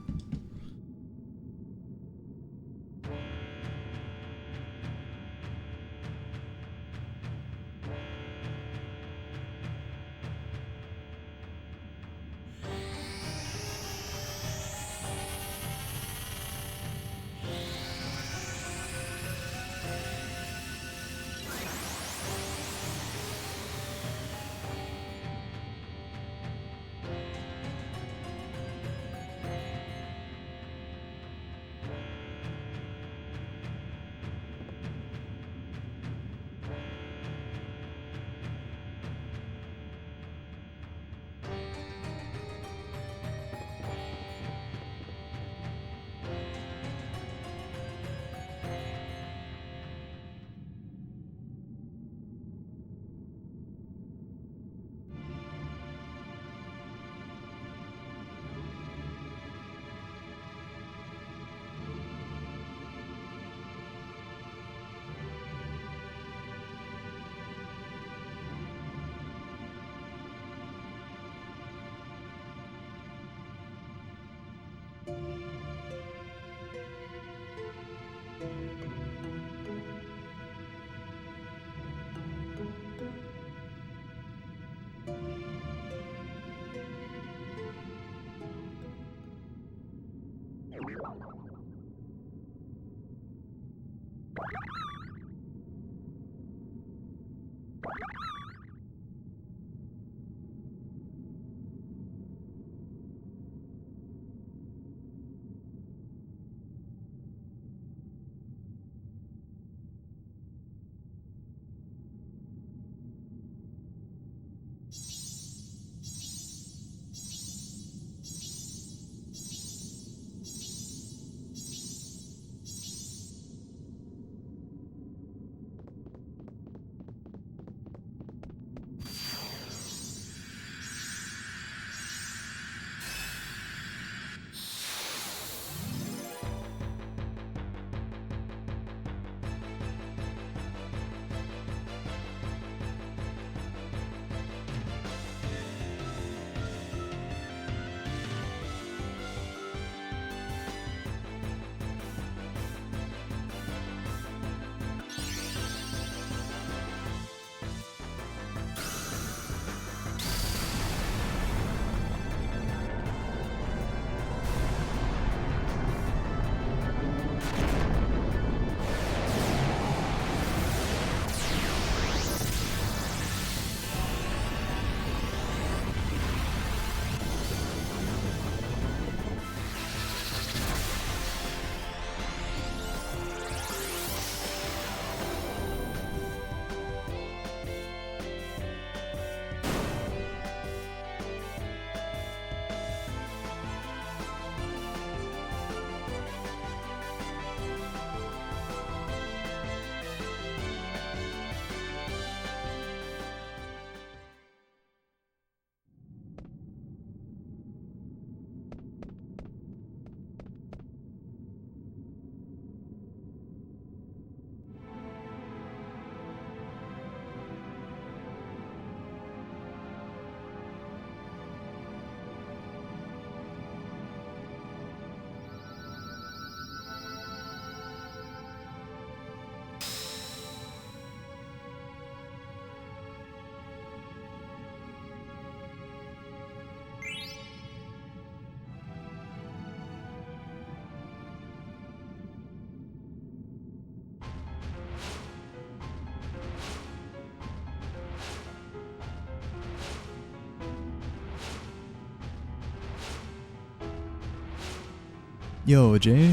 Yo, Jay,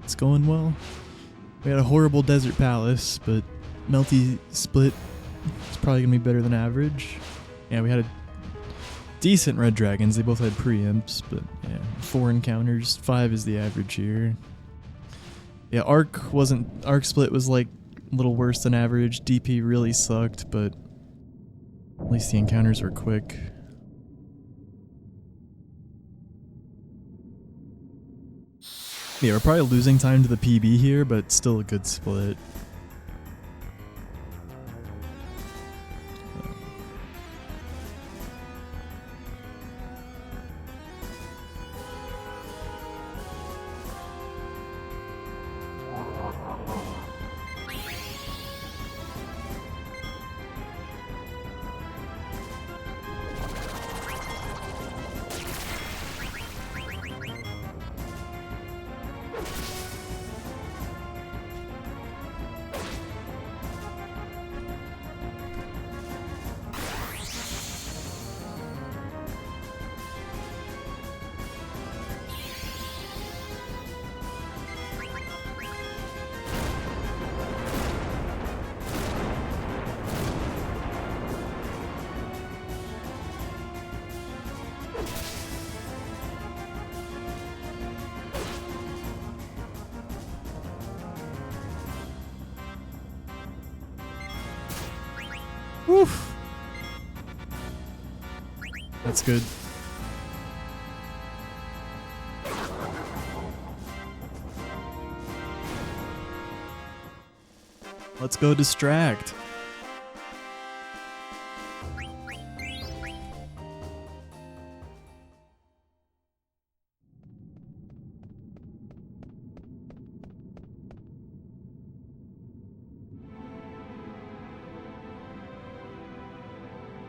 it's going well. We had a horrible Desert Palace, but Melty split. It's probably gonna be better than average. Yeah, we had a decent Red Dragons. They both had preempts, but yeah, 4 encounters. 5 is the average here. Yeah, Arc split was like a little worse than average. DP really sucked, but at least the encounters were quick. Yeah, we're probably losing time to the PB here, but still a good split. Woof. That's good. Let's go distract.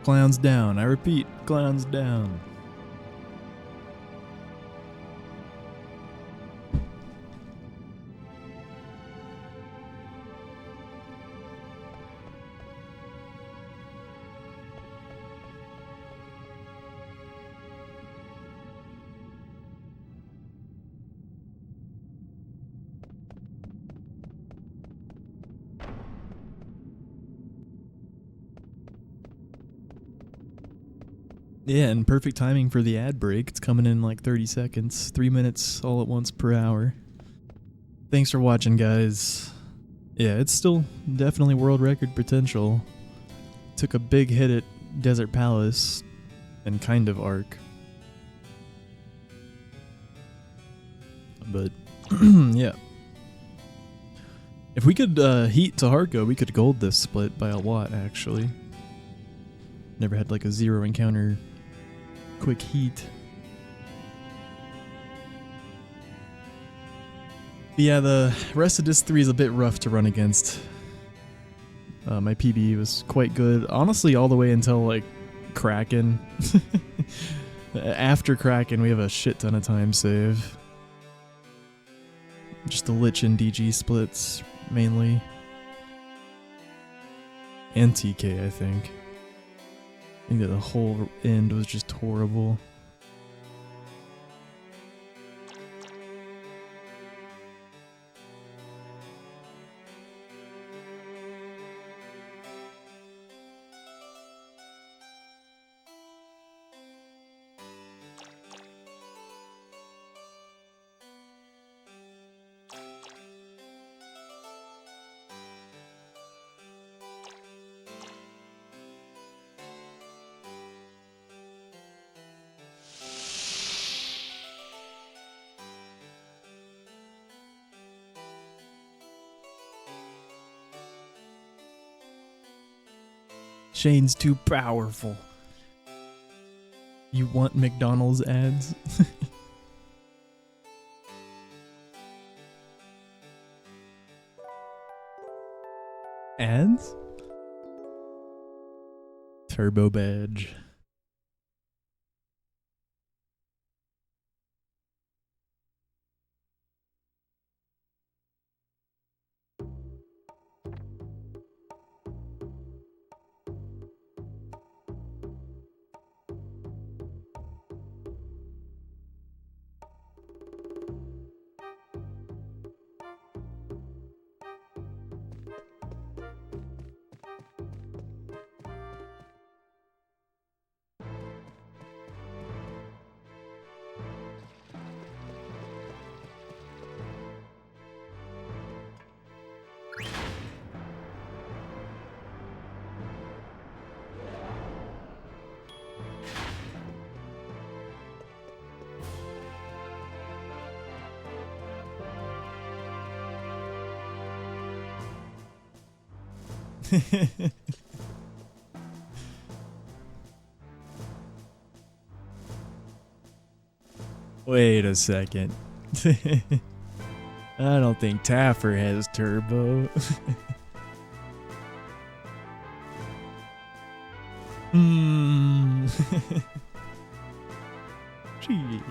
Clowns down. I repeat, clowns down. Yeah, and perfect timing for the ad break. It's coming in like 30 seconds. 3 minutes all at once per hour. Thanks for watching, guys. Yeah, it's still definitely world record potential. Took a big hit at Desert Palace and kind of Arc. But, yeah. If we could heat to Harko, we could gold this split by a lot, actually. Never had like a 0 encounter quick heat. But yeah, the rest of Disc 3 is a bit rough to run against. My PB was quite good, honestly, all the way until like Kraken. After Kraken, we have a shit ton of time save. Just the Lich and DG splits, mainly. And TK, I think. I think that the whole end was just horrible. Shane's too powerful. You want McDonald's ads? Ads? Turbo badge. Wait a second. I don't think Taffer has turbo. Hmm. Gee.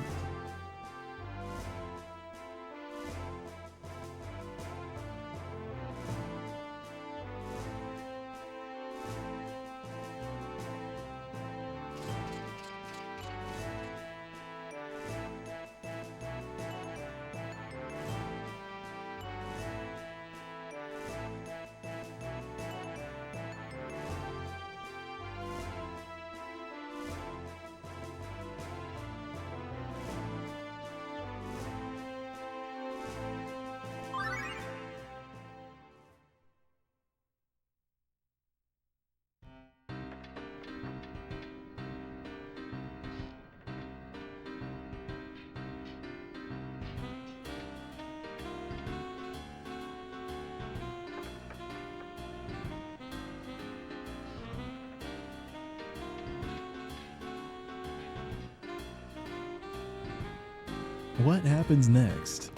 What happens next?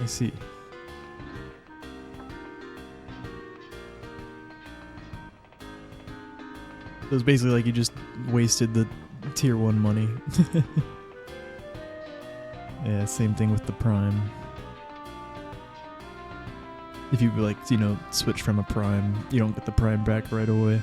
I see. So it's basically like you just wasted the tier 1 money. Yeah, same thing with the prime. If you like, you know, switch from a prime, you don't get the prime back right away.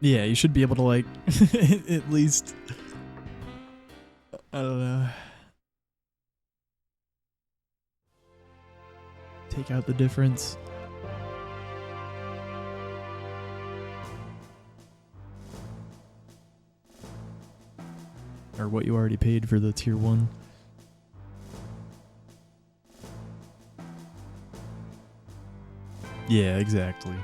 Yeah, you should be able to, like, at least, I don't know, take out the difference. Or what you already paid for the tier 1. Yeah, exactly.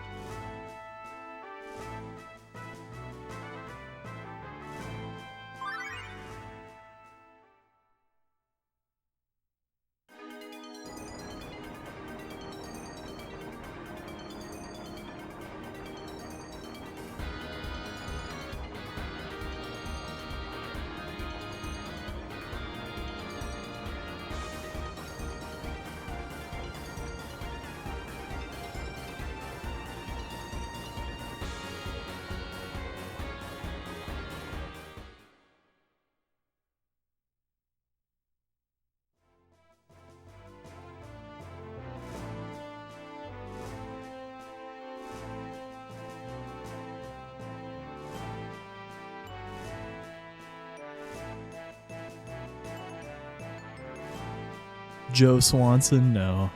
Joe Swanson? No.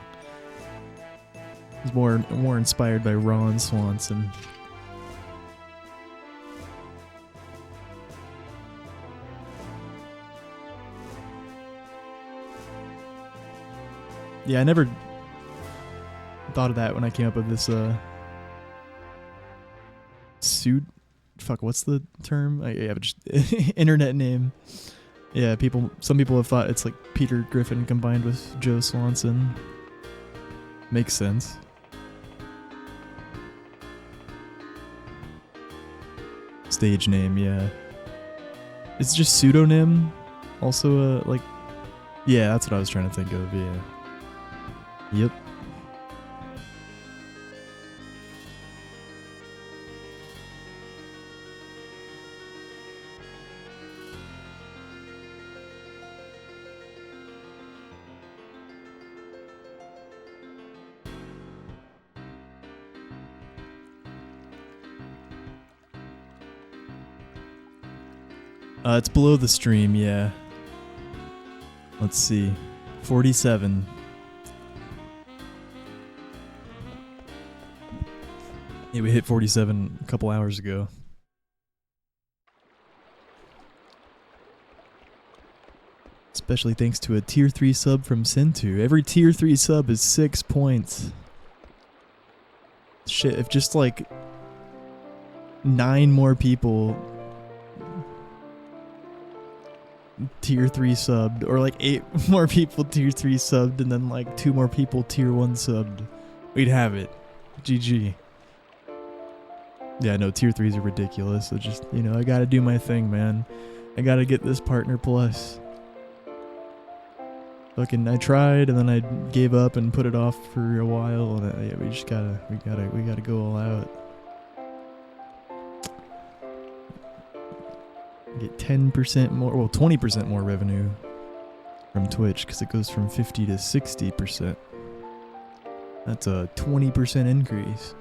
He's more inspired by Ron Swanson. Yeah, I never thought of that when I came up with this suit. Fuck, what's the term? Yeah, just internet name. Yeah, some people have thought it's like Peter Griffin combined with Joe Swanson. Makes sense. Stage name, yeah. It's just pseudonym. Also, like, yeah, that's what I was trying to think of, yeah. Yep. It's below the stream, yeah. Let's see. 47. Yeah, we hit 47 a couple hours ago. Especially thanks to a tier 3 sub from Sentu. Every tier 3 sub is 6 points. Shit, if just like 9 more people tier 3 subbed, or like 8 more people tier 3 subbed, and then like 2 more people tier 1 subbed, we'd have it. GG. Yeah, no, tier 3s are ridiculous. So just, you know, I gotta do my thing, man. I gotta get this partner plus. Fucking, I tried, and then I gave up and put it off for a while, and yeah, we gotta go all out. Get 10% more, well, 20% more revenue from Twitch, because it goes from 50 to 60%. That's a 20% increase.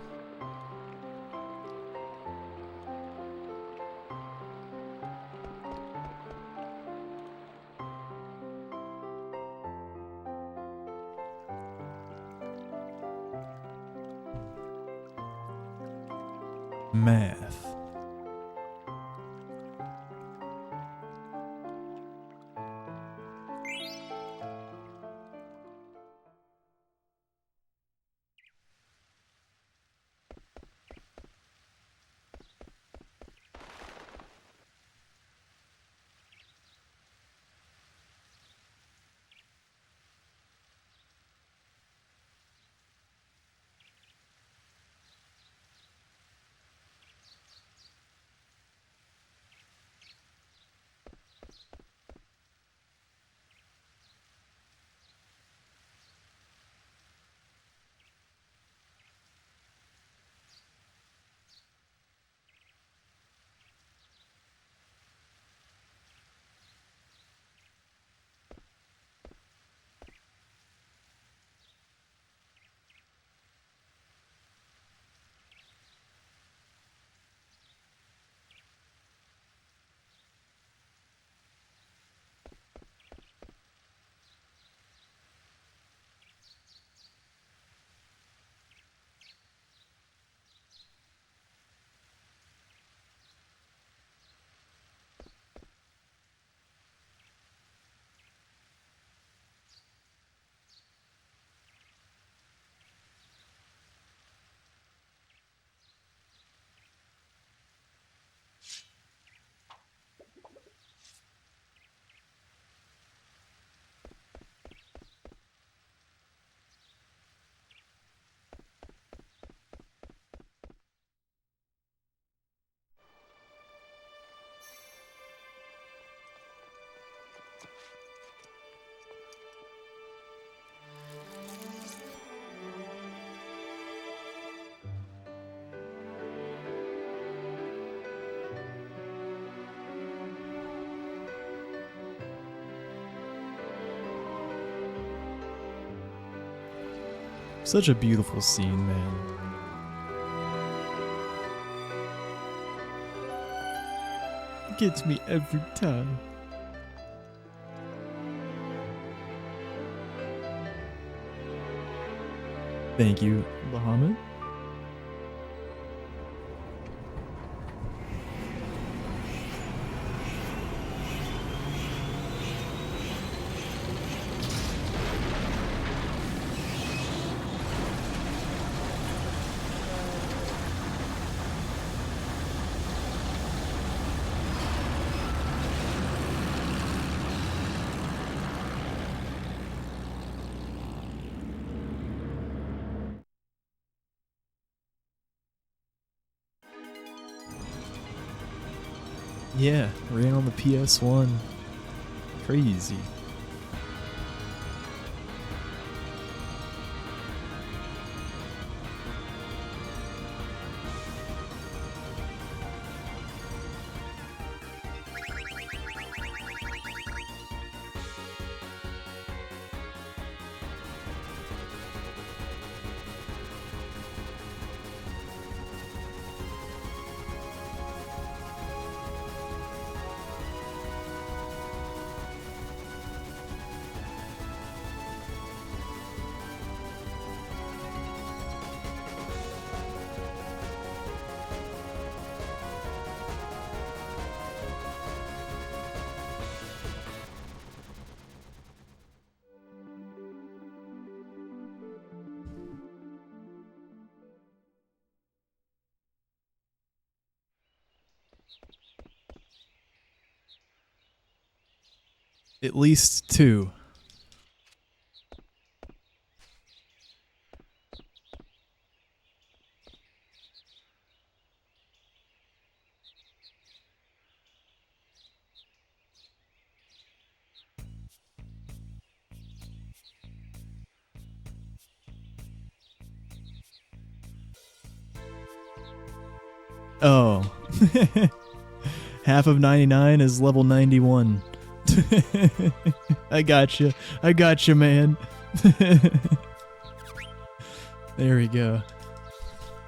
Math. Such a beautiful scene, man. It gets me every time. Thank you, Bahamut. Yeah, ran on the PS1. Crazy. At least 2. Oh. Half of 99 is level 91. I gotcha. I gotcha, man. There we go.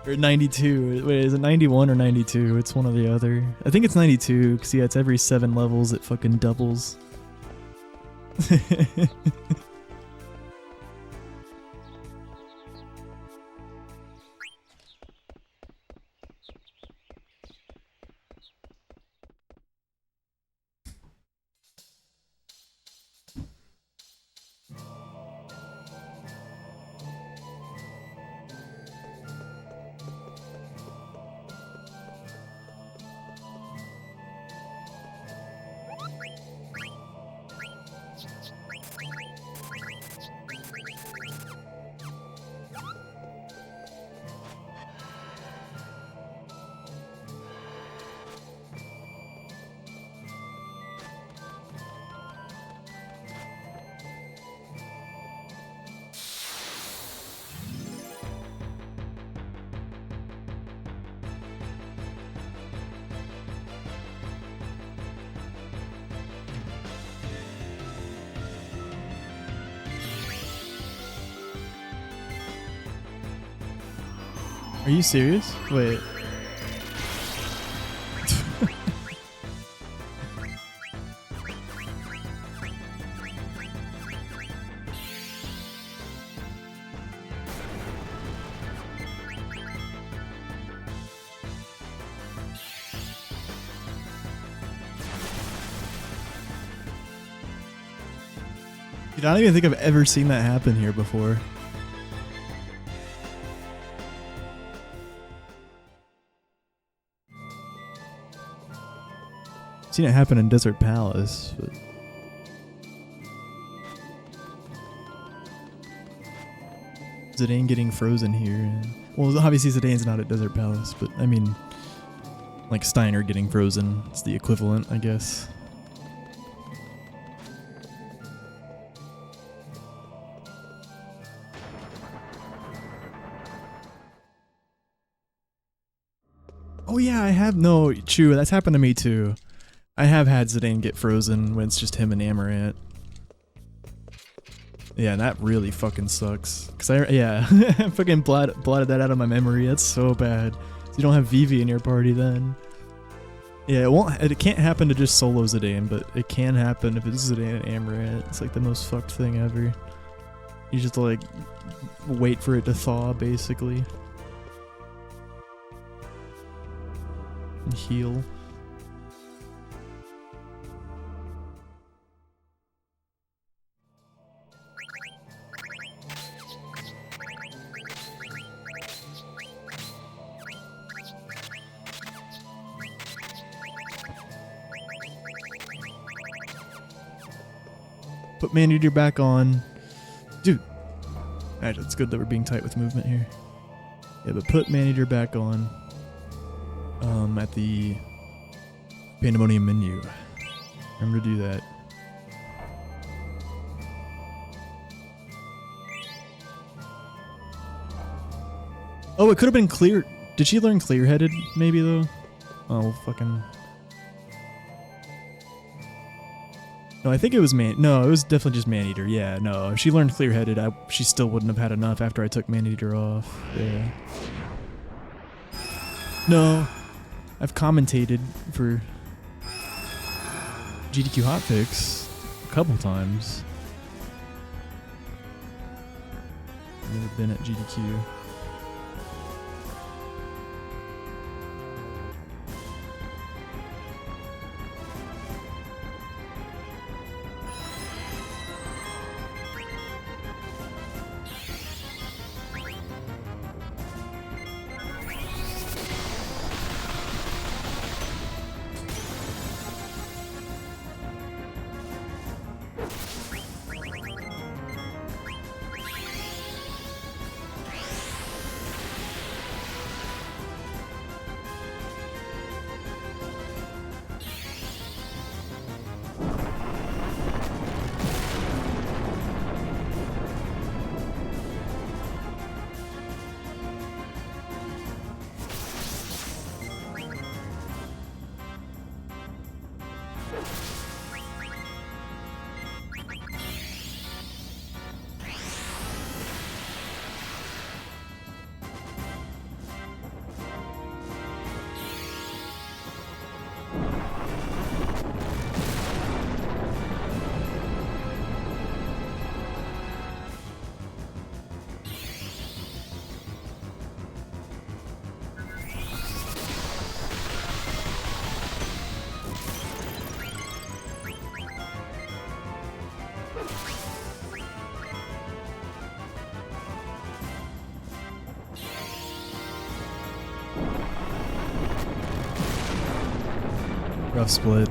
Or 92. Wait, is it 91 or 92? It's one or the other. I think it's 92, because yeah, it's every 7 levels it fucking doubles. Are you serious? Wait. Dude, I don't even think I've ever seen that happen here before. I've seen it happen in Desert Palace, but Zidane getting frozen here. Well, obviously Zidane's not at Desert Palace, but I mean, like Steiner getting frozen. It's the equivalent, I guess. Oh yeah, I have, no, true, that's happened to me too. I have had Zidane get frozen when it's just him and Amaranth. Yeah, that really fucking sucks. Cause I fucking blotted that out of my memory. That's so bad. You don't have Vivi in your party then. Yeah, it can't happen to just solo Zidane, but it can happen if it's Zidane and Amaranth. It's like the most fucked thing ever. You just like wait for it to thaw, basically. And heal. Put Man-Eater back on. Dude. Actually, it's good that we're being tight with movement here. Yeah, but put Man-Eater back on. At the Pandemonium menu. Remember to do that. Oh, it could have been clear. Did she learn clear-headed, maybe, though? Oh, well, fucking... No, I think it was No, it was definitely just Man-Eater. Yeah, no. If she learned clear-headed, she still wouldn't have had enough after I took Man-Eater off. Yeah. No. I've commentated for GDQ Hotfix a couple times. I've never been at GDQ. tough split.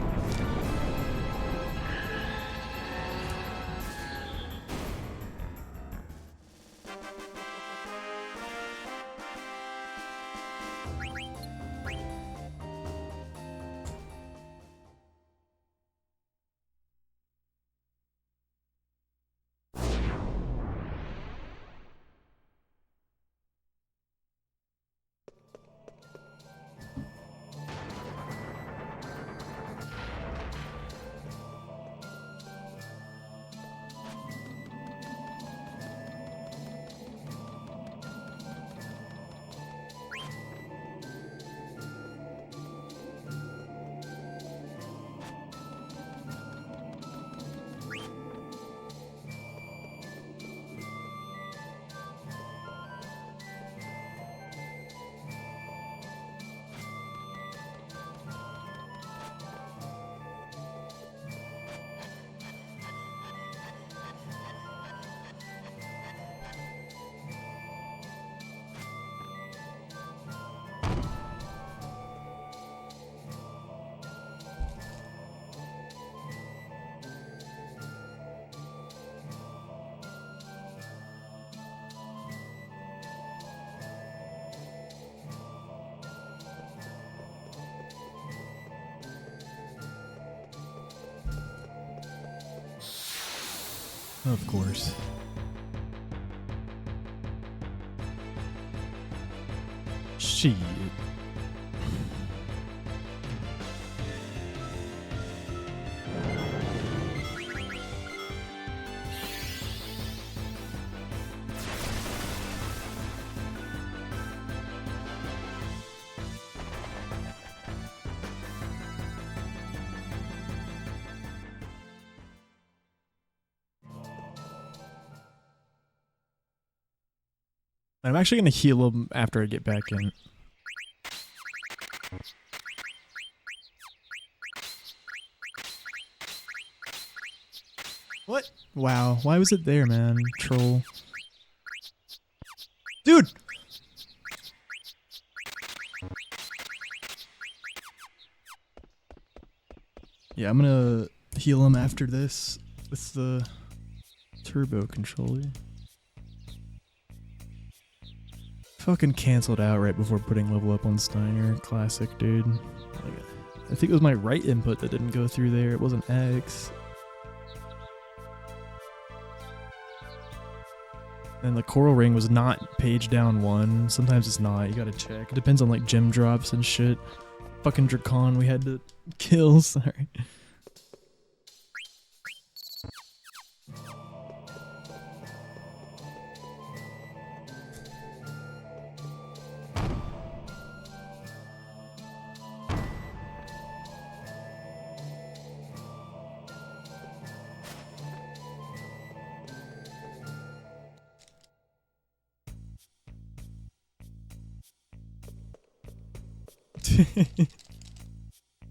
Of course. Shit. I'm actually going to heal him after I get back in. What? Wow. Why was it there, man? Troll. Dude! Yeah, I'm going to heal him after this with the turbo controller. Fucking canceled out right before putting level up on Steiner. Classic, dude. Like, I think it was my right input that didn't go through there. It wasn't X. And the coral ring was not page down 1. Sometimes it's not. You gotta check. It depends on like gem drops and shit. Fucking Drakon we had to kill. Sorry.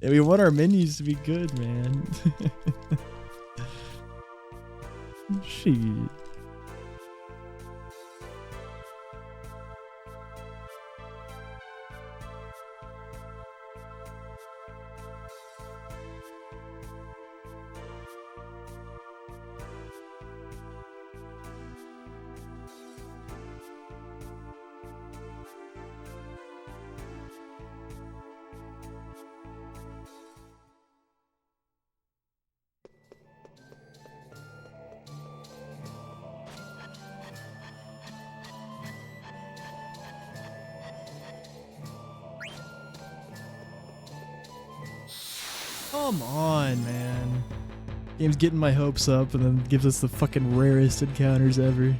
Yeah, we want our menus to be good, man. Shit. Come on, man. Game's getting my hopes up and then gives us the fucking rarest encounters ever.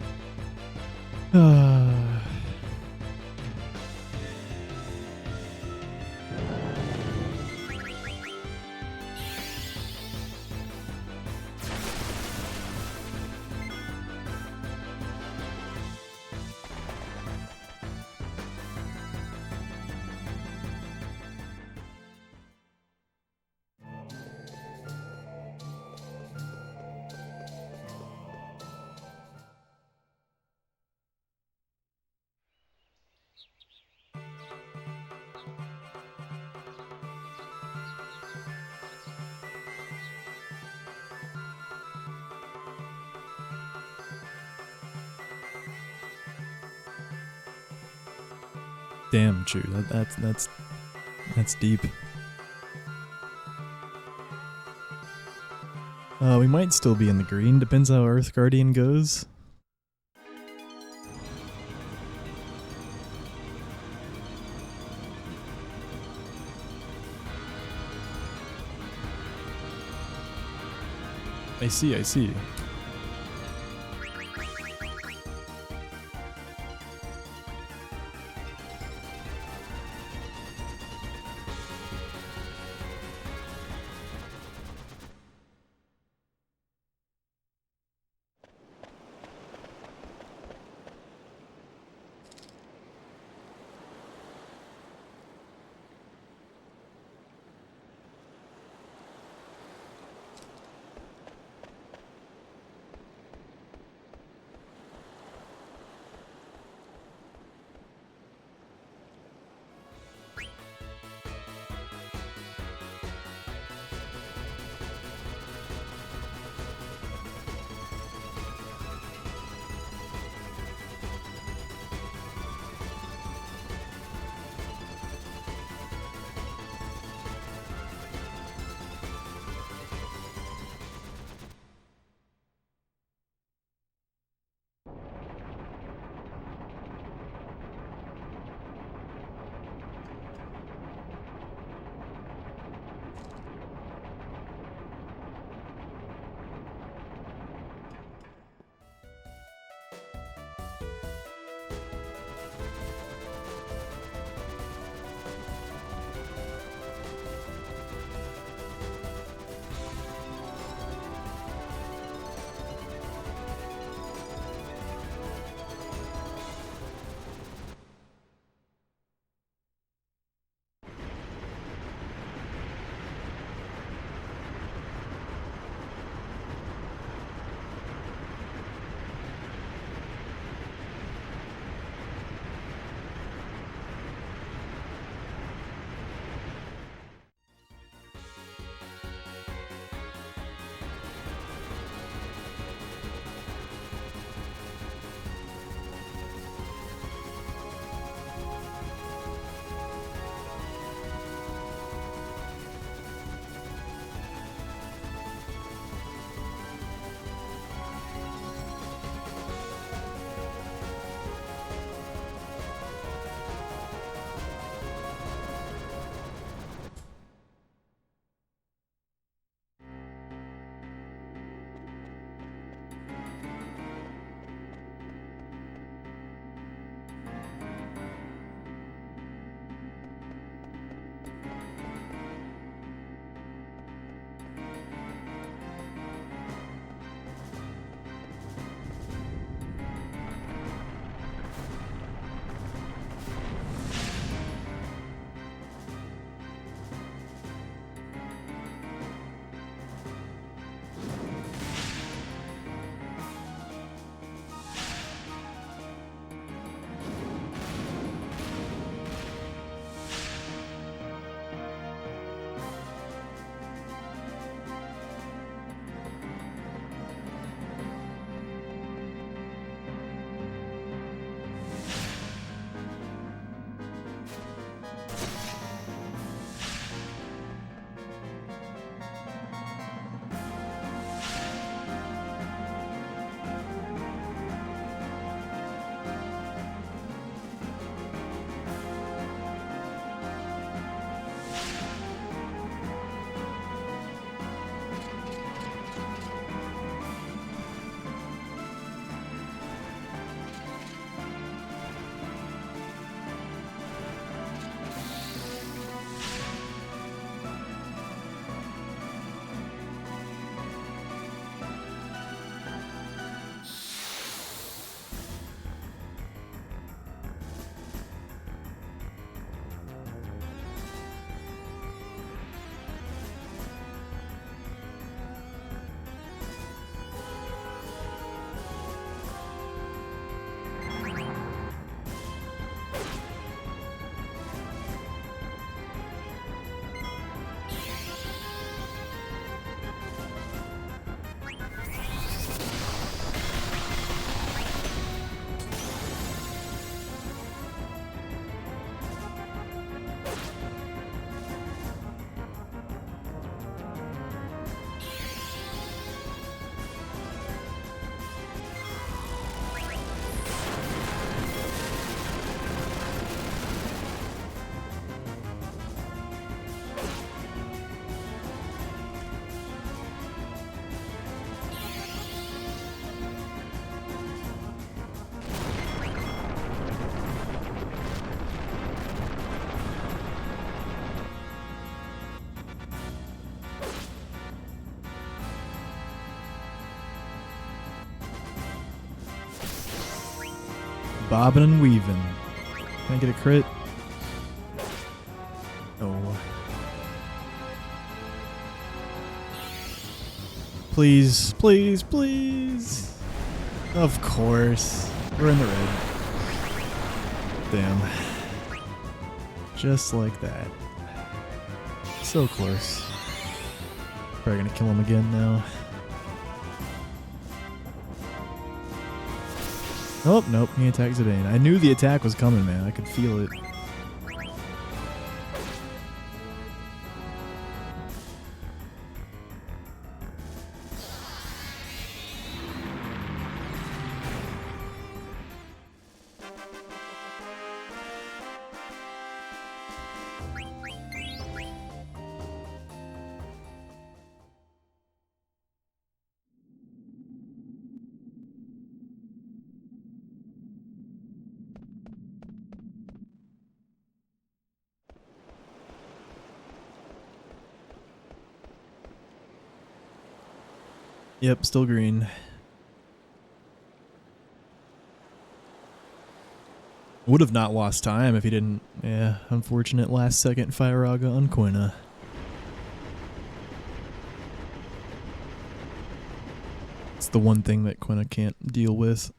Damn, true. That's deep. We might still be in the green. Depends how Earth Guardian goes. I see, I see. bobbing and weaving. Can I get a crit? Oh. Please, please, please. Of course. We're in the red. Damn. Just like that. So close. Probably gonna kill him again now. Oh, nope, he attacks Zidane. I knew the attack was coming, man. I could feel it. Yep, still green. Would have not lost time if he didn't. Yeah, unfortunate last second Firaga on Quina. It's the one thing that Quina can't deal with.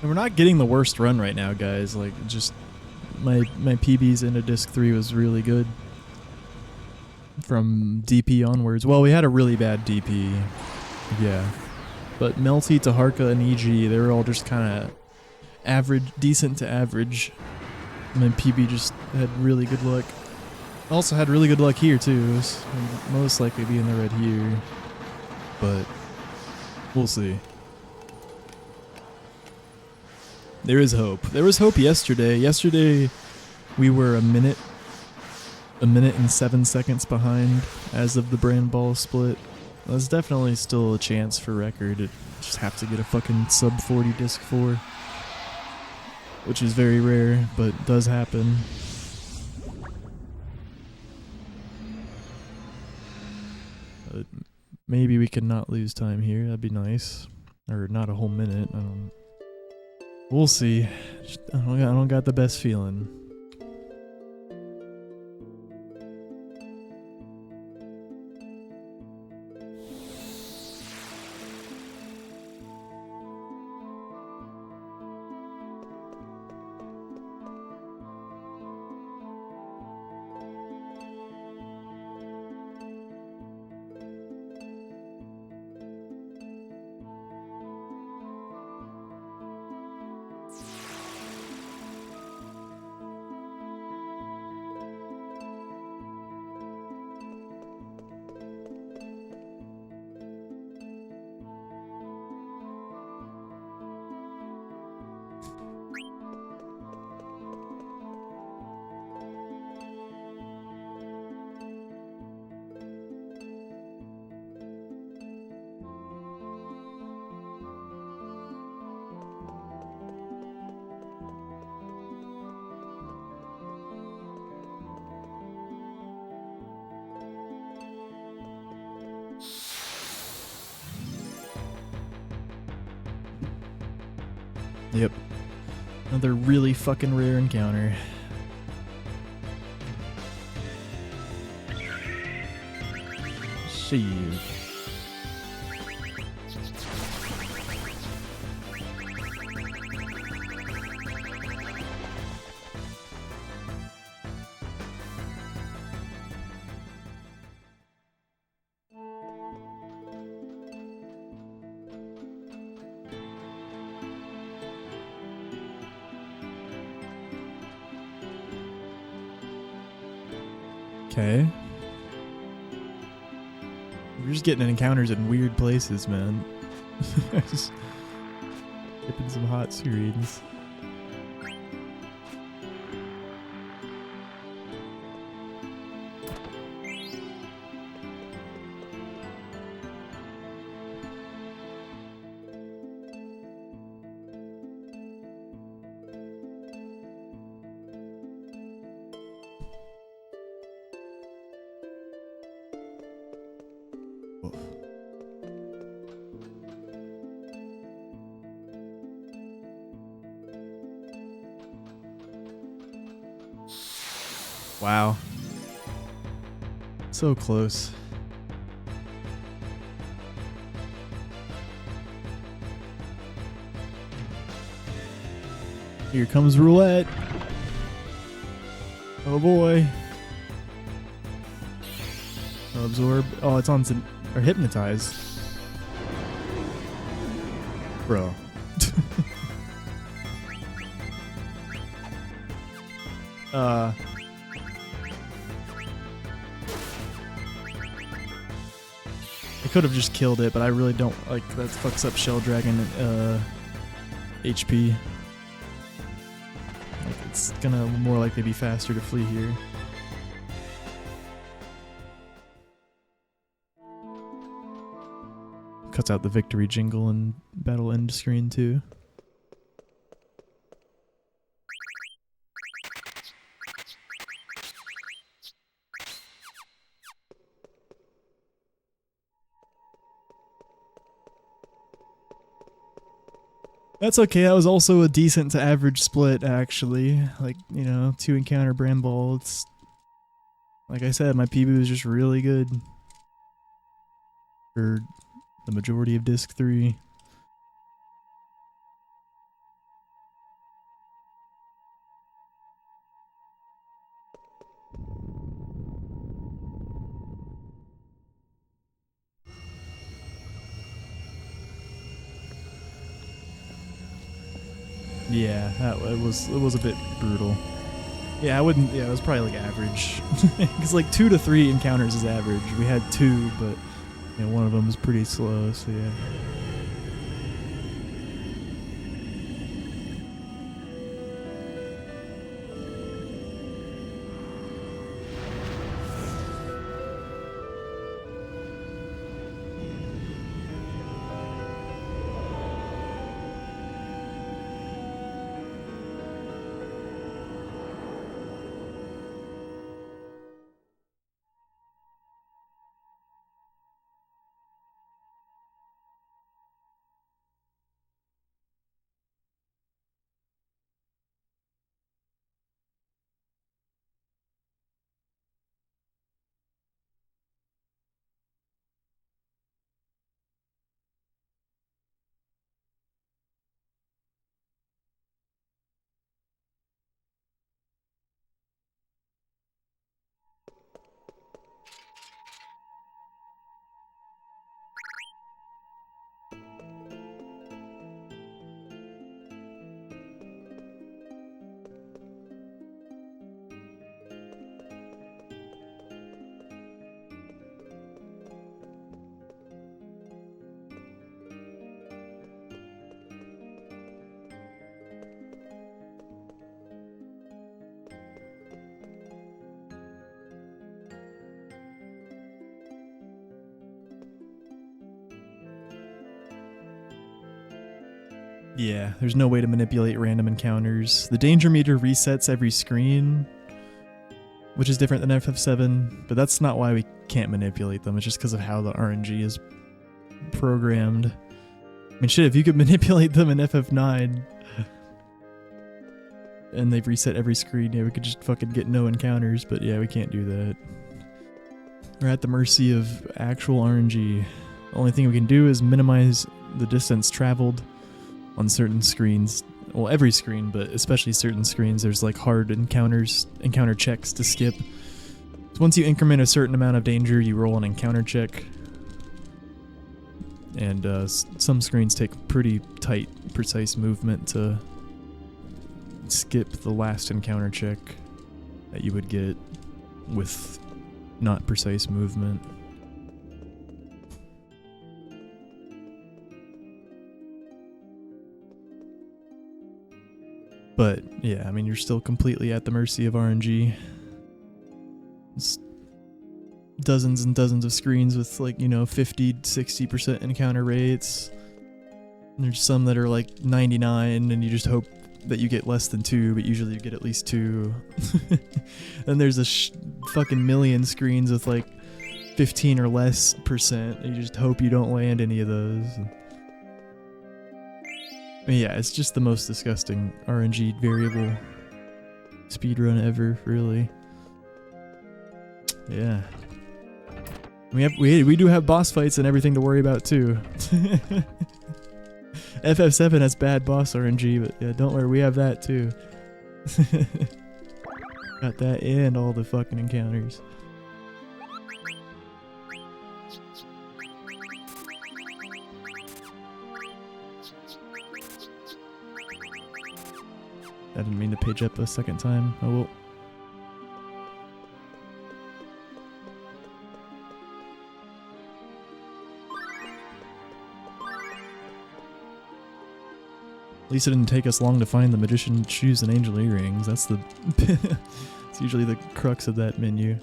And we're not getting the worst run right now, guys. Like, just my PBs into Disc 3 was really good. From DP onwards. Well, we had a really bad DP. Yeah. But Melty, Taharka, and EG, they were all just kind of average, decent to average. And then PB just had really good luck. Also had really good luck here, too. So most likely be in the red here. But we'll see. There is hope. There was hope yesterday. Yesterday, we were a minute and 7 seconds behind as of the brand ball split. There's definitely still a chance for record. It just have to get a fucking sub 40 disc 4, which is very rare, but does happen. But maybe we can not lose time here. That'd be nice, or not a whole minute. I don't. We'll see. I don't got the best feeling. Yep. Another really fucking rare encounter. See you. Okay. We're just getting encounters in weird places, man. Just skipping some hot screens. Wow. So close. Here comes roulette. Oh boy. Absorb. Oh, it's on or hypnotize. Bro. I could have just killed it, but I really don't like that. Fucks up Shell Dragon HP. Like, it's gonna more likely be faster to flee here. Cuts out the victory jingle and battle end screen too. That's okay, that was also a decent to average split, actually. Like, you know, 2 encounter Bramble. It's, like I said, my PB was just really good for the majority of Disc 3. Yeah, it was a bit brutal. Yeah, I wouldn't. Yeah, it was probably like average. Because like 2 to 3 encounters is average. We had 2, but you know, one of them was pretty slow. So yeah. Yeah, there's no way to manipulate random encounters. The danger meter resets every screen, which is different than FF7, but that's not why we can't manipulate them. It's just because of how the RNG is programmed. I mean, shit, if you could manipulate them in FF9 and they've reset every screen, yeah, we could just fucking get no encounters, but yeah, we can't do that. We're at the mercy of actual RNG. The only thing we can do is minimize the distance traveled on certain screens. Well, every screen, but especially certain screens, there's like hard encounter checks to skip. So once you increment a certain amount of danger, you roll an encounter check. And some screens take pretty tight, precise movement to skip the last encounter check that you would get with not precise movement. But yeah, I mean, you're still completely at the mercy of RNG. It's dozens and dozens of screens with like, 50, 60% encounter rates. And there's some that are like 99 and you just hope that you get less than 2, but usually you get at least 2. And there's a fucking million screens with like 15 or less percent. You just hope you don't land any of those. Yeah, it's just the most disgusting RNG variable speedrun ever, really. Yeah. We do have boss fights and everything to worry about too. FF7 has bad boss RNG, but yeah, don't worry, we have that too. Got that and all the fucking encounters. I didn't mean to page up a second time. Oh well. At least it didn't take us long to find the magician shoes and angel earrings. That's the it's usually the crux of that menu.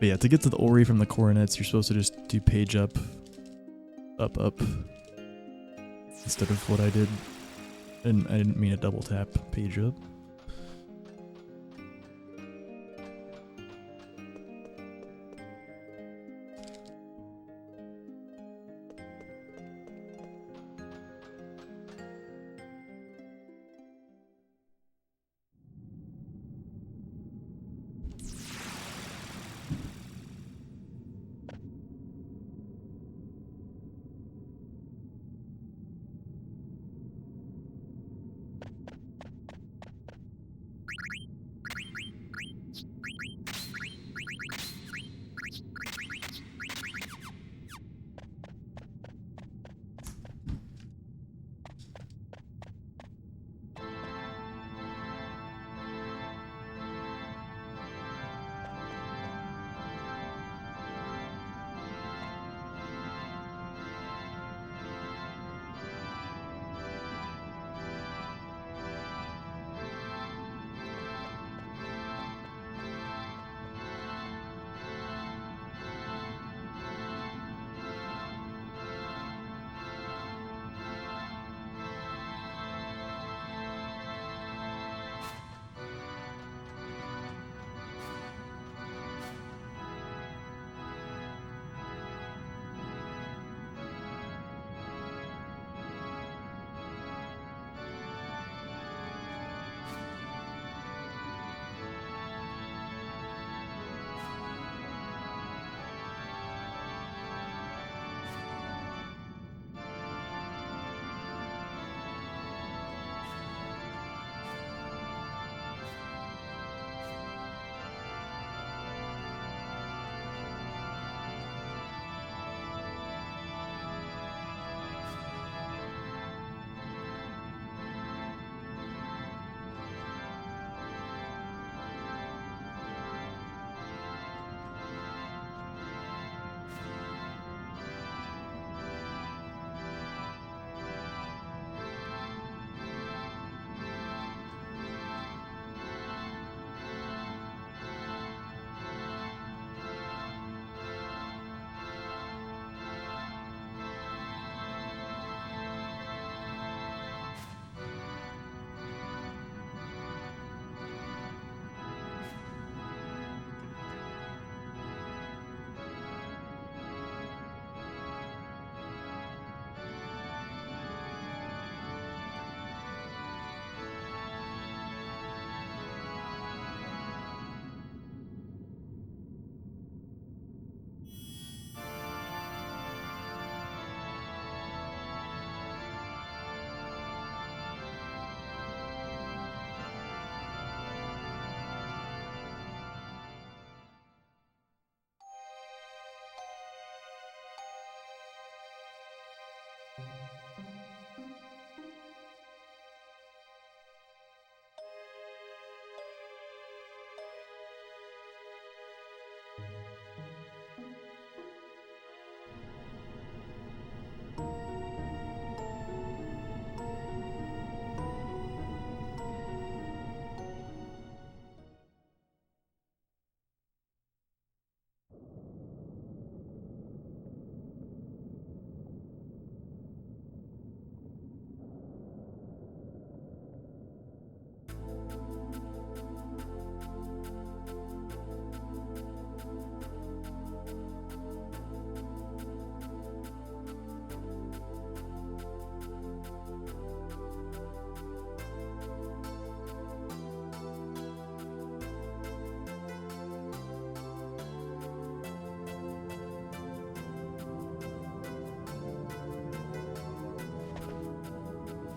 But yeah, to get to the Ori from the coronets, you're supposed to just do page up, up, instead of what I did. And I didn't mean a double tap page up.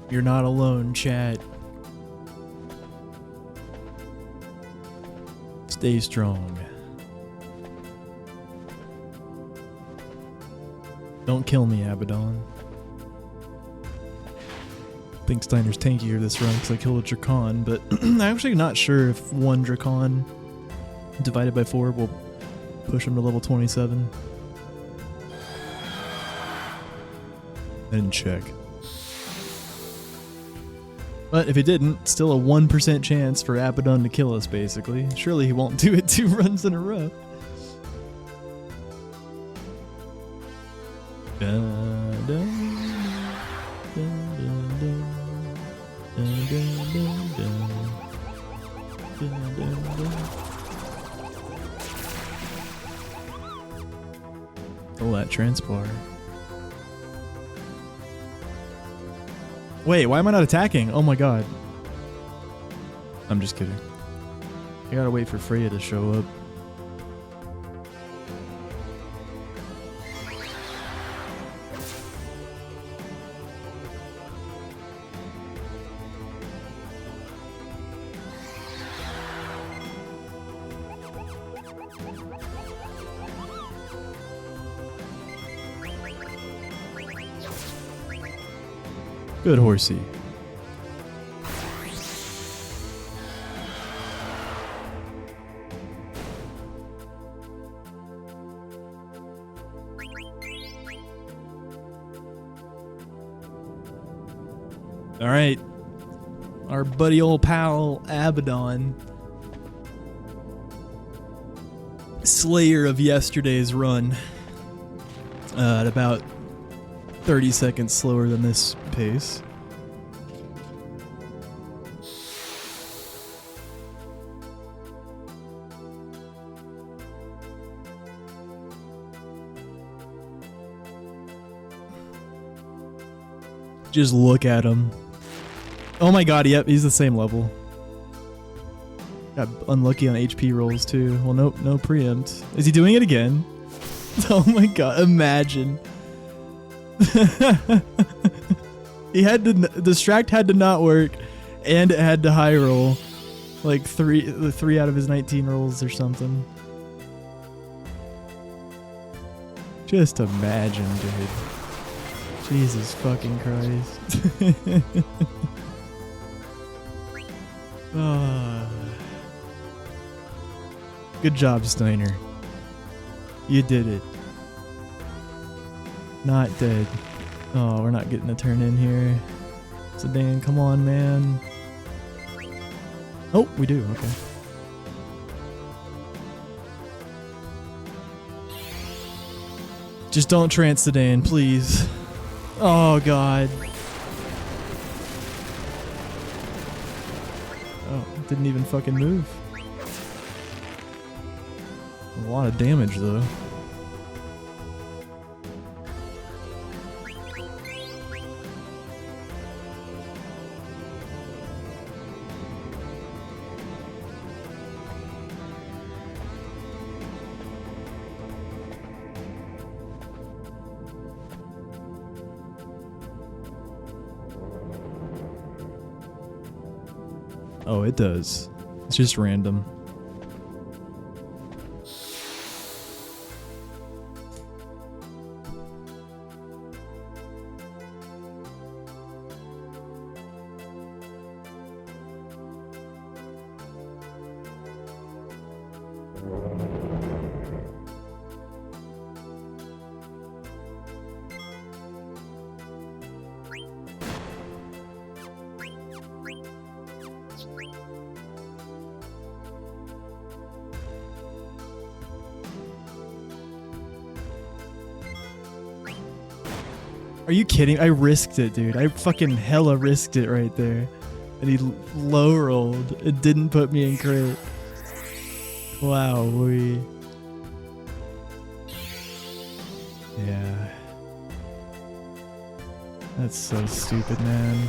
You're not alone, chat. Stay strong. Don't kill me, Abaddon. I think Steiner's tankier this run because I killed a Drakon, but I'm actually not sure if one Drakon divided by 4 will push him to level 27. I didn't check. But if it didn't, still a 1% chance for Abaddon to kill us, basically. Surely he won't do it 2 runs in a row. Oh, that transport. Wait, why am I not attacking? Oh my god. I'm just kidding. I gotta wait for Freya to show up. Good horsey. All right. Our buddy old pal Abaddon, slayer of yesterday's run, at about 30 seconds slower than this pace. Just look at him. Oh my god, yep, he's the same level. Got unlucky on HP rolls too. Well, nope, no preempt. Is he doing it again? Oh my god, imagine. He had to distract, had to not work, and it had to high roll like three out of his 19 rolls or something. Just imagine, dude. Jesus fucking Christ. Good job, Steiner. You did it. Not dead. Oh, we're not getting a turn in here. Sedan, come on, man. Oh, we do. Okay. Just don't trance Sedan, please. Oh, God. Oh, didn't even fucking move. A lot of damage, though. Oh, it does. It's just random. Are you kidding? I risked it, dude. I fucking hella risked it right there. And he low rolled. It didn't put me in crit. Wow, yeah. That's so stupid, man.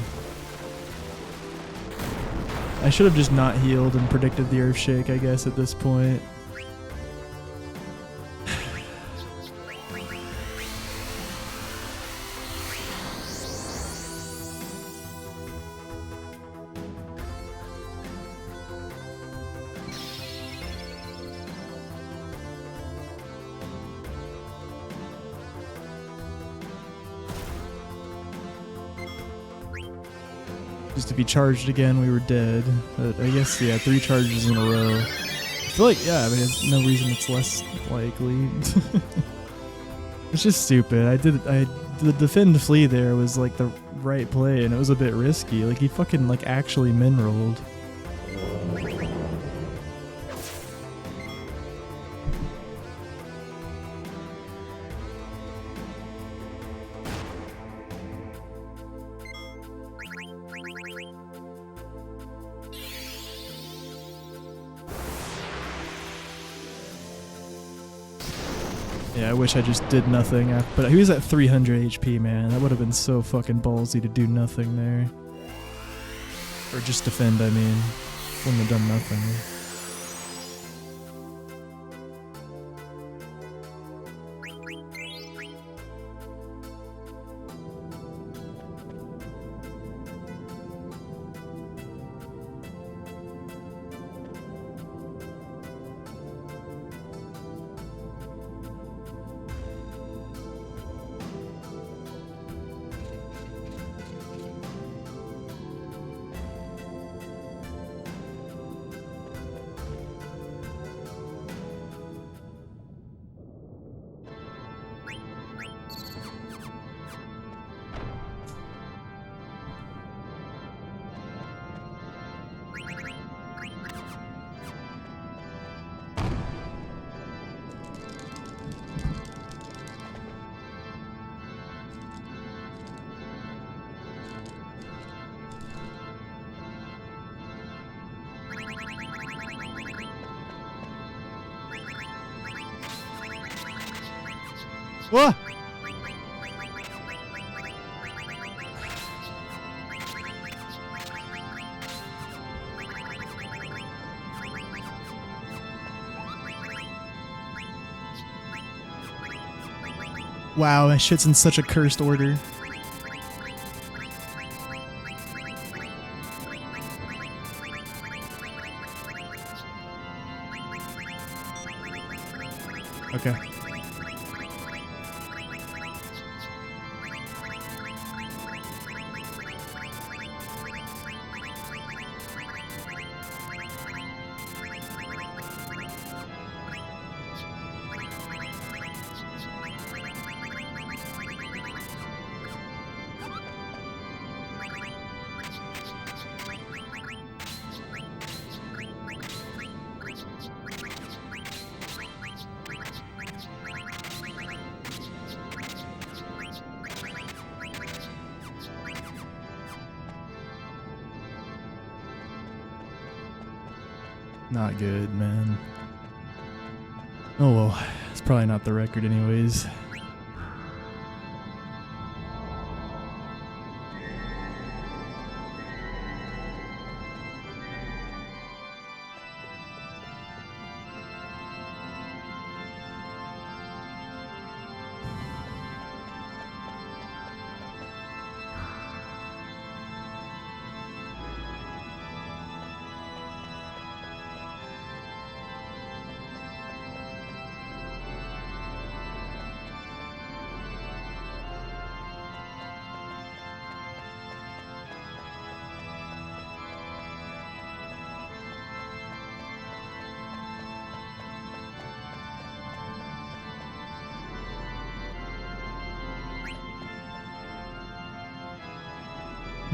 I should have just not healed and predicted the Earthshake, I guess, at this point. Just if he charged again, we were dead. But I guess, yeah, 3 charges in a row. I feel like, yeah, I mean, there's no reason it's less likely. It's just stupid. The defend flee there was like the right play, and it was a bit risky. Like, he fucking, like, actually min rolled. Yeah, I wish I just did nothing. But he was at 300 HP, man. That would have been so fucking ballsy to do nothing there. Or just defend, I mean. Wouldn't have done nothing. What? Wow, that shit's in such a cursed order. Okay. Not good, man. Oh well, it's probably not the record anyways.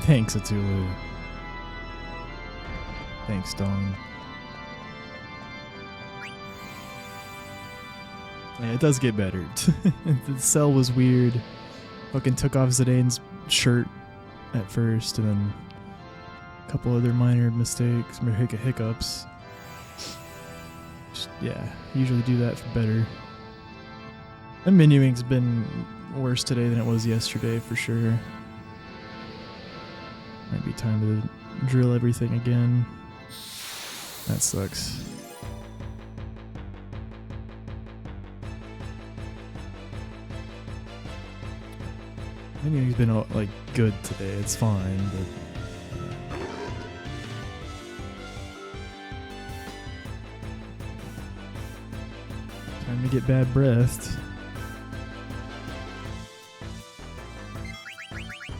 Thanks, Atulu. Thanks, Dong. Yeah, it does get better. The cell was weird. Fucking took off Zidane's shirt at first, and then a couple other minor mistakes, hiccups. Just, yeah, usually do that for better. And menuing's been worse today than it was yesterday, for sure. Might be time to drill everything again. That sucks. Menuing's been like good today. It's fine, but time to get bad breathed.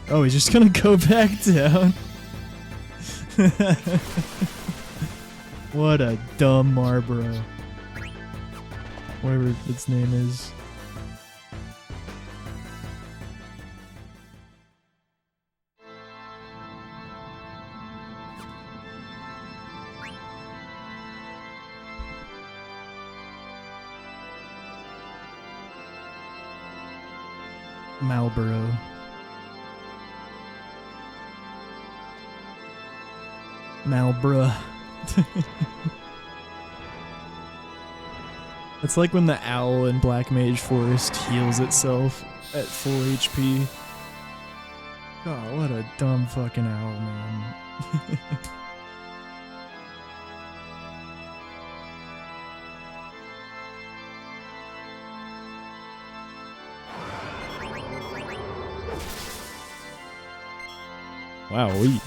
Oh, he's just gonna go back down. What a dumb Marlboro. Whatever its name is. Marlboro. Marlboro. It's like when the owl in Black Mage Forest heals itself at full HP. God, what a dumb fucking owl, man. Wow, we.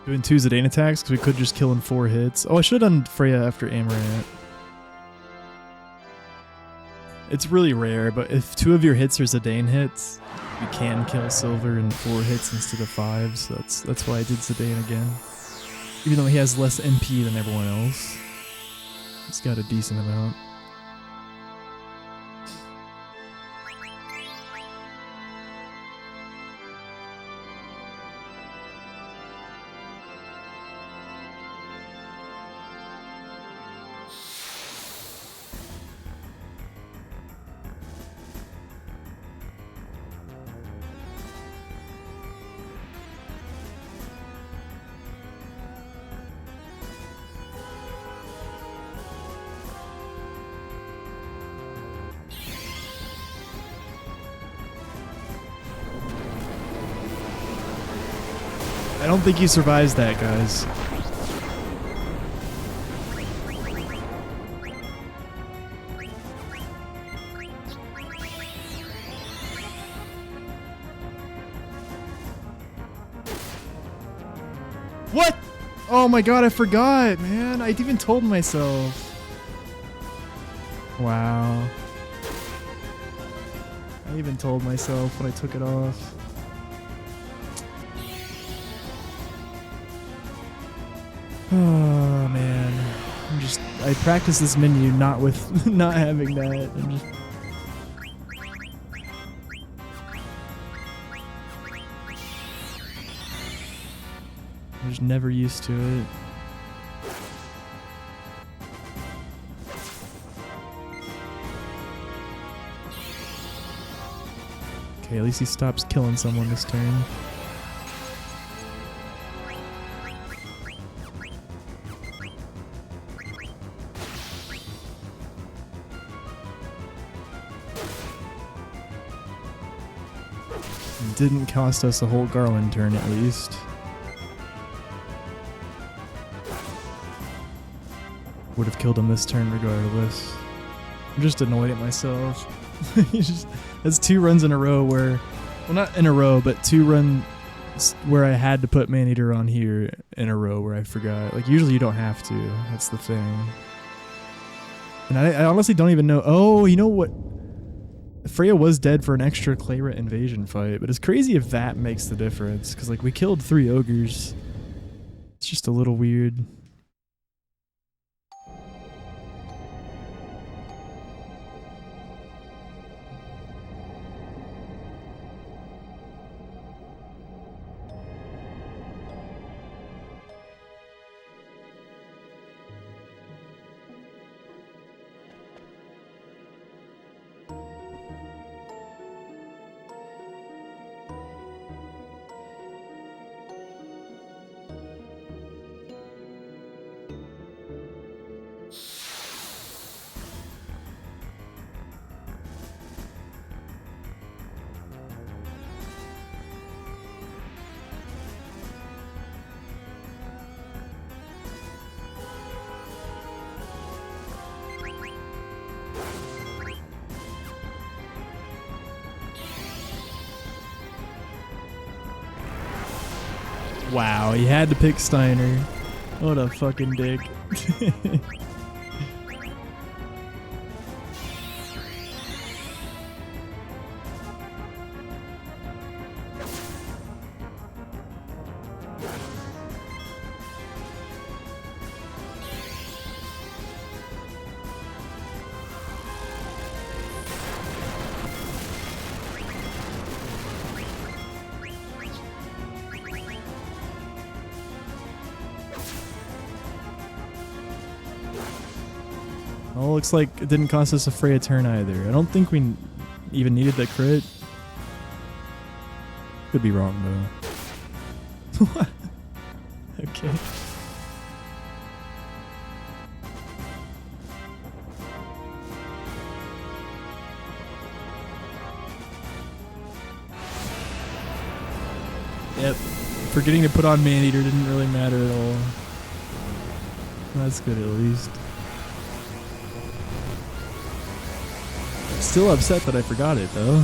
Doing 2 Zidane attacks because we could just kill in 4 hits. Oh, I should have done Freya after Amaranth. It's really rare, but if 2 of your hits are Zidane hits, you can kill Silver in 4 hits instead of 5, so that's why I did Zidane again. Even though he has less MP than everyone else. He's got a decent amount. I don't think he survives that, guys. What? Oh my god, I forgot, man. I even told myself. Wow. I even told myself when I took it off. Oh man, I practice this menu not with not having that. I'm just never used to it. Okay, at least he stops killing someone this turn. Didn't cost us a whole Garland turn at least. Would have killed him this turn regardless. I'm just annoyed at myself. That's 2 runs in a row where, well, not in a row, but 2 runs where I had to put Maneater on here in a row where I forgot. Like usually you don't have to. That's the thing. And I honestly don't even know. Oh, you know what? Freya was dead for an extra Clayra invasion fight, but it's crazy if that makes the difference, because like we killed 3 ogres. It's just a little weird. Wow, he had to pick Steiner. What a fucking dick. Well, looks like it didn't cost us a Freya turn either. I don't think we even needed that crit. Could be wrong though. Okay. Yep. Forgetting to put on Maneater didn't really matter at all. That's good at least. Still upset that I forgot it though.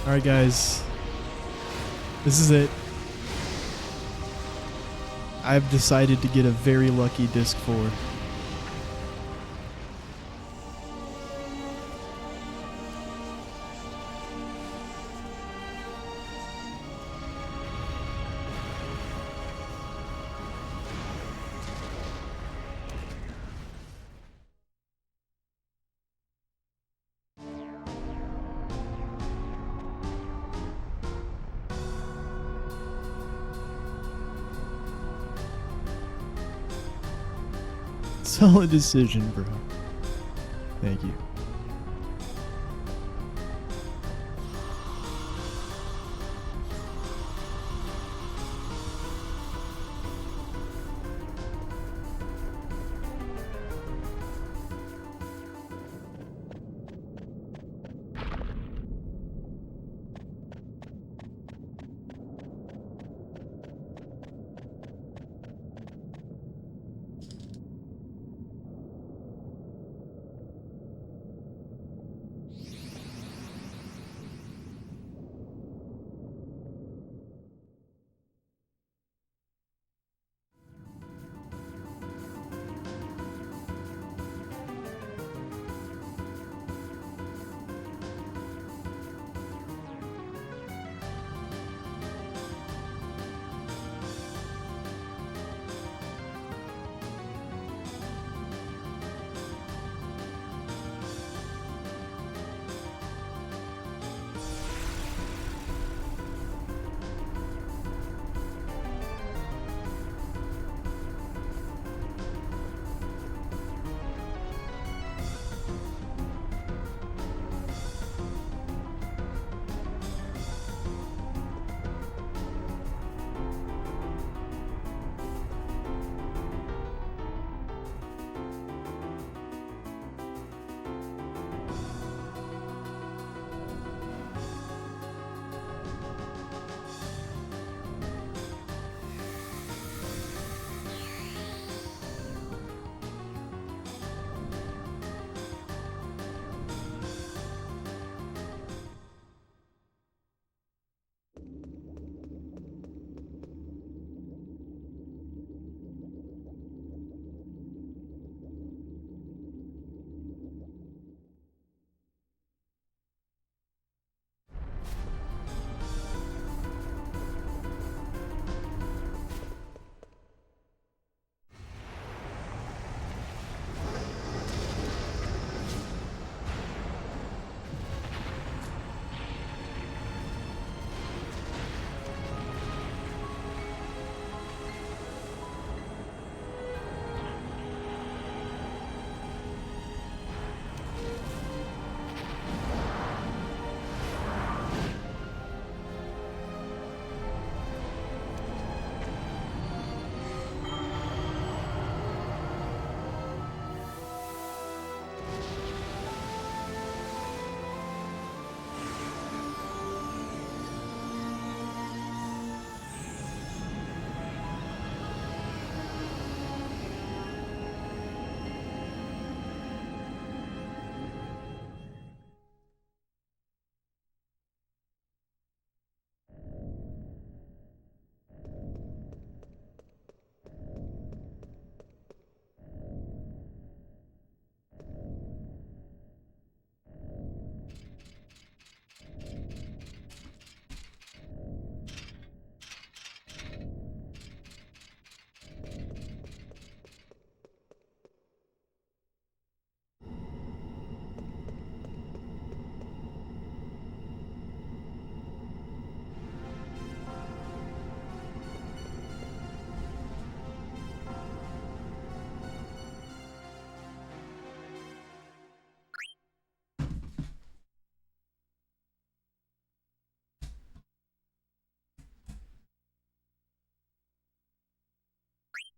Alright guys, this is it. I've decided to get a very lucky disc 4. Solid decision, bro. Thank you.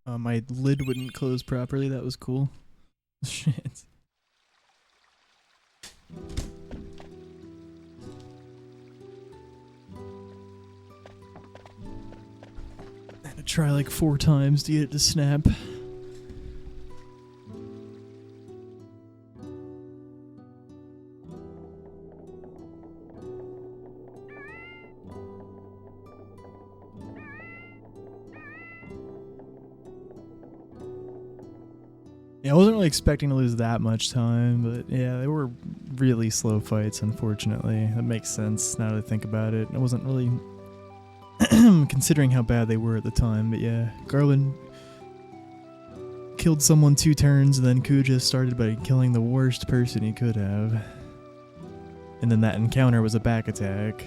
My lid wouldn't close properly. That was cool. Shit. I had to try like 4 times to get it to snap. Yeah, I wasn't really expecting to lose that much time, but yeah, they were really slow fights, unfortunately. That makes sense now that I think about it. I wasn't really considering how bad they were at the time, but yeah, Garland killed someone 2 turns, and then Kuja started by killing the worst person he could have. And then that encounter was a back attack.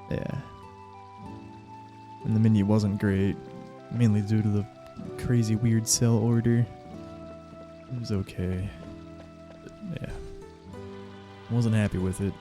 Yeah. And the menu wasn't great, mainly due to the crazy weird cell order. It was okay. But yeah. Wasn't happy with it.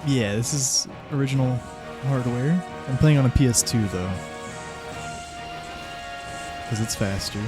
Yeah, this is original hardware. I'm playing on a PS2 though, because it's faster.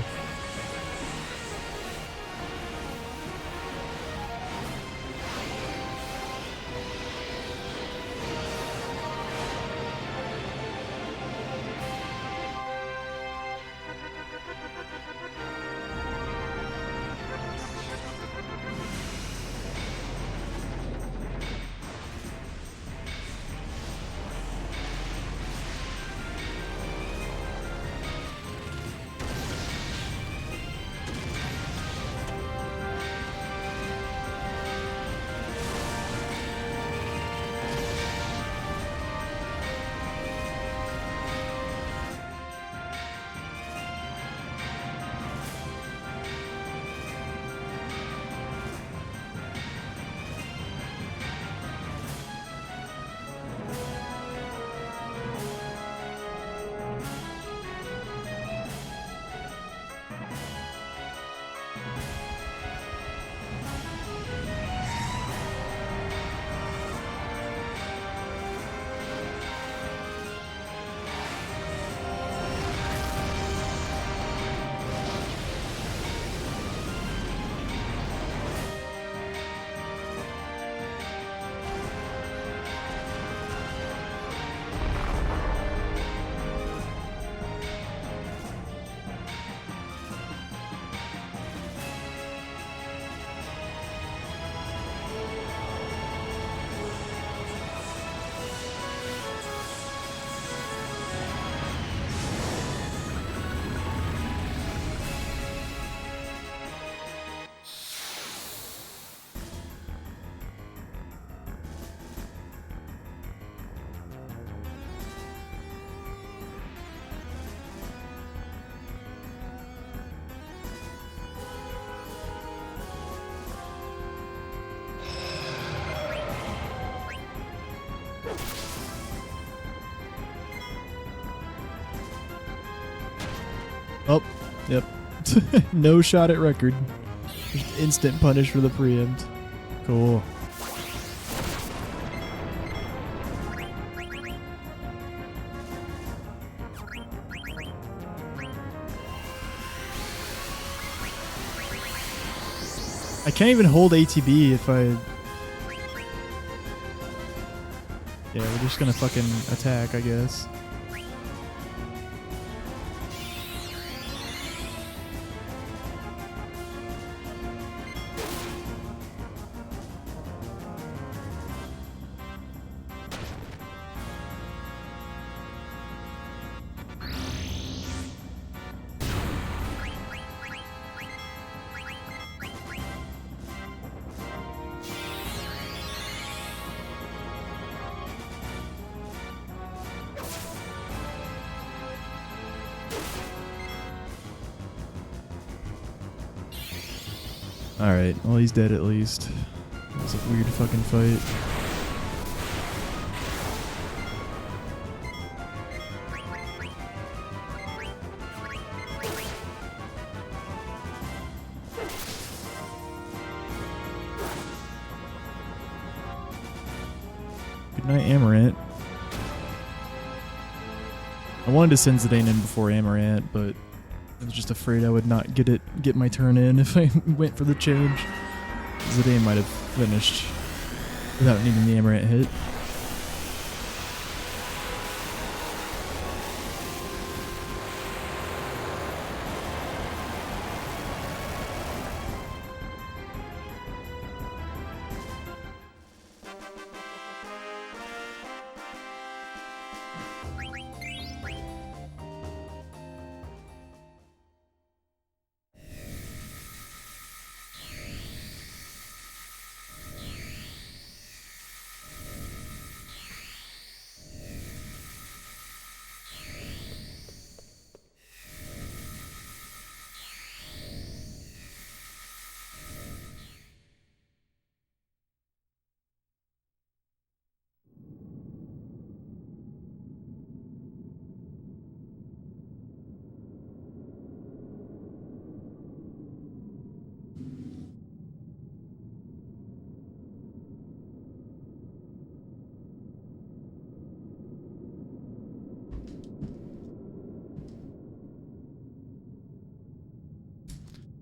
Oh, yep. No shot at record. Just instant punish for the preempt. Cool. I can't even hold ATB if I... Yeah, we're just gonna fucking attack, I guess. Alright, well he's dead at least. It was a weird fucking fight. Good night, Amaranth. I wanted to send Zidane in before Amaranth, but I was just afraid I would not get my turn in if I went for the change. Zidane might have finished without needing the Amaranth hit.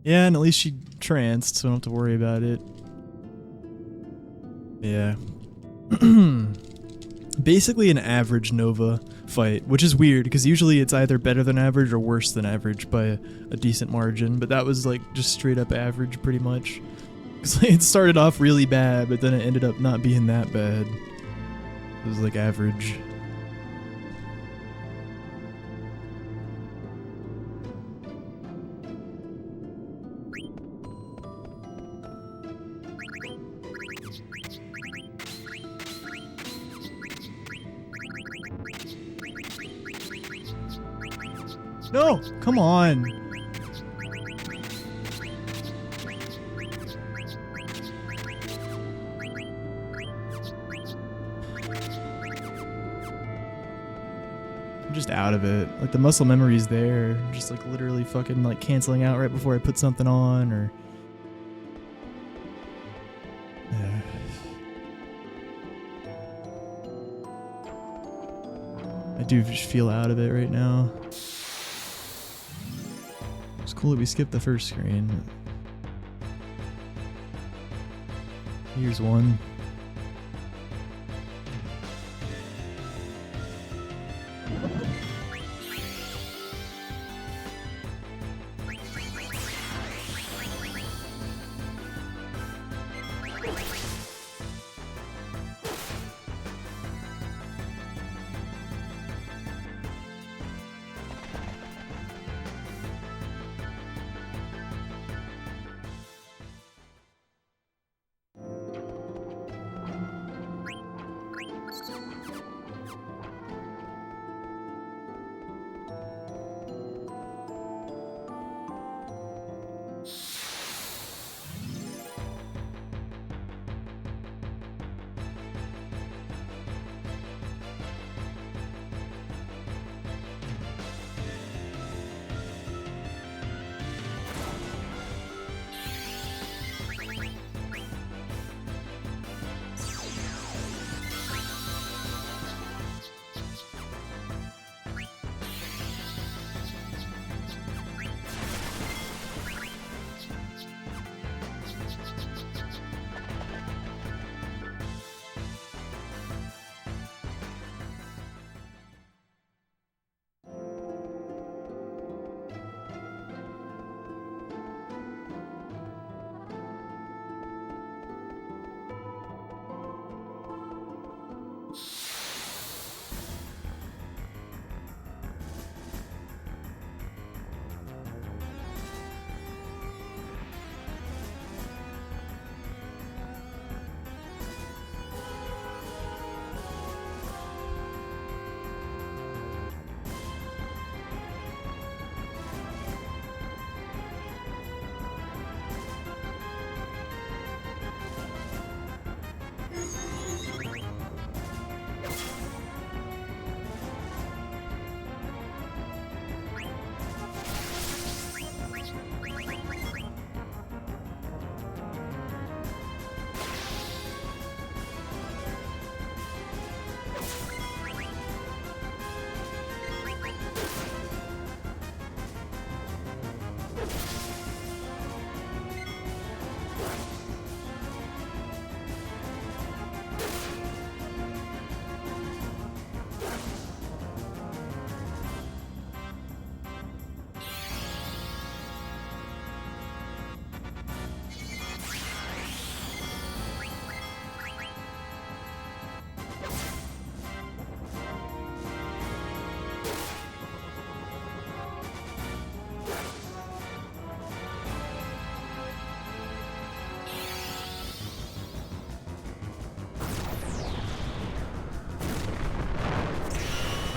Yeah, and at least she tranced, so I don't have to worry about it. Yeah. Basically an average Nova fight, which is weird because usually it's either better than average or worse than average by a decent margin, but that was like just straight up average pretty much. Because it started off really bad, but then it ended up not being that bad. It was like average. No! Come on! I'm just out of it. Like, the muscle memory's there. I'm just, like, literally fucking, like, canceling out right before I put something on, or... Yeah. I do just feel out of it right now. It's cool that we skipped the first screen. Here's one.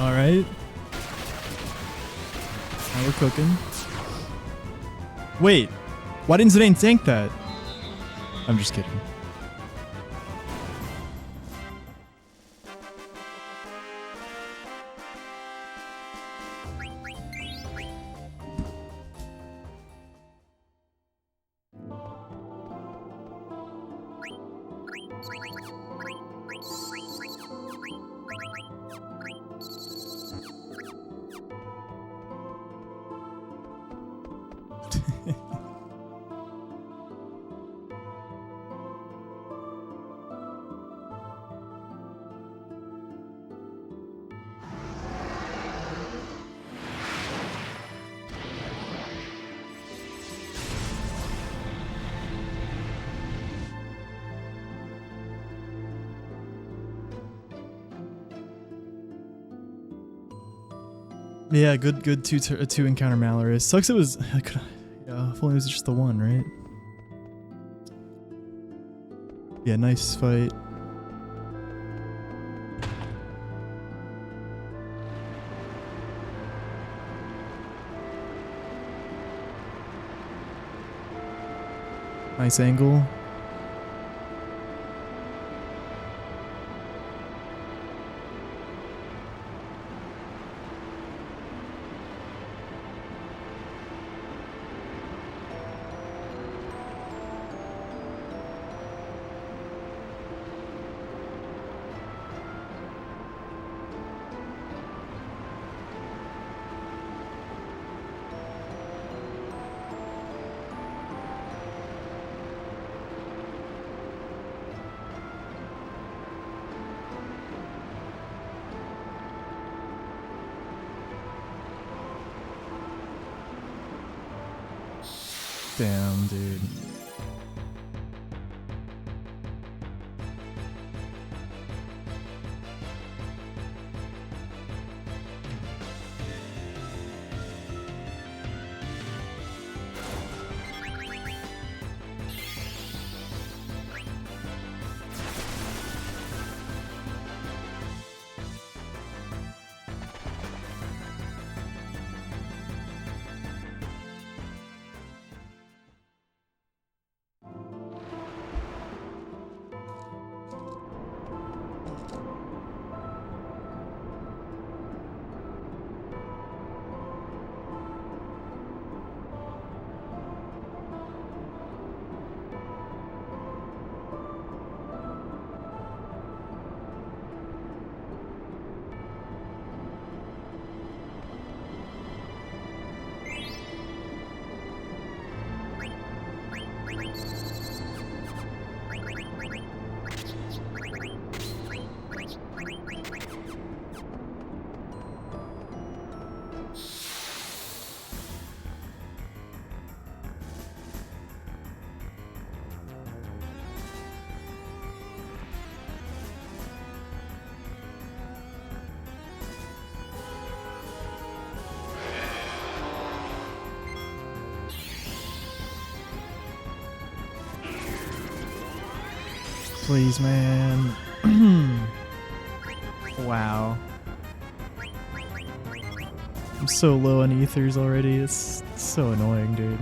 All right. Now we're cooking. Wait, why didn't Zidane tank that? I'm just kidding. Yeah, good two encounter Malorus. Sucks it was, yeah, if only it was just the one, right? Yeah, nice fight. Nice angle. Damn, dude. Please, man. Wow. I'm so low on ethers already. It's so annoying, dude.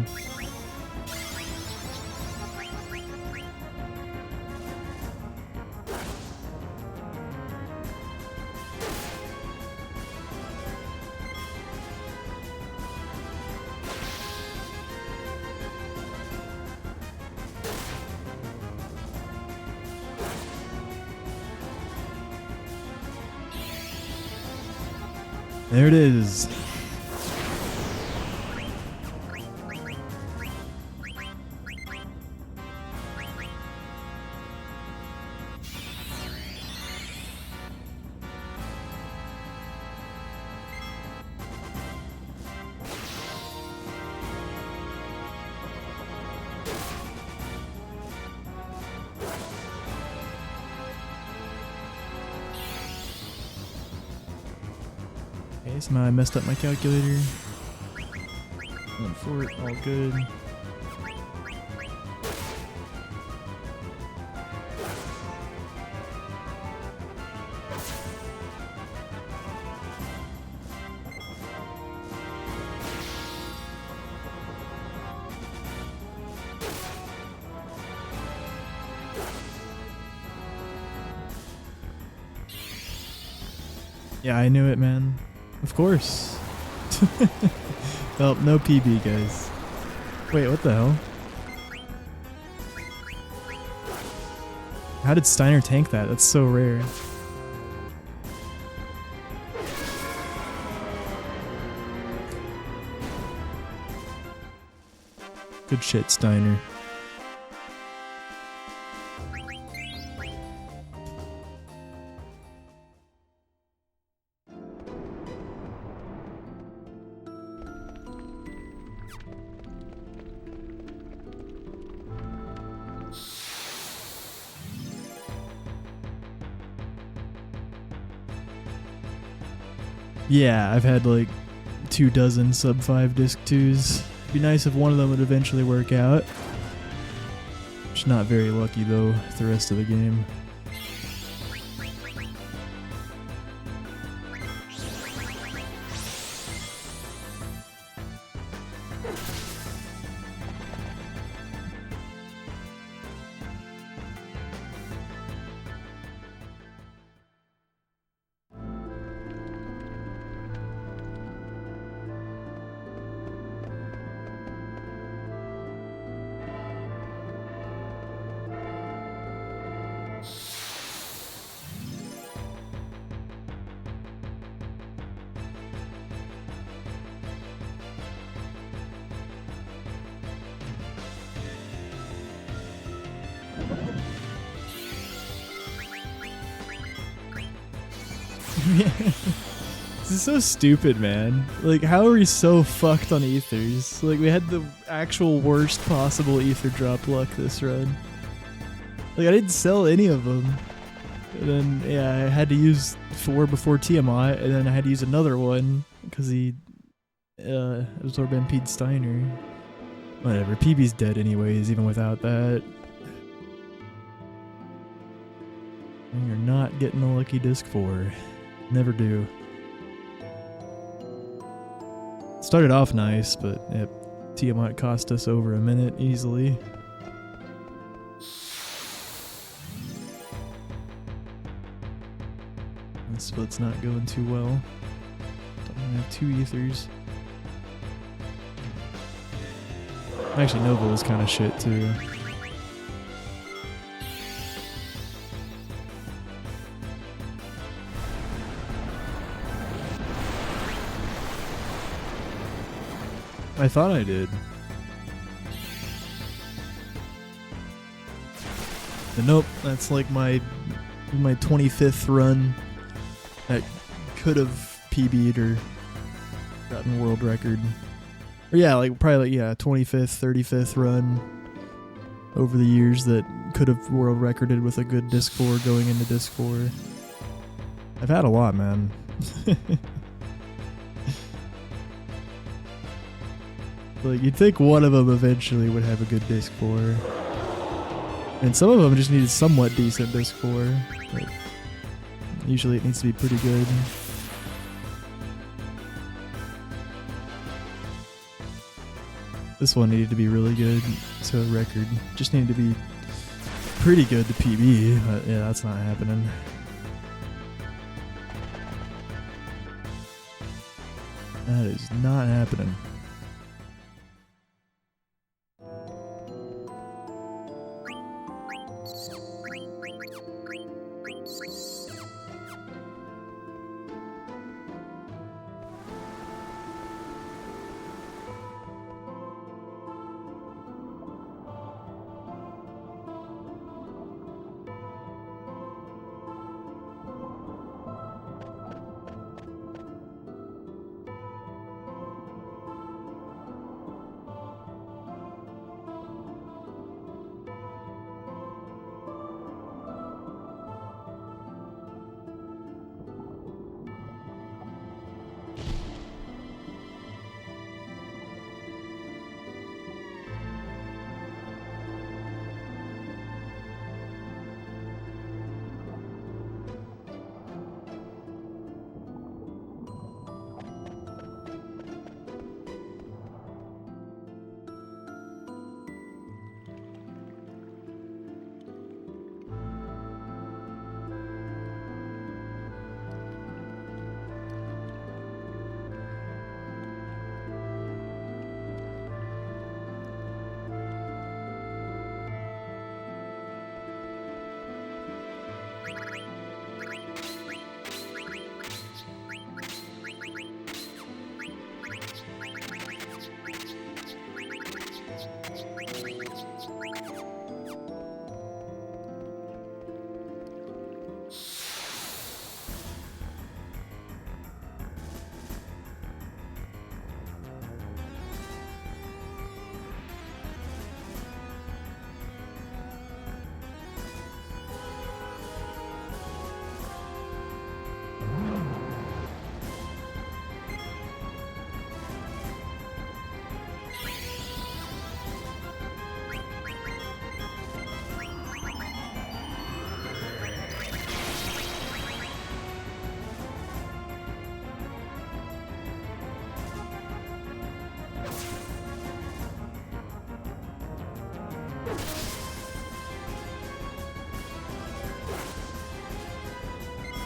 There it is. Okay, somehow I messed up my calculator. Went for it, all good. Yeah, I knew it, man. Of course. Well, no PB, guys. Wait, what the hell? How did Steiner tank that? That's so rare. Good shit, Steiner. Yeah, I've had like 24 sub 5 disc 2s. It'd be nice if one of them would eventually work out. Just not very lucky though with the rest of the game. This is so stupid, man. Like, how are we so fucked on ethers? Like, we had the actual worst possible ether drop luck this run. Like, I didn't sell any of them. And then, yeah, I had to use 4 before Tiamat, and then I had to use another one because he absorbed MP'd Steiner. Whatever, PB's dead anyways, even without that. And you're not getting a lucky disc 4. Never do. Started off nice, but yep, Tiamat cost us over a minute easily. The split's not going too well. Don't have 2 ethers. Actually, Nova was kind of shit too. I thought I did. But nope, that's like my 25th run that could have PB'd or gotten world record. Or yeah, like probably 25th, 35th run over the years that could have world recorded with a good disc 4 going into disc 4. I've had a lot, man. Like, you'd think one of them eventually would have a good disc 4. And some of them just needed somewhat decent disc 4. But usually it needs to be pretty good. This one needed to be really good, so record just needed to be pretty good to PB, but yeah, that's not happening. That is not happening.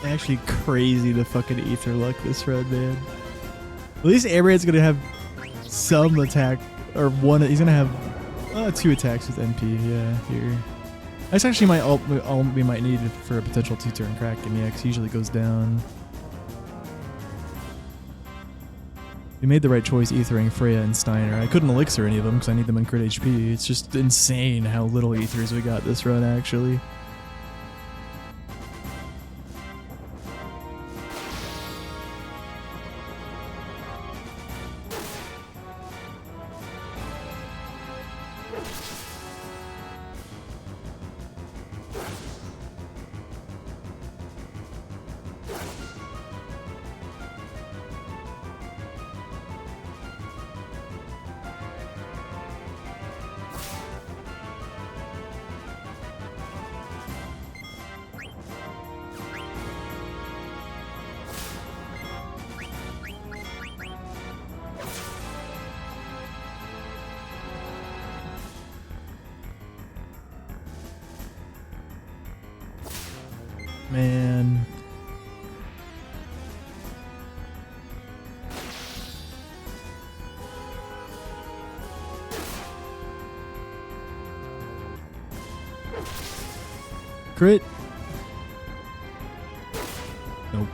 Actually crazy to fucking Ether Luck this run, man. At least Amaranth's gonna have some attack, or one. He's gonna have 2 attacks with NP. Yeah, here. That's actually my ult we might need for a potential 2-turn Kraken. Yeah, 'cause he usually goes down. We made the right choice ethering Freya and Steiner. I couldn't elixir any of them because I need them in crit HP. It's just insane how little ethers we got this run, actually. Man. Crit. Nope.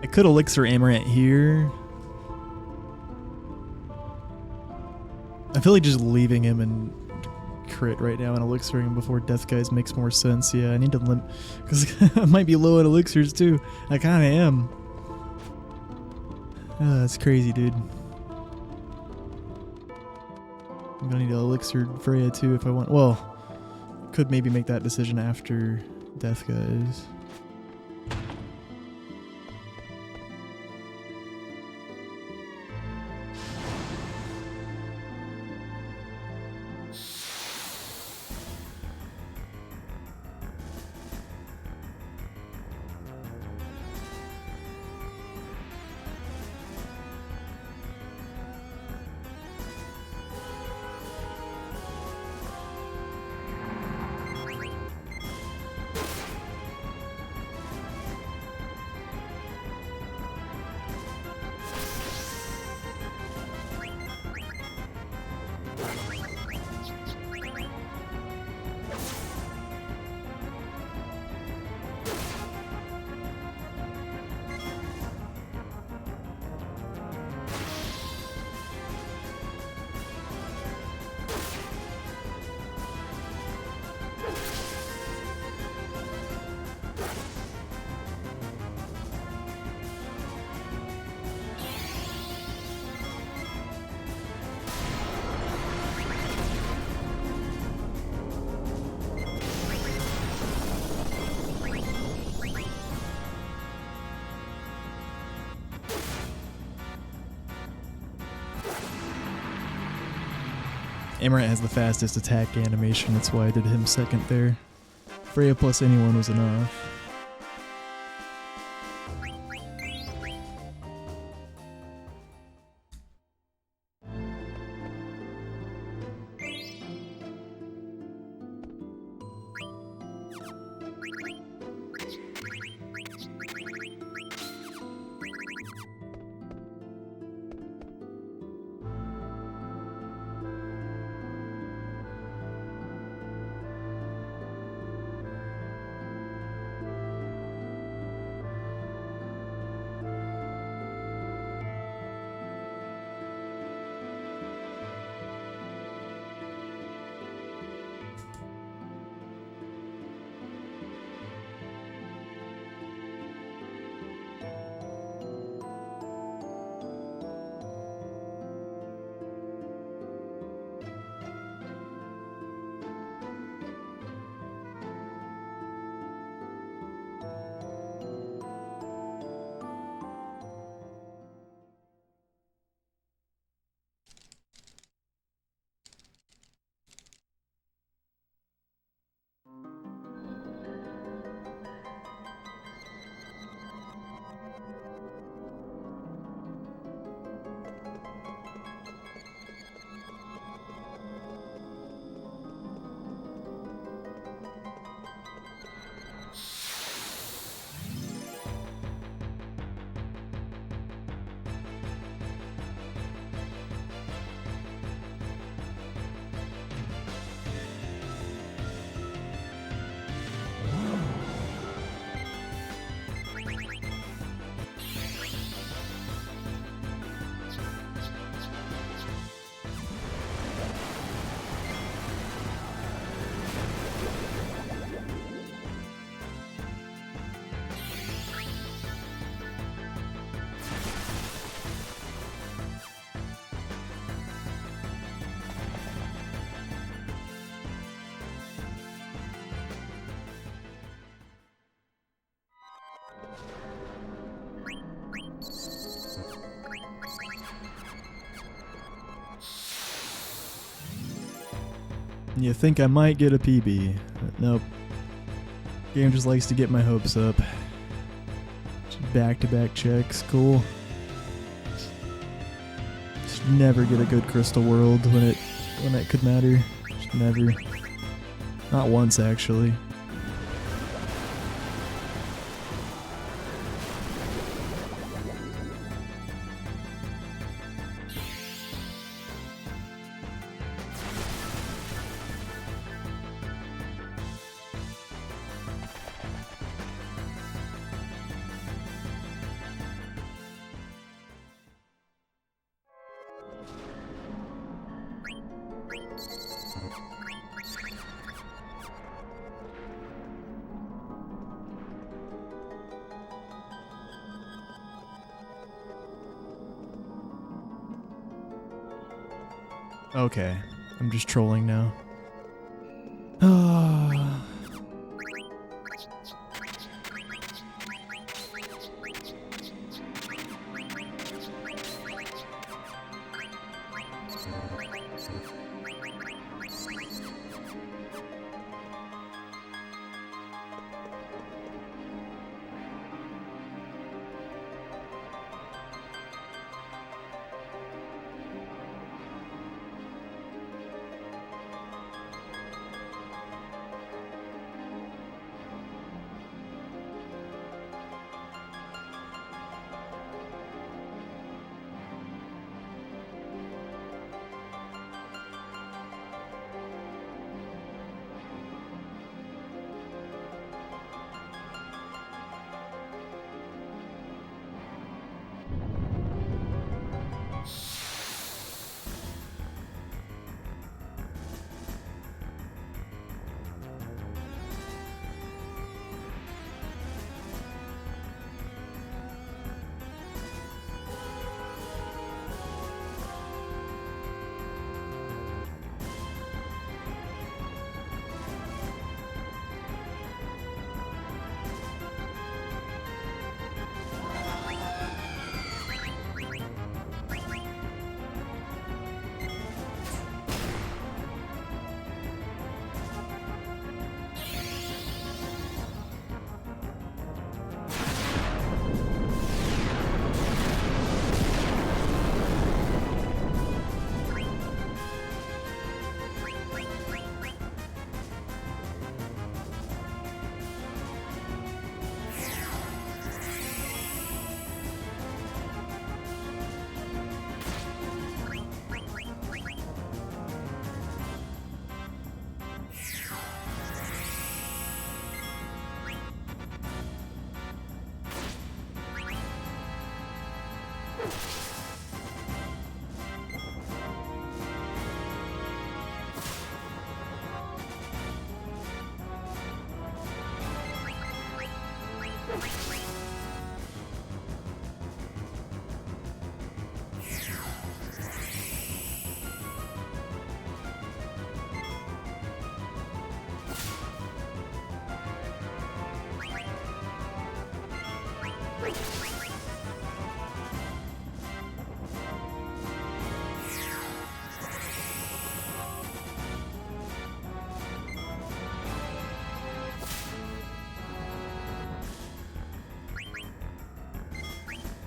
I could elixir Amaranth here. I feel like just leaving him and crit right now and elixiring him before Death Guys makes more sense. Yeah, I need to limp because I might be low on elixirs too. I kind of am. That's crazy, dude. I'm gonna need to elixir Freya too if I want. Well, could maybe make that decision after Death Guys. Amaranth has the fastest attack animation, that's why I did him second there. Freya plus anyone was enough. You think I might get a PB, but nope. Game just likes to get my hopes up. Back-to-back checks, cool. Just never get a good Crystal World when it could matter. Just never. Not once, actually. Okay, I'm just trolling now.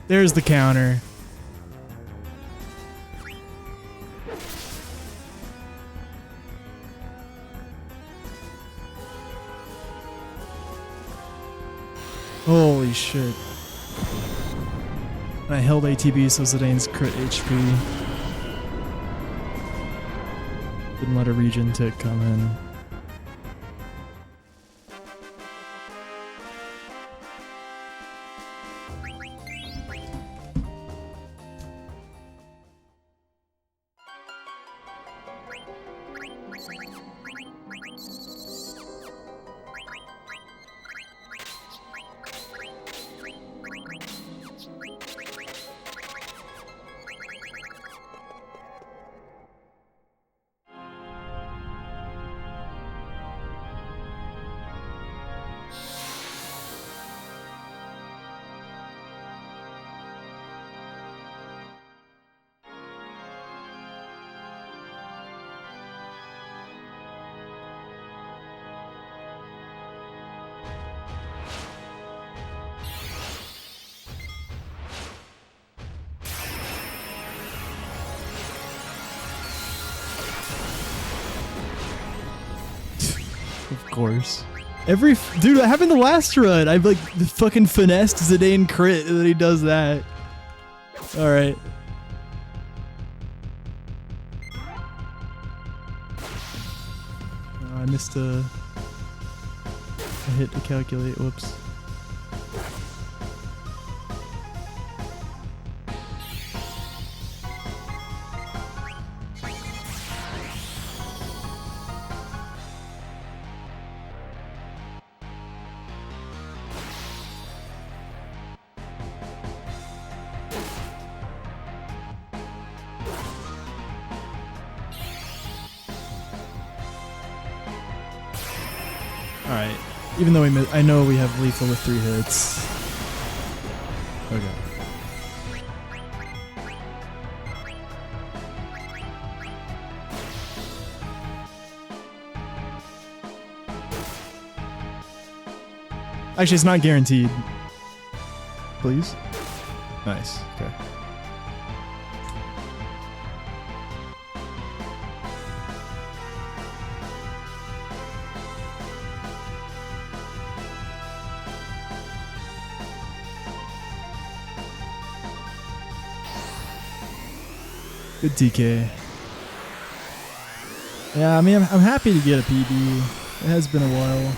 There's the counter. Holy shit. I held ATB so Zidane's crit HP. Didn't let a regen tick come in. course. Dude, what happened the last run? I've like fucking finessed Zidane crit and then he does that. Alright. Oh, I missed a hit to calculate. Whoops. Alright. Even though I know we have lethal with 3 hits. Okay. Actually, it's not guaranteed. Please? Nice. Okay. Good TK. Yeah, I mean, I'm happy to get a PB. It has been a while.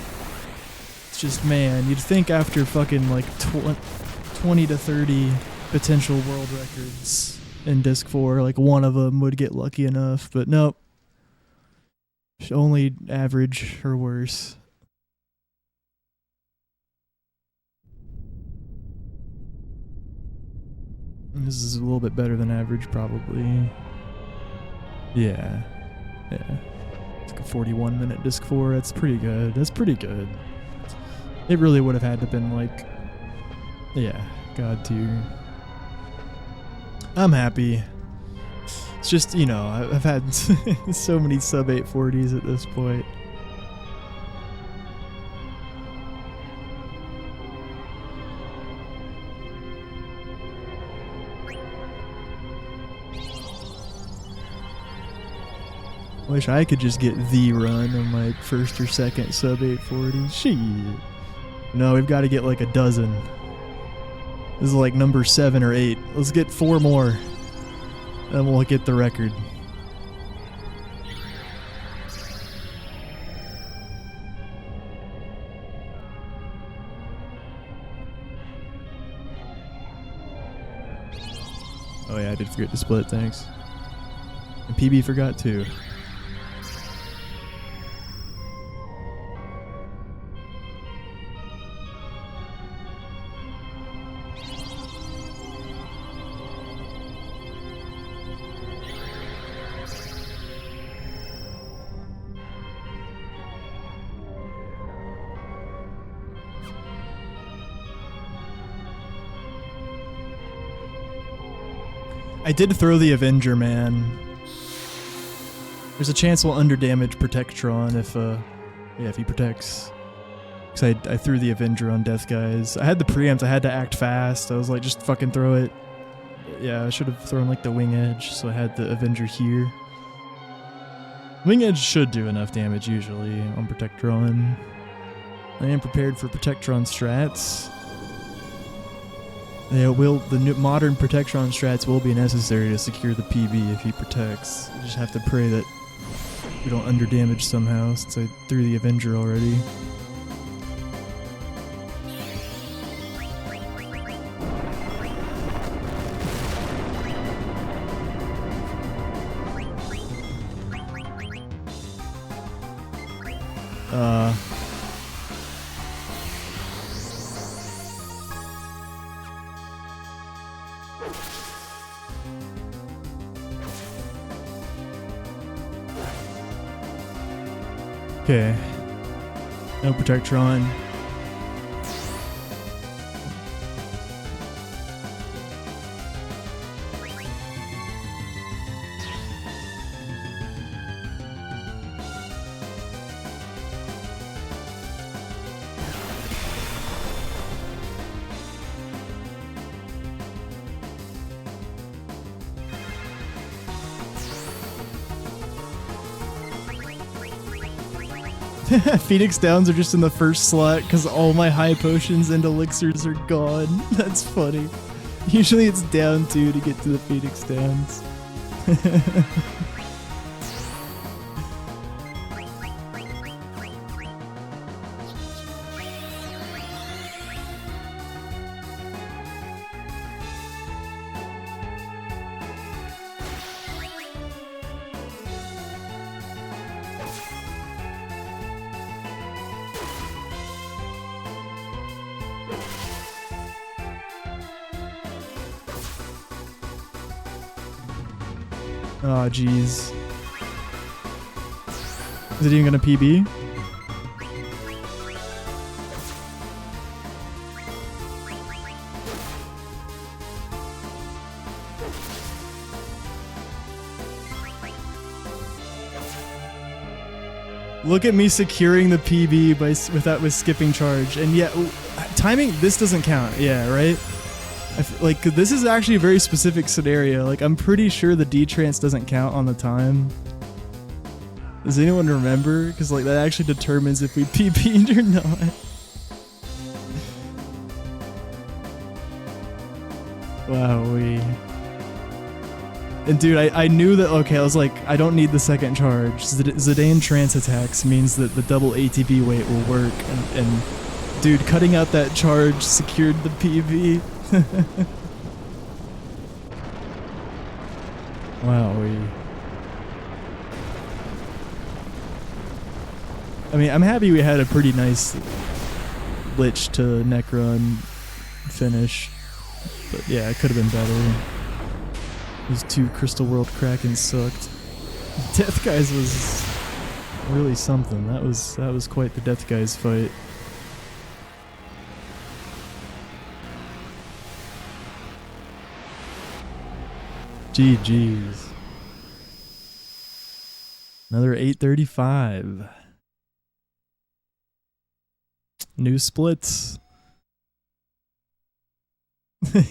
It's just, man, you'd think after fucking like 20 to 30 potential world records in Disc 4, like one of them would get lucky enough, but nope. Only average or worse. This is a little bit better than average, probably. Yeah. Yeah. It's like a 41-minute Disc 4. That's pretty good. That's pretty good. It really would have had to been like... Yeah, God tier. I'm happy. It's just, you know, I've had so many sub 840s at this point. Wish I could just get the run on my first or second sub 840. Shit. No, we've got to get like a dozen. This is like number 7 or 8. Let's get 4 more. Then we'll get the record. Oh yeah, I did forget to split, thanks. And PB forgot too. I did throw the Avenger, man. There's a chance we'll underdamage Protectron if he protects. Cause I threw the Avenger on Death Guys. I had the preempt, I had to act fast. I was like, just fucking throw it. Yeah, I should have thrown like the Wing Edge, so I had the Avenger here. Wing Edge should do enough damage usually on Protectron. I am prepared for Protectron strats. Yeah, the new modern Protectron strats will be necessary to secure the PB if he protects. You just have to pray that we don't underdamage somehow, since I threw the Avenger already. Okay. No Protectron. Phoenix Downs are just in the first slot because all my high potions and elixirs are gone. That's funny. Usually it's down 2 to get to the Phoenix Downs. Oh, jeez. Is it even gonna PB? Look at me securing the PB with skipping charge, and yeah, timing. This doesn't count. Yeah, right. Like, this is actually a very specific scenario. Like, I'm pretty sure the D-Trance doesn't count on the time. Does anyone remember? Because, like, that actually determines if we PB'd or not. Wowee. And dude, I knew that, okay, I was like, I don't need the second charge. Zidane Trance attacks means that the double ATB weight will work. And dude, cutting out that charge secured the PB. Wowee. I mean, I'm happy we had a pretty nice Lich to Necron finish. But yeah, it could have been better. Those 2 Crystal World Krakens sucked. Death Guys was really something. That was quite the Death Guys fight. GG's. Another 835. New splits. Yeah,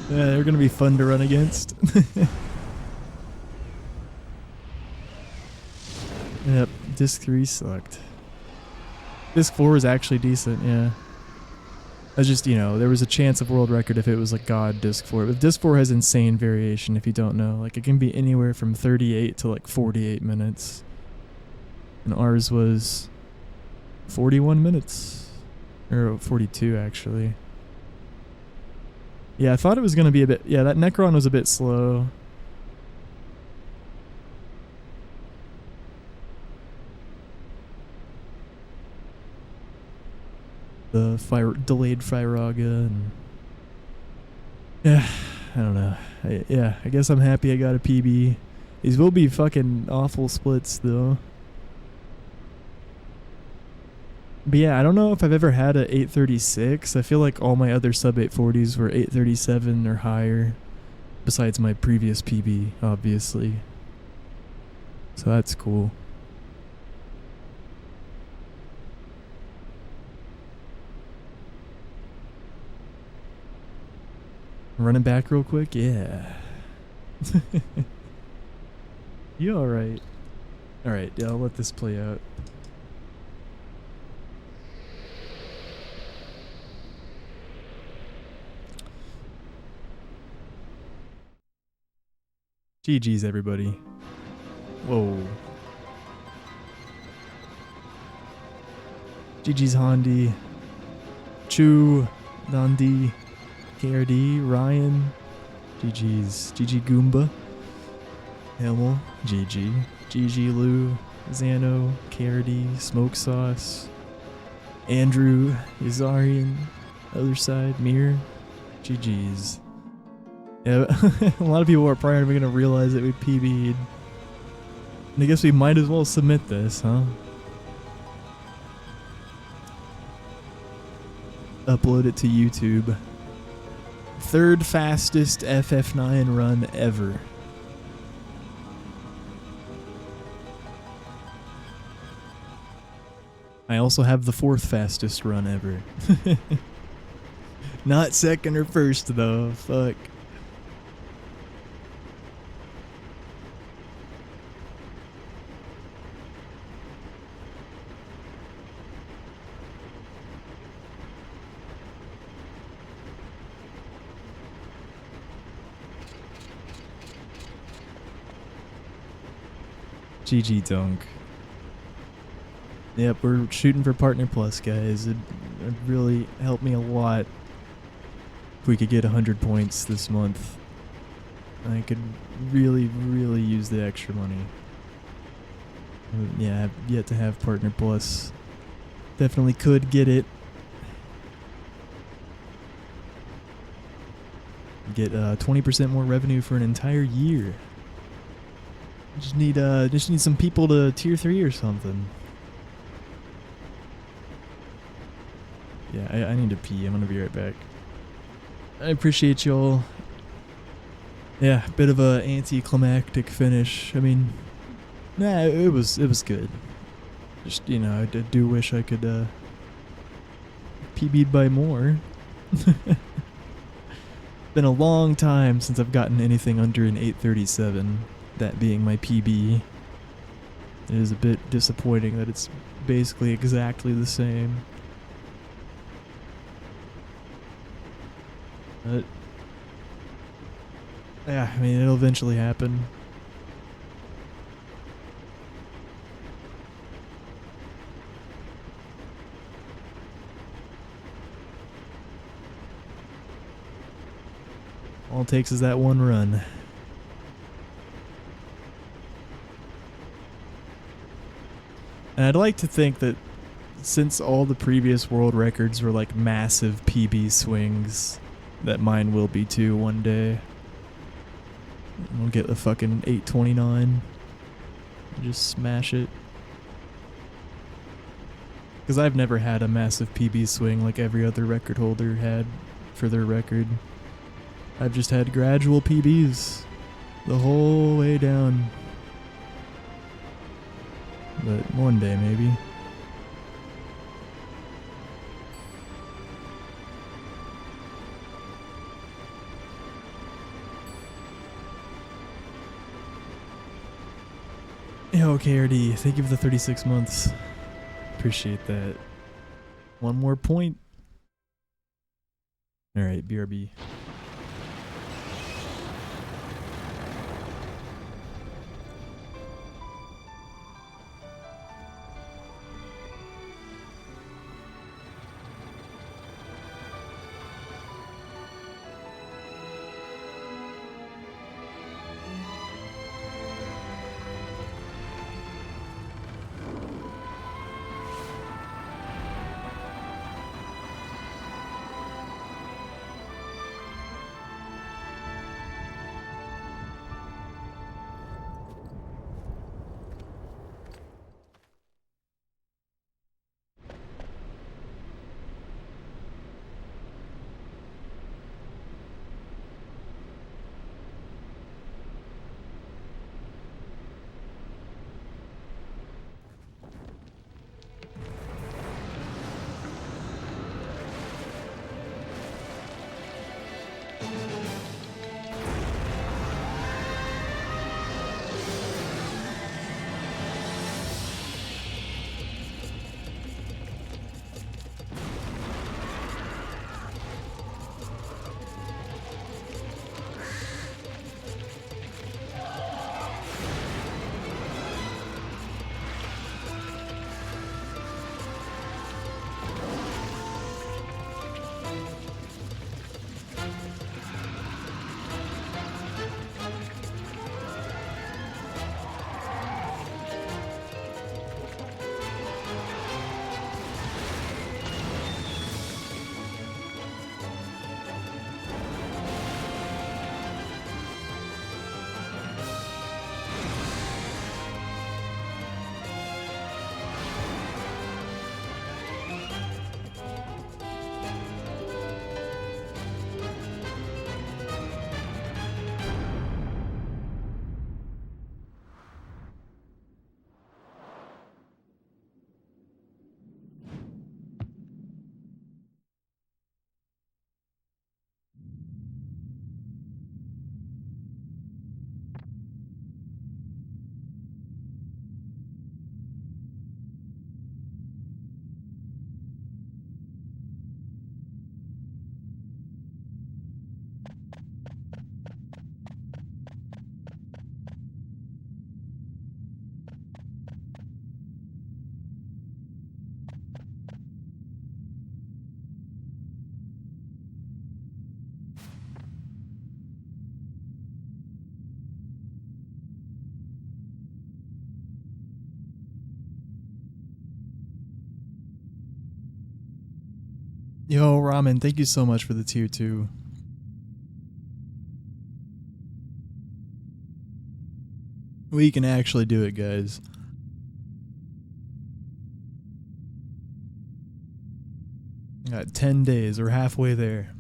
they're gonna be fun to run against. Yep, Disc 3 sucked. Disc 4 was actually decent, yeah. That's just, you know, there was a chance of world record if it was like God Disc 4. But Disc 4 has insane variation if you don't know. Like, it can be anywhere from 38 to like 48 minutes. And ours was 41 minutes. Or 42, actually. Yeah, I thought it was going to be a bit... Yeah, that Necron was a bit slow. The delayed Firaga and... Yeah, I don't know. I guess I'm happy I got a PB. These will be fucking awful splits, though. But yeah, I don't know if I've ever had a 836. I feel like all my other sub 840s were 837 or higher. Besides my previous PB, obviously. So that's cool. Running back real quick? Yeah. You alright? Alright, yeah, I'll let this play out. GG's, everybody. Whoa. GG's Hondi. Chu. Nandi. KRD, Ryan, GG's, GG Goomba, Hamel, GG, GG Lou, Xano, KRD, Smoke Sauce, Andrew, Izarian, other side, Mir, GG's. Yeah, a lot of people are probably going to realize that we PB'd. And I guess we might as well submit this, huh? Upload it to YouTube. 3rd fastest FF9 run ever. I also have the 4th fastest run ever. Not 2nd or 1st though, fuck. GG Dunk. Yep, we're shooting for Partner Plus, guys. It'd really help me a lot if we could get 100 points this month. I could really, really use the extra money. Yeah, I've yet to have Partner Plus. Definitely could get it. Get 20% more revenue for an entire year. Just need some people to tier 3 or something. Yeah, I need to pee. I'm gonna be right back. I appreciate y'all. Yeah, bit of a anticlimactic finish. I mean, nah, it was good. Just, you know, I do wish I could PB'd by more. Been a long time since I've gotten anything under an 837, that being my PB. It is a bit disappointing that it's basically exactly the same. But yeah, I mean, it'll eventually happen. All it takes is that one run. And I'd like to think that since all the previous world records were like massive PB swings, that mine will be too one day. We'll get the fucking 829. Just smash it. Because I've never had a massive PB swing like every other record holder had for their record. I've just had gradual PBs the whole way down. But one day, maybe. Yo, KRD, thank you for the 36 months. Appreciate that. One more point. Alright, BRB. Yo, Ramen, thank you so much for the tier 2. We can actually do it, guys. Got 10 days. We're halfway there.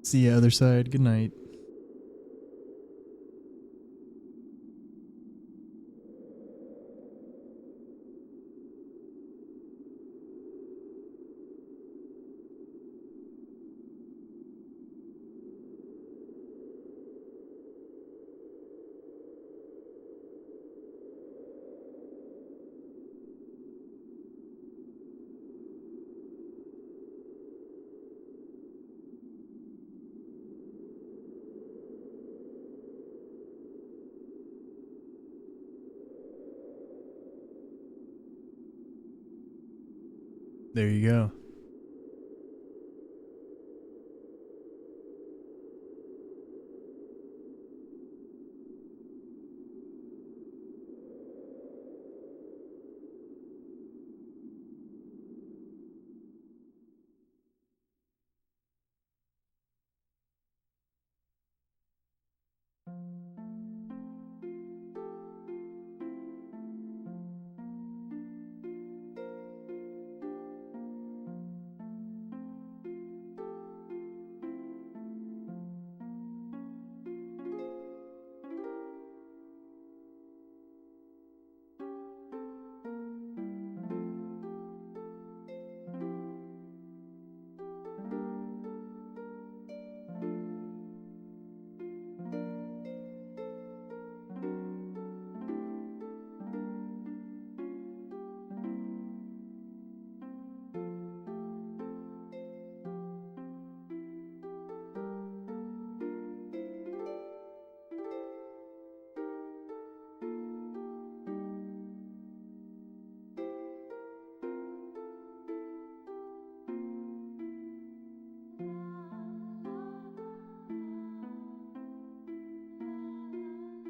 See ya, other side. Good night. There you go.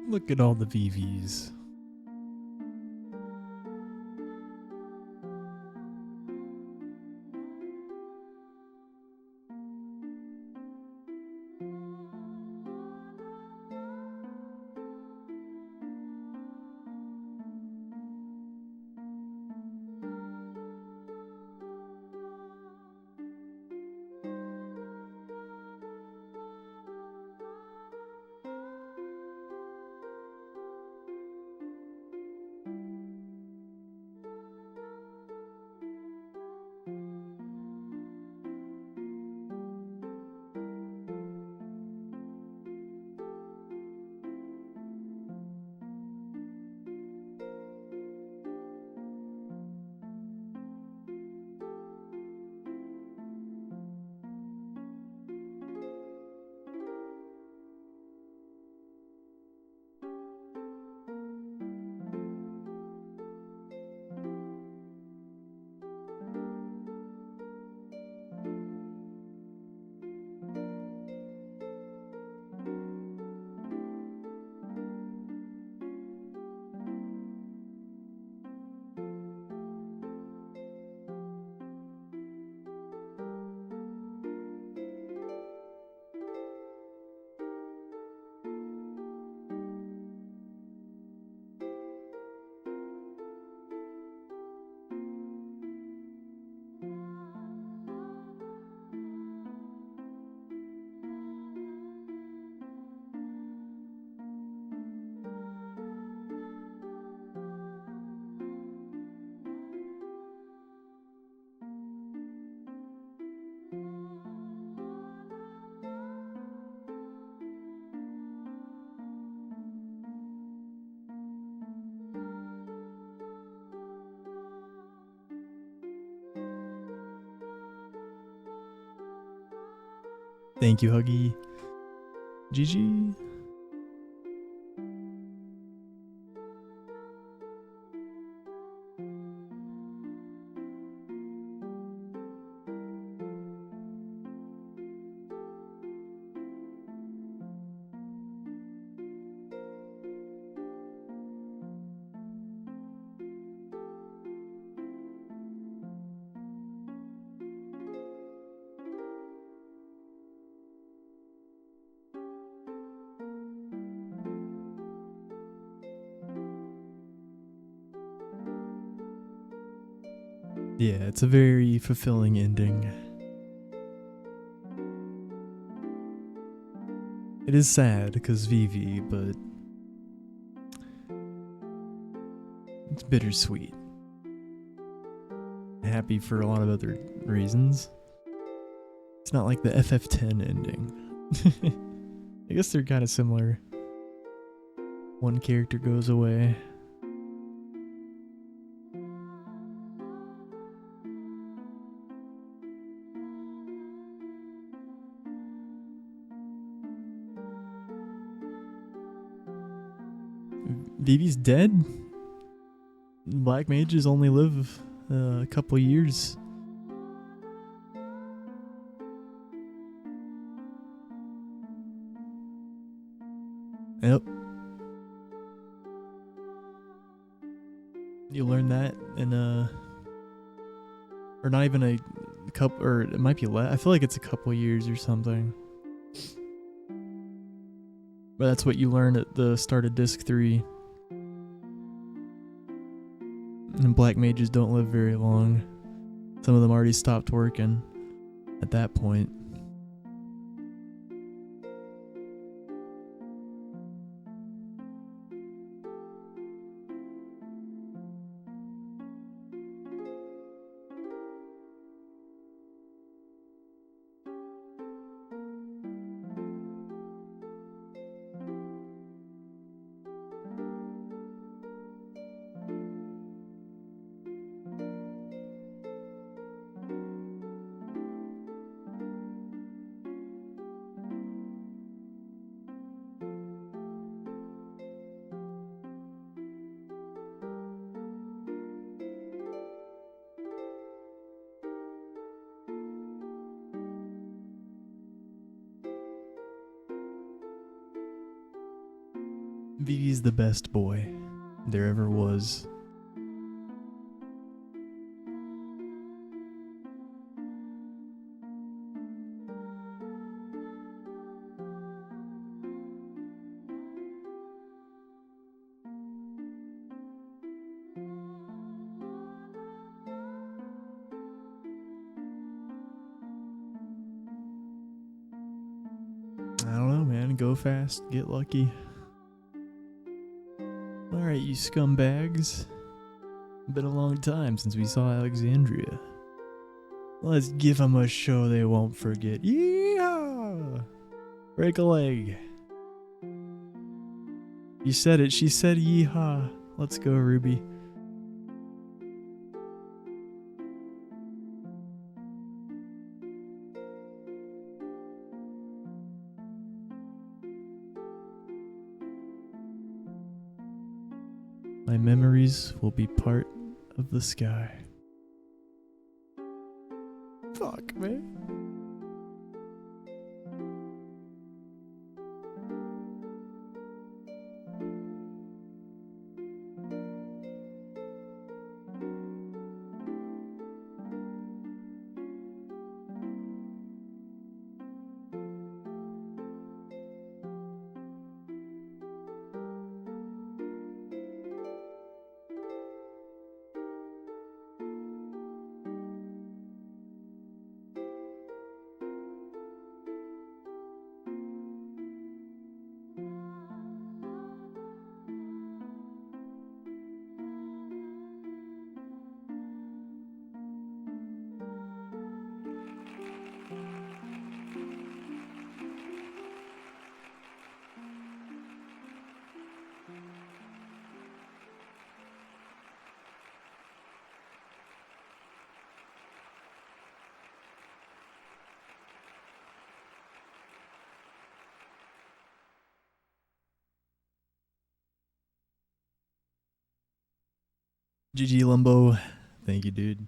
Look at all the VVs. Thank you, Huggy. GG. Yeah, it's a very fulfilling ending. It is sad because Vivi, but it's bittersweet. Happy for a lot of other reasons. It's not like the FF10 ending. I guess they're kind of similar. One character goes away. Vivi's dead. Black mages only live a couple years. Yep. You learn that in or not even a couple, or it might be less. I feel like it's a couple years or something. But that's what you learn at the start of Disc 3. And black mages don't live very long. Some of them already stopped working at that point. Vivi's the best boy there ever was. I don't know, man. Go fast, get lucky. Alright, you scumbags. Been a long time since we saw Alexandria. Let's give them a show they won't forget. Yeehaw! Break a leg. You said it. She said yeehaw. Let's go, Ruby. My memories will be part of the sky. Fuck, man. GG Lumbo. Thank you, dude.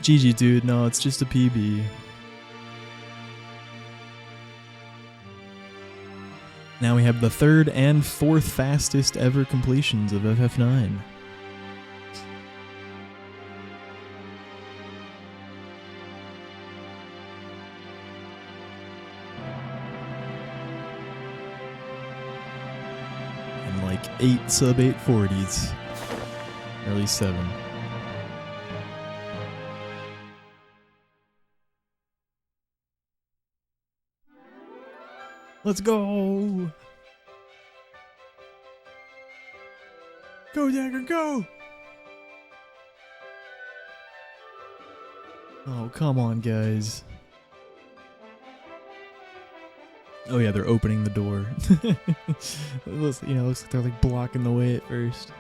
GG, dude. No, it's just a PB. Now we have the third and fourth fastest ever completions of FF9. And like 8 sub 840s. Or at least 7. Let's go! Go, Dagger, go! Oh, come on, guys. Oh yeah, they're opening the door. Looks like they're like blocking the way at first.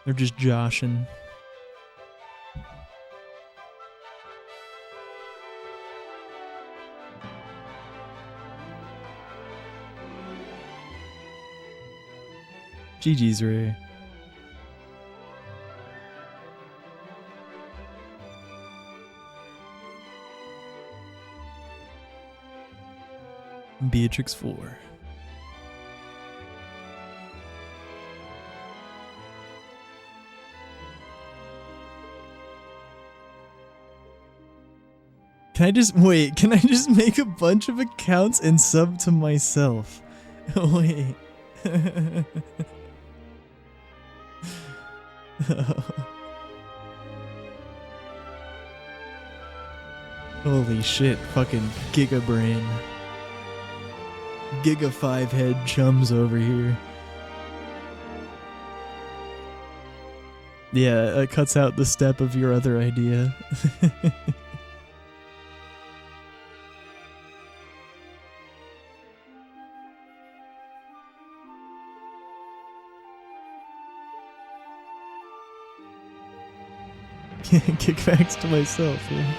They're just joshing. GG's, Ray. Beatrix 4. Can I just make a bunch of accounts and sub to myself? Wait. Holy shit, fucking Giga Brain. Giga 5 head chums over here. Yeah, it cuts out the step of your other idea. Kickbacks to myself, yeah.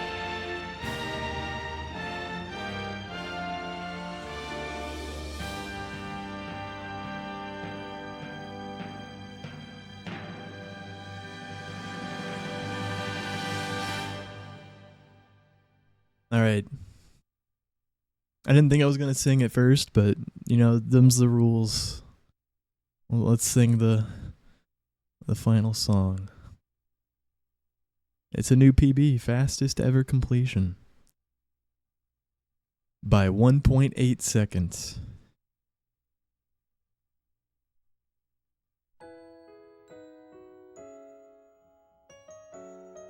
Alright. I didn't think I was gonna sing at first, but, you know, them's the rules. Well, let's sing the final song. It's a new PB, fastest ever completion. By 1.8 seconds.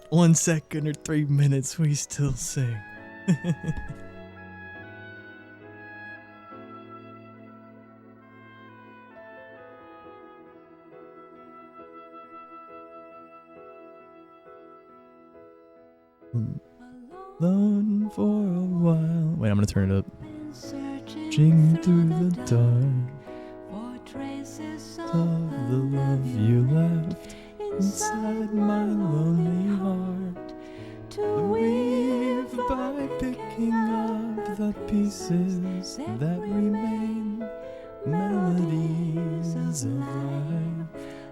One second or 3 minutes, we still sing. Alone for a while. Wait, I'm gonna turn it up. Searching through the dark for traces of the love you left inside my lonely heart. To weave by picking up the pieces that remain, melodies of life,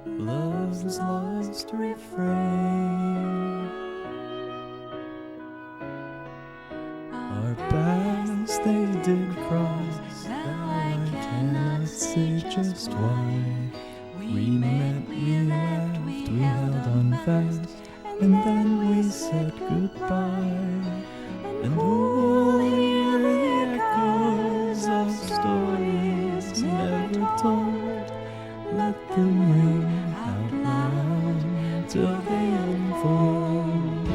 love's lost refrain. Our paths they did cross, now I cannot say just why. We met, we laughed, we held on fast, and then we said goodbye. And we'll hear the echoes of stories never told. Let them ring out loud till they unfold.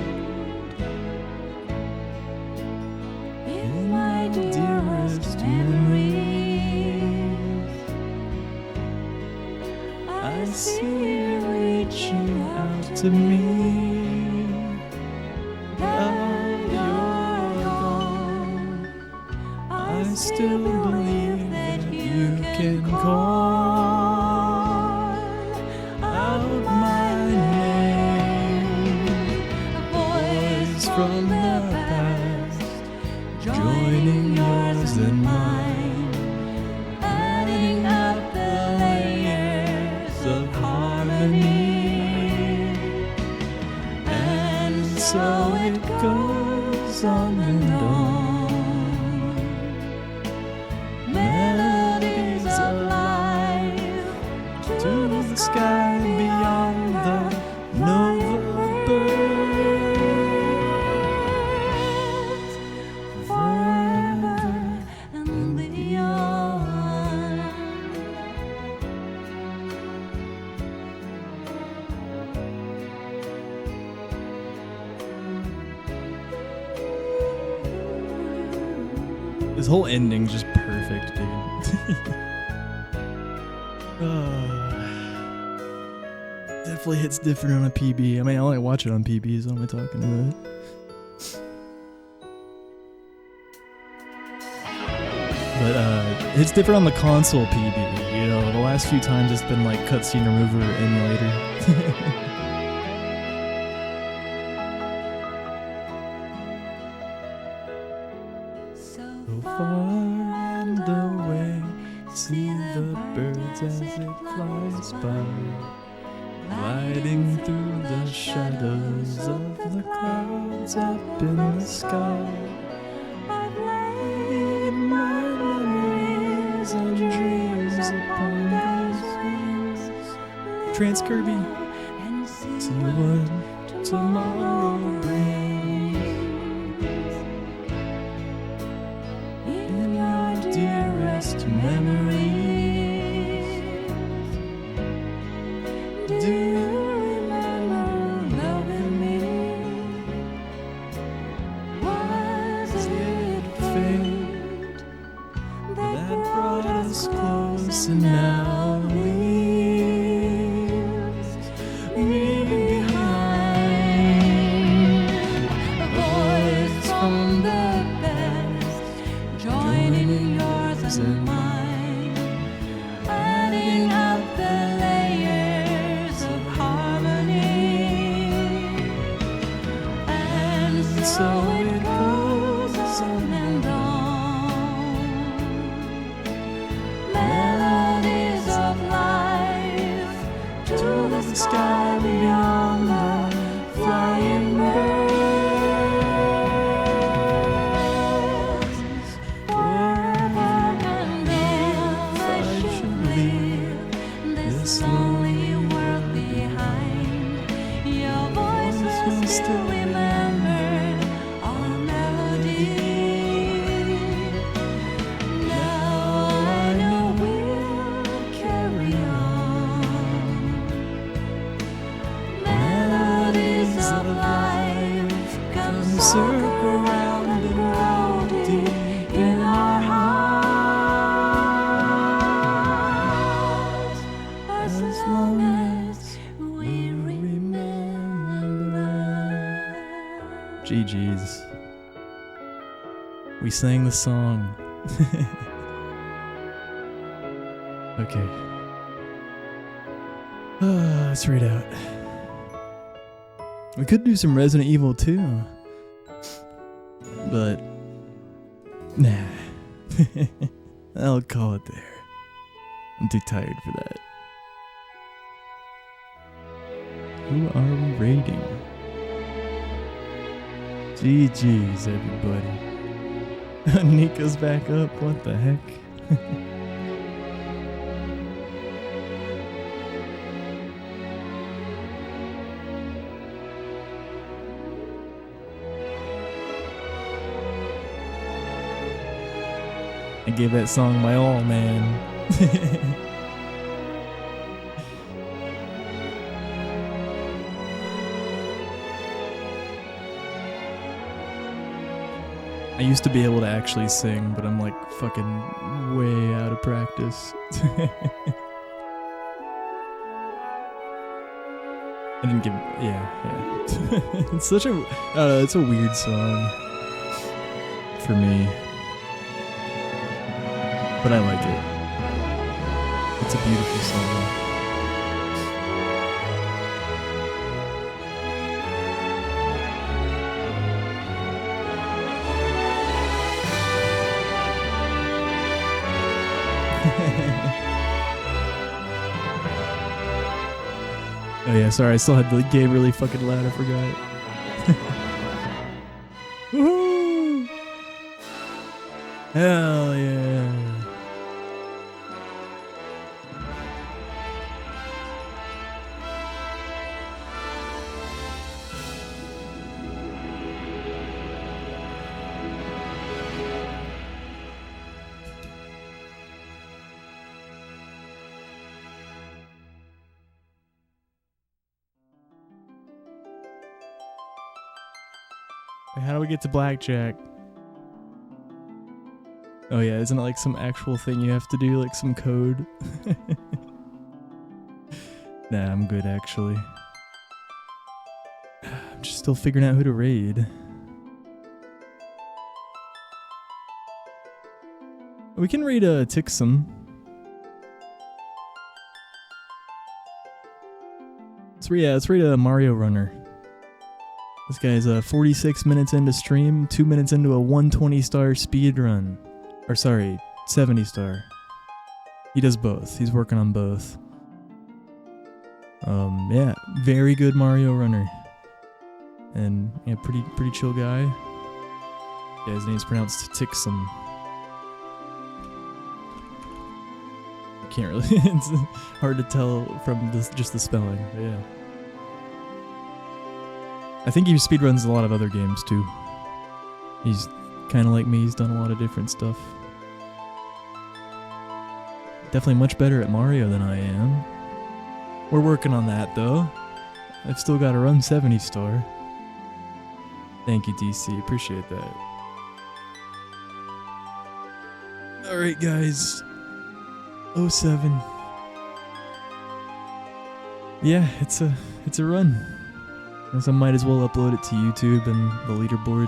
In my dearest memories, I see you reaching out to me. I still believe that you can call out my name. A voice from the past, joining yours and mine, adding up the layers of harmony. And so it goes on and on. The sky beyond the nova birds, forever and beyond. This whole ending's just perfect, dude. Definitely hits different on a PB. I mean, I only watch it on PBs. What am I talking about? But it's different on the console PB. You know, the last few times it's been like cutscene remover emulator. So far and away, see the birds as it flies by, gliding through the shadows of the clouds up in the sky. I've laid my memories and dreams upon those wings. Trans Kirby, and see what tomorrow brings. In your dearest memories, do you remember loving me? Why And so it goes on and on. Melodies of life to the sky beyond the flying birds. Forever and if I should leave this lonely world behind, your voice will still remember our melody. Now I know we'll carry on. Melodies of life come circle round and grow deep in our hearts, as long as we remember. GG's. We sang the song. Okay. Let's read out. We could do some Resident Evil 2. But nah. I'll call it there. I'm too tired for that. Who are we raiding? GG's, everybody. Nico's back up. What the heck? I gave that song my all, man. I used to be able to actually sing, but I'm like fucking way out of practice. I didn't give, yeah. It's such a, it's a weird song for me, but I like it. It's a beautiful song. Oh yeah, sorry, I still had the game really fucking loud, I forgot. Woohoo! Hell yeah. How do we get to blackjack? Oh yeah, isn't it like some actual thing you have to do, like some code? Nah, I'm good actually. I'm just still figuring out who to raid. We can raid Tixum. Let's raid a Mario Runner. This guy's 46 minutes into stream, 2 minutes into a 120 star speed run. Or sorry, 70 star. He does both. He's working on both. Yeah, very good Mario Runner. And yeah, pretty chill guy. Yeah, his name's pronounced Tixum. Can't really, it's hard to tell from just the spelling, but yeah. I think he speedruns a lot of other games too. He's kind of like me, he's done a lot of different stuff. Definitely much better at Mario than I am. We're working on that though. I've still got to run 70 star. Thank you, DC, appreciate that. Alright guys. 07. Yeah, it's a run. So I might as well upload it to YouTube and the leaderboard.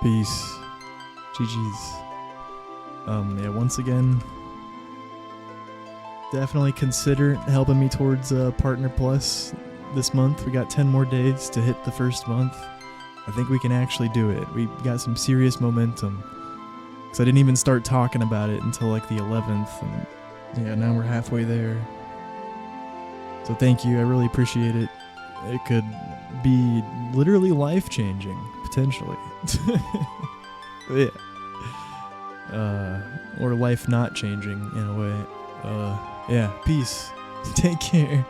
Peace. GG's. Yeah, once again, definitely consider helping me towards Partner Plus. this month. We got 10 more days to hit the first month. I think we can actually do it. We got some serious momentum. Because I didn't even start talking about it until like the 11th. And yeah, now we're halfway there. So thank you. I really appreciate it. It could be literally life-changing, potentially. Yeah. Or life not changing in a way. Yeah, peace. Take care.